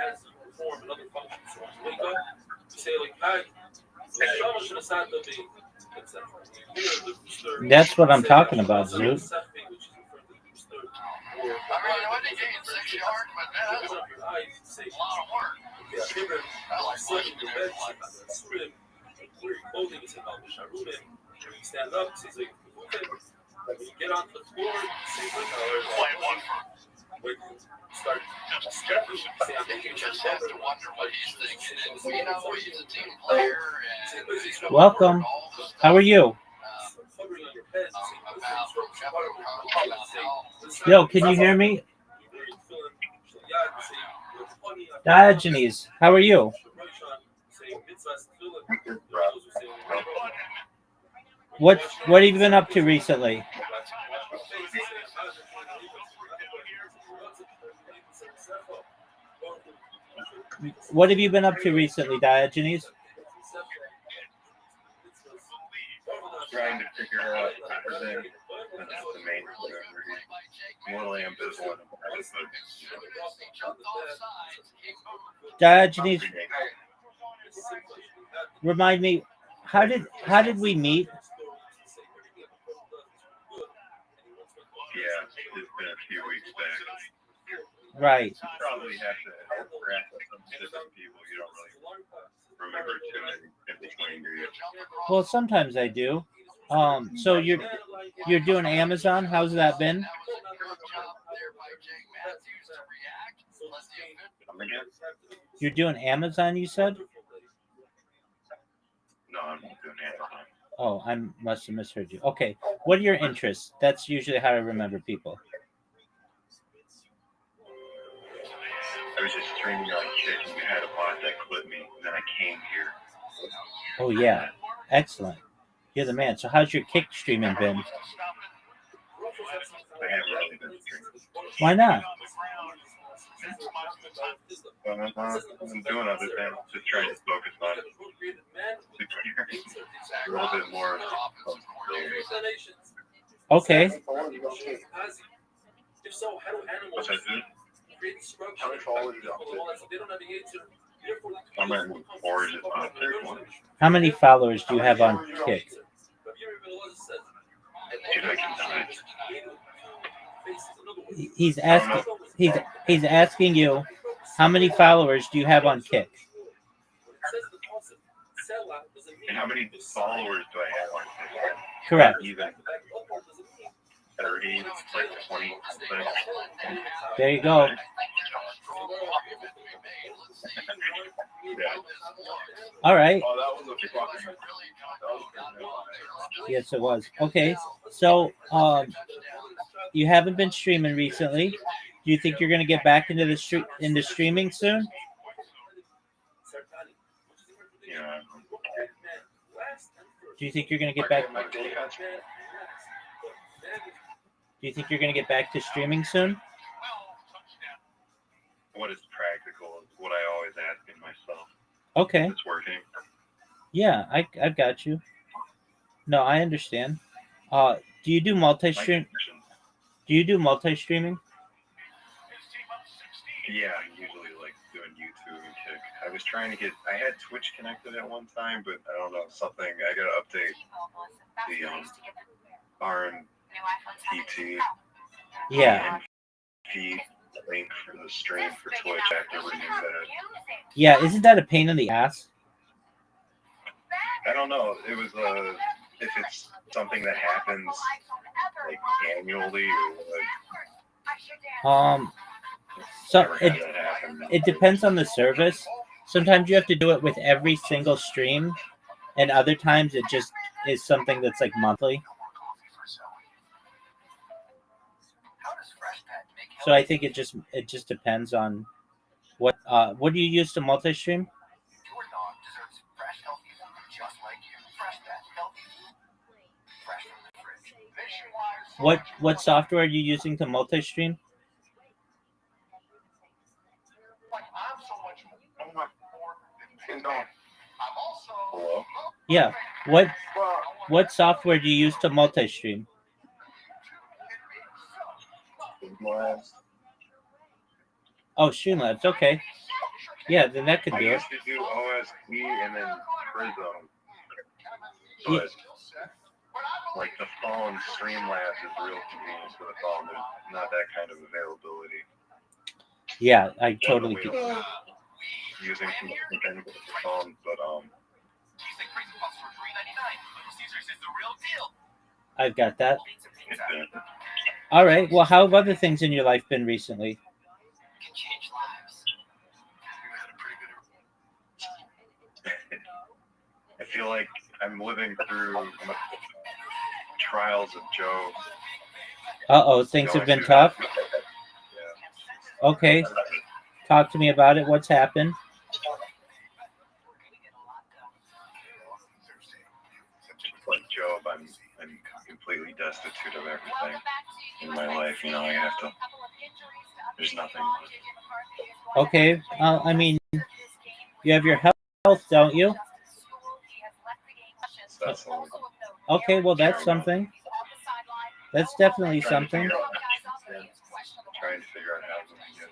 as you perform another function. So when you wake up, you say like hi, that's what I'm talking about, Zoot. I mean, I wasn't getting 6 yards, but man, that's a lot of work. I like watching the bed. Stand up, he's like, when you get onto the floor, start Jefferson. I think you just have to wonder what he's thinking. And, you know, he's a team player. And welcome. How are you? Yo, can you hear me? Diogenes, how are you? What have you been up to recently? What have you been up to recently, Diogenes? Trying to figure out everything. That's the main whatever. I'm a little ambivalent about it, but Diogenes, remind me, how did we meet? yeah, it's been a few weeks back. Right. You probably have to interact with some different people. You don't really remember too many in between, do you? Well, sometimes I do. So you're doing Amazon. How's that been? You're doing Amazon, you said? No, I'm not doing Amazon. Oh, I must have misheard you. Okay. What are your interests? That's usually how I remember people. I was just streaming on shit and you had a bot that clipped me, and then I came here Oh yeah, excellent. You're the man. So how's your kick streaming been? I haven't really been streaming. Why not? I'm doing other things, just trying to focus on it. A little bit more. Okay. What's that do? I'm at 4 just on the third one. How many followers do you have on Kick? Dude, I can die. He's asking. He's asking you, how many followers do you have on Kick? And how many followers do I have on TikTok? Correct. Even 30, like 20. There you go. Yeah. All right. Oh, that was a fucking. Yes, it was. Okay. So, you haven't been streaming recently. Do you think you're going to get back into into streaming soon? Yeah. Do you think you're going to get back? Do you think you're going to get back to streaming soon? What is practical is what I always ask in myself. Okay. It's working. Yeah, I've got you. No, I understand. Do you do multi-stream? Do you do multi-streaming? Yeah, I usually like doing YouTube and Kick. I was trying to get. I had Twitch connected at one time, but I don't know something. I gotta update the RMPT. Yeah. Feed link for the stream for Twitch. I have to renew that. Yeah, isn't that a pain in the ass? I don't know. It was if it's something that happens like annually or what. So it depends on the service. Sometimes you have to do it with every single stream, and other times it just is something that's like monthly. So I think it just depends on what do you use to multi-stream? What software are you using to multi-stream? Yeah. What software do you use to multi-stream? Oh, Streamlabs. Okay. Yeah, then that could I do it. used to do OSP and then Prism. But Yeah. like the phone, Streamlabs is real convenient for the phone. There's not that kind of availability. Yeah, I totally get using some things with the phone, but I've got that. All right. Well, how have other things in your life been recently? I feel like I'm living through trials of Joe. Uh-oh, things have been tough. Okay. Talk to me about it. What's happened? Like Job, I'm completely destitute of everything in my life. You know, I have to. There's nothing. Okay. I mean, you have your health, don't you? That's all. Okay. Well, that's something. That's definitely something. Trying to figure out how to get.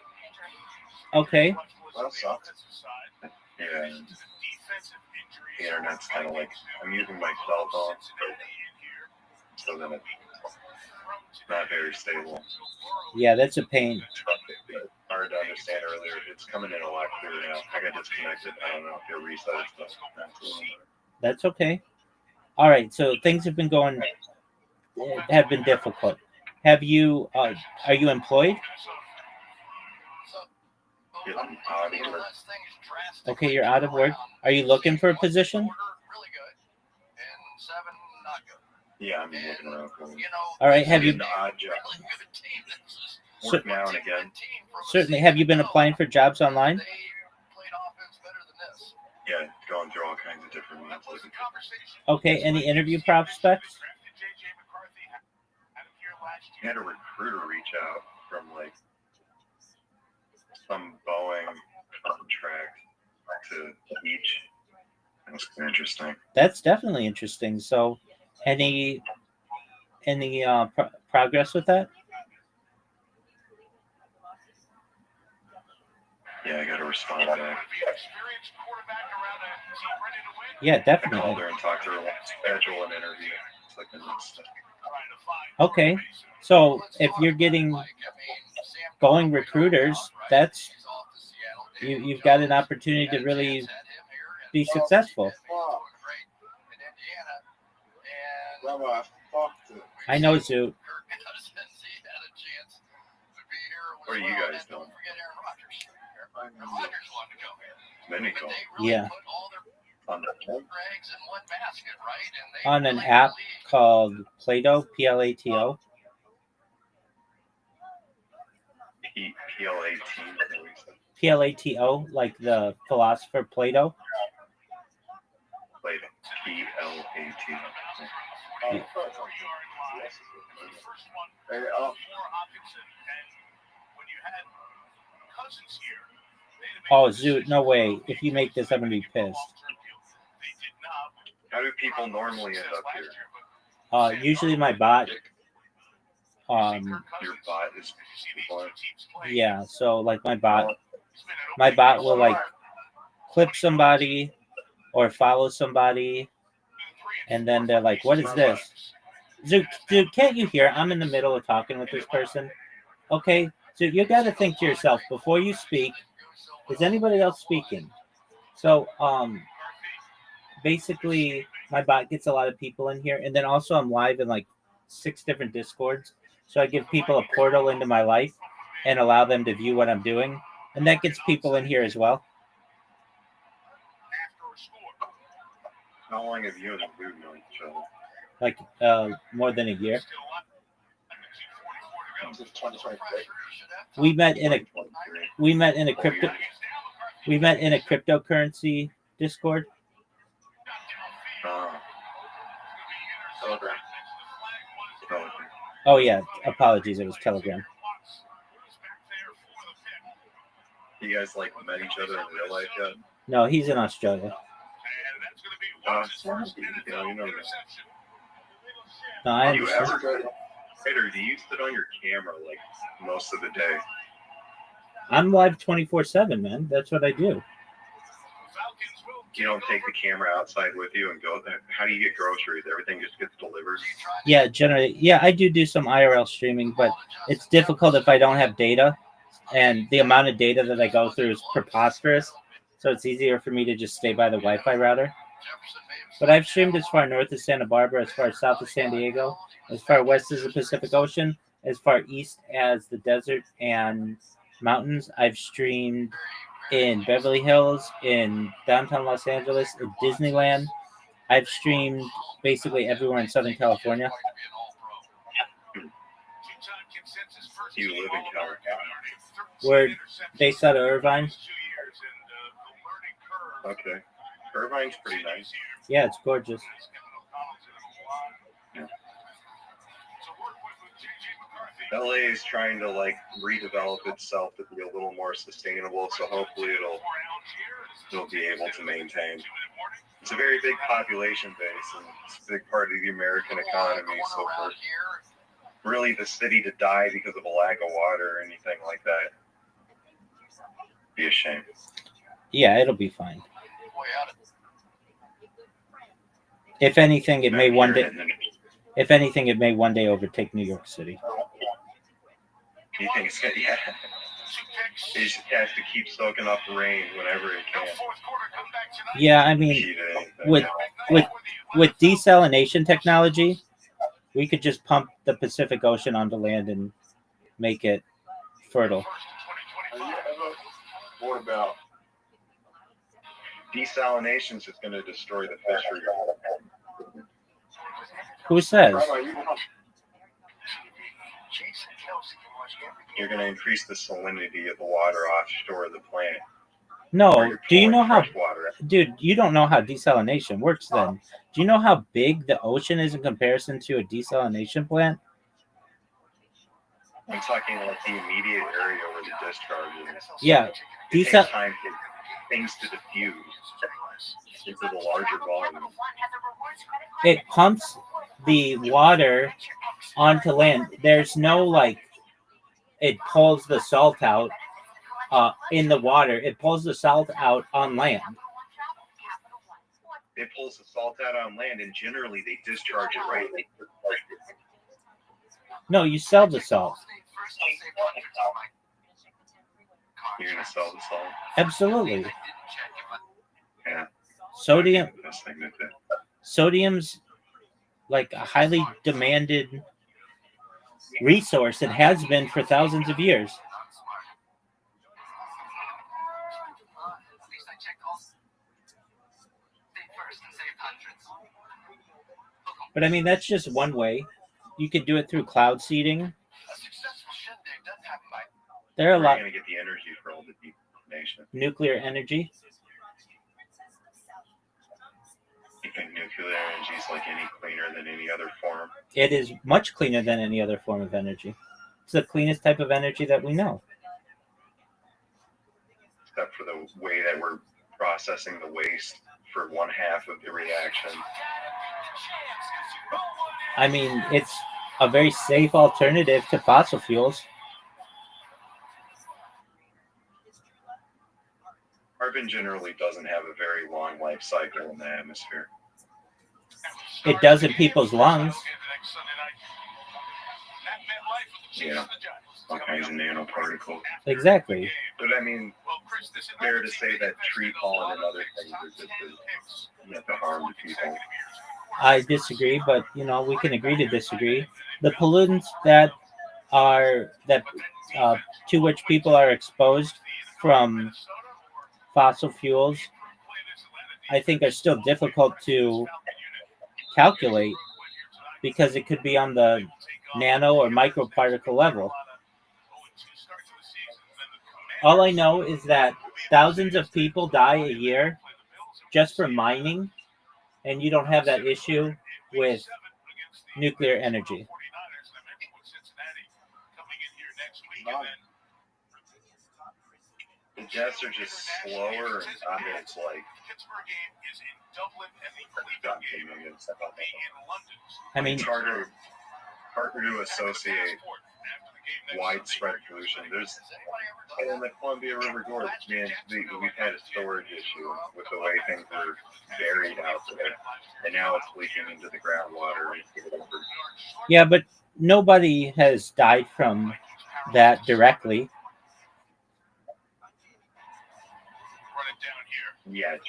Okay. Well, sucks. Yeah. The internet's kind of like I'm using my cell phone, so then it's not very stable. Yeah, that's a pain. It's hard to understand earlier. It's coming in a lot clearer now. I got disconnected. I don't know if you'll reset it. That's okay. All right. So things have been difficult. Have you? Are you employed? Okay, you're out of work. Are you looking for a position? Yeah, I'm looking around for it. All right. Have you? An odd job. Work now and again. Certainly. Have you been applying for jobs online? Yeah, going through all kinds of different means. Okay, any interview prospects? I had a recruiter reach out from like some Boeing contract to teach. That's interesting. That's definitely interesting. So, any progress with that? Yeah, I got to respond back. Yeah, I definitely. called her and talked to her. Schedule an interview. It's like the next step. Okay, so if you're getting Boeing recruiters, that's you've got an opportunity to really be successful. I know, Zoot. What are you guys doing? Many call. Yeah. On the phone? On an app called Plato, Plato. Plato, like the philosopher Plato. Plato. P-L-A-T. Yeah. Oh, Zoot, no way. If you make this, I'm going to be pissed. How do people normally end up here? Usually my bot. Your bot is. Yeah, so like my bot will like clip somebody or follow somebody, and then they're like, "What is this?" Dude, can't you hear? I'm in the middle of talking with this person. Okay, so you got to think to yourself before you speak. Is anybody else speaking? So, basically, my bot gets a lot of people in here, and then also I'm live in like 6 different Discords. So I give people a portal into my life and allow them to view what I'm doing, and that gets people in here as well. How long have you and Lou known each other? Like more than a year. We met in a cryptocurrency Discord. Telegram. Oh yeah, apologies, it was Telegram. You guys like met each other in real life yet? No, he's in Australia. You know that. No, I understand. Peter, do you sit on your camera like most of the day? I'm live 24/7, man. That's what I do. You don't take the camera outside with you and go there? How do you get groceries? Everything just gets delivered? Yeah, generally. Yeah, I do some IRL streaming, but it's difficult if I don't have data. And the amount of data that I go through is preposterous. So it's easier for me to just stay by the Wi-Fi router. But I've streamed as far north as Santa Barbara, as far south as San Diego, as far west as the Pacific Ocean, as far east as the desert and mountains. I've streamed in Beverly Hills, in downtown Los Angeles, in Disneyland. I've streamed basically everywhere in Southern California. You live in California? We're based out of Irvine. Okay. Irvine's pretty nice. Yeah, it's gorgeous. Yeah. LA is trying to like redevelop itself to be a little more sustainable, so hopefully it'll be able to maintain. It's a very big population base, and it's a big part of the American economy. So for really the city to die because of a lack of water or anything like that, be a shame. Yeah, it'll be fine. If anything, it may one day. If anything, it may one day overtake New York City. You think it's good? Yeah. It just has to keep soaking up rain whenever it can. Yeah, I mean, with desalination technology, we could just pump the Pacific Ocean onto land and make it fertile. What about desalination? Is going to destroy the fishery. Who says? You're going to increase the salinity of the water offshore of the plant. No, do you know how, fresh water. dude? You don't know how desalination works. Then, do you know how big the ocean is in comparison to a desalination plant? I'm talking like the immediate area where the discharge is. Yeah, It takes desal. time for things to diffuse into the larger volume. It pumps the water onto land. There's no like. It pulls the salt out in the water. It pulls the salt out on land. It pulls the salt out on land, and generally they discharge it right. No, you sell the salt. You're gonna sell the salt. Absolutely. Yeah. Sodium. Best thing to do. Sodium's like a highly demanded resource. It has been for thousands of years. But I mean, that's just one way. You could do it through cloud seeding. There are a Where lot. are you gonna get the energy for all the decontamination? Nuclear energy. You think nuclear energy is like any cleaner than any other form? It is much cleaner than any other form of energy. It's the cleanest type of energy that we know. Except for the way that we're processing the waste for one half of the reaction. I mean, it's a very safe alternative to fossil fuels. Carbon generally doesn't have a very long life cycle in the atmosphere. It does in people's lungs. Yeah, all kinds of nanoparticles. Exactly. But I mean, it's fair to say that tree pollen and other things are just to harm to people. I disagree, but you know we can agree to disagree. The pollutants that are to which people are exposed from fossil fuels, I think are still difficult to calculate because it could be on the nano or microparticle level. All I know is that thousands of people die a year just for mining, and you don't have that issue with nuclear energy. The deaths are just slower, and not that it's like. I mean, it's harder to associate widespread pollution. There's in the Columbia River Gorge, man, we've had a storage issue with the way things are buried out there, and now it's leaking into the groundwater. Yeah, but nobody has died from that directly. Yeah, it's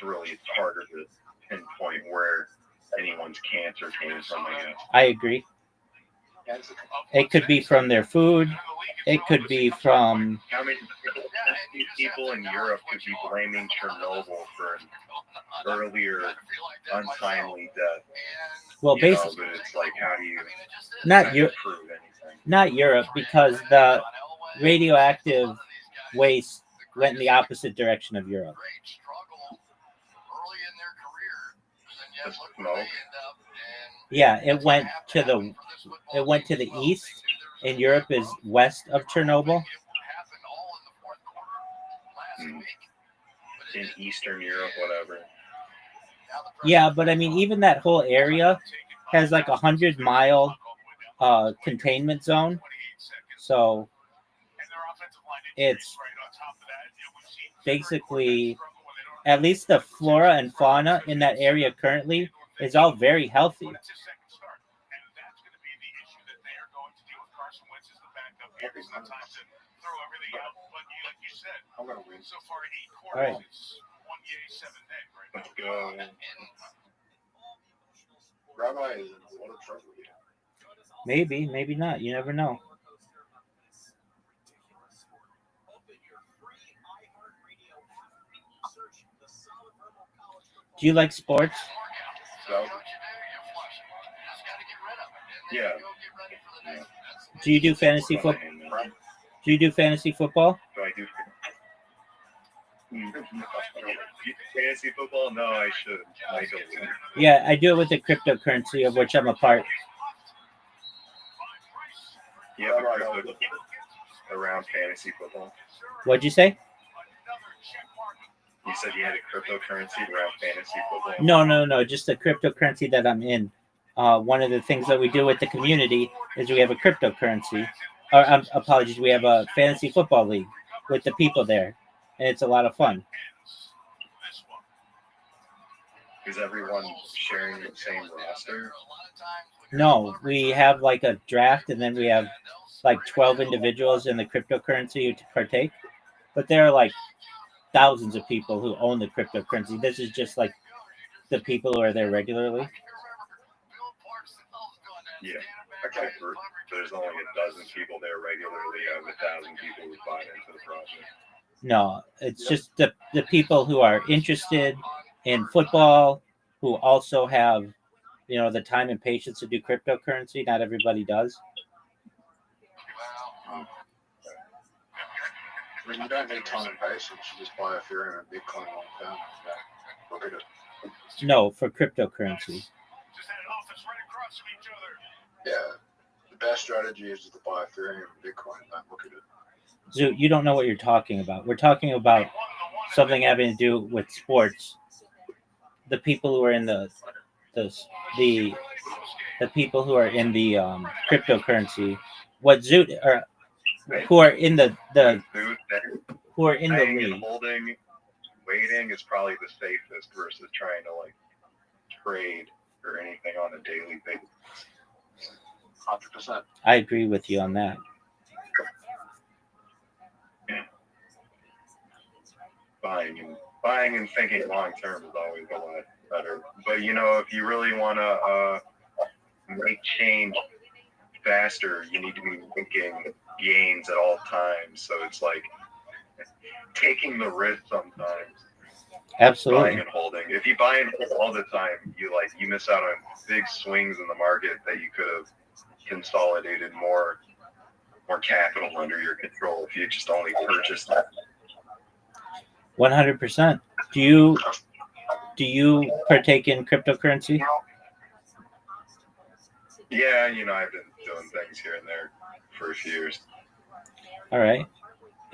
harder to pinpoint where anyone's cancer came from, I guess. I agree. It could be from their food. It could be from. How many people in Europe could be blaming Chernobyl for an earlier untimely death? Well, basically, but it's like, how do you not Europe? Not Europe, because the radioactive waste went in the opposite direction of Europe. The smoke? Yeah, it went to the east, and Europe is west of Chernobyl. In Eastern Europe, whatever. Yeah, but I mean, even that whole area has like 100-mile containment zone, so it's basically, at least the flora and fauna in that area currently is all very healthy. All right. Let's go. Rabbi is in a lot of trouble here. Maybe not. You never know. Do you like sports? So? Yeah. Do you do fantasy football? Do you do fantasy football? So I do. Fantasy football? No, I should. Yeah, I do it with the cryptocurrency of which I'm a part. You have a crypto around fantasy football? What'd you say? You said you had a cryptocurrency around fantasy football? No. Just the cryptocurrency that I'm in. One of the things that we do with the community is we have a cryptocurrency. Apologies, we have a fantasy football league with the people there, and it's a lot of fun. Is everyone sharing the same roster? No, we have like a draft, and then we have like 12 individuals in the cryptocurrency to partake. But there are like thousands of people who own the cryptocurrency. This is just like the people who are there regularly. Yeah. Okay. There's only a dozen people there regularly out of 1,000 people who buy into the project. No, it's just the people who are interested in football, who also have, the time and patience to do cryptocurrency. Not everybody does. I mean, you don't need time and patience. You just buy Ethereum and Bitcoin on down. Look at it. No, for cryptocurrency. Yeah. The best strategy is just to buy Ethereum and Bitcoin and look at it. Zoo, you don't know what you're talking about. We're talking about something having to do with sports. The people who are in the people who are in the cryptocurrency, what Zoo or who are in the who are in the Buying league. and holding, waiting is probably the safest versus trying to like trade or anything on a daily basis. 100%. I agree with you on that. Yeah. Buying and thinking long term is always a lot better. But if you really want to make change faster, you need to be making gains at all times. So it's like taking the risk sometimes. Absolutely. Buying and holding. If you buy and hold all the time, you miss out on big swings in the market that you could have consolidated more capital under your control if you just only purchased that. 100%. Do you partake in cryptocurrency? Yeah, I've been doing things here and there for a few years. All right.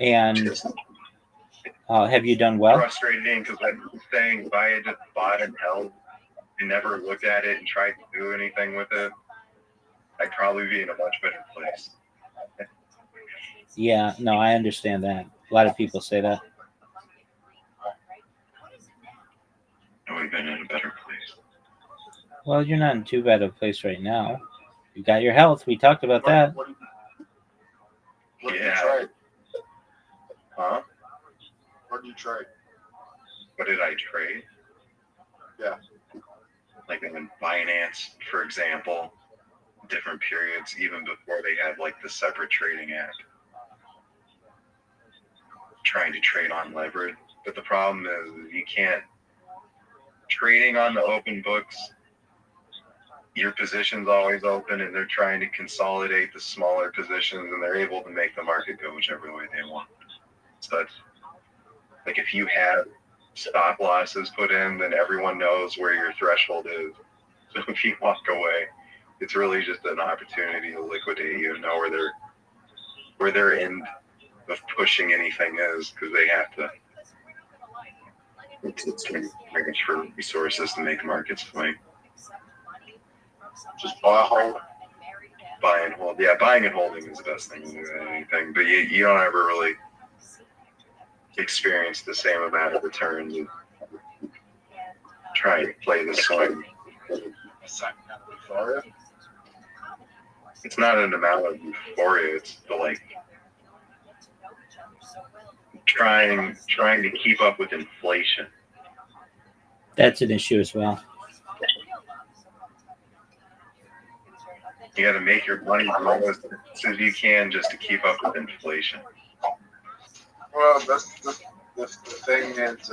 And have you done well? Frustrating because I'm saying if I had just bought and held and never looked at it and tried to do anything with it, I'd probably be in a much better place. Yeah, no, I understand that. A lot of people say that. I would have been in a better place. Well, you're not in too bad of a place right now. You got your health. We talked about that. What did you trade? Huh? What did you trade? What did I trade? Yeah. Like in Binance, for example, different periods, even before they had like the separate trading app. Trying to trade on leverage. But the problem is you can't. Trading on the open books, your position's always open and they're trying to consolidate the smaller positions and they're able to make the market go whichever way they want. So it's like if you have stop losses put in, then everyone knows where your threshold is. So if you walk away, it's really just an opportunity to liquidate you and know where their end of pushing anything is, because they have to manage for resources to make markets swing. Just buy, hold. Buy and hold. Yeah, buying and holding is the best thing to do than anything. But you don't ever really experience the same amount of returns and trying to play the swing. It's not an amount of euphoria. It's the trying to keep up with inflation. That's an issue as well. You got to make your money grow as soon as you can just to keep up with inflation. Well, that's the thing is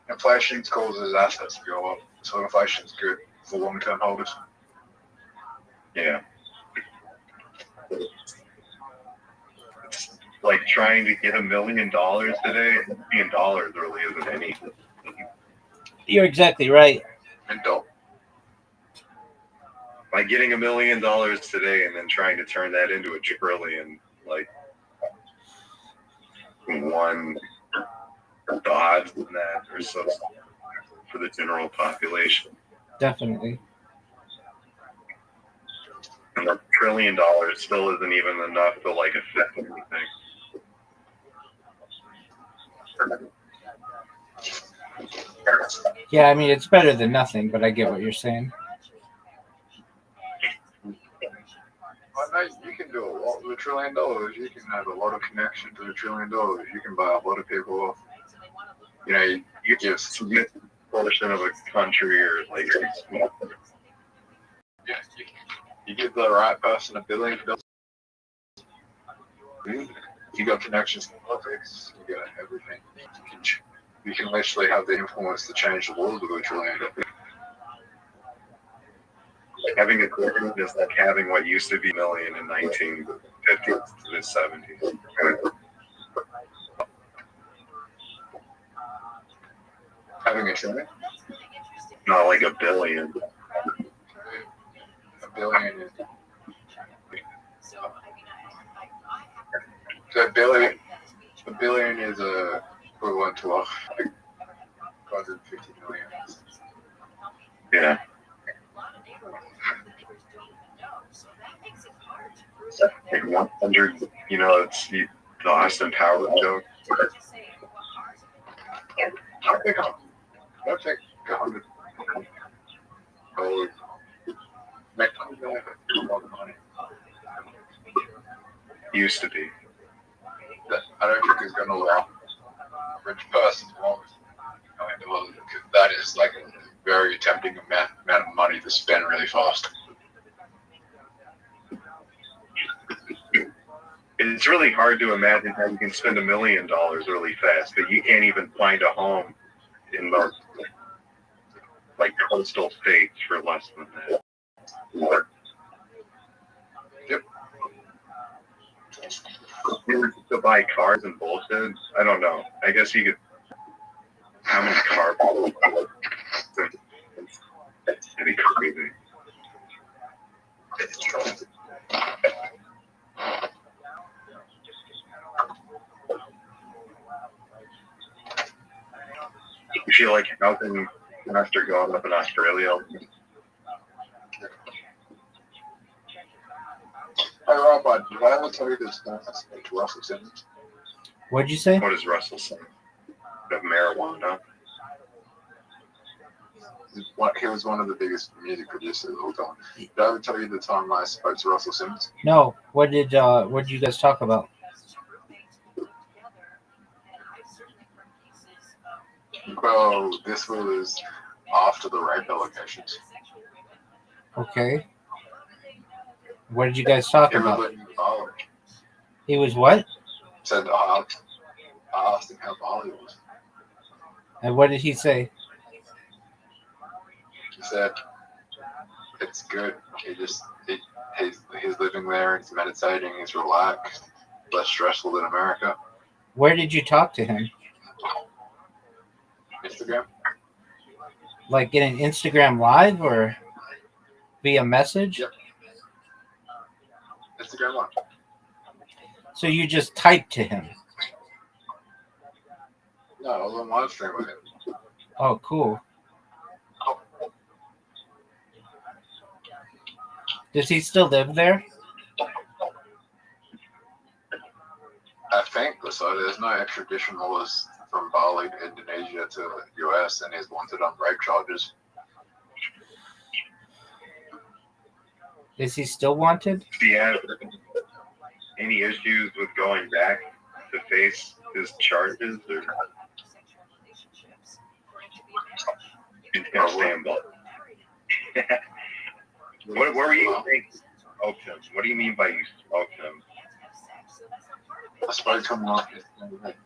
inflation causes assets to go up. So inflation is good for long-term holders. Yeah. It's like trying to get $1 million today, $1 million really isn't anything. You're exactly right. And don't. By getting $1 million today and then trying to turn that into $1 trillion, like one, the odds in that are so for the general population. Definitely. And $1 trillion still isn't even enough to like affect anything. Yeah, I mean, it's better than nothing, but I get what you're saying. Well, no, you can do a lot with $1 trillion. You can have a lot of connection to $1 trillion. You can buy a lot of people off. You know, you give Significant portion of a country or like you give the right person $1 billion. You got connections to politics. You got everything. You can literally have the influence to change the world with $1 trillion. having a trillion is like having what used to be $1 million in 1950s to the 70s. Having a trillion? Not like $1 billion. $1 billion is. So $1 billion is equivalent to 250 million. Yeah. Like 100, you know, it's the Austin Powers joke. I'll take 100. Oh, make $100 million a lot of money. Used to be. I don't think it's going to allow a rich person to always $1 million because that is like a very tempting amount of money to spend really fast. It's really hard to imagine how you can spend $1 million really fast, but you can't even find a home in most like coastal states for less than that. Yep. To buy cars and bullshit, I don't know. I guess you could. How many cars? It's pretty crazy. You feel like housing semester going up in Australia? Hey, Rob, did I ever tell you this to Russell Simmons? What'd you say? What does Russell say? Of marijuana? He was one of the biggest music producers of all time. Did I ever tell you the time I spoke to Russell Simmons? No. What did you guys talk about? Well, this was after the rape allegations. Okay. What did you guys talk He was about? living in Bali. He was what? Said I asked him how Bali was. And what did he say? He said it's good. He's living there. He's meditating. He's relaxed. Less stressful than America. Where did you talk to him? Instagram. Like in an Instagram live or via message? Yep. Instagram live. So you just typed to him? No, I was on live stream with him. Oh, cool. Does he still live there? I think so. There's no extradition laws from Bali to Indonesia to the US, and he's wanted on rape charges. Is he still wanted? Do you have any issues with going back to face his charges? Or he's gonna stand by? What were you saying? Smoked him. What do you mean by you smoked him? I spoke to him last night.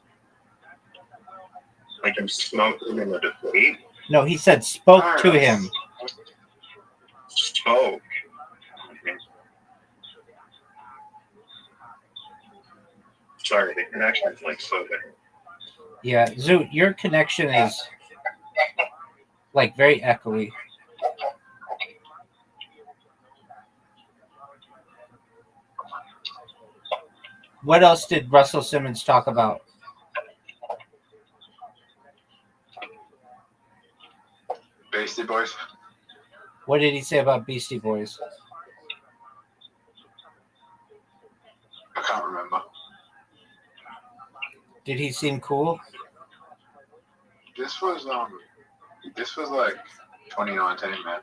Like you smoked him in the debate? No, he said spoke to him. Spoke. Sorry, the connection is like so bad. Yeah, Zoot, your connection is like very echoey. What else did Russell Simmons talk about? Beastie Boys. What did he say about Beastie Boys? I can't remember. Did he seem cool? This was like 2019, man.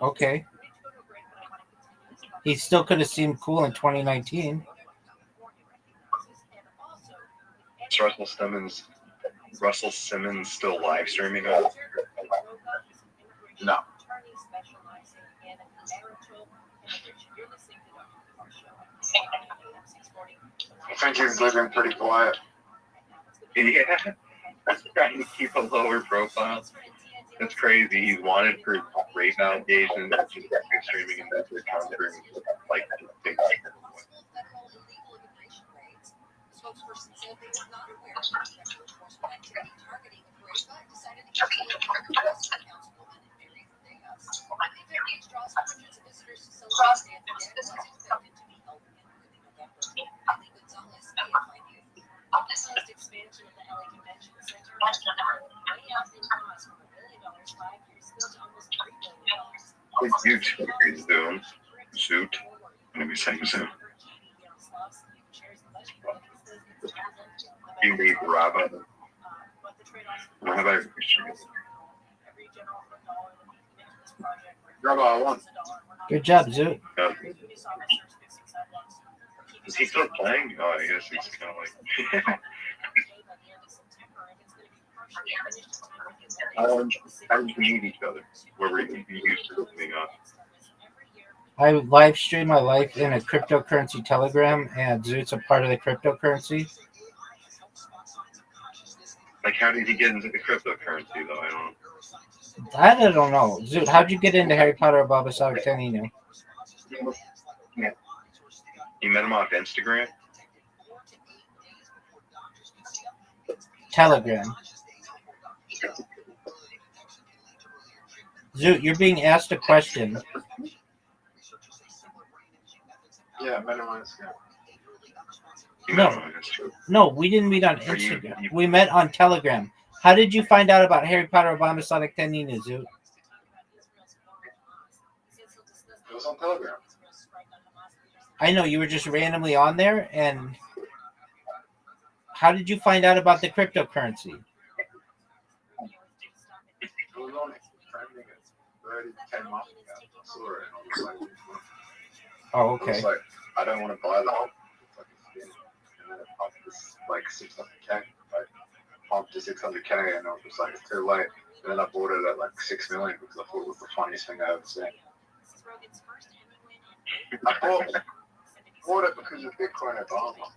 Okay. He still could have seemed cool in 2019. Is Russell Simmons still live streaming on? No. I think he's living pretty quiet. Yeah. He's trying to keep a lower profile. That's crazy. He's wanted for rape allegations. He's streaming in that country. Like, Spokesperson said they were not aware of federal enforcement activity targeting the parade, but decided to continue to request for councilwoman Mary Villegas. The event, which draws hundreds of visitors to celebrate the Day of the Dead, was expected to be held in early November. Ali Gonzalez, AFI News. The proposed expansion of the LA Convention Center has way outbid costs from $1 billion 5 years ago to almost $3 billion. it's YouTube. Zoot. Let me say Zoot. You meet Rabbi Rothschild. Rabbi, I won. Good job, Zoot. Is he still playing? Oh, I guess he's kind of like. How did you meet each other? Where were you used to meeting up? I live stream my life in a cryptocurrency Telegram, and Zoot's a part of the cryptocurrency. Like, how did he get into the cryptocurrency, though? I don't know. Zoot, how'd you get into Harry Potter or Baba Sagatani? Yeah. You met him off Instagram? Telegram. Zoot, you're being asked a question. Yeah, met him on Instagram. No, we didn't meet on Instagram. We met on Telegram. How did you find out about Harry Potter Obama Sonic Tenino, Zoot? It was on Telegram. I know, you were just randomly on there, and how did you find out about the cryptocurrency? It was on trending at 10 months ago. I saw it and I was like, Oh, I okay. was like, I don't want to buy that. It's like a skin. And then it pumped this like 600k. Like, pumped to 600k and I was just like, it's too late. And then I bought it at like 6 million because I thought it was the funniest thing I ever seen. I bought it because of Bitcoin Obama.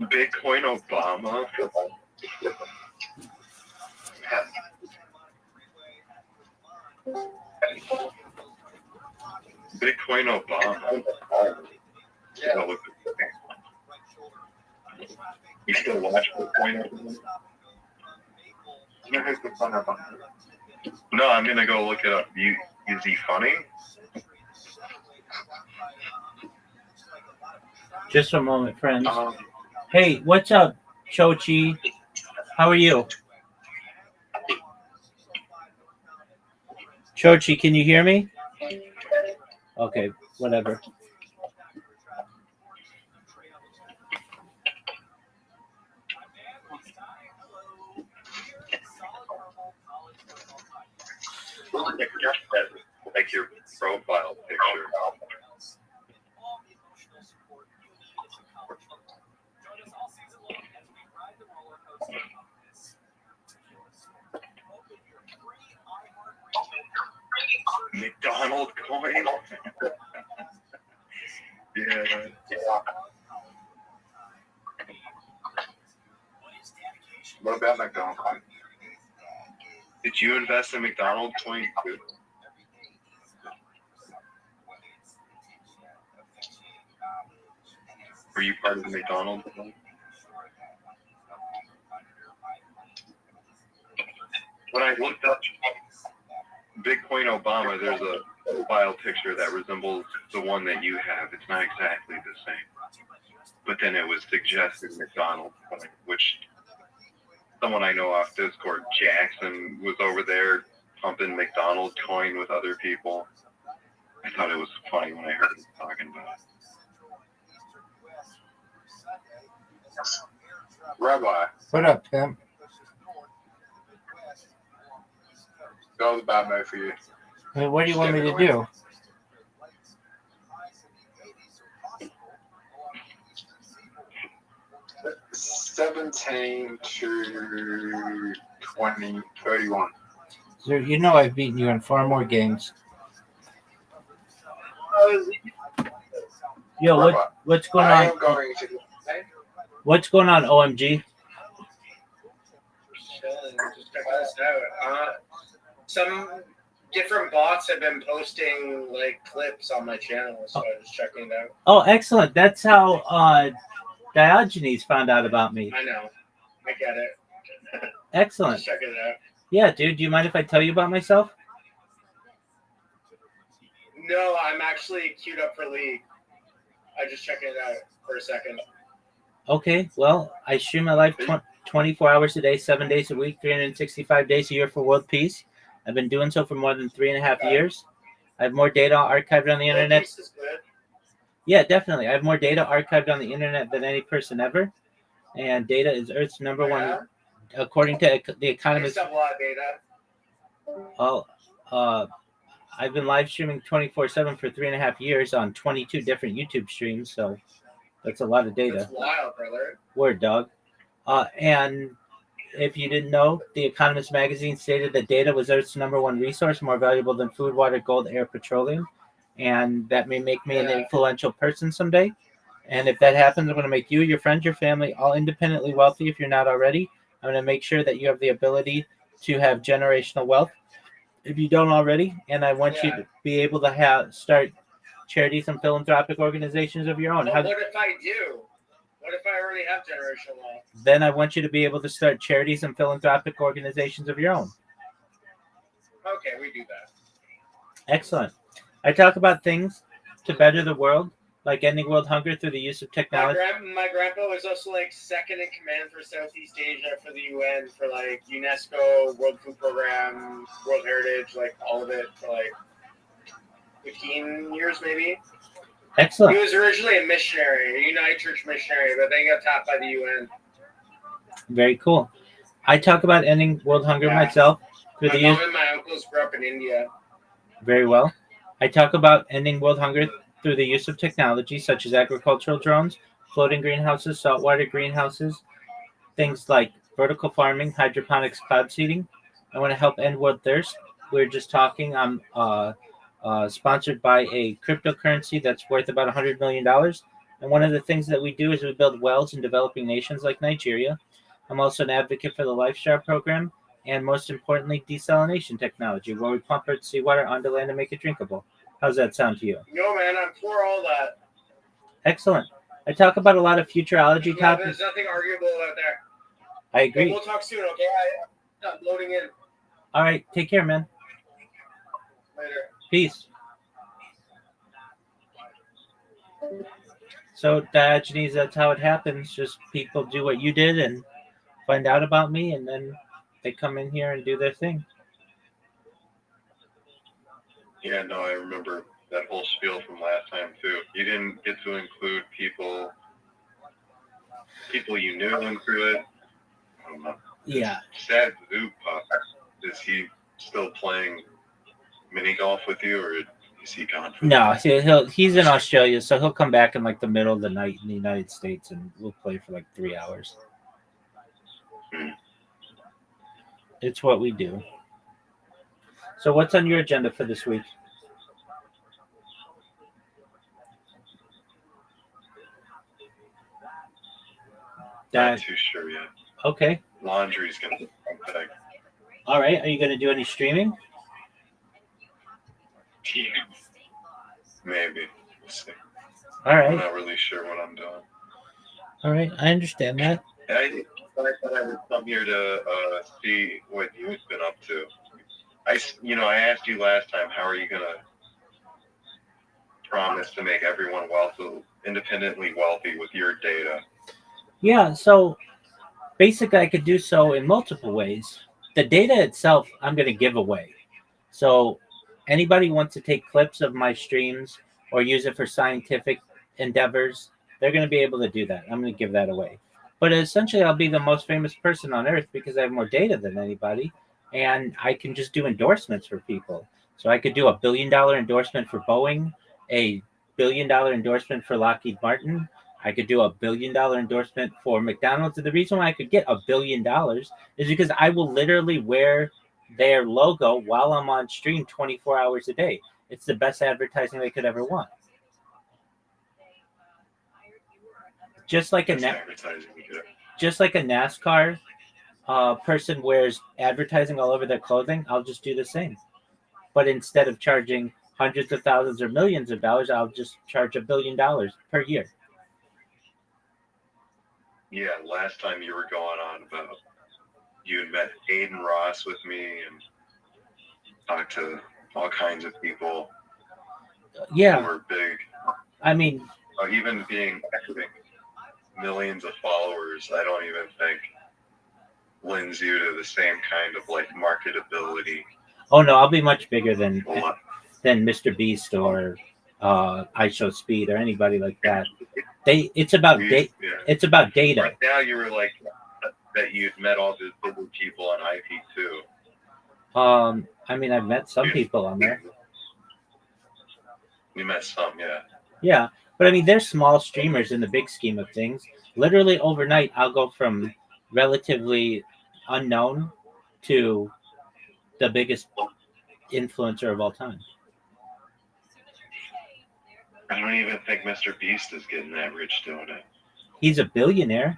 Bitcoin Obama? Bitcoin Obama. Yeah. You still watch Bitcoin Obama? You know who's Bitcoin Obama? No, I'm gonna go look it up. Is he funny? Just a moment, friends. Hey, what's up, Chochi? How are you? Chochi, can you hear me? Okay, whatever. Like your profile picture. McDonald coin. Yeah. What about McDonald's coin? Did you invest in McDonald's coin too? Were you part of the McDonald's? When I looked up Bitcoin Obama, there's a profile picture that resembles the one that you have. It's not exactly the same. But then it was suggested McDonald's, which someone I know off Discord, Jackson, was over there pumping McDonald's coin with other people. I thought it was funny when I heard him talking about it. Rabbi, What up, Tim? go the bad move for you. What do you want me to do? $17 to 20, 31. So you know I've beaten you in far more games. Yo, what's going I on? am going to. What's going on, OMG? Just check this out. Some different bots have been posting like clips on my channel, so I'm just checking it out. Oh, excellent. That's how Diogenes found out about me. I know. I get it. Excellent. Just checking it out. Yeah, dude. Do you mind if I tell you about myself? No, I'm actually queued up for League. I'm just checking it out for a second. Okay. Well, I stream my live 24 hours a day, 7 days a week, 365 days a year for world peace. I've been doing so for more than 3.5 years. I have more data archived on the internet. Peace is good. Yeah, definitely. I have more data archived on the internet than any person ever. And data is Earth's number one, according to The Economist. I used to have a lot of data. I've been live streaming 24/7 for 3.5 years on 22 different YouTube streams. So that's a lot of data. That's wild, brother. Word, dog. And if you didn't know, The Economist magazine stated that data was Earth's number one resource, more valuable than food, water, gold, air, petroleum. And that may make me an influential person someday. And if that happens, I'm going to make you, your friends, your family, all independently wealthy if you're not already. I'm going to make sure that you have the ability to have generational wealth if you don't already. And I want you to be able to start charities and philanthropic organizations of your own. Well, what if I do? What if I already have generational wealth? Then I want you to be able to start charities and philanthropic organizations of your own. Okay, we do that. Excellent. I talk about things to better the world, like ending world hunger through the use of technology. My grandpa was also like second in command for Southeast Asia for the UN for like UNESCO, World Food Program, World Heritage, like all of it for like 15 years maybe. Excellent. He was originally a missionary, a United Church missionary, but then he got tapped by the UN. Very cool. I talk about ending world hunger myself through the use. My mom and my uncles grew up in India. Very well. I talk about ending world hunger through the use of technology such as agricultural drones, floating greenhouses, saltwater greenhouses, things like vertical farming, hydroponics, cloud seeding. I want to help end world thirst. We were just talking. I'm sponsored by a cryptocurrency that's worth about $100 million. And one of the things that we do is we build wells in developing nations like Nigeria. I'm also an advocate for the LifeStar program and, most importantly, desalination technology, where we pump Earth's seawater onto land and make it drinkable. How's that sound to you? No, man, I'm for all that. Excellent. I talk about a lot of futurology topics. There's nothing arguable about there. I agree. But we'll talk soon, okay? I'm loading in. All right. Take care, man. Later. Peace. So, Diogenes, that's how it happens. Just people do what you did and find out about me, and then they come in here and do their thing. Yeah, no, I remember that whole spiel from last time too. You didn't get to include people you knew into it. I don't know. Yeah. Sad Zoo Pup. Is he still playing mini golf with you, or is he gone? No, he's in Australia, so he'll come back in like the middle of the night in the United States, and we'll play for like 3 hours. It's what we do. So what's on your agenda for this week? Not too sure yet. Okay. Laundry's gonna be big. All right. Are you going to do any streaming? Yeah. Maybe. We'll see. All right. I'm not really sure what I'm doing. All right, I understand that. I thought I would come here to see what you've been up to. I asked you last time, how are you gonna promise to make everyone independently wealthy with your data? Yeah, so basically, I could do so in multiple ways. The data itself, I'm going to give away. So anybody who wants to take clips of my streams or use it for scientific endeavors, they're going to be able to do that. I'm going to give that away. But essentially, I'll be the most famous person on earth because I have more data than anybody, and I can just do endorsements for people. So I could do $1 billion endorsement for Boeing, a $1 billion endorsement for Lockheed Martin. I could do $1 billion endorsement for McDonald's. And the reason why I could get $1 billion is because I will literally wear their logo while I'm on stream 24 hours a day. It's the best advertising they could ever want. Just like a NASCAR person wears advertising all over their clothing, I'll just do the same. But instead of charging hundreds of thousands or millions of dollars, I'll just charge $1 billion per year. Yeah, last time you were going on about you had met Aiden Ross with me and talked to all kinds of people Yeah. who were big. I mean, even being millions of followers, I don't even think lends you to the same kind of like marketability. Oh no, I'll be much bigger than Mr. Beast or I Show Speed or anybody like that. It's about It's about data. Right now, you were like that you'd met all the big people on IP2. I mean, I've met some people on there. You met some, yeah. Yeah, but I mean, they're small streamers in the big scheme of things. Literally overnight, I'll go from relatively unknown to the biggest influencer of all time. I don't even think Mr. Beast is getting that rich doing it. He's a billionaire.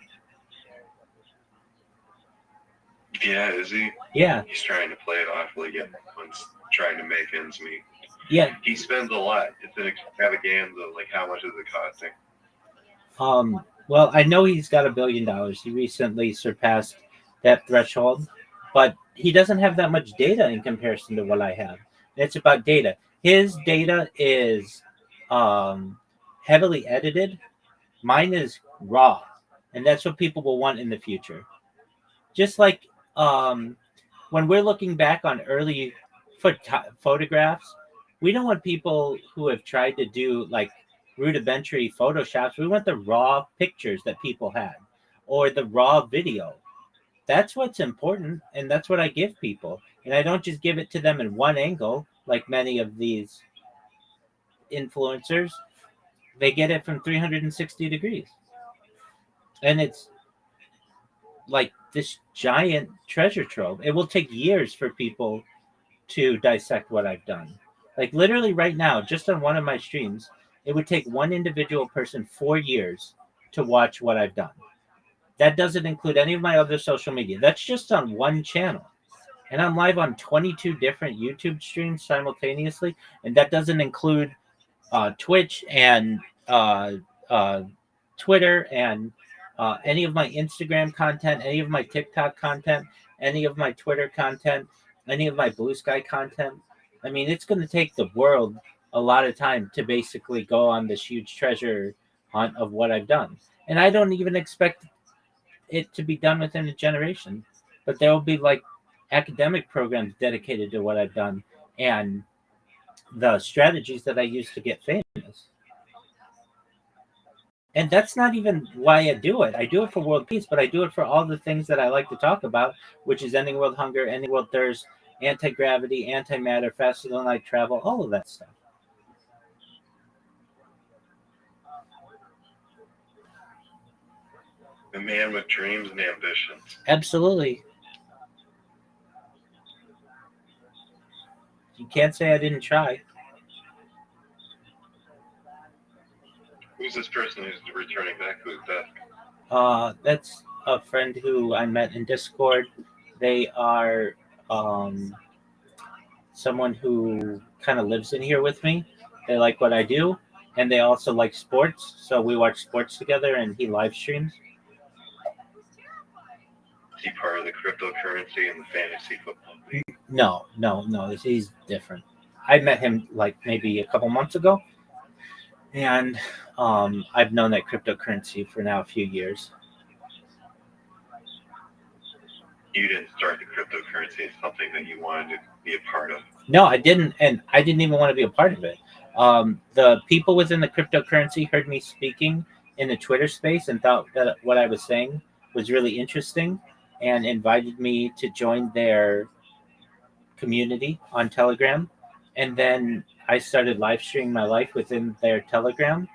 Yeah, is he? Yeah. He's trying to play it off like everyone's trying to make ends meet. Yeah. He spends a lot. It's an extravaganza. Like, how much is it costing? Well, I know he's got $1 billion. He recently surpassed that threshold, but he doesn't have that much data in comparison to what I have. It's about data. His data is heavily edited. Mine is raw, and that's what people will want in the future. Just like when we're looking back on early photographs, we don't want people who have tried to do like rudimentary photoshops. We want the raw pictures that people had or the raw video. That's what's important, and that's what I give people. And I don't just give it to them in one angle like many of these influencers. They get it from 360 degrees. And it's like this giant treasure trove. It will take years for people to dissect what I've done. Like literally right now, just on one of my streams, it would take one individual person 4 years to watch what I've done. That doesn't include any of my other social media. That's just on one channel. And I'm live on 22 different YouTube streams simultaneously. And that doesn't include Twitch and Twitter and any of my Instagram content, any of my TikTok content, any of my Twitter content, any of my Blue Sky content. I mean, it's going to take the world a lot of time to basically go on this huge treasure hunt of what I've done. And I don't even expect it to be done within a generation. But there will be like academic programs dedicated to what I've done and the strategies that I use to get famous. And that's not even why I do it. I do it for world peace, but I do it for all the things that I like to talk about, which is ending world hunger, ending world thirst, anti-gravity, antimatter, faster than light travel, all of that stuff. A man with dreams and ambitions. Absolutely. You can't say I didn't try. Who's this person who's returning back to his desk? That's a friend who I met in Discord. They are someone who kind of lives in here with me. They like what I do, and they also like sports. So we watch sports together, and he live streams. Is he part of the cryptocurrency and the fantasy football league? No. He's different. I met him like maybe a couple months ago, and I've known that cryptocurrency for now a few years. You didn't start the cryptocurrency as something that you wanted to be a part of. No, I didn't, and I didn't even want to be a part of it. The people within the cryptocurrency heard me speaking in the Twitter space and thought that what I was saying was really interesting, and invited me to join their community on Telegram. And then I started live streaming my life within their Telegram,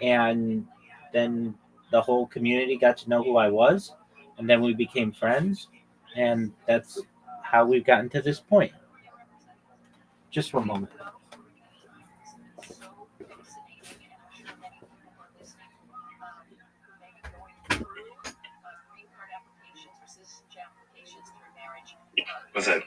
and then the whole community got to know who I was, and then we became friends, and that's how we've gotten to this point. Just one moment. Was that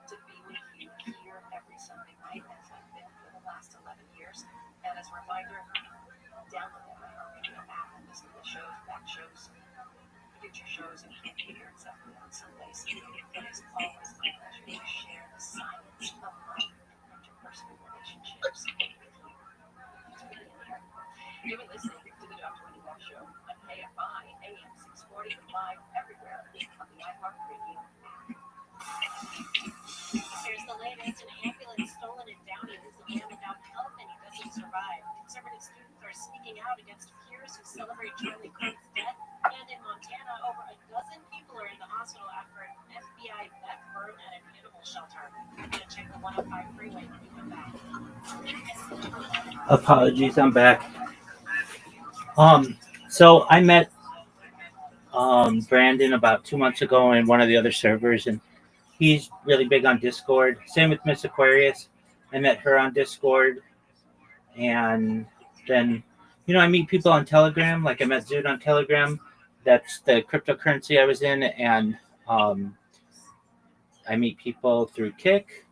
to be with you here every Sunday night as I've been for the last 11 years. And as a reminder, download the iHeartRadio app and listen to the shows, back shows, future shows, and here exactly on Sundays. It is always my pleasure to share the science of life and interpersonal relationships with you. You've been listening to the Dr. Wendy Bell Show on KFI AM 640 live everywhere on the iHeartRadio app. Here's the latest. An ambulance stolen in Downey leaves a man without help and he doesn't survive. Conservative students are speaking out against peers who celebrate Charlie Kirk's death. And in Montana, over a dozen people are in the hospital after an FBI vet burned at an animal shelter. I'm going to check the 105 freeway when we come back. Apologies, I'm back. So I met Brandon about 2 months ago in one of the other servers, and he's really big on Discord. Same with Miss Aquarius. I met her on Discord, and then I meet people on Telegram. Like I met Zood on Telegram. That's the cryptocurrency I was in, and I meet people through Kick,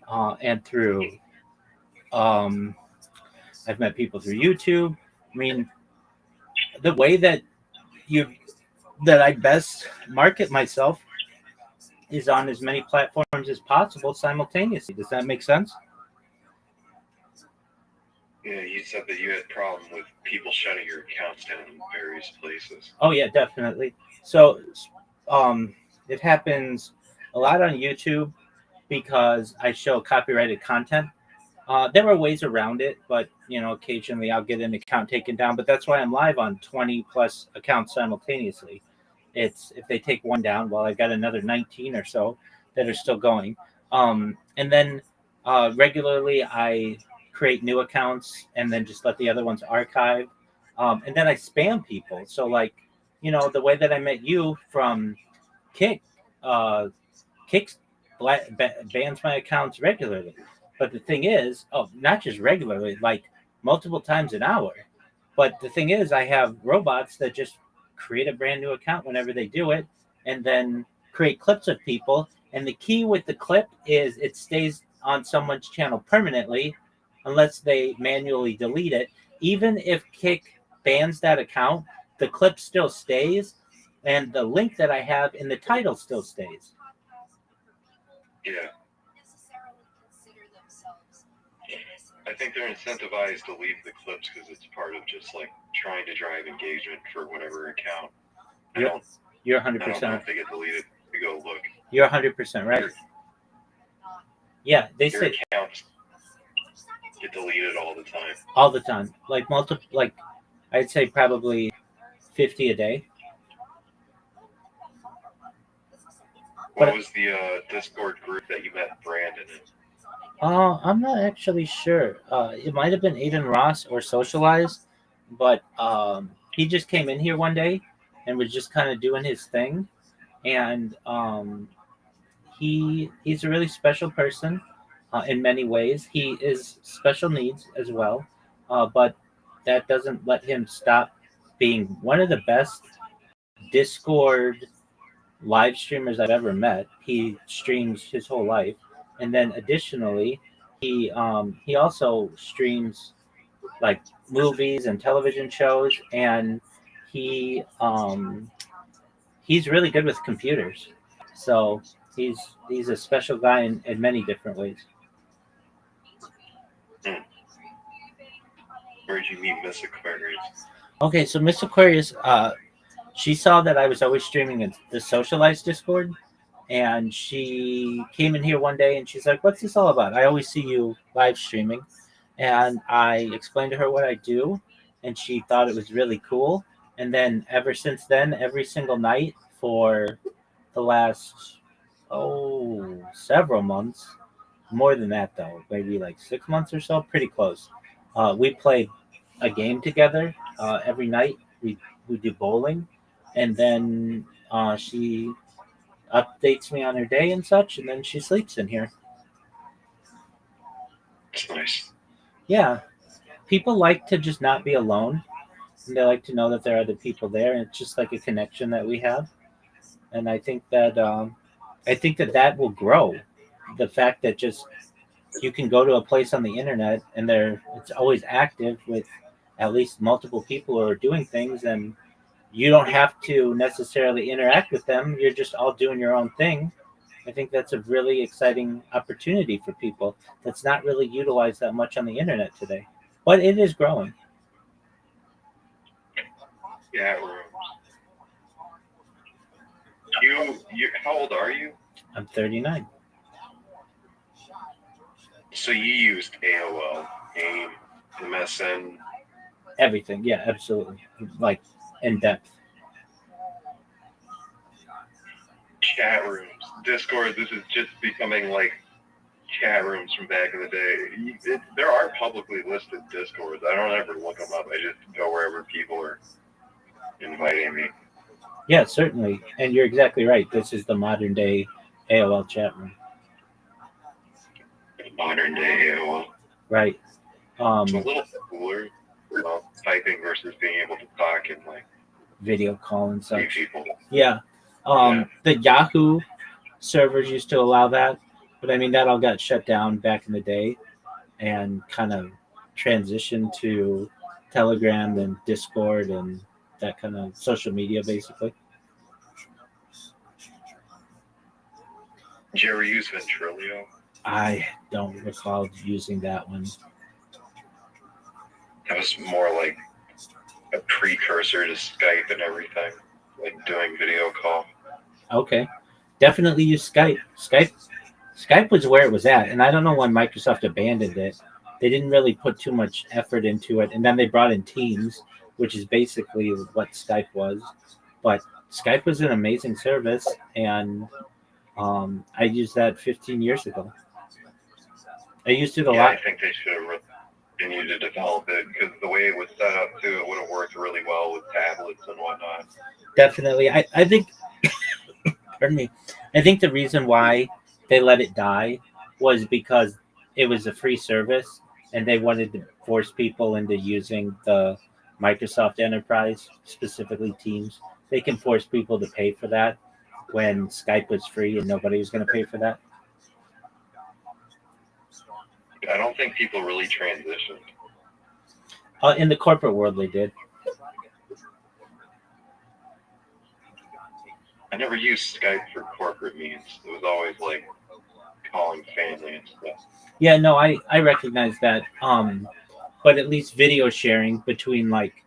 and through I've met people through YouTube. I mean, the way that I best market myself is on as many platforms as possible simultaneously. Does that make sense? Yeah, you said that you had a problem with people shutting your accounts down in various places. Oh yeah, definitely. So it happens a lot on YouTube because I show copyrighted content. There are ways around it, but occasionally I'll get an account taken down. But that's why I'm live on 20 plus accounts simultaneously. It's if they take one down, well, I've got another 19 or so that are still going. And then regularly I create new accounts and then just let the other ones archive. And then I spam people. So like, the way that I met you from Kick, Kick bans my accounts regularly. But the thing is, not just regularly, like multiple times an hour. But the thing is, I have robots that just create a brand new account whenever they do it, and then create clips of people. And the key with the clip is it stays on someone's channel permanently, unless they manually delete it. Even if Kick bans that account, the clip still stays, and the link that I have in the title still stays. Yeah. I think they're incentivized to leave the clips because it's part of just like trying to drive engagement for whatever account. You're 100%. I don't know if they get deleted. We go look. You're 100% right. Yeah, they Your say accounts get deleted all the time. all the time, like I'd say probably 50 a day. What was the Discord group that you met Brandon in? I'm not actually sure. It might have been Aiden Ross or Socialize, but he just came in here one day and was just kind of doing his thing. And he's a really special person in many ways. He is special needs as well, but that doesn't let him stop being one of the best Discord live streamers I've ever met. He streams his whole life, and then additionally, he also streams like movies and television shows, and he he's really good with computers. So he's a special guy in many different ways. Where'd you meet Miss Aquarius? Okay, so Miss Aquarius, she saw that I was always streaming in the Socialized Discord, and she came in here one day and she's like, "What's this all about? I always see you live streaming." And I explained to her what I do, and she thought it was really cool. And then ever since then, every single night for the last several months, more than that though, maybe like 6 months or so, pretty close. We play a game together every night. We do bowling, and then she updates me on her day and such, and then she sleeps in here. It's nice. Yeah, people like to just not be alone, and they like to know that there are other people there, and it's just like a connection that we have. And I think that that will grow. The fact that just you can go to a place on the internet and it's always active with at least multiple people who are doing things, and you don't have to necessarily interact with them. You're just all doing your own thing. I think that's a really exciting opportunity for people that's not really utilized that much on the internet today, but it is growing. Yeah. You how old are you? I'm 39. So you used AOL, AIM, MSN. Everything, yeah, absolutely, like in depth. Chat rooms, Discord. This is just becoming like chat rooms from back in the day. There are publicly listed Discords. I don't ever look them up. I just go wherever people are inviting me. Yeah, certainly, and you're exactly right. This is the modern day AOL chat room. Modern day AOL. Right. It's a little cooler, typing versus being able to talk and like video call and such. People. Yeah. The Yahoo servers used to allow that, but I mean that all got shut down back in the day, and kind of transitioned to Telegram and Discord and that kind of social media, basically. Did you ever use Ventrilo? I don't recall using that one. That was more like a precursor to Skype and everything, like doing video call. Okay, definitely use Skype. Skype was where it was at, and I don't know when Microsoft abandoned it. They didn't really put too much effort into it, and then they brought in Teams, which is basically what Skype was. But Skype was an amazing service, and I used that 15 years ago. I used it a lot. I think they should have continued to develop it, because the way it was set up too, it would have worked really well with tablets and whatnot. Definitely, I think. Pardon me. I think the reason why they let it die was because it was a free service, and they wanted to force people into using the Microsoft Enterprise, specifically Teams. They can force people to pay for that when Skype was free and nobody was going to pay for that. I don't think people really transitioned. In the corporate world, they did. I never used Skype for corporate means. It was always like calling family and stuff. Yeah, no, I recognize that. But at least video sharing between like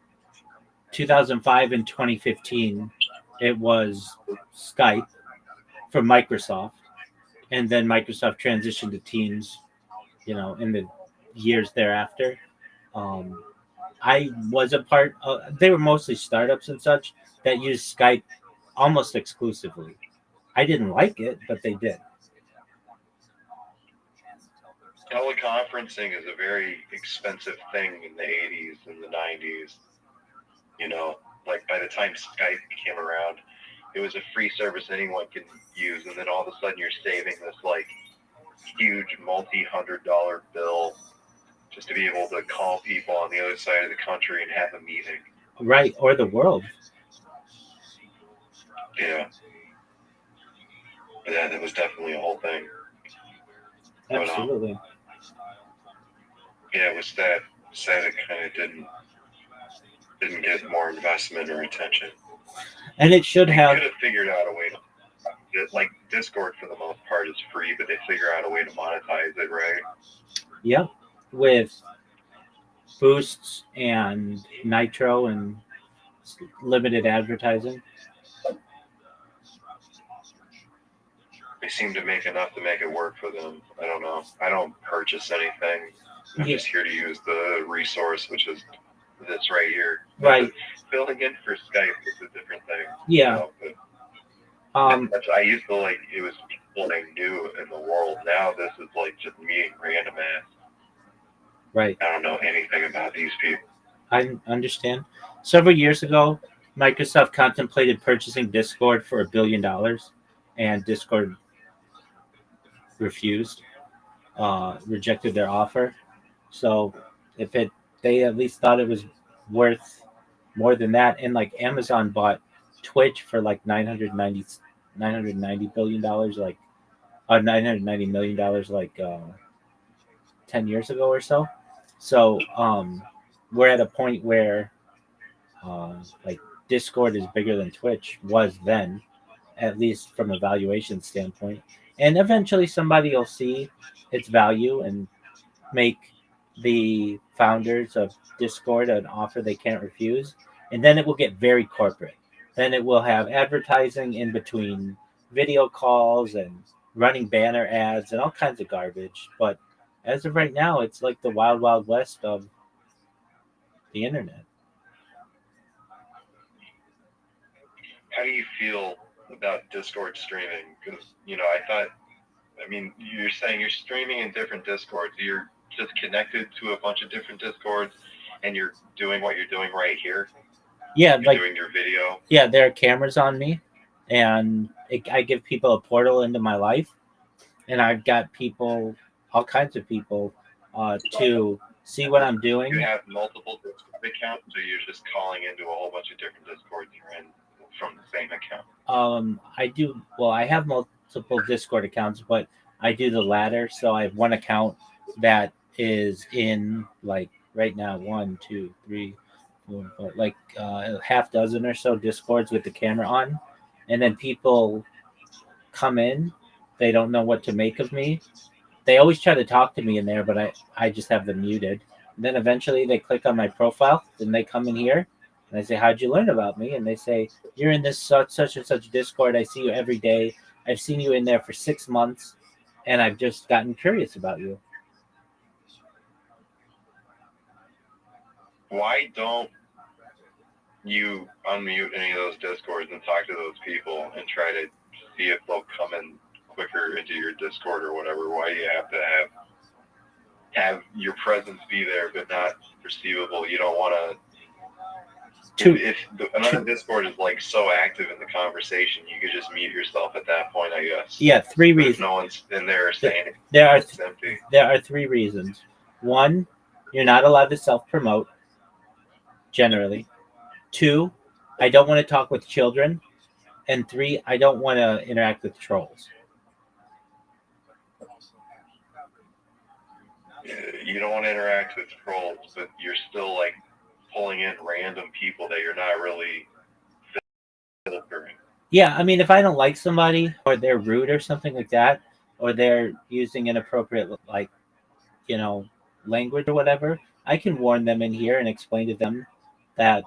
2005 and 2015, it was Skype from Microsoft, and then Microsoft transitioned to Teams, in the years thereafter. I was a part of, they were mostly startups and such that used Skype almost exclusively. I didn't like it, but they did. Teleconferencing is a very expensive thing in the 80s and the 90s. Like by the time Skype came around, it was a free service anyone can use, and then all of a sudden you're saving this like huge multi-$100 bill just to be able to call people on the other side of the country and have a meeting. Right, or the world. Yeah. But yeah, that was definitely a whole thing. But, Absolutely. yeah, it was sad it kind of didn't get more investment or attention. And it should They have. could have figured out a way to, like, Discord for the most part is free, but they figure out a way to monetize it, right? Yep, with boosts and nitro and limited advertising. They seem to make enough to make it work for them. I don't know. I don't purchase anything. I'm just here to use the resource, which is this right here. Right. Filling in for Skype is a different thing. Yeah. You know, I used to like it was people I knew in the world. Now this is like just meeting random ass. Right. I don't know anything about these people. I understand. Several years ago, Microsoft contemplated purchasing Discord for $1 billion, and Discord refused, rejected their offer. So they at least thought it was worth more than that. And like Amazon bought Twitch for like $990 billion, like $990 million, like 10 years ago or so. So we're at a point where like Discord is bigger than Twitch was then, at least from a valuation standpoint. And eventually somebody will see its value and make the founders of Discord an offer they can't refuse. And then it will get very corporate. Then it will have advertising in between video calls and running banner ads and all kinds of garbage. But as of right now, it's like the wild, wild west of the internet. How do you feel about Discord streaming? Because, you know, I mean, you're saying you're streaming in different Discords. You're just connected to a bunch of different Discords and you're doing what you're doing right here. Yeah, you're like doing your video. Yeah, there are cameras on me, and I give people a portal into my life, and I've got people, all kinds of people, to see what I'm doing. You have multiple Discord accounts, so you're just calling into a whole bunch of different Discords you're in from the same account. I do. Well, I have multiple Discord accounts, but I do the latter. So I have one account that is in like right now 1, 2, 3, 4, 5, like half dozen or so Discords with the camera on, and then people come in. They don't know what to make of me. They always try to talk to me in there, but I just have them muted. And then eventually they click on my profile, then they come in here, and I say, "How'd you learn about me?" And they say, "You're in this such and such Discord. I see you every day. I've seen you in there for 6 months, and I've just gotten curious about you." Why don't you unmute any of those Discords and talk to those people and try to see if they'll come in quicker into your Discord or whatever? Why do you have to have your presence be there but not perceivable? You don't want to. If another Discord is like so active in the conversation, you could just mute yourself at that point, I guess. Yeah, 3 reasons. No one's in there saying it's empty. There are 3 reasons. 1, you're not allowed to self-promote, generally. 2, I don't want to talk with children. And 3, I don't want to interact with trolls. You don't want to interact with trolls, but you're still like pulling in random people that you're not really filtering. Yeah, I mean, if I don't like somebody or they're rude or something like that, or they're using inappropriate, like, language or whatever, I can warn them in here and explain to them that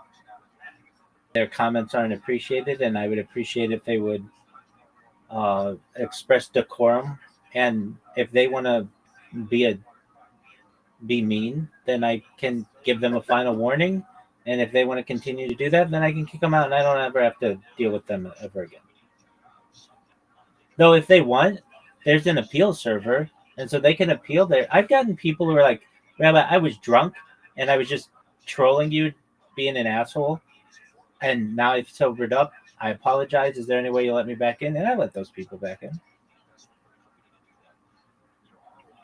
their comments aren't appreciated, and I would appreciate if they would express decorum. And if they want to be mean, then I can give them a final warning. And if they want to continue to do that, then I can kick them out, and I don't ever have to deal with them ever again. Though if they want, there's an appeal server, and so they can appeal there. I've gotten people who are like, "Rabbi, I was drunk, and I was just trolling you, being an asshole, and now I've sobered up. I apologize. Is there any way you'll let me back in?" And I let those people back in.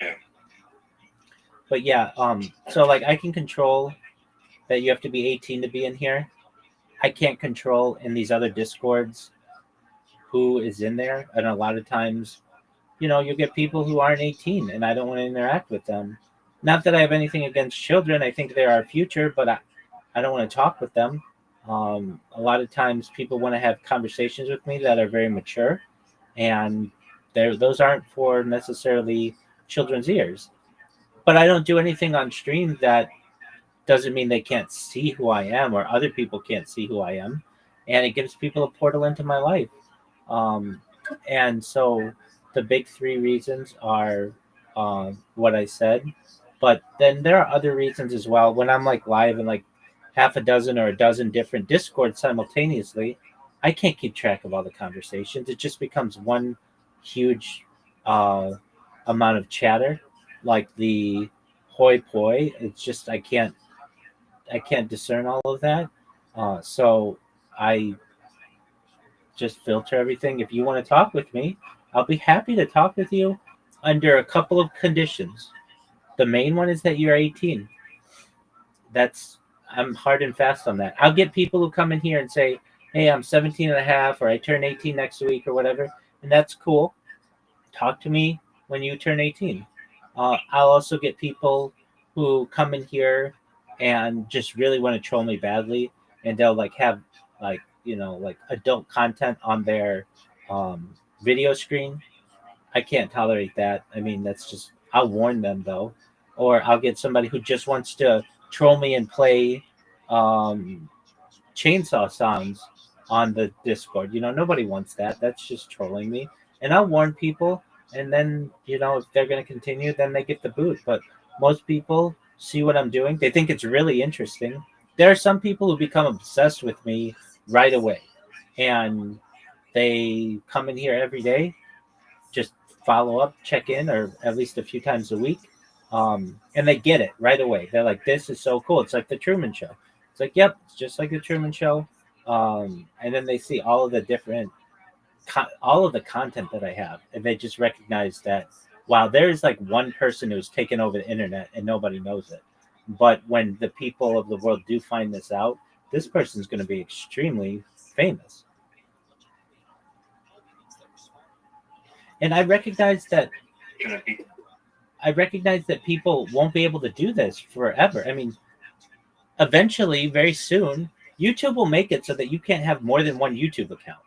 Yeah. But yeah, so like I can control that you have to be 18 to be in here, I can't control in these other discords who is in there, and a lot of times, you'll get people who aren't 18, and I don't want to interact with them. Not that I have anything against children. I think they're our future, but I don't want to talk with them. A lot of times people want to have conversations with me that are very mature, and those aren't for necessarily children's ears. But I don't do anything on stream that doesn't mean they can't see who I am or other people can't see who I am. And it gives people a portal into my life. Um, and so the big three reasons are what I said. But then there are other reasons as well. When I'm like live in like half a dozen or a dozen different discords simultaneously, I can't keep track of all the conversations. It just becomes one huge uh, amount of chatter, like the hoi poi. It's just I can't discern all of that. So I just filter everything. If you want to talk with me, I'll be happy to talk with you under a couple of conditions. The main one is that you're 18. That's I'm hard and fast on that. I'll get people who come in here and say, "Hey, I'm 17 and a half, or I turn 18 next week or whatever." And that's cool. Talk to me when you turn 18. I'll also get people who come in here and just really want to troll me badly, and they'll like have like adult content on their video screen. I can't tolerate that. I mean, that's just I'll warn them though, or I'll get somebody who just wants to troll me and play um, chainsaw sounds on the Discord. Nobody wants that. That's just trolling me. And I'll warn people, and then if they're going to continue, then they get the boot. But most people see what I'm doing. They think it's really interesting. There are some people who become obsessed with me right away, and they come in here every day, just follow up, check in, or at least a few times a week. And they get it right away. They're like, "This is so cool." It's like the Truman Show. It's like, yep, it's just like the Truman Show. And then they see all of the different, all of the content that I have, and they just recognize that, wow, there is like one person who's taken over the internet and nobody knows it. But when the people of the world do find this out, this person's going to be extremely famous. And I recognize that people won't be able to do this forever. I mean, eventually, very soon, YouTube will make it so that you can't have more than one YouTube account.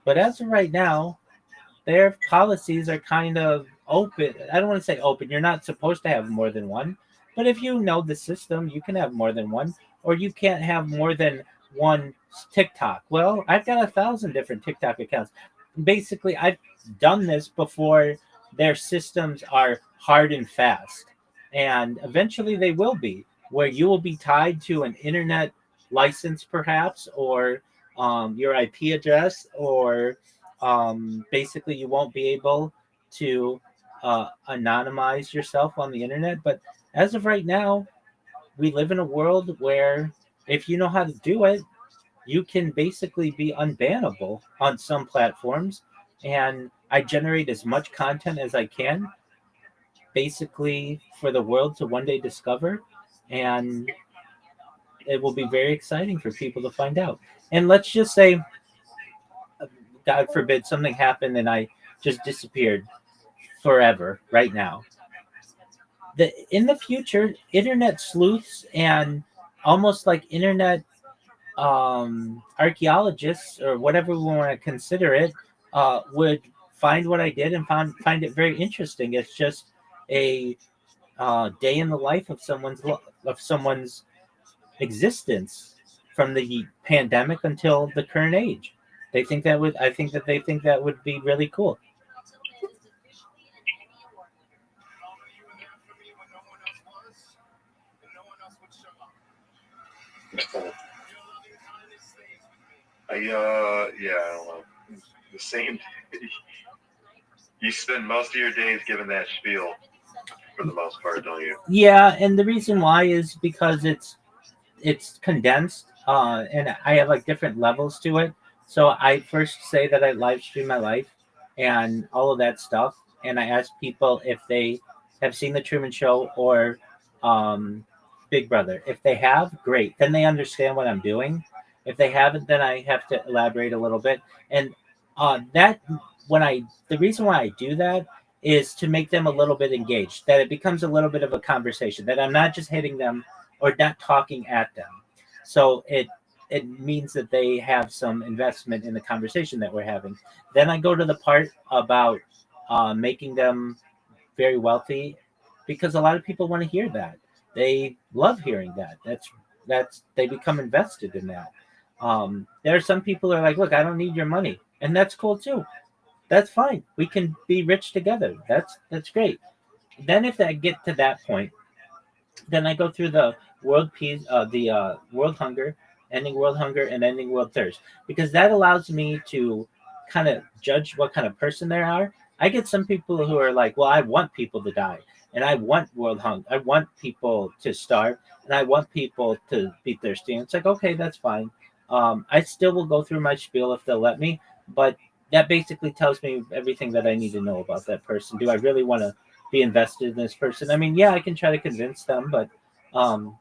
But as of right now, their policies are kind of open. I don't want to say open. You're not supposed to have more than one. But if you know the system, you can have more than one, or you can't have more than one TikTok. Well, I've got 1,000 different TikTok accounts. Basically, I've done this before their systems are hard and fast. And eventually they will be, where you will be tied to an internet license, perhaps, or your IP address, or basically you won't be able to anonymize yourself on the internet. But as of right now, we live in a world where if you know how to do it, you can basically be unbannable on some platforms. And I generate as much content as I can, basically for the world to one day discover. And it will be very exciting for people to find out. And let's just say, God forbid, something happened and I just disappeared forever right now. In the future, internet sleuths and almost like internet archaeologists, or whatever we want to consider it, would find what I did and find it very interesting. It's just a day in the life of someone's existence from the pandemic until the current age. I think that they think that would be really cool. Yeah, I don't know. The same. You spend most of your days giving that spiel for the most part, don't you? Yeah, and the reason why is because it's condensed, and I have like different levels to it. So I first say that I live stream my life and all of that stuff, and I ask people if they have seen the Truman Show or Big Brother. If they have, great. Then they understand what I'm doing. If they haven't, then I have to elaborate a little bit. And that the reason why I do that is to make them a little bit engaged, that it becomes a little bit of a conversation, that I'm not just hitting them or not talking at them. So it means that they have some investment in the conversation that we're having. Then I go to the part about making them very wealthy, because a lot of people want to hear that. They love hearing that. That's they become invested in that. There are some people who are like, look, I don't need your money, and that's cool too. That's fine. We can be rich together. That's great. Then if I get to that point, then I go through the world hunger, ending world hunger, and ending world thirst, because that allows me to kind of judge what kind of person they are. I get some people who are like, well, I want people to die, and I want world hunger. I want people to starve, and I want people to be thirsty. And it's like, okay, that's fine. I still will go through my spiel if they'll let me, but that basically tells me everything that I need to know about that person. Do I really want to be invested in this person? I mean, yeah, I can try to convince them, but um,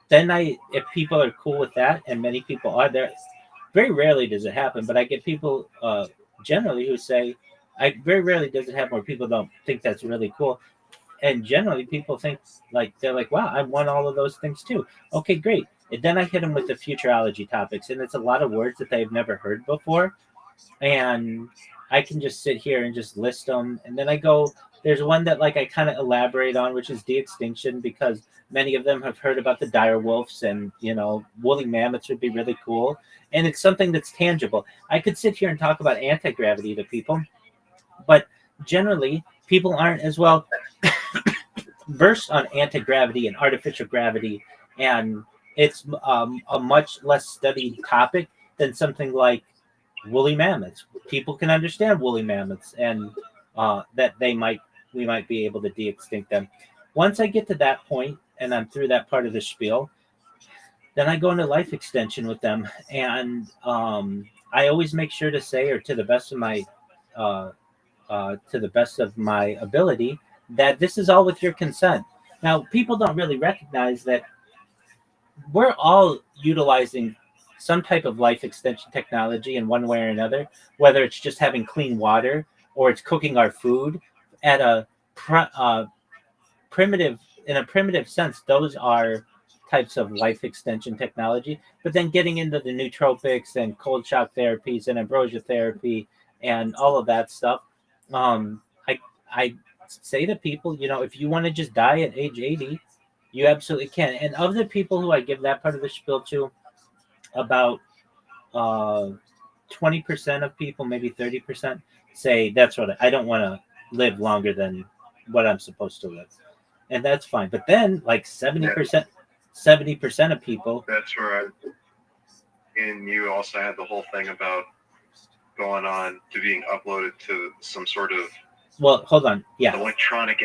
then if people are cool with that, and many people are there, very rarely does it happen. But I get people generally who say, I very rarely does it happen where people don't think that's really cool, and generally people think like they're like, wow, I want all of those things too. Okay, great. And then I hit them with the futurology topics, and it's a lot of words that they've never heard before, and I can just sit here and just list them. And then I go, there's one that like I kind of elaborate on, which is de-extinction, because many of them have heard about the dire wolves, and woolly mammoths would be really cool, and it's something that's tangible. I could sit here and talk about anti-gravity to people, but generally people aren't as well versed on anti-gravity and artificial gravity, and it's a much less studied topic than something like woolly mammoths. People can understand woolly mammoths, and that we might be able to de-extinct them. Once I get to that point and I'm through that part of the spiel, then I go into life extension with them, and I always make sure to say, or uh, to the best of my ability, that this is all with your consent. Now, people don't really recognize that we're all utilizing some type of life extension technology in one way or another, whether it's just having clean water or it's cooking our food at a primitive, in a primitive sense. Those are types of life extension technology. But then getting into the nootropics and cold shock therapies and ambrosia therapy and all of that stuff, um, I say to people, if you want to just die at age 80, you absolutely can. And of the people who I give that part of the spiel to, about 20% of people, maybe 30%, say that's what I don't want to live longer than what I'm supposed to live, and that's fine. But then, like 70% of people. That's where and you also had the whole thing about going on to being uploaded to some sort of Hold on, yeah, electronic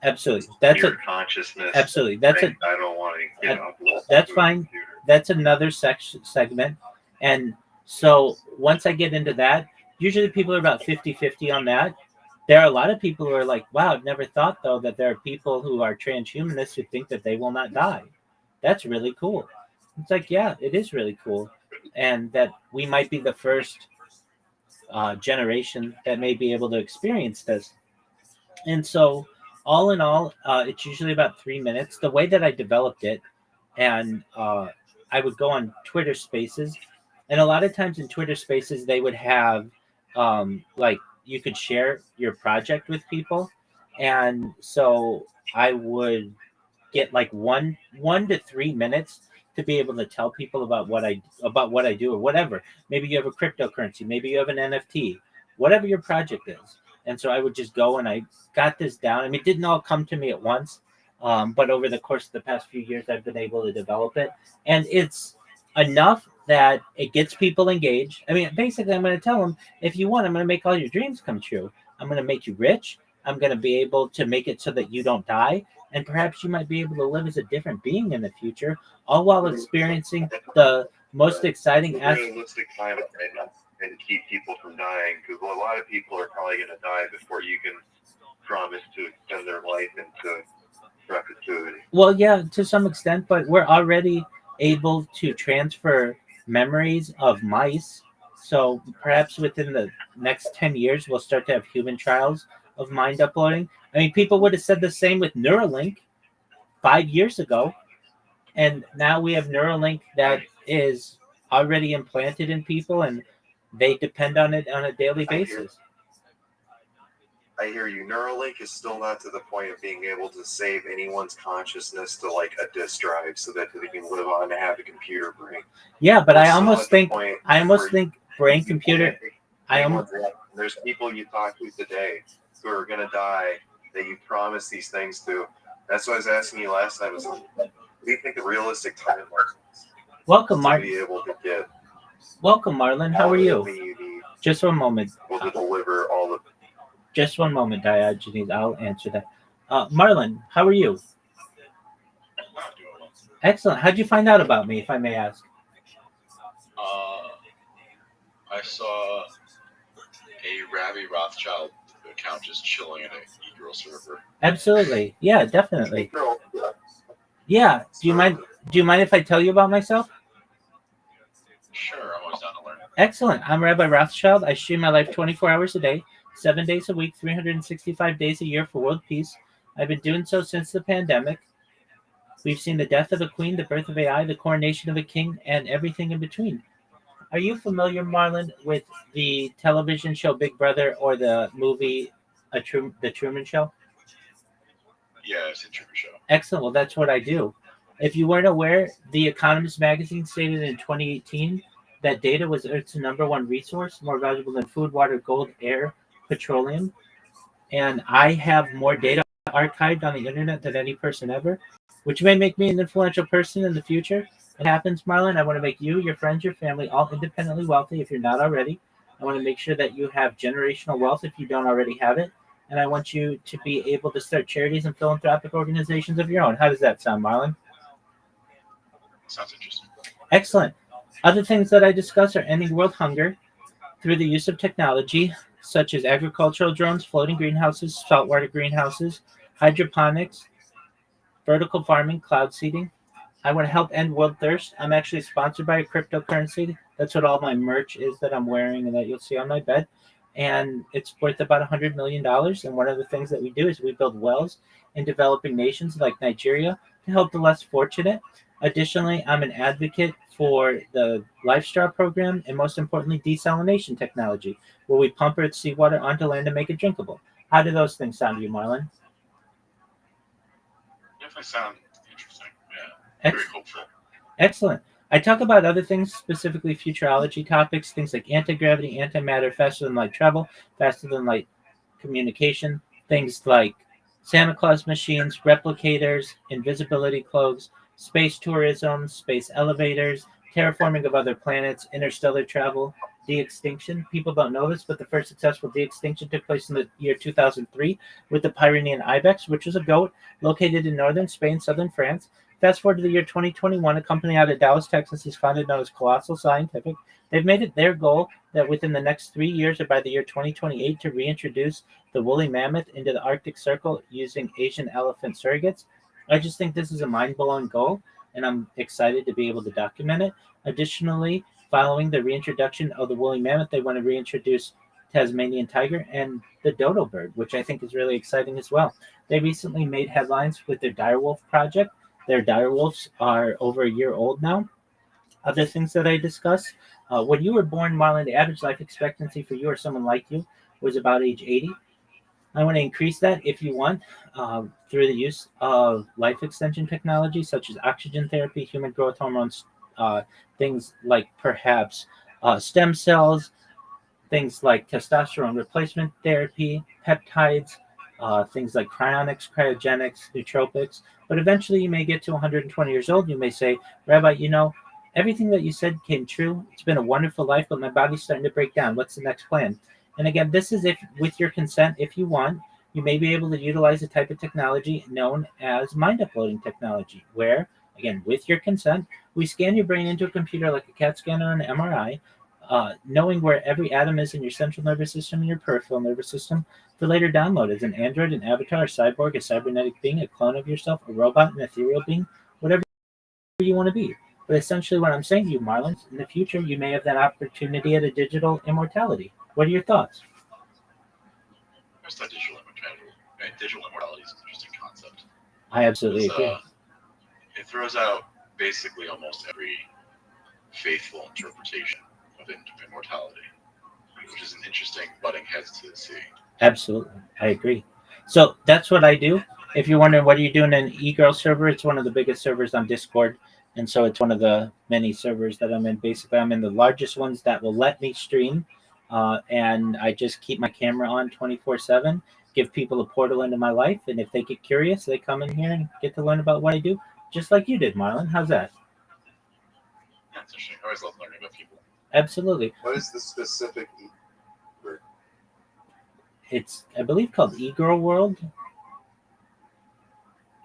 absolutely. That's a consciousness. Absolutely, that's I don't want to get uploaded. That's fine. That's another segment. And so once I get into that, usually people are about 50-50 on that. There are a lot of people who are like, wow, I've never thought, though, that there are people who are transhumanists who think that they will not die. That's really cool. It's like, yeah, it is really cool. And that we might be the first generation that may be able to experience this. And so, all in all, it's usually about 3 minutes. The way that I developed it, and I would go on Twitter Spaces, and a lot of times in Twitter Spaces they would have like you could share your project with people, and so I would get like 1 to 3 minutes to be able to tell people about what I do or whatever. Maybe you have a cryptocurrency, maybe you have an NFT, whatever your project is. And so I would just go and I got this down. I mean, it didn't all come to me at once, but over the course of the past few years, I've been able to develop it, and it's enough that it gets people engaged. I mean, basically, I'm going to tell them, if you want, I'm going to make all your dreams come true. I'm going to make you rich. I'm going to be able to make it so that you don't die, and perhaps you might be able to live as a different being in the future, all while experiencing the most exciting realistic climate right now, and to keep people from dying, because a lot of people are probably going to die before you can promise to extend their life into perpetuity. Well, yeah, to some extent, but we're already able to transfer memories of mice. So perhaps within the next 10 years, we'll start to have human trials of mind uploading. I mean, people would have said the same with Neuralink 5 years ago. And now we have Neuralink that is already implanted in people and they depend on it on a daily basis. I hear you. Neuralink is still not to the point of being able to save anyone's consciousness to like a disk drive so that they can live on to have a computer brain. Yeah, but We're I still almost at the think point I almost where think brain you computer can't make I almost anyone's life. There's people you talk to today who are going to die that you promise these things to. That's what I was asking you last time. Is what do you think the realistic timeline is Welcome, to Mark. be able to get Welcome, Marlon. How all are the you? money you need, Just one moment. able to deliver all the Just one moment, Diogenes. I'll answer that. Marlon, how are you? Excellent. How'd you find out about me, if I may ask? I saw a Rabbi Rothschild account just chilling in a e-girl server. Absolutely. Yeah, definitely. Yeah. Do you mind if I tell you about myself? Sure, I'm always down to learn. Excellent. I'm Rabbi Rothschild. I stream my life 24 hours a day, 7 days a week, 365 days a year for world peace. I've been doing so since the pandemic. We've seen the death of a queen, the birth of AI, the coronation of a king, and everything in between. Are you familiar, Marlon, with the television show Big Brother or the movie The Truman Show? Yeah, it's a Truman Show. Excellent. Well, that's what I do. If you weren't aware, The Economist magazine stated in 2018 that data was Earth's number one resource, more valuable than food, water, gold, air, petroleum. And I have more data archived on the internet than any person ever, which may make me an influential person in the future. It happens, Marlon. I want to make you, your friends, your family all independently wealthy if you're not already. I want to make sure that you have generational wealth if you don't already have it. And I want you to be able to start charities and philanthropic organizations of your own. How does that sound, Marlon? Sounds interesting. Excellent. Other things that I discuss are ending world hunger through the use of technology, such as agricultural drones, floating greenhouses, saltwater greenhouses, hydroponics, vertical farming, cloud seeding. I want to help end world thirst. I'm actually sponsored by a cryptocurrency. That's what all my merch is that I'm wearing and that you'll see on my bed. And it's worth about $100 million. And one of the things that we do is we build wells in developing nations like Nigeria to help the less fortunate. Additionally, I'm an advocate for the Life Straw program and most importantly, desalination technology, where we pump Earth's seawater onto land to make it drinkable. How do those things sound to you, Marlon? Definitely sound interesting. Yeah. Very hopeful. Excellent. I talk about other things, specifically futurology topics, things like anti-gravity, antimatter, faster than light travel, faster than light communication, things like Santa Claus machines, replicators, invisibility cloaks, space tourism, space elevators, terraforming of other planets, interstellar travel, de-extinction. People don't know this, but the first successful de-extinction took place in the year 2003 with the Pyrenean ibex, which was a goat located in northern Spain, southern France. Fast forward to the year 2021, a company out of Dallas, Texas is founded known as Colossal Scientific. They've made it their goal that within the next 3 years or by the year 2028 to reintroduce the woolly mammoth into the Arctic Circle using Asian elephant surrogates. I just think this is a mind-blowing goal, and I'm excited to be able to document it. Additionally, following the reintroduction of the woolly mammoth, they want to reintroduce Tasmanian tiger and the dodo bird, which I think is really exciting as well. They recently made headlines with their direwolf project. Their direwolves are over a year old now. Other things that I discuss, when you were born, Marlon, the average life expectancy for you or someone like you was about age 80. I want to increase that if you want through the use of life extension technology such as oxygen therapy, human growth hormones, things like perhaps stem cells, things like testosterone replacement therapy, peptides, things like cryonics, cryogenics, nootropics. But eventually you may get to 120 years old. You may say, Rabbi, everything that you said came true. It's been a wonderful life, but my body's starting to break down. What's the next plan? And again, this is if, with your consent, if you want, you may be able to utilize a type of technology known as mind uploading technology, where, again, with your consent, we scan your brain into a computer like a CAT scan or an MRI, knowing where every atom is in your central nervous system and your peripheral nervous system, to later download as an android, an avatar, a cyborg, a cybernetic being, a clone of yourself, a robot, an ethereal being, whatever you want to be. But essentially, what I'm saying to you, Marlon, in the future, you may have that opportunity at a digital immortality. What are your thoughts? I just thought digital immortality is an interesting concept. I absolutely It's, agree. It throws out basically almost every faithful interpretation of immortality, which is an interesting butting heads to see. Absolutely, I agree. So that's what I do. If you're wondering what are you doing in an e-girl server, it's one of the biggest servers on Discord, and so it's one of the many servers that I'm in. Basically, I'm in the largest ones that will let me stream, and I just keep my camera on 24/7. Give people a portal into my life, and if they get curious, they come in here and get to learn about what I do, just like you did, Marlon. How's that? Yeah, it's interesting. I always love learning about people. Absolutely. What is the specific It's, I believe, called e-girl world.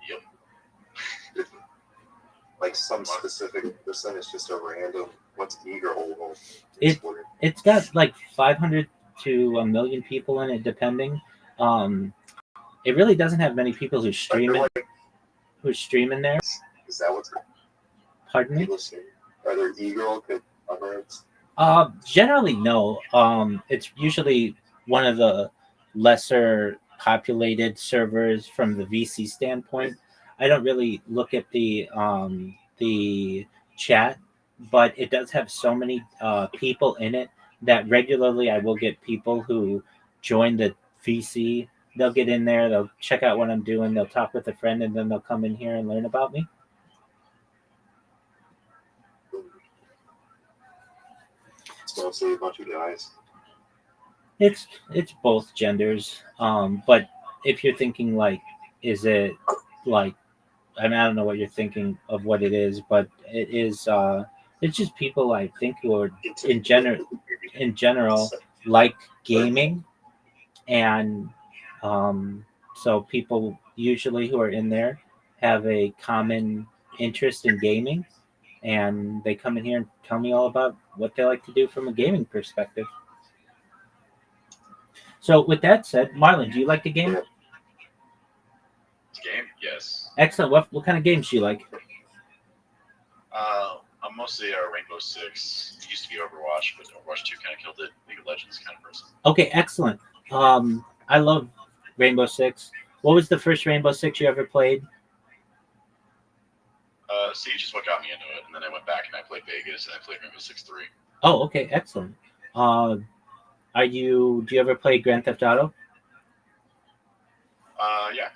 Yep. Like some specific percentage, just a random. What's eager whole? It's got like 500 to 1 million people in it, depending. It really doesn't have many people who stream it. Who's streaming there? Is that what's? Pardon me. Are there e-girl conglomerates? Generally, no. It's usually one of the lesser populated servers from the VC standpoint. I don't really look at the chat, but it does have so many people in it that regularly I will get people who join the VC. They'll get in there, they'll check out what I'm doing, they'll talk with a friend, and then they'll come in here and learn about me. It's mostly a bunch of guys. It's both genders, but if you're thinking like, is it like, I mean, I don't know what you're thinking of what it is, but it is. It's just people I think who are in general like gaming, and so people usually who are in there have a common interest in gaming, and they come in here and tell me all about what they like to do from a gaming perspective. So with that said, Marlon, do you like the game? Game? Yes. Excellent. What kind of games do you like? I'm mostly a Rainbow Six. It used to be Overwatch, but Overwatch 2 kind of killed it. League of Legends kind of person. Okay, excellent. I love Rainbow Six. What was the first Rainbow Six you ever played? Siege is what got me into it, and then I went back and I played Vegas, and I played Rainbow Six 3. Oh, okay, excellent. Do you ever play Grand Theft Auto? Yeah.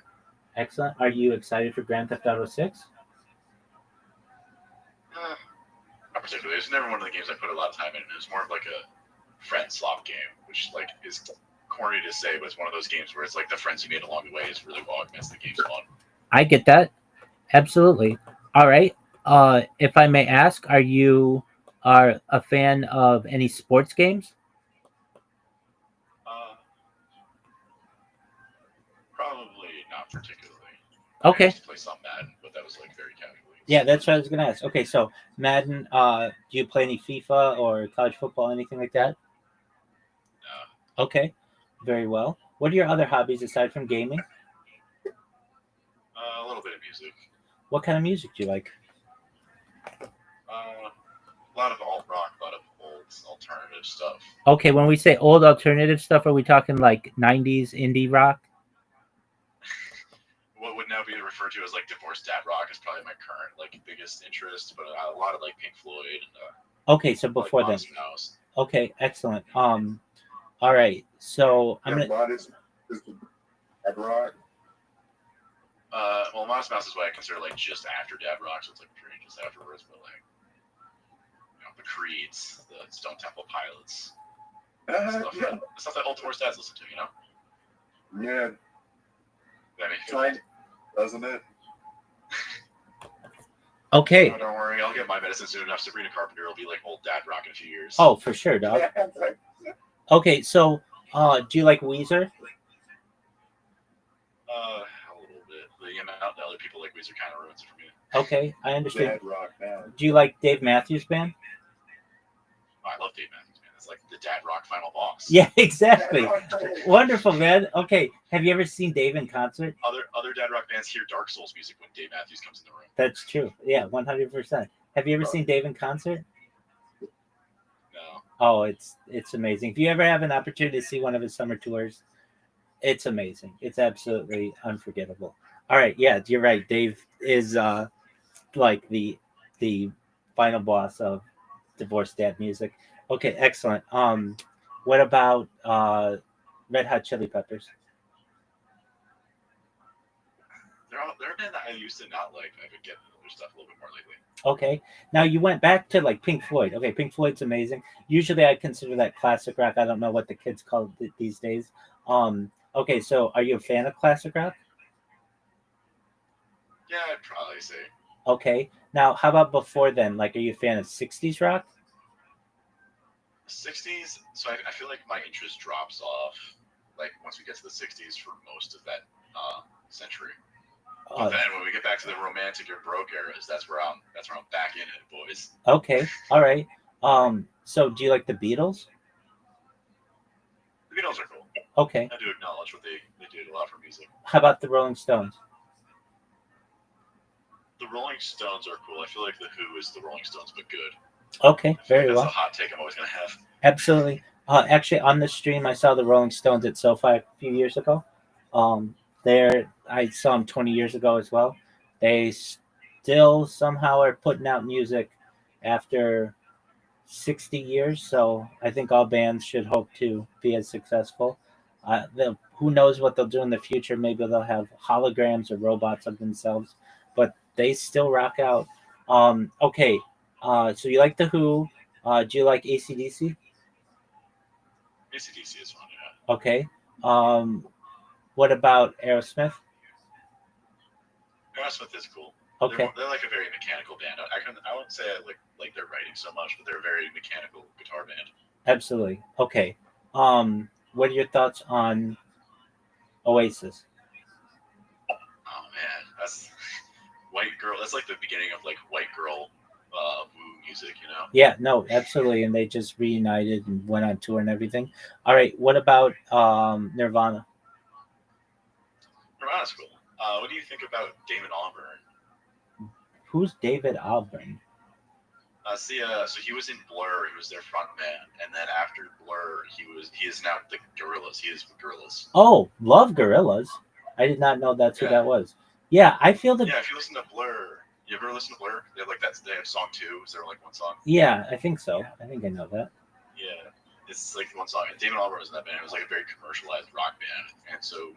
Excellent. Are you excited for Grand Theft Auto 6? Not particularly. It's never one of the games I put a lot of time in. It's more of like a friend slop game, which like is corny to say, but it's one of those games where it's like the friends you made along the way is really what makes the game's fun. I get that. Absolutely. All right. If I may ask, are you a fan of any sports games? Probably not particularly. Okay. I used to play some Madden, but that was like very casually. Yeah, that's what I was going to ask. Okay, so Madden, do you play any FIFA or college football, anything like that? No. Okay, very well. What are your other hobbies aside from gaming? A little bit of music. What kind of music do you like? A lot of alt rock, a lot of old alternative stuff. Okay, when we say old alternative stuff, are we talking like 90s indie rock? What would now be referred to as like divorced dad rock is probably my current like biggest interest, but a lot of like Pink Floyd and okay, so before like then. Okay, excellent. All right, so I'm gonna. Is dad rock? Well, Modest Mouse is what I consider like just after dad rock, so it's like pretty just afterwards, but like the Creeds, the Stone Temple Pilots, stuff that old divorced dads listen to, you know? Yeah. That makes me feel old. Doesn't it? Okay. Oh, don't worry, I'll get my medicine soon enough. Sabrina Carpenter will be like old dad rock in a few years. Oh, for sure, dog. Okay, so do you like Weezer? A little bit. The amount that other people like Weezer kind of ruins it for me. Okay, I understand. Dad rock now. Do you like Dave Matthews Band? Oh, I love Dave Matthews Band. It's like the dad rock final boss. Yeah, exactly. Wonderful, man. Okay, have you ever seen Dave in concert? Other dad rock bands hear Dark Souls music when Dave Matthews comes in the room. That's true. Yeah, 100%. Have you ever seen Dave in concert? No. Oh, it's amazing. If you ever have an opportunity to see one of his summer tours, it's amazing. It's absolutely unforgettable. All right, yeah, you're right. Dave is like the final boss of divorced dad music. Okay, excellent. What about Red Hot Chili Peppers? They're a band that I used to not like. I've been getting their stuff a little bit more lately. Okay, now you went back to like Pink Floyd. Okay, Pink Floyd's amazing. Usually, I consider that classic rock. I don't know what the kids call it these days. Okay, so are you a fan of classic rock? Yeah, I'd probably say. Okay, now how about before then? Like, are you a fan of '60s rock? 60s. So I feel like my interest drops off like once we get to the 60s for most of that century. But then when we get back to the romantic or broke eras, that's where I'm back in it, boys. Okay, all right. So do you like the Beatles? The Beatles are cool. Okay. I do acknowledge what they did a lot for music. How about the Rolling Stones? The Rolling Stones are cool. I feel like the Who is the Rolling Stones, but good. Okay, very That's well. a hot take I'm always gonna have. Absolutely. Actually, on the stream, I saw the Rolling Stones at SoFi a few years ago. There, I saw them 20 years ago as well. They still somehow are putting out music after 60 years. So I think all bands should hope to be as successful. Who knows what they'll do in the future? Maybe they'll have holograms or robots of themselves, but they still rock out. Okay, so you like the Who? Do you like AC/DC? AC/DC is fun, yeah. Okay. What about Aerosmith? Aerosmith is cool. Okay. They're like a very mechanical band. I wouldn't say I like their writing so much, but they're a very mechanical guitar band. Absolutely. Okay. What are your thoughts on Oasis? Oh man, that's white girl. That's like the beginning of like white girl woo music, you know? Yeah, no, absolutely. And they just reunited and went on tour and everything. All right. What about Nirvana? Nirvana's cool. What do you think about Damon Albarn? Who's David Albarn? So he was in Blur. He was their front man, and then after Blur, he is now the Gorillaz. He is with Gorillaz. Oh, love Gorillas. I did not know that's who that was. Yeah, I feel that. Yeah, if you listen to Blur, you ever listen to Blur? They have like that. They have song 2. Is there like one song? Yeah, I think so. I think I know that. Yeah, it's like one song. And Damon Albarn was in that band. It was like a very commercialized rock band, and so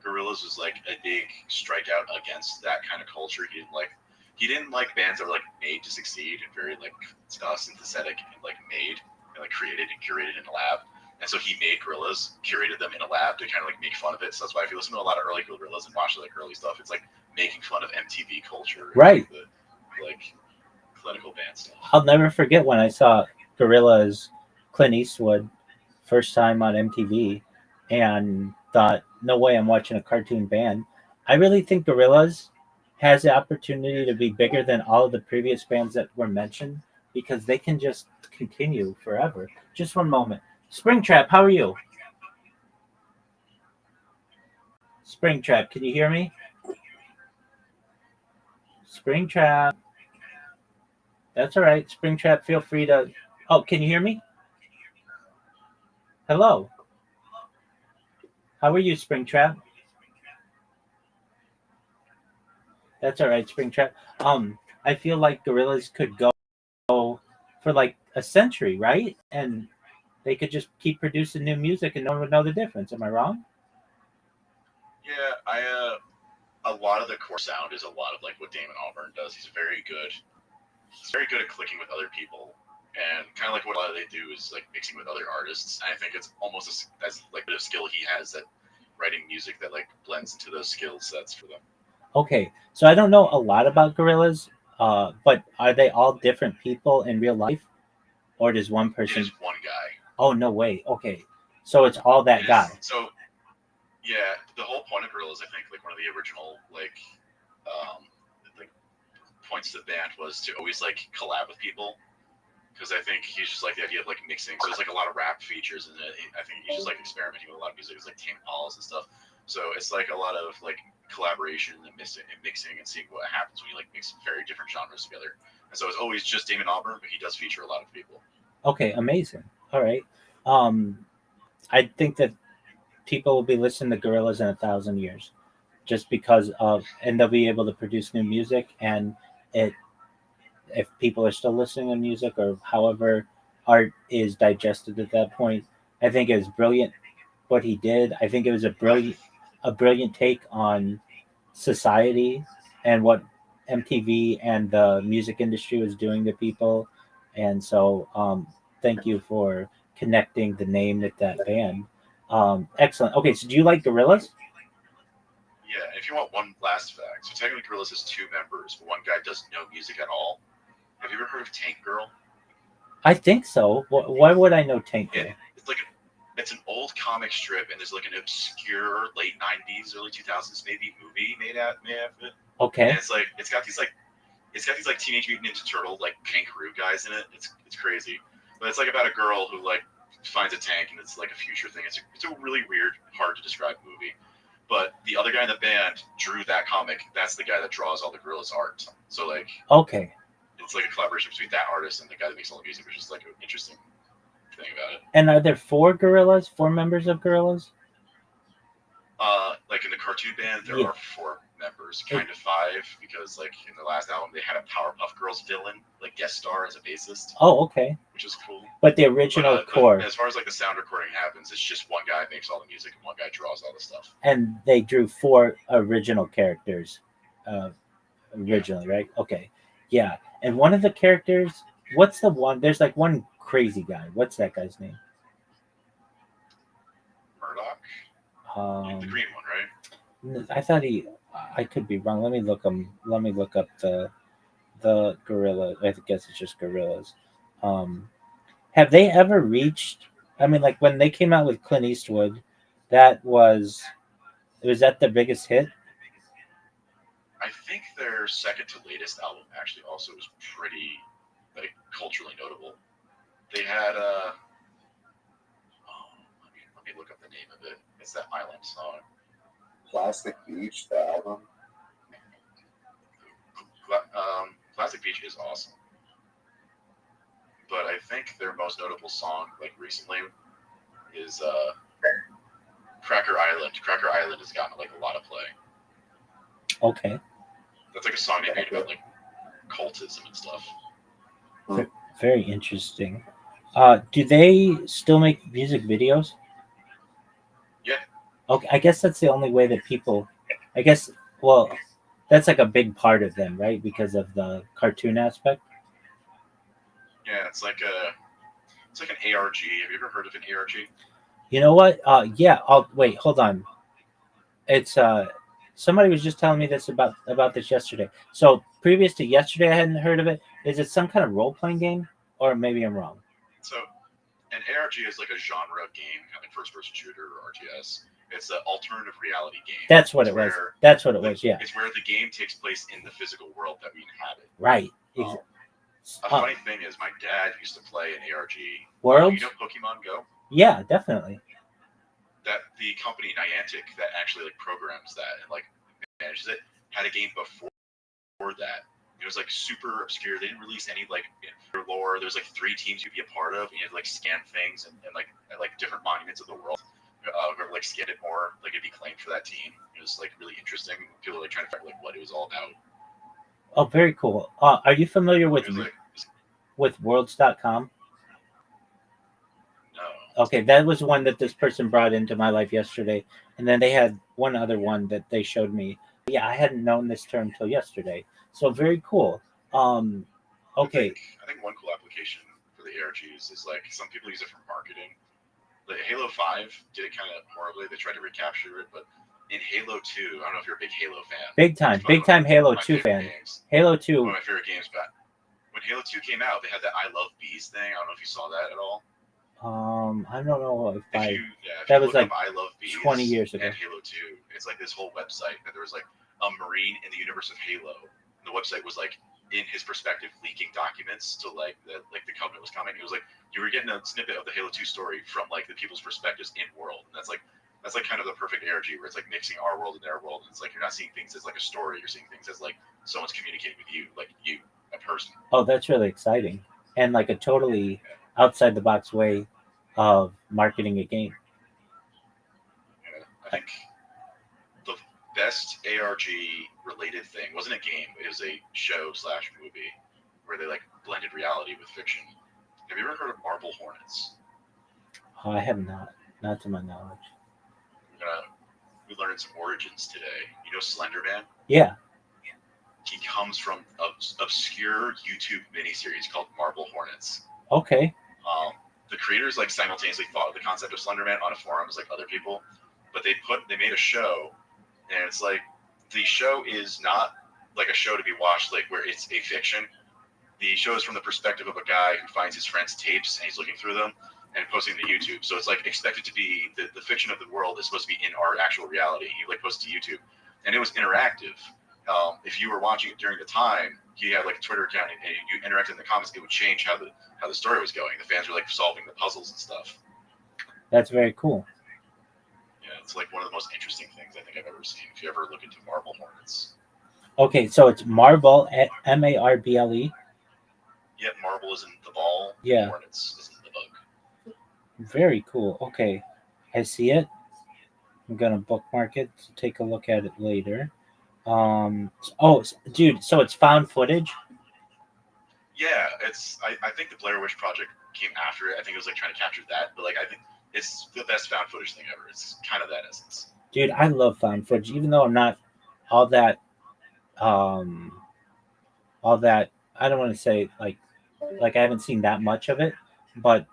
Gorillaz was like a big strikeout against that kind of culture. He didn't like bands that were like made to succeed and very like synthetic and like made and like created and curated in a lab. And so he made Gorillaz, curated them in a lab to kind of like make fun of it. So that's why if you listen to a lot of early Gorillaz and watch like early stuff, it's like making fun of MTV culture, right? And, like clinical band stuff. I'll never forget when I saw Gorillaz, Clint Eastwood, first time on MTV, and thought, no way, I'm watching a cartoon band. I really think Gorillaz has the opportunity to be bigger than all of the previous bands that were mentioned because they can just continue forever. Just one moment. Springtrap, how are you? Springtrap, can you hear me? Springtrap. That's all right. Springtrap, feel free to... Oh, can you hear me? Hello. How are you, Springtrap? That's all right, Springtrap. I feel like Gorillaz could go for like a century, right? And they could just keep producing new music and no one would know the difference. Am I wrong? Yeah, a lot of the core sound is a lot of like what Damon Albarn does. He's very good at clicking with other people, and kind of like what a lot of they do is like mixing with other artists. And I think it's almost as like a skill he has at writing music that like blends into those skill sets for them. Okay, so I don't know a lot about Gorillaz, but are they all different people in real life, or does one person? It is one guy. Oh no way. Okay, so it's all that guy. So yeah, the whole point of Gorillaz, I think, like one of the original like points of the band was to always like collab with people, because I think he's just like the idea of like mixing. So there's like a lot of rap features in it. I think he's just like experimenting with a lot of music. It's like Tame Impala's and stuff. So it's like a lot of like collaboration and mixing and seeing what happens when you like mix very different genres together. And so it's always just Damon Albarn, but he does feature a lot of people. Okay, amazing. All right. I think that people will be listening to Gorillaz in 1,000 years, just because of, and they'll be able to produce new music, and it, if people are still listening to music or however art is digested at that point, I think it was brilliant what he did. I think it was a brilliant take on society and what MTV and the music industry was doing to people. And so, thank you for connecting the name with that band. Excellent. Okay, so do you like Gorillaz? Yeah, and if you want one last fact, so technically Gorillaz has 2 members, but one guy doesn't know music at all. Have you ever heard of Tank Girl? I think so. Why would I know Tank Girl? It's like it's an old comic strip, and there's like an obscure late 90s, early 2000s maybe movie made out of it. Okay. And it's got these Teenage Mutant Ninja Turtle like kangaroo guys in it. It's crazy, but it's like about a girl who like finds a tank, and it's like a future thing. It's a really weird, hard to describe movie. But the other guy in the band drew that comic. That's the guy that draws all the Gorillaz art. So like, okay, it's like a collaboration between that artist and the guy that makes all the music, which is like an interesting thing about it. And are there 4 Gorillaz? 4 members of Gorillaz? Like in the cartoon band, there Yeah. are 4 members, kind of 5, because like in the last album they had a Powerpuff Girls villain like guest star as a bassist. Oh, okay. Which is cool. But the original core. As far as like the sound recording happens, it's just one guy makes all the music and one guy draws all the stuff. And they drew 4 original characters, originally, right? Okay, yeah. And one of the characters, what's the one? There's like one crazy guy. What's that guy's name? Murdoch. The green one, right? I thought I could be wrong. Let me look up the Gorilla. I guess it's just Gorillaz. Have they ever reached? I mean, like when they came out with Clint Eastwood, was that the biggest hit? I think their second to latest album actually also was pretty like culturally notable. They had let me look up the name of it. It's that Island song. Plastic Beach, the album. Plastic Beach is awesome, but I think their most notable song, like recently, is Cracker Island. Cracker Island has gotten like a lot of play. Okay. That's like a song they made about like cultism and stuff. Very interesting. Do they still make music videos? Yeah. Okay, I guess that's the only way that people. I guess. Well, that's like a big part of them, right? Because of the cartoon aspect. Yeah, it's like an ARG. Have you ever heard of an ARG? You know what? Yeah. Wait. Hold on. It's somebody was just telling me this about this yesterday. So previous to yesterday, I hadn't heard of it. Is it some kind of role playing game, or maybe I'm wrong? So, an ARG is like a genre game, kind of like first person shooter or RTS. It's an alternative reality game. That's what it was. That's what it was. Yeah. It's where the game takes place in the physical world that we inhabit. Right. A funny thing is, my dad used to play an ARG. Worlds? You know Pokemon Go? Yeah, definitely. That the company Niantic that actually like programs that and like manages it had a game before that. It was like super obscure. They didn't release any like lore. There's like 3 teams you'd be a part of, and you had to like scan things and like different monuments of the world. Whoever like scanned it more, like it'd be claimed for that team. It was like really interesting. People were like trying to figure out like what it was all about. Oh, very cool. Are you familiar with worlds.com? No. Okay, that was one that this person brought into my life yesterday, and then they had one other one that they showed me. Yeah, I hadn't known this term till yesterday. So very cool. Okay. I think one cool application for the ARGs is like some people use it for marketing. Like Halo 5 did it kind of horribly. They tried to recapture it, but in Halo 2, I don't know if you're a big Halo fan. Big time Halo 2 fan. Games. Halo 2. One of my favorite games back. When Halo 2 came out, they had that I Love Bees thing. I don't know if you saw that at all. I don't know if that was like I Love Bees 20 years ago. And Halo 2, it's like this whole website that there was like a Marine in the universe of Halo. And the website was like in his perspective leaking documents to like the Covenant was coming. It was like you were getting a snippet of the Halo 2 story from like the people's perspectives in world, and that's like kind of the perfect ARG where it's like mixing our world and their world, and it's like you're not seeing things as like a story, you're seeing things as like someone's communicating with you, like you. I a person. Oh, that's really exciting. And like a totally outside the box way of marketing a game. I think the best ARG related thing wasn't a game, it was a show / movie where they like blended reality with fiction. Have you ever heard of Marble Hornets? Oh, I have not to my knowledge. We learned some origins today. You know Slender Man? Yeah. He comes from an obscure YouTube miniseries called Marble Hornets. Okay. The creators like simultaneously thought of the concept of Slender Man on a forum as like other people, but they made a show, and it's like the show is not like a show to be watched like where it's a fiction. The show is from the perspective of a guy who finds his friends' tapes and he's looking through them and posting them to YouTube. So it's like expected to be the fiction of the world is supposed to be in our actual reality. He like posts to YouTube, and it was interactive. If you were watching it during the time, he had like a Twitter account, and you interacted in the comments, it would change how the story was going. The fans were like solving the puzzles and stuff. That's very cool. Yeah, it's like one of the most interesting things I think I've ever seen. If you ever look into Marble Hornets. Okay, so it's Marble, Marble. Yeah, marble is in the ball. Yeah. Hornets is in the bug. Very cool. Okay, I see it. I'm gonna bookmark it to take a look at it later. Oh, dude, so it's found footage? Yeah, it's. I think the Blair Witch Project came after it. I think it was like trying to capture that, but like I think it's the best found footage thing ever. It's kind of that essence. Dude, I love found footage, even though I'm not all that I don't want to say like I haven't seen that much of it, but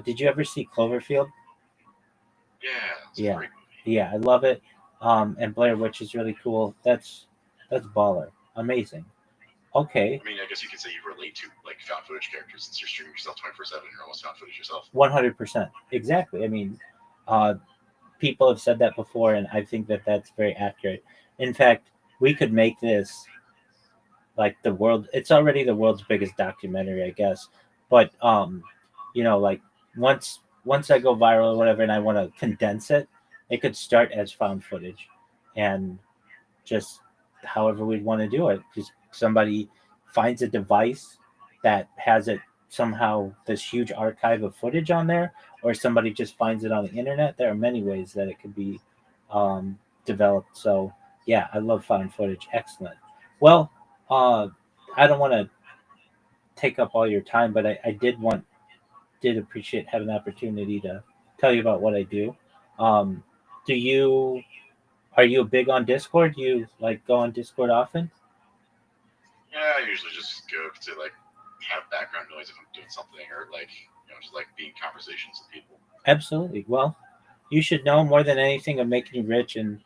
did you ever see Cloverfield? Yeah, it's Yeah. a great movie. Yeah, I love it. And Blair Witch is really cool. That's baller. Amazing. Okay. I mean, I guess you could say you relate to like found footage characters since you're streaming yourself 24/7. You're almost found footage yourself. 100%. Exactly. I mean, people have said that before, and I think that that's very accurate. In fact, we could make this like the world. It's already the world's biggest documentary, I guess. But like once I go viral or whatever, and I want to condense it, it could start as found footage, and just however we'd want to do it. Just somebody finds a device that has it somehow this huge archive of footage on there, or somebody just finds it on the internet. There are many ways that it could be developed. So yeah, I love found footage. Excellent. Well, I don't want to take up all your time, but I did appreciate having the opportunity to tell you about what I do. Are you big on Discord? Do you like go on Discord often? Yeah, I usually just go to like have background noise if I'm doing something, or like just like being conversations with people. Absolutely. Well, you should know more than anything of making you rich and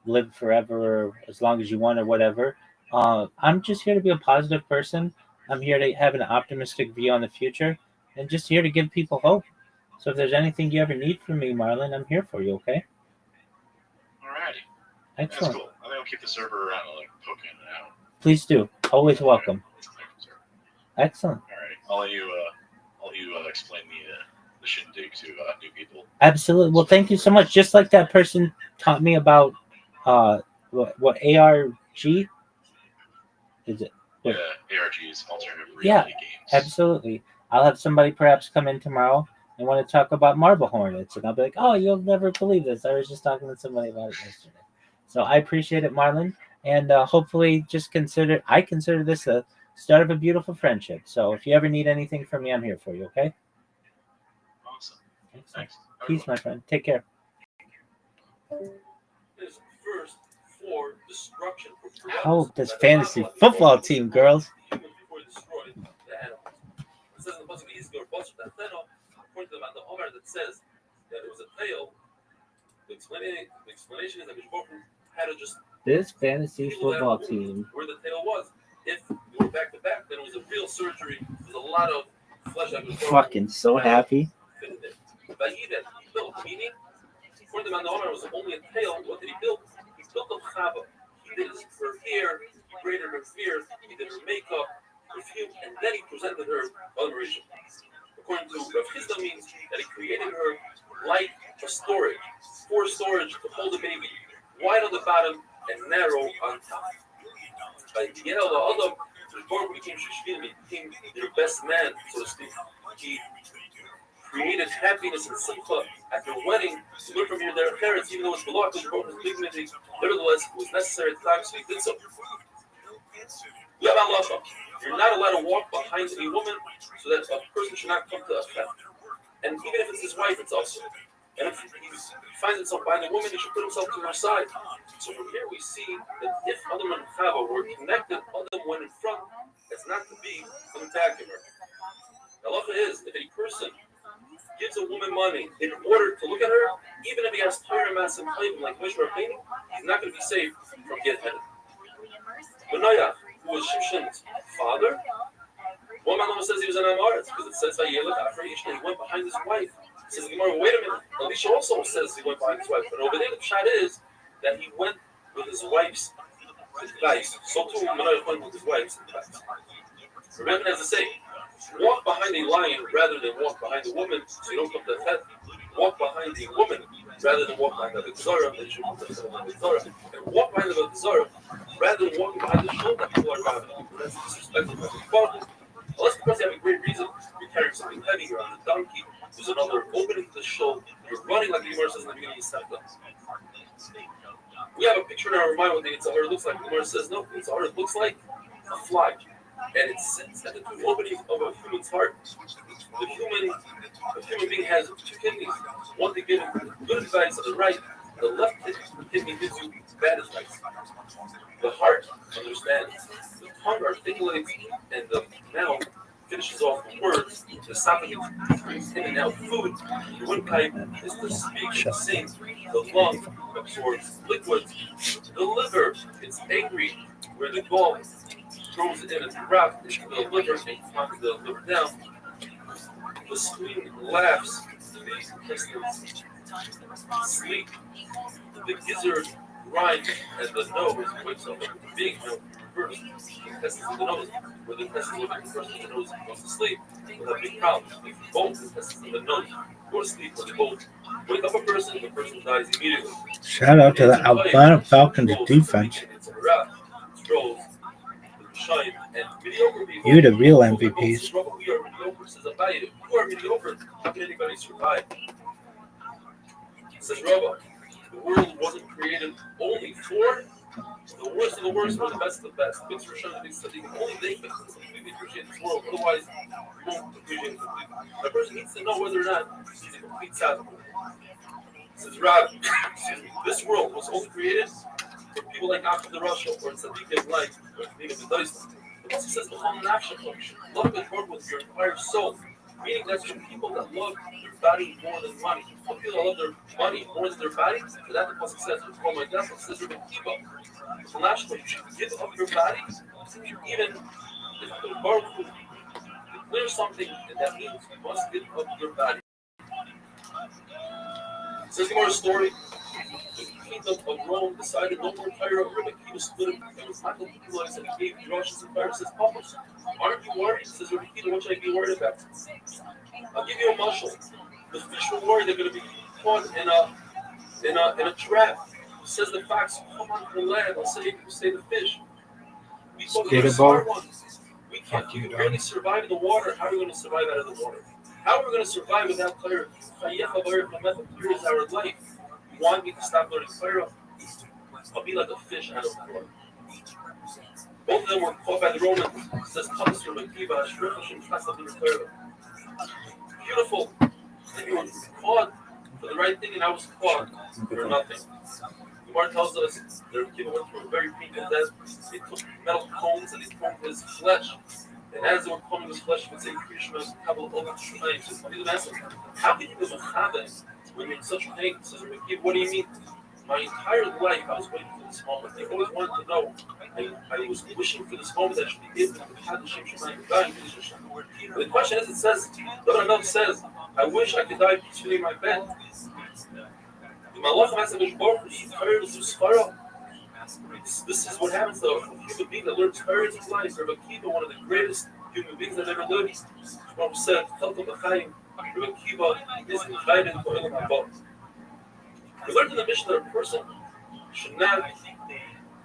live forever or as long as you want or whatever. I'm just here to be a positive person. I'm here to have an optimistic view on the future and just here to give people hope. So if there's anything you ever need from me, Marlon, I'm here for you, okay? Alrighty. Excellent. That's cool. I think I'll keep the server around and like poke in and out. Please do. Always welcome. Excellent. Alrighty. I'll let you explain the shindig to new people. Absolutely. Well, thank you so much. Just like that person taught me about what ARG is it? Yeah, ARGs, alternative reality games. Absolutely. I'll have somebody perhaps come in tomorrow and want to talk about Marble Hornets, and I'll be like, "Oh, you'll never believe this. I was just talking to somebody about it yesterday." So I appreciate it, Marlon, and hopefully, consider this a start of a beautiful friendship. So if you ever need anything from me, I'm here for you. Okay? Awesome. Thanks. Peace, my friend. Take care. His first for destruction. How this fantasy football team, girls? Before he destroyed the animals. It says in the book of Ezekiel, according to the Omer that says that it was a tale. The explanation is that Mishpoch had to just This fantasy football team. where the tail was. If you were back to back, then it was a real surgery. There's a lot of flesh that was Fucking so happy. But he built, meaning, according to the Omer, it was only a tail. What did he build? He built a chava. He did her hair, he braided her ears, he did her makeup, perfume, and then he presented her adoration. According to Rav Chisda, means that he created her like for storage to hold the baby, wide on the bottom and narrow on top. By Yel Adam, So the Baruch became Shishvim, he became their best man, so to speak. He created happiness and simcha at their wedding to learn from their parents, even though it was below the Baruch's dignity. Nevertheless, it was necessary at the time, so he did so. You have halacha. You're not allowed to walk behind a woman so that a person should not come to a theft. And even if it's his wife, it's also. And if he finds himself behind a woman, he should put himself to her side. So from here we see that if Adam and Chava were connected, Adam went in front, it's not to be an attacker. The halacha is, if a person gives a woman money in order to look at her, even if he has Torah mass and claim like Moshe Rabbeinu, he's not going to be saved from get headed. Benayah, who was Shimshon's father, one man says he was an Amaretz because it says he went behind his wife. It says wait a minute. Elisha also says he went behind his wife, but over there the shot is that he went with his wife's advice. So too Benayah went with his wife's advice. Remember, as I say, walk behind a lion rather than walk behind a woman, so you don't come to the head. Walk behind a woman rather than walk behind the Zara, and walk behind the Zara rather than walking behind the shoulder that people are grabbing. That's disrespectful. Unless because you have a great reason, you're carrying something heavy, you're on a donkey, there's another opening to the shoulder, you're running like the Gemara says in the beginning of the We have a picture in our mind what the Yitzhar looks like. The Gemara says no, the Yitzhar looks like a fly. And it sits at the two openings of a human's heart. The human being has two kidneys. One to give good advice on the right, the left kidney gives you bad advice. The heart understands, the tongue articulates, and the mouth finishes off the words. The esophagus brings in and out food. The windpipe is to speak and sing. The lung absorbs liquids. The liver is angry, where the gall throws it in at the rock, the liver, and knocks the liver down. The spleen laughs, the intestines sleep, the gizzard grinds, and the nose wakes up. The big nose reverse, the intestines of the nose, where the intestines of the person in the nose goes to sleep, will have big problems. If both intestines of the nose go to sleep, or they both wake up a person, the person dies immediately. Shout out to the Atlanta Falcons defense. You're the real MVPs. You are mediocre. How can anybody survive? Says Rabbi, the world wasn't created only for the worst of the worst or the best of the best. Only they can completely appreciate this world. Otherwise, you won't appreciate it completely. A person needs to know whether or not he's a complete savage. Says Rabbi, this world was only created for people like Rabbi Rothschild or Tzaddikim like Nina B'Daisla. It says the whole nafsha function. Love the Lord with your entire soul. Meaning that's for people that love their body more than money. Some people that love their money more than their body. For that the Pasuk says, "Oh my God!" It says, "Rabbi Kiva." The nafsha function. Give up your body, even if the Baruch Hu declares something, and that means you must give up your body. It says more a story. The kingdom of Rome decided no more Torah. Rabbi Kiva split it. It was not the people that he gave drushes and fire. Says, "Papas, aren't you worried?" Says Rabbi Kiva, "What should I be worried about?" I'll give you a mushroom. The fish were worried they're going to be caught in a trap. Says the fox, "Come on to the land. I'll say the fish." We thought we were smart ones. We can't barely survive in the water. How are we going to survive out of the water? How are we going to survive without Torah? Here is our life. You want me to stop learning Torah? I'll be like a fish out of the water. Both of them were caught by the Romans. It says, beautiful. And you were caught for the right thing, and I was caught for nothing. The Gemara tells us that Kiva went through a very painful death. They took metal cones and they combed his flesh. And as they were combing his flesh, they would say, Krishna, couple of times. How can you be Mechaveh when you're in such pain? Says Rabbi Kiva, what do you mean? My entire life, I was waiting for this moment. I always wanted to know. I was wishing for this moment that I should be given to the Hashem Shemayim dying. The question is, it says, Rabbi Rothschild says, I wish I could die peacefully in my bed. This is what happens to a human being that learns Torah in his life. Rabbi Kiva, one of the greatest human beings that ever lived, Rabbi said, Rabbi Kiva is invited to Olam Haba. We learned in the mission that a person should not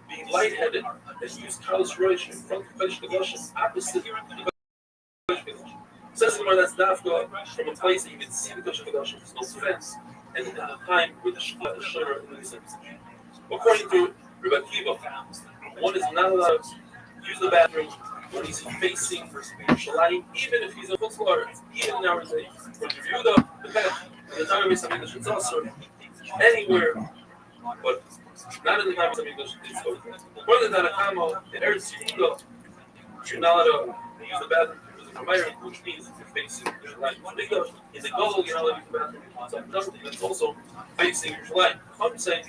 be lightheaded and use Kalas Roish in front of Kodesh Kodashim, opposite the Kodesh Kodashim. Says the Gemara that's Dafka from a place that you can see the Kodesh Kodashim. There's no fence, and at the time with the Shkla, the Shura, and the Nisim. According to Rabbi Akiva, one is not allowed to use the bathroom when he's facing Shalayim, even if he's a Chutzlar, even nowadays. When you view the bed, the time of Yisrael English, it's also anywhere, but not in the time of Yisrael English. According to Tanakama, in Eretz Yehuda, you're not allowed to use the bathroom using the fire, which means if you're facing Shalayim. In the Gol, you're not allowed to use the bathroom. That's also facing Shalayim. I'm saying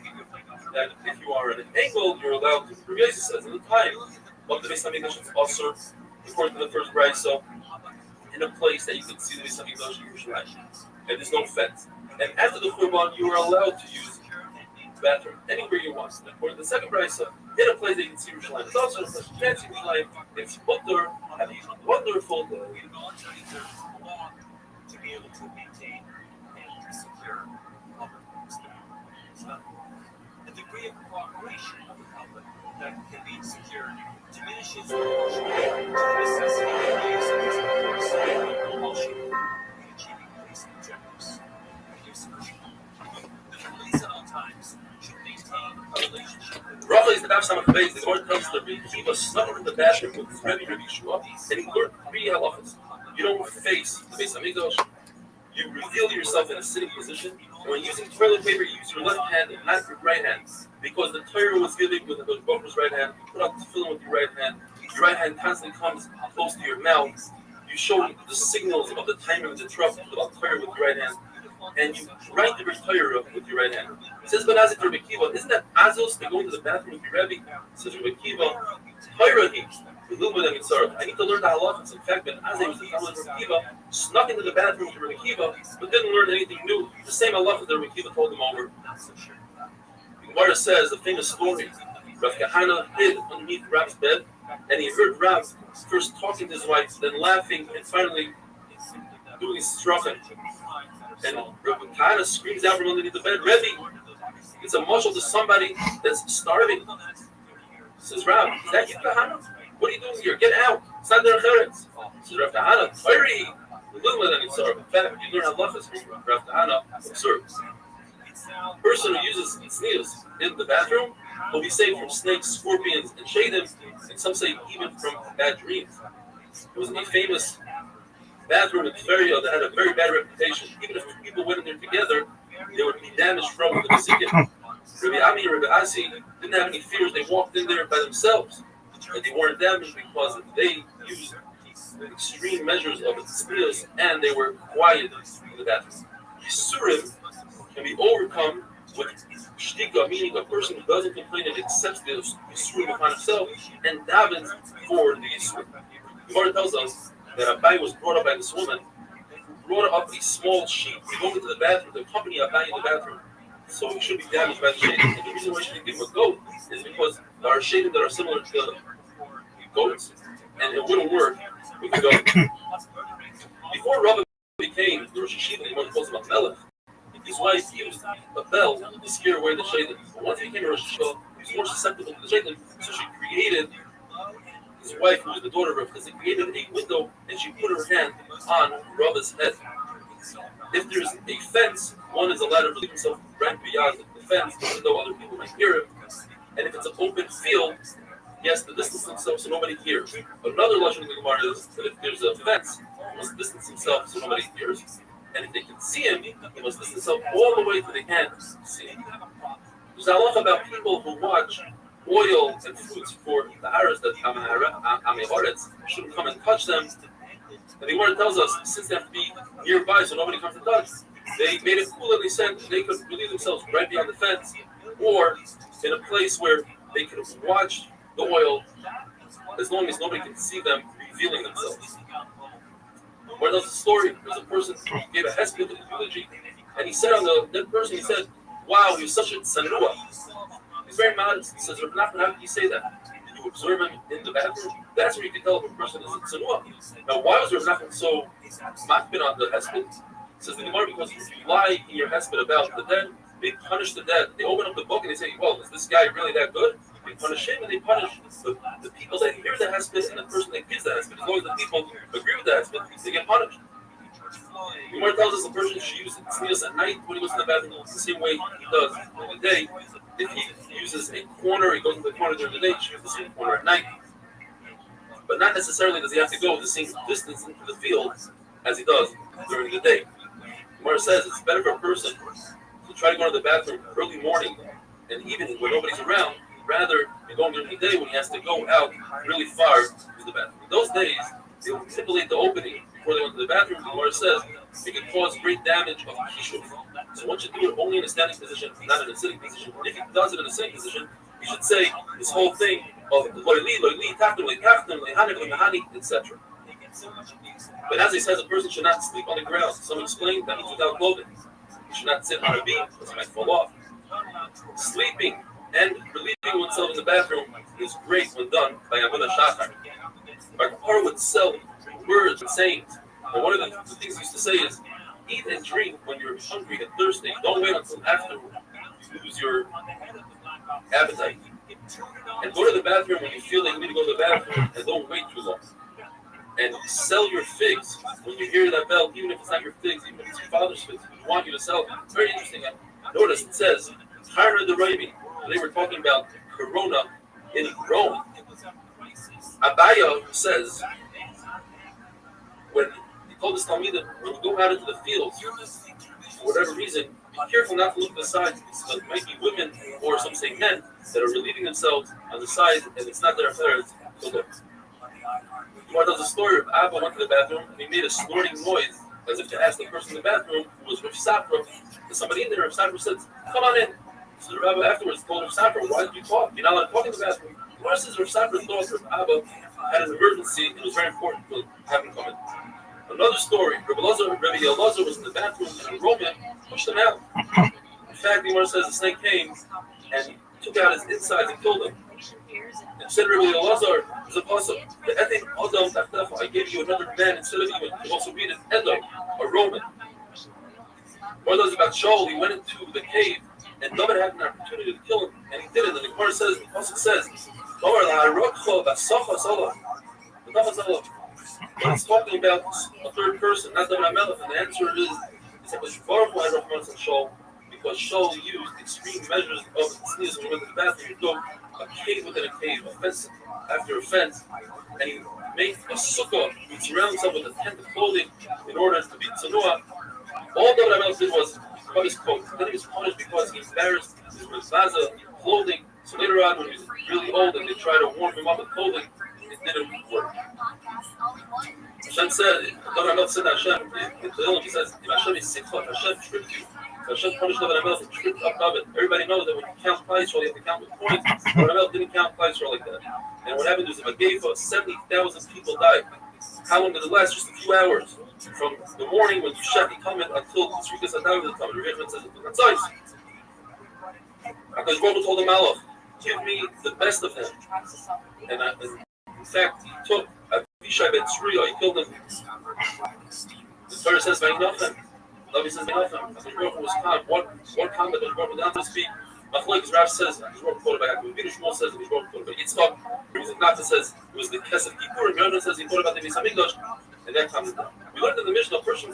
that if you are at an angle, you're allowed to. Rabbi Yossi says at the time of the Beis Hamikdash, it's also, according to the first brayso, in a place that you can see the Beis Hamikdash in Yerushalayim, and there's no fence. And after the Churban, you are allowed to use the bathroom anywhere you want. And according to the second brayso, in a place that you can see Yerushalayim, it's also a place you can't see Yerushalayim. It's wonder. Have a wonderful day. To be able to maintain and secure public space. The degree of cooperation of the public that can be secured diminishes the necessity of use of this force and compulsion in achieving police objectives. The police at all times should maintain a relationship with Roughly, the Daf Samach Beis, the Lord tells the Rabbi Akiva snuck in the bathroom with Rabbi Shua, and he learned 3 halachas. You don't face the Beis Hamikdash. You reveal yourself in a sitting position, and when using toilet paper, you use your left hand and not your right hand. Because the Torah was given with the Baruch's right hand, you put out the tefillin with your right hand. Your right hand constantly comes close to your mouth. You show the signals of the timing of the trust with the Torah with your right hand, and you write the Torah with your right hand. It says, "Banazik to Rabbi Akiva, isn't that Azos to go into the bathroom with your Rebbe?" Says Rabbi Akiva, I need to learn the halachas. In fact, Ben Azai was the Talmud of Rabbi Akiva, snuck into the bathroom with Rabbi Akiva, but didn't learn anything new. The same halachas that Rabbi Akiva told him over. The Gemara says the famous story: Rav Kahana hid underneath Rab's bed, and he heard Rab first talking to his wife, then laughing, and finally doing his strachim. And Rav Kahana screams out from underneath the bed, "Rebbe, it's a mushal to somebody that's starving." Says Rab, "Is that you, Kahana? What are you doing here? Get out! It's not their cheretz." Says Rav Kahana, "Hurry! In fact, you learn halachas from Rav Kahana. Observe. A person who uses sneakers in the bathroom will be saved from snakes, scorpions, and shadim, and some say even from bad dreams. There was a famous bathroom in Tveria that had a very bad reputation. Even if 2 people went in there together, they would be damaged from the Mesikim. Rabbi Ami and Rabbi Asi didn't have any fears. They walked in there by themselves, and they weren't damaged because they used extreme measures of tznius, and they were quiet in the bathroom. Yisurim can be overcome with shtika, meaning a person who doesn't complain and accepts the yisurim upon himself and davens for the yisurim. The Gemara tells us that Abai was brought up by this woman who brought up a small sheep to go into the bathroom to accompany Abai in the bathroom. So he should be damaged by the shading. And the reason why she didn't give him a goat is because there are shading that are similar to goats, and it wouldn't work with the goat. Before Rabbi became the Rosh Hashiva, he was called Melech. His wife used a bell to scare away the shaitan. But once he became a Rosh Hashiva, he was more susceptible to the shaitan, so she created, his wife, who was the daughter of Rav, created a window, and she put her hand on Rabbi's head. If there's a fence, one is allowed to relieve himself right beyond the fence, even though other people might hear him. And if it's an open field, he has to distance himself so nobody hears. Another lesson in the Gemara is that if there's a fence, he must distance himself so nobody hears. And if they can see him, he must distance himself all the way to the hand to see him. There's a lot about people who watch oil and foods for the Arabs that Amiharetz shouldn't come and touch them. And the Gemara tells us, since they have to be nearby so nobody comes to touch, they made it cool and they said they could relieve themselves right beyond the fence or in a place where they could watch the oil as long as nobody can see them revealing themselves. Where there's a story, there's a person who gave a hesped eulogy, and he said on the dead person, he said, "Wow, he was such a tzanua. He's very modest." He says, "Rav Nachman, how can you say that? Did you observe him in the bathroom?" That's where you can tell if a person is a tzanua. Now, why was Rav Nachman so makbid on the hesped? Says the Gemara, because if you lie in your hesped about the dead, they punish the dead. They open up the book and they say, "Well, is this guy really that good?" They punish him and they punish the people that hear the hesped and the person that gives the hesped. As long as the people agree with the hesped, they get punished. The Gemara tells us a person should use tznius at night when he goes to the bathroom the same way he does during the day. If he uses a corner, he goes to the corner during the day, he should use the same corner at night. But not necessarily does he have to go the same distance into the field as he does during the day. The Gemara says it's better for a person to try to go to the bathroom early morning and evening when nobody's around, rather than going during the day when he has to go out really far to the bathroom. In those days, they would stipulate the opening before they went to the bathroom. The Gemara says it could cause great damage of kishuf. So one should do it only in a standing position, not in a sitting position. And if he does it in a sitting position, he should say this whole thing of loyli, taftim, etc. But as he says, a person should not sleep on the ground. Some explain that means without clothing. He should not sit on a beam because he might fall off. Sleeping and relieving oneself in the bathroom is great when done by Avodah Shachar. Our Kapar would sell words and sayings. And one of the things he used to say is, eat and drink when you're hungry and thirsty. Don't wait until after you lose your appetite. And go to the bathroom when you feel like you need to go to the bathroom, and don't wait too long. And sell your figs when you hear that bell, even if it's not your figs, even if it's your father's figs. We want you to sell them. Very interesting. Notice it says, they were talking about Corona in Rome. Abaya says, when he told his Talmidim, when you go out into the fields, for whatever reason, be careful not to look to the sides, because it might be women, or some say men, that are relieving themselves on the side, and it's not their affairs to look. Gemara tells a story of Abba went to the bathroom, and he made a snorting noise, as if to ask the person in the bathroom, who was Rav Safra, and somebody in there, Rav Safra said, come on in. So the Rabbi afterwards told Rav Safra, why did you talk? You're not allowed to talk in the bathroom. Gemara says Rav Safra thought Rav Abba had an emergency, it was very important to have him come in. Another story, Rabbi Elazar was in the bathroom, and a Roman pushed him out. In fact, the Gemara says the snake came and took out his insides and killed him. And said Rabbi Elazar, there's a pasuk, the Etin Adam Taftafa, I gave you another man instead of you. You also read it, Edom, a Roman. What was about Shaul? He went into the cave, and David had an opportunity to kill him, and he did it. And the Gemara says, the pasuk says, but it's talking about a third person, not David HaMelech, and the answer is it was Baruch Hu had Rahman and Shaul, because Shaul used extreme measures of tznius when he went to the bathroom. He took a cave within a cave, a fence after a fence, and he made a sukkah, he surrounded himself with a tent of clothing in order to be tzanua. All David HaMelech did was cut his coat. Then he was punished because he embarrassed his mezazah clothing. So later on, when he was really old and they tried to warm him up with clothing, it didn't work. Hashem said, David HaMelech said to Hashem, he says, if Hashem is sick, Hashem tripped you. So Hashem punished David HaMelech and tripped up David. Everybody knows that when you count Klai Yisrael, you have to count with points. David HaMelech didn't count Klai Yisrael like that. And what happened was, if a Geifa, 70,000 people died. How long did it last? Just a few hours. From the morning when you shut the comment until Tzrikas Adav will come. The Rebbe says, that's nice. Because Rabbi told the Malach, give me the best of him. And in fact, he took Avishai ben Tzriya, he killed him. The Torah says, Vaynachem. Rabbi says, Vaynachem. Because Rabbi was calm. One comment that Rabbi down to speak. Machlokes Rav says, Rabbi quoted by Yaakov. Rabbi Shmuel says, Rabbi quoted by Yitzchak. Nata says, it was the Kesef Kippur. Rabbi says, he quoted about the Beis Hamikdash. And that comes down. We learned in the Mishnah, a person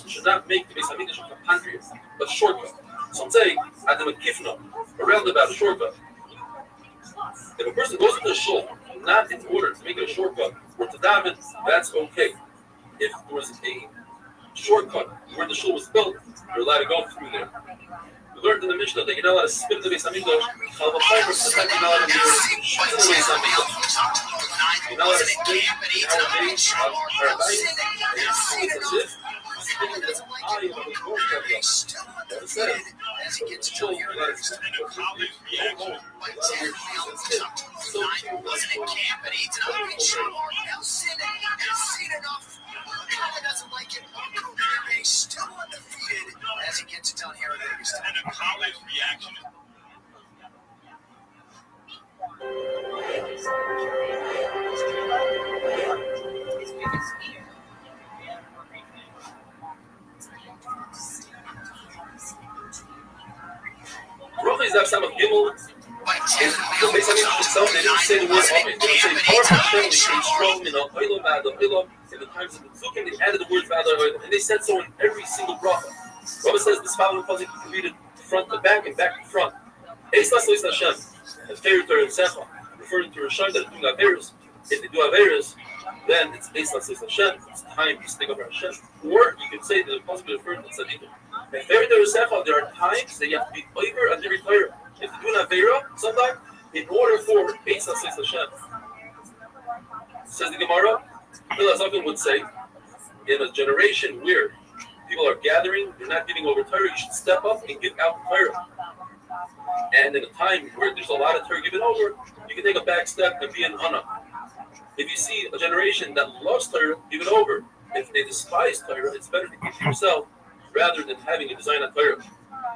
should not make the Beis Hamikdash a pancreas, a shortcut. Some say, Adam a kifna, a roundabout, a shortcut. If a person goes into the shul, not in order to make it a shortcut, or to daven, that's okay. If there was a shortcut where the shul was built, you're allowed to go through there. We learned in the Mishnah that you're not allowed to spit in the Beis Hamikdash. You're not allowed to shoot in the Beis Hamikdash. You're not allowed to spit as it gets to your nerves. Wasn't in camp and he denied Shamar Nelson and has seen enough. He doesn't like it. They're still undefeated as he gets it done here at Livingston. And a college reaction. Rochis have some of Gimel. And the Beis Hamikdash itself, they didn't say the word Amen. They didn't say Baruch Hashem, they say Shalom, Olam, V'ad Olam. In the times of the Psukim, they added the word V'ad Olam. And they said so in every single bracha. Rabbi says this following pasuk, you can read it front to back and back to front. Eis Laslois Hashem, and Feruter and Secha, referring to Rishon that are doing Averis. If they do Averis, then it's Eis Laslois Hashem, it's time to stick up for Hashem. Or you can say that the pasuk referring to Tzadikim. And Feruter and Secha, there are times that you have to be over and every Torah. If you do an Avera, sometime, in order for Eis Laslois Hashem. Says the Gemara, Bill Azakim would say, in a generation where people are gathering, they're not giving over Torah, you should step up and give out Torah. And in a time where there's a lot of Torah given over, you can take a back step and be an Anna. If you see a generation that loves Torah, give it over. If they despise Torah, it's better to keep it yourself rather than having a design on Torah.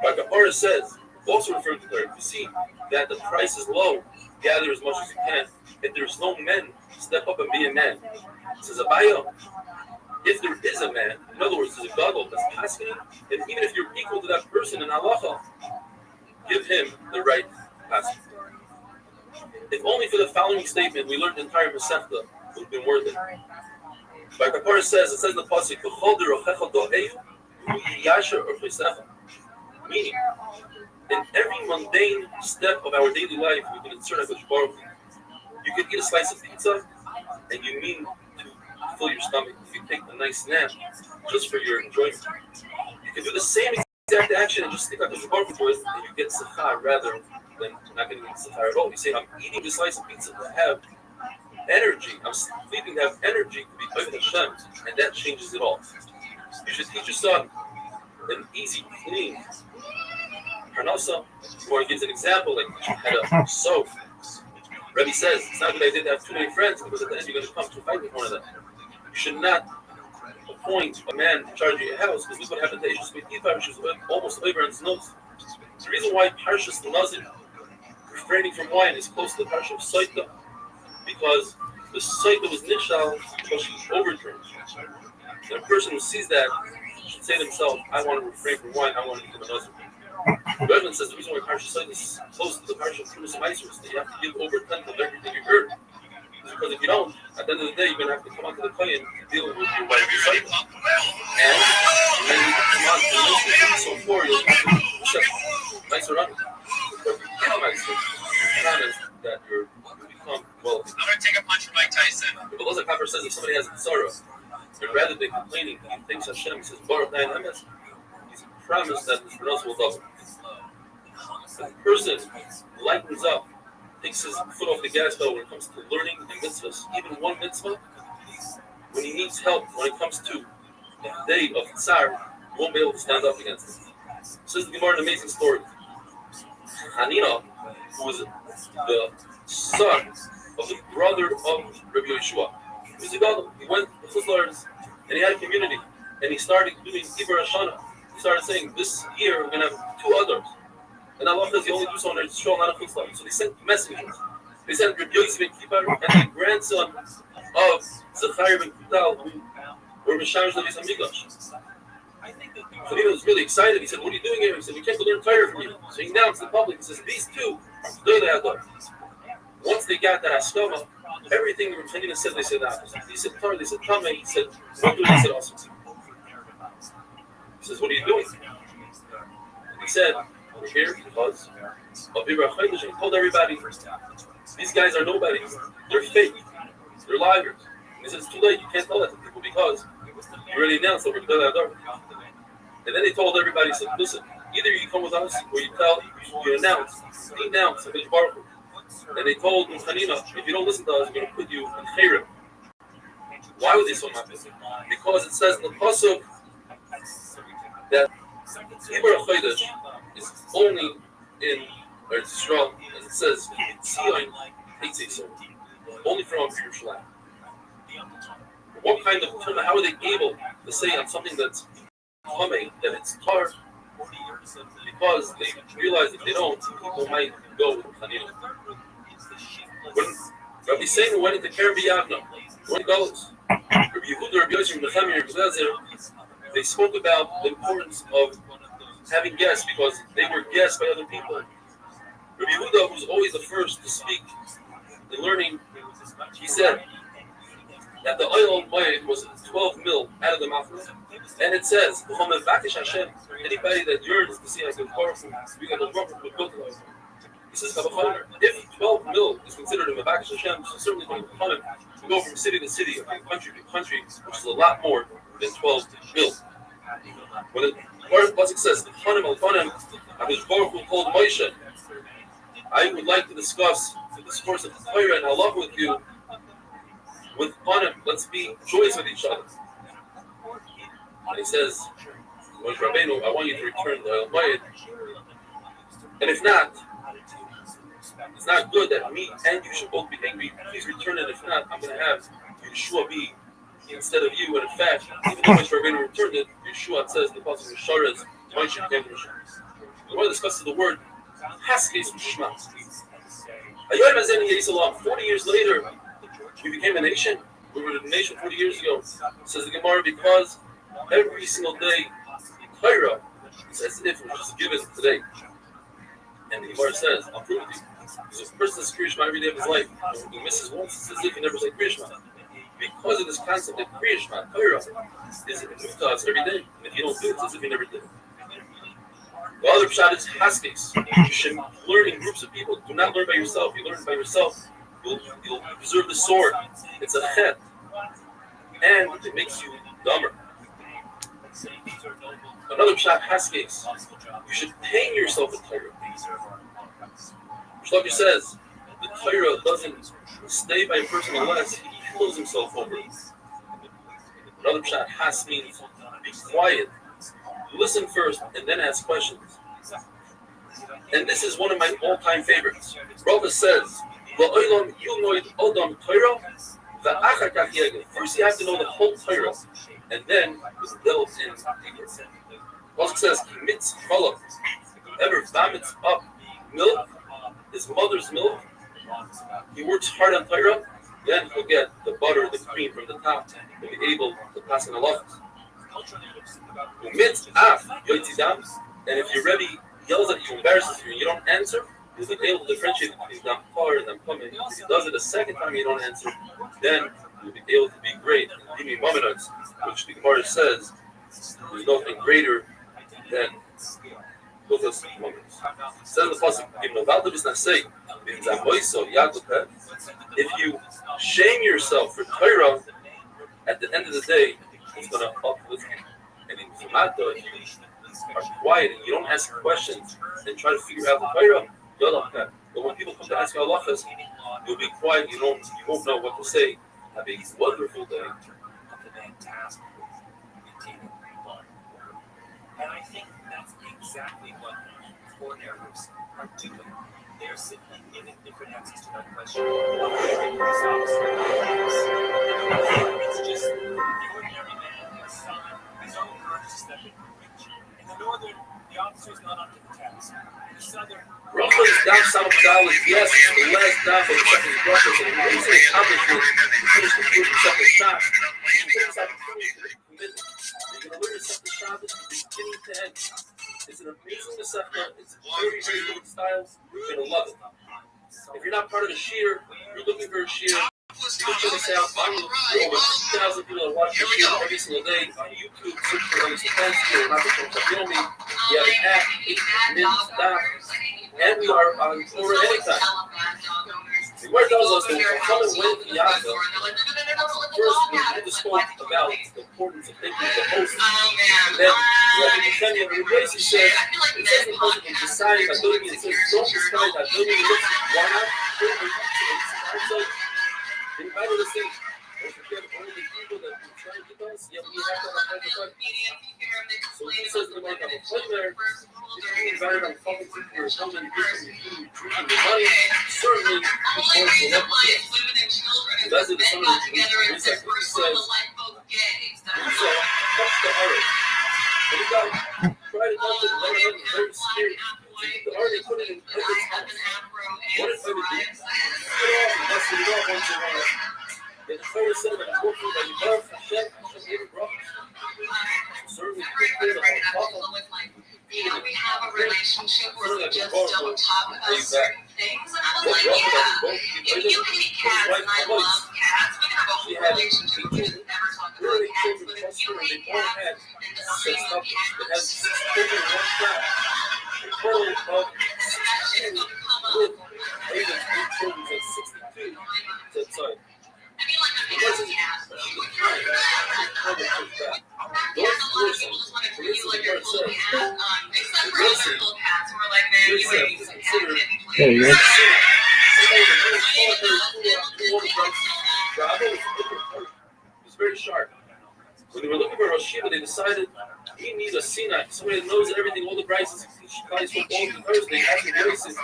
Like Kapara says, also referring to Torah, if you see that the price is low, gather as much as you can. If there's no men, step up and be a man. It says Abaya, if there is a man, in other words, there's a gadol that's passing, and even if you're equal to that person in halacha, give him the right passing. If only for the following statement we learned the entire Masechta would have been worth it. Like Kapara says, it says in the pasuk, meaning, in every mundane step of our daily life, we can insert HaKadosh Baruch Hu. You can eat a slice of pizza, and you mean to fill your stomach. If you take a nice nap, just for your enjoyment. You can do the same exact action and just stick out the Baruch Hu, and you get sechar rather than not getting sechar at all. You say, I'm eating a slice of pizza to have energy. I'm sleeping to have energy to be Oived Hashem, and that changes it all. You should teach your son an easy, clean Parnasa, or he gives an example, like you had a soap. Rabbi says, it's not a good idea to have too many friends because at the end you're going to come to fight with one of them. You should not appoint a man in charge of your house because look what happened to Ishus Bekiva, which was almost over in his nose. The reason why Parshas Nazir, refraining from wine, is close to the Parsha of Saita, because the Saita was Nishal because she overdrank. And a person who sees that should say to himself, I want to refrain from wine, I want to become a Nazir. Reverend says the reason why Parsha Saita is close to the Parsha of Tumas and Maasros is that you have to give over 10th of everything you heard. Because if you don't, at the end of the day, you're going to have to come onto the Kohen to deal with your wife's Saita. And when you come on to the Mishra, so far, you'll be nicer running. But if you get nicer, the plan is that you become, well, I'm going to take a punch from Mike Tyson. But Loza Kapper says if somebody has a sorrow, and rather than complaining, he thinks Hashem, he says, Baruch Dayan Emes, he's promised that his nose will double. The person lightens up, takes his foot off the gas pedal when it comes to learning and mitzvahs, even one mitzvah, when he needs help, when it comes to the day of Tsar, he won't be able to stand up against it. Says the Gemara, an amazing story. Hanina, who was the son of the brother of Rabbi Yeshua, he was a gadol. He went to Chuzlars and he had a community, and he started doing Iber Hashanah. He started saying, this year we're going to have 2 others. And Allah says, you only do so on Eretz Yisrael, not on Chuzlars. So they sent messengers. They sent Rabbi Yosef ben Kippur and the grandson of Zachariah ben Kutal, who were Mishamish Levis HaMikdash. So he was really excited. He said, what are you doing here? He said, we came to learn Torah from you. So he announced to the public, he says, these 2 are Gedolei Hador. Once they got that Haskama, everything Rabbi Hanina said, they said that. He said Torah, they said Tameh, he said, what do they said also? He says, what are you doing? And he said, we're here because of Ibrahim Chaydish. He told everybody, these guys are nobodies. They're fake. They're liars. And he says, it's too late. You can't tell that to people because you already announced that we're Gedolei Hador. And then they told everybody, he said, listen, either you come with us or you announce HaKadosh Baruch Hu. And they told Hanina, if you don't listen to us, we're going to put you in Chayrim. Why were they so happy? Because it says in the pasuk that Iber HaChodesh is only in Eretz Yisrael, as it says, only from Yerushalayim. What kind of term? How are they able to say on something that's coming that it's tar? Because they realize if they don't, people might go with Hanina. When Rabbi Seinu went into Kerem B'Yavna, when he goes, Rabbi Yehuda, Rabbi Yosef, Nechemia, Rabbi Lezer, they spoke about the importance of having guests because they were guests by other people. Rabbi Yehuda, who's always the first to speak in learning, he said that the oil moed was 12 mil out of the mouth. And it says, anybody that yearns to see Hashem powerful, we got the proper with both of us. He says, if 12 mil is considered a Mevakesh Hashem, so certainly going to go from city to city, from country to country, which is a lot more than 12 mil. When the Pasuk says, Hakadosh Baruch Hu told Moshe, I would like to discuss the discourse of Torah and halacha with you. With Panim, let's be joyous with each other. And he says, Moshe Rabbeinu, I want you to return the moed. And if not, it's not good that me and you should both be angry. Please return it. If not, I'm going to have Yeshua be instead of you. And in fact, even though Moshe Rabbeinu returned it, Yeshua says the Pasuk Sharas, Moshe came to Yeshua. We want to discuss the word Haskes Shema. 40 years later, we became a nation. We were a nation 40 years ago. Says the Gemara, because every single day, Torah is as if it was just given today. And the Gemara says, I'll prove it to you. Because if a person says Kriya Shema every day of his life, and he misses once, it's as if he never said Kriya Shema. Because of this concept that Kriya Shema, Torah, is moved to us every day. And if you don't do it, it's as if you never did it. The other pshat is Haskes. You should learn in groups of people. Do not learn by yourself. You learn by yourself, you'll preserve the sword. It's a chet. And it makes you dumber. Another pshat, Haskes. You should pain yourself with Torah. Shlomo says, the Torah doesn't stay by a person unless he kills himself over it. Another pshat, Has means be quiet. Listen first and then ask questions. And this is one of my all-time favorites. Rava says, first you have to know the whole Torah, and then delve in deeper. Rava says, whoever vomits up milk, his mother's milk, he works hard on Torah, then he'll get the butter, the cream from the top, and be able to pass in halachas. And if your Rebbe yells at you, embarrasses you, and you don't answer, you'll be able to differentiate between them power and them coming. If he does it a second time and you don't answer, then you'll be able to be great. Which the Gemara says there's nothing greater than Luchas Mominos. Says the Pasuk, if you shame yourself for Torah, at the end of the day, it's going to uplift you. And if you are quiet and you don't ask questions and try to figure out the Torah, but when people come to ask you halachas, you'll be quiet, you won't know what to say. Have a wonderful day. And I think that's exactly what core narratives are doing. They're simply giving different answers to that question. It's just the ordinary man, his son, his own conscious that they can reach. In the northern, the officer is not up to the task. In the southern, Rothschild's down South Dallas, yes, it's the last down for the second process, and the amazing accomplishment to finish the first and second shot. You're going to learn the second shot from beginning to end. It's an amazing Masechta. It's very, very good style. You're going to love it. If you're not part of the shear, you're looking for a shear, you can check us out. Over 2,000 people that watch the shear every single day on YouTube. Search for Alex Stefanski or Rabbi Rothschild. We have an app, 8 minutes, and we are on Torah anytime. The word tells us that we come and win the Yada. First, we need to spoke about the importance of thinking the host. And then, Rabbi Kenya, who basically says, it says in the Pasuk, decide ability, it says, don't decide ability, why not? In the Bible, it says, don't forget only the people that are trying to us, yet we have to have a fight. So he says, I'm a fight there. If you invite on fucking people or something, you treating the money, certainly it's going to help you. That's the son of the he says, touch the heart. And the guy tried to touch it, and it was very scary. So he took the heart and put it in Edward's house. What if I would do? Cut it off and busted it off once in a while. And the Torah said that it's working by your love, Hashem gave it brothers. Certainly, we have a relationship where we just don't don't talk about certain things. And I was like, yeah, you hate cats and I love cats. We have a whole relationship. We should never talk about cats. But if you hate cats and disagreeing on cats, There you go. He's very sharp. When they were looking for Rosh Hashiva, they decided we need a Sinai, somebody that knows everything, all the prices, guys from all the Thursday, asking races,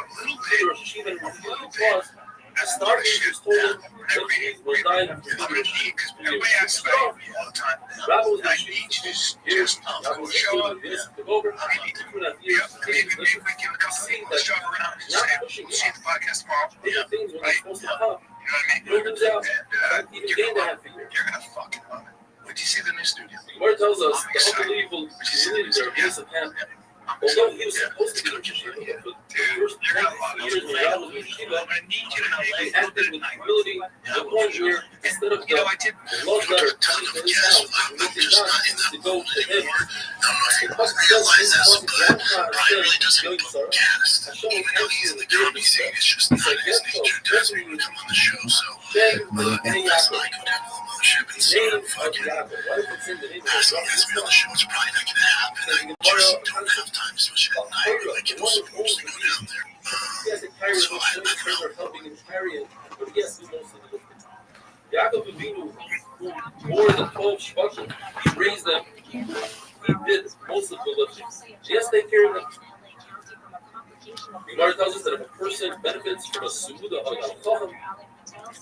Rosh Hashiva, and refused the clause. To start, he just told him that he will die after 2 years. Rabbi was like, years, Rabbi was like, this took over, 2.5 years, seeing that not pushing it, taking things when they're supposed to come, you'll lose out, even gain the half a year. You're gonna fucking love it. What do you see the new studio? The Gemara tells us the unbelievable believers are against the Ham. Although he was supposed to be Rosh Hashiva, but the first 2 years when Rabbi was Rosh Hashiva, he acted with humility to the point where instead of the love letter coming to his house, he moved it down to go to him. The pasuk says, Hashem will answer the comedy scene. It's just not his nature. That's when you come on the show. So, unless I go down to the mothership and start fucking asking me on the show, it's probably not going to happen. I just don't have time, especially at night. Like, it was supposed to go down there. So I don't know. Helping him carry it, but yes, he mostly did it. Yaakov Avinu, who more than 12 shvachim, he raised them. He did most of the lifting. Yes, they carried them. The Gemara tells us that if a person benefits from a suuda of al-chacham,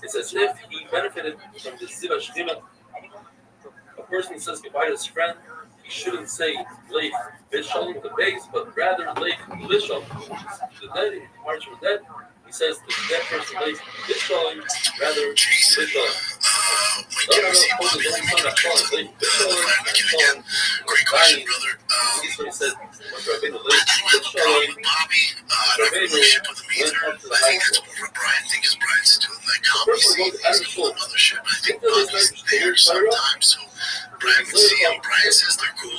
it's as if he benefited from the ziva shchina. A person says goodbye to his friend, he shouldn't say leif b'shalom with the base, but rather leif l'shalom. The dead, he departs from the dead. He says the dead person leif b'shalom, rather l'shalom. Great question, brother. I don't have a problem with Bobby. I don't have a relationship with him either. I think that's more of a Brian thing, because Brian's still in that comedy scene. He's a whole other shit. I think Bobby's there sometimes, so Brian would see him. Brian says they're cool.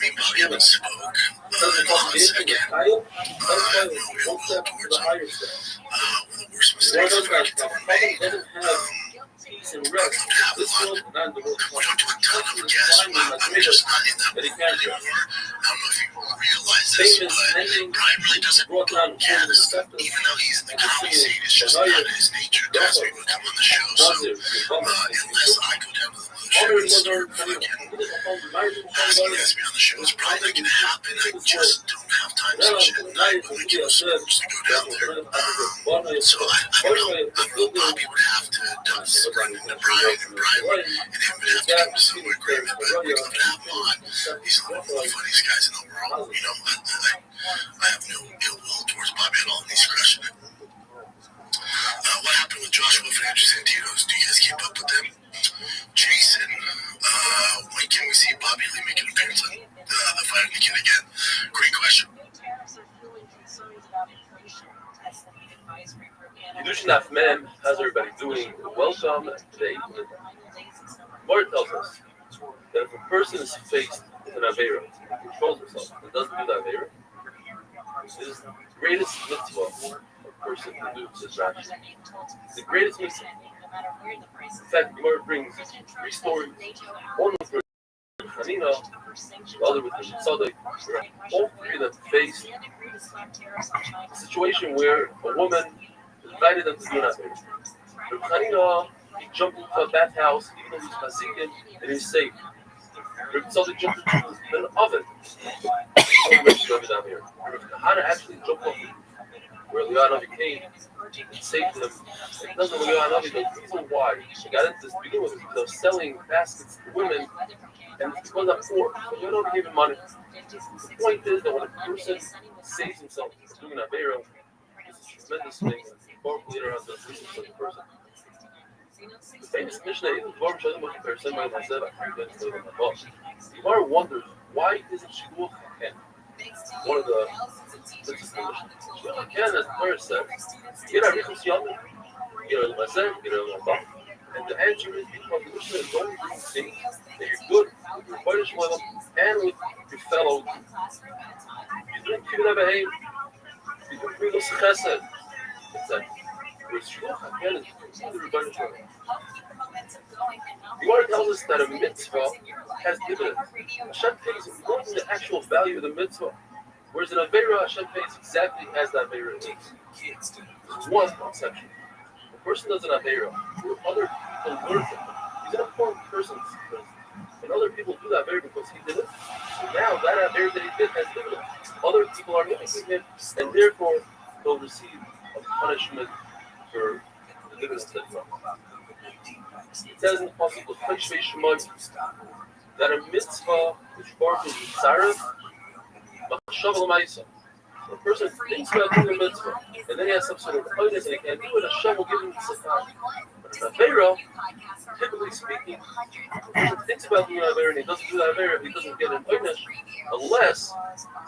Me and Bobby haven't spoke in a second. I have no ill will towards him. One of the worst mistakes I've ever made. I'd love to have a lot. We don't do a ton of guests. I'm just not in that mood anymore. I don't know if you realize this, but Brian really doesn't go guest, even though he's in the comedy scene. It's just not in his nature to ask me to come on the show. So unless I go down to the mothership and start fucking asking to ask me on the show, it's probably not going to happen. I just don't have time such at night when we get us supposed to go down there. So I don't know. Bobby would have to run into Brian, and Brian and him would have to come to some agreement, but we'd love to have him on. He's one of the funniest guys in the world. You know, I have no ill will towards Bobby at all, and he's crushing it. What happened with Joshua Fernandez and Tito's? Do you guys keep up with them? Jason, when can we see Bobby Lee make an appearance on the Fight Weekend again? Great question. Yidushinaf Mem, how's everybody doing? Welcome today. Lord tells us that if a person is faced with an Aveira, he controls himself and doesn't do the Aveira, it is the greatest mitzvah a person can do, says Rashi. The greatest mitzvah. In fact, the Gemara brings 3 stories. One was with Hanina, the other with the Tzaddik. All 3 of them faced a situation where a woman invited them to do an Aveira. Rabbi Hanina, he jumped into a bathhouse, even though he's Chazikim, and he's safe. Rabbi Tzaddik jumped into an oven. Hana actually jumped off where Leonavi came and saved him. It doesn't Leonavi, the reason why she got into this to begin with is because of selling baskets to women, and it's because I'm poor, so you don't give him money. The point is that when a person saves himself from doing Aveira, it's a tremendous thing. Baruch later on does this for the person. The famous Mishnah is Baruch Shalom comparison by myself. The Gemara wonders why isn't Shiguach Haken one of the can, as the Torah says, get a richus yom, get a mazeh, get a labah. And the answer is because the Mishnah is only doing things that you're good with your Kodesh level and with your fellow. You're doing kibbutz abayim, you're doing midos chesed. It's that. Where shluch again is completely Rebbeinu Shalom. The Gemara tells us that a mitzvah has dividends. Hashem pays more than the actual value of the mitzvah. Whereas an Aveira, Hashem pays exactly as the Aveira is. There's one exception. A person does an Aveira, other people learn from him. He's an important person and other people do that Aveira because he did it. So now that Aveira that he did has dividends. Other people are mimicking him, and therefore they'll receive a punishment for the dividends that from. It says in the Pasuk of Cheshvei Shemot that a mitzvah which Baruch is Tzaref, Machshav L'Maisa. A person thinks about doing a mitzvah, and then he has some sort of holiness and he can't do it, Hashem will give him the Satan. But an Aveira, typically speaking, if he thinks about doing an Aveira and he doesn't do that Aveira, he doesn't get an holiness unless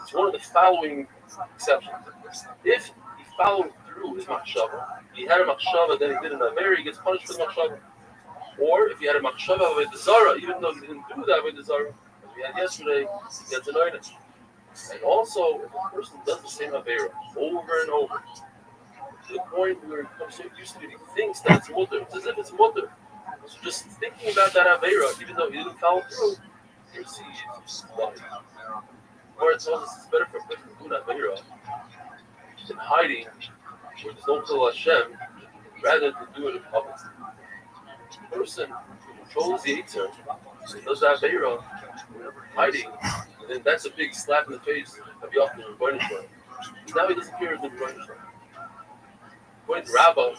it's one of the following exceptions. If he followed through his Machshava, he had a Machshava, then he did an Aveira, he gets punished for the Machshava. Or if he had a Machshava of a Zara, even though he didn't do that with the Zara, as we had yesterday, he gets an holiness. And also, if a person does the same Aveira over and over, to the point where it becomes so used to it, he thinks that it's mutter. It's as if it's mutter. So just thinking about that Aveira, even though he didn't follow through, you see it's life. Or it tells us it's better for a person to do an Aveira in hiding, where there's no Kol Hashem, rather than do it in public. A person who controls the Yetzer, so does that Aveira, hiding, and then that's a big slap in the face of Yaakov and Rebbeinu Shalom. Now he doesn't care the Rebbeinu Shalom. According to Rabbi,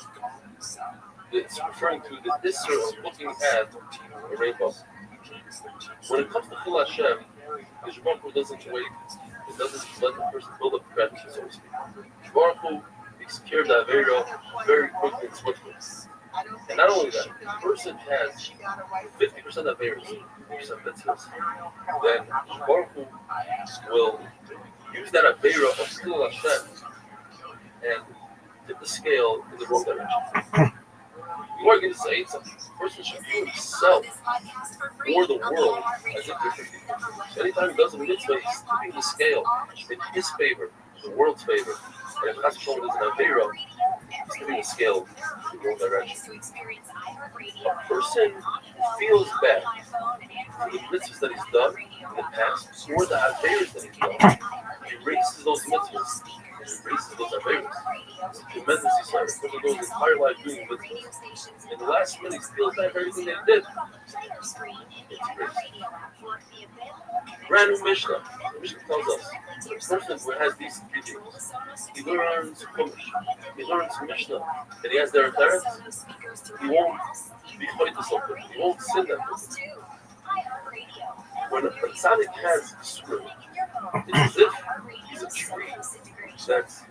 it's referring to the Isser of looking at a rainbow. When it comes to Chil Hashem, the Baruch Hu doesn't wait. It doesn't let the person build up gratitude, so to speak. Baruch Hu takes care of that Aveira very quickly and swiftly. And not only that, if the person has 50% of Aveira, 50% of mitzvahs, then Baruch Hu will use that Aveira of Chil Hashem and tip the scale in the wrong direction. You are going to say something. The person should view himself or the world as a different people. So anytime he does a mitzvah, he's tipping the scale in his favor, the world's favor. And if Hashem is an Aveira, he's tipping the scale in the wrong direction. A person feels bad for the mitzvahs that he's done in the past or the Aveiras that he's done. He erases those mitzvahs. Erases those Aveiras. It's a tremendous desire. The person goes his entire life doing mitzvahs. In the last minute, he feels bad for everything that he did. It's crazy. Brand new Mishnah. The Mishnah tells us the person who has these teachings, he learns Chumash, he learns Mishnah, and he has their Teretz, he won't be choitus of it. He won't sin that person. When a tzaddik has Yisroel, it's as if he's a tree that's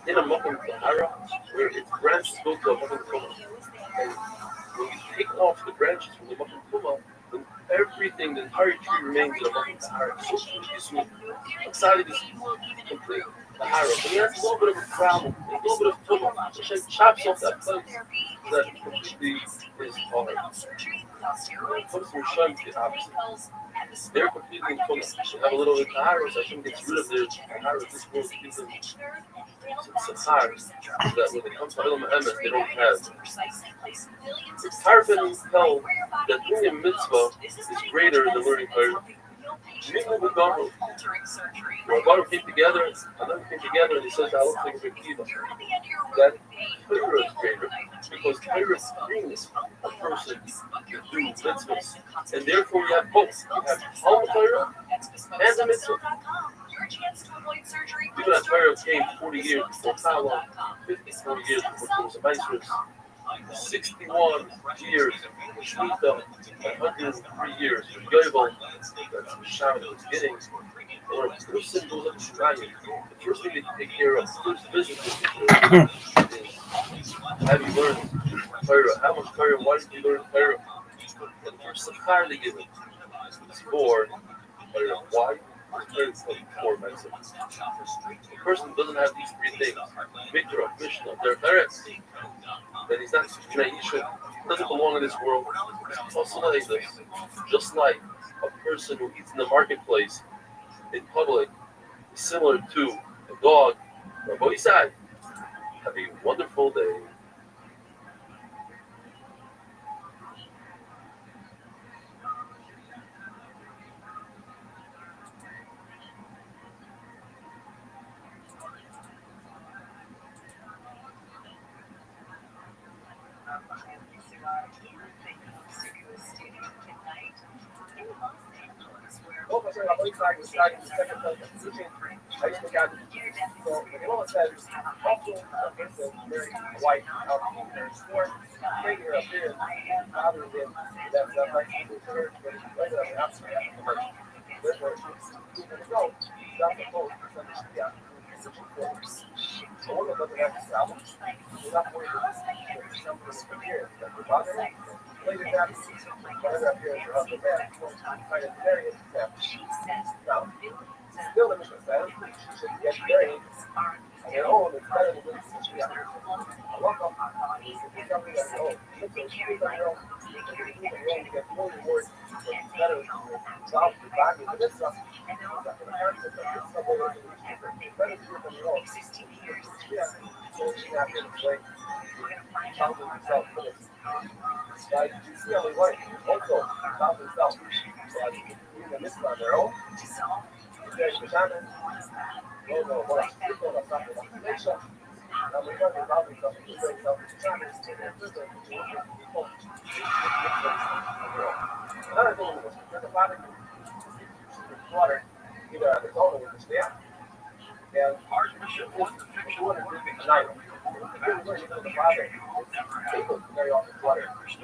in a Makom Tahara, where its branches go to a Makom Tumah. And when you take off the branches from the Makom Tumah, then everything, the entire tree remains in a Makom Tahara. So Yisroel, a tzaddik is complete Tahara. When he has a little bit of a problem, a little bit of Tumah, Hashem chops off that place that completely is hard. When it comes to Hashem, it's the opposite. They're completely in Tumah. They have a little bit of Tahara, so Hashem gets rid of their Tahara. This world gives them Sahar, that when it comes to Ilam Emes, they don't have. The Tarfin tell that doing a mitzvah is greater than learning Torah. Rabbi came together, and then came together, and he says, "I don't think of Kiva." That Torah is greater because Torah brings a person to do mitzvahs, and therefore you have both. You have Talmud Torah and the mitzvah. Even that Torah came 40 years before Talmud, 54 years before there was a Maestros, 61 years for Shmita, 103 years for Yovel, that's Sham at the beginning. When a person goes up to Shirayim, the first thing they take care of, the first visit is have you learned Torah? How much Torah? Why did you learn Torah? And the first Sachar they give it is for Torah. Why? very poor medicine. The person doesn't have these three things, Mitra, Mishnah, they're parents. Then he's not Naisha, doesn't belong in this world. Also like this, just like a person who eats in the marketplace in public is similar to a dog or a boyside. Have a wonderful day. Well, I said, I'm really excited. The second position. I just got so the girl said, also, very white out there. Straight here up here, father did that's like her, but right up outside. There's where she's going to go. That's the post. Yeah. So one of them doesn't have to sell. We're not worried about something from here. That's the father. Later that, whatever up here is your husband there. Kind of married. Now, still the mission says she should get married on her own. It's better than this. I love them. It's something that's your own. It's on your own. You get more rewards. It's better than solve the value. But this stuff, it's not going to hurt. It's better to do it on your own. Yeah. So she's not going to play. Challenge himself for this. Like, you see how we work. Also, challenge himself. So I think you're going to miss it on their own. There's the shaman. No, what I'm speaking of something like the nation. Now, we're going to involve yourself in the great self of the shaman. Another thing is, there's a lot of water, either on its own or with the stamp. And you should want to drink it tonight. The father able to very often water others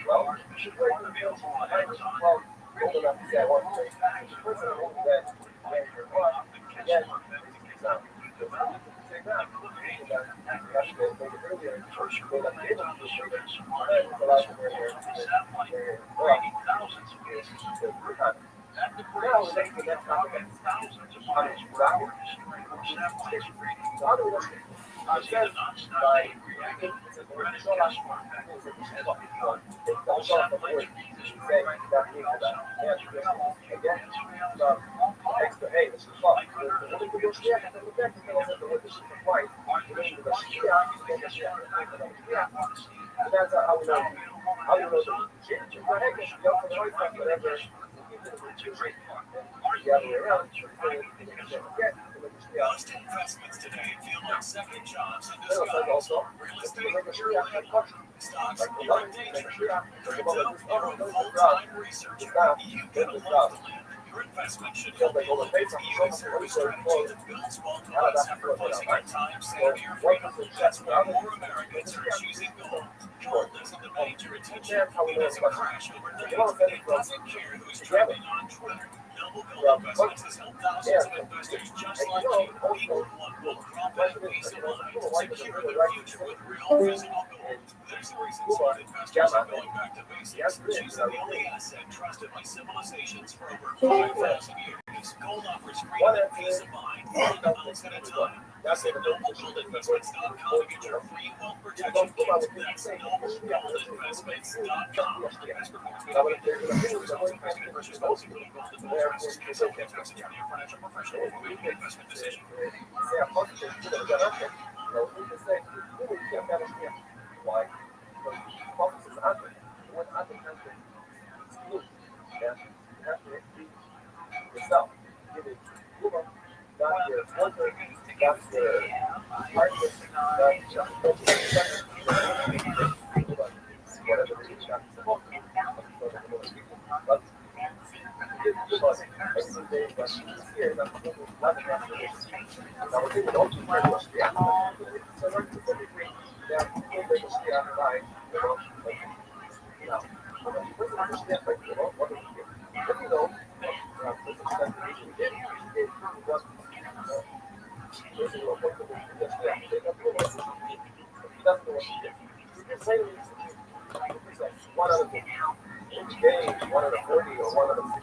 well. You should wait for the meal well old enough to say I want to drink. The person who holds that and your blood, again, it's not. Take that. You have to make it earlier. Go like the able to do sugar. And it's allowed to wear their well. Now, the next topic is punish bracket. So how do we look at it? It says by extra hey, this is fun. That's how we know. How you know whatever. Most investments today feel like second jobs in disguise. Real estate, stocks, even day trading, crypto, or full-time research. You get a lot to live. Your investment should help you look at a service strategy that builds wealth without sacrificing your time, sanity, or freedom. That's why more Americans are choosing gold. Gold doesn't demand your attention. It doesn't crash overnight. It doesn't care who's trending on Twitter. Noble Gold Investments has helped thousands of investors just like you. People who want gold profit and peace of mind. Secure their future with real physical gold. There's a reason smart investors are going back to basics, choosing the only asset trusted by civilizations for over 5,000 years. Gold offers freedom and peace of mind, 1 ounce at a time. Visit NobleGoldInvestments.com to get your free wealth protection kit. That's NobleGoldInvestments.com. The best performing investment purchase policy gold investments. Some investments in your financial professional before making an investment decision. Why? Because focus is under. When under country, it's blue. Yeah? You have to read yourself. Give it Cuba, not your worker, not your partner, not your whatever it is, not supposed to be. But every day, but here, that's not now, we're doing all too much. Yeah. So, we're typically that one out of 40 or one out of 60.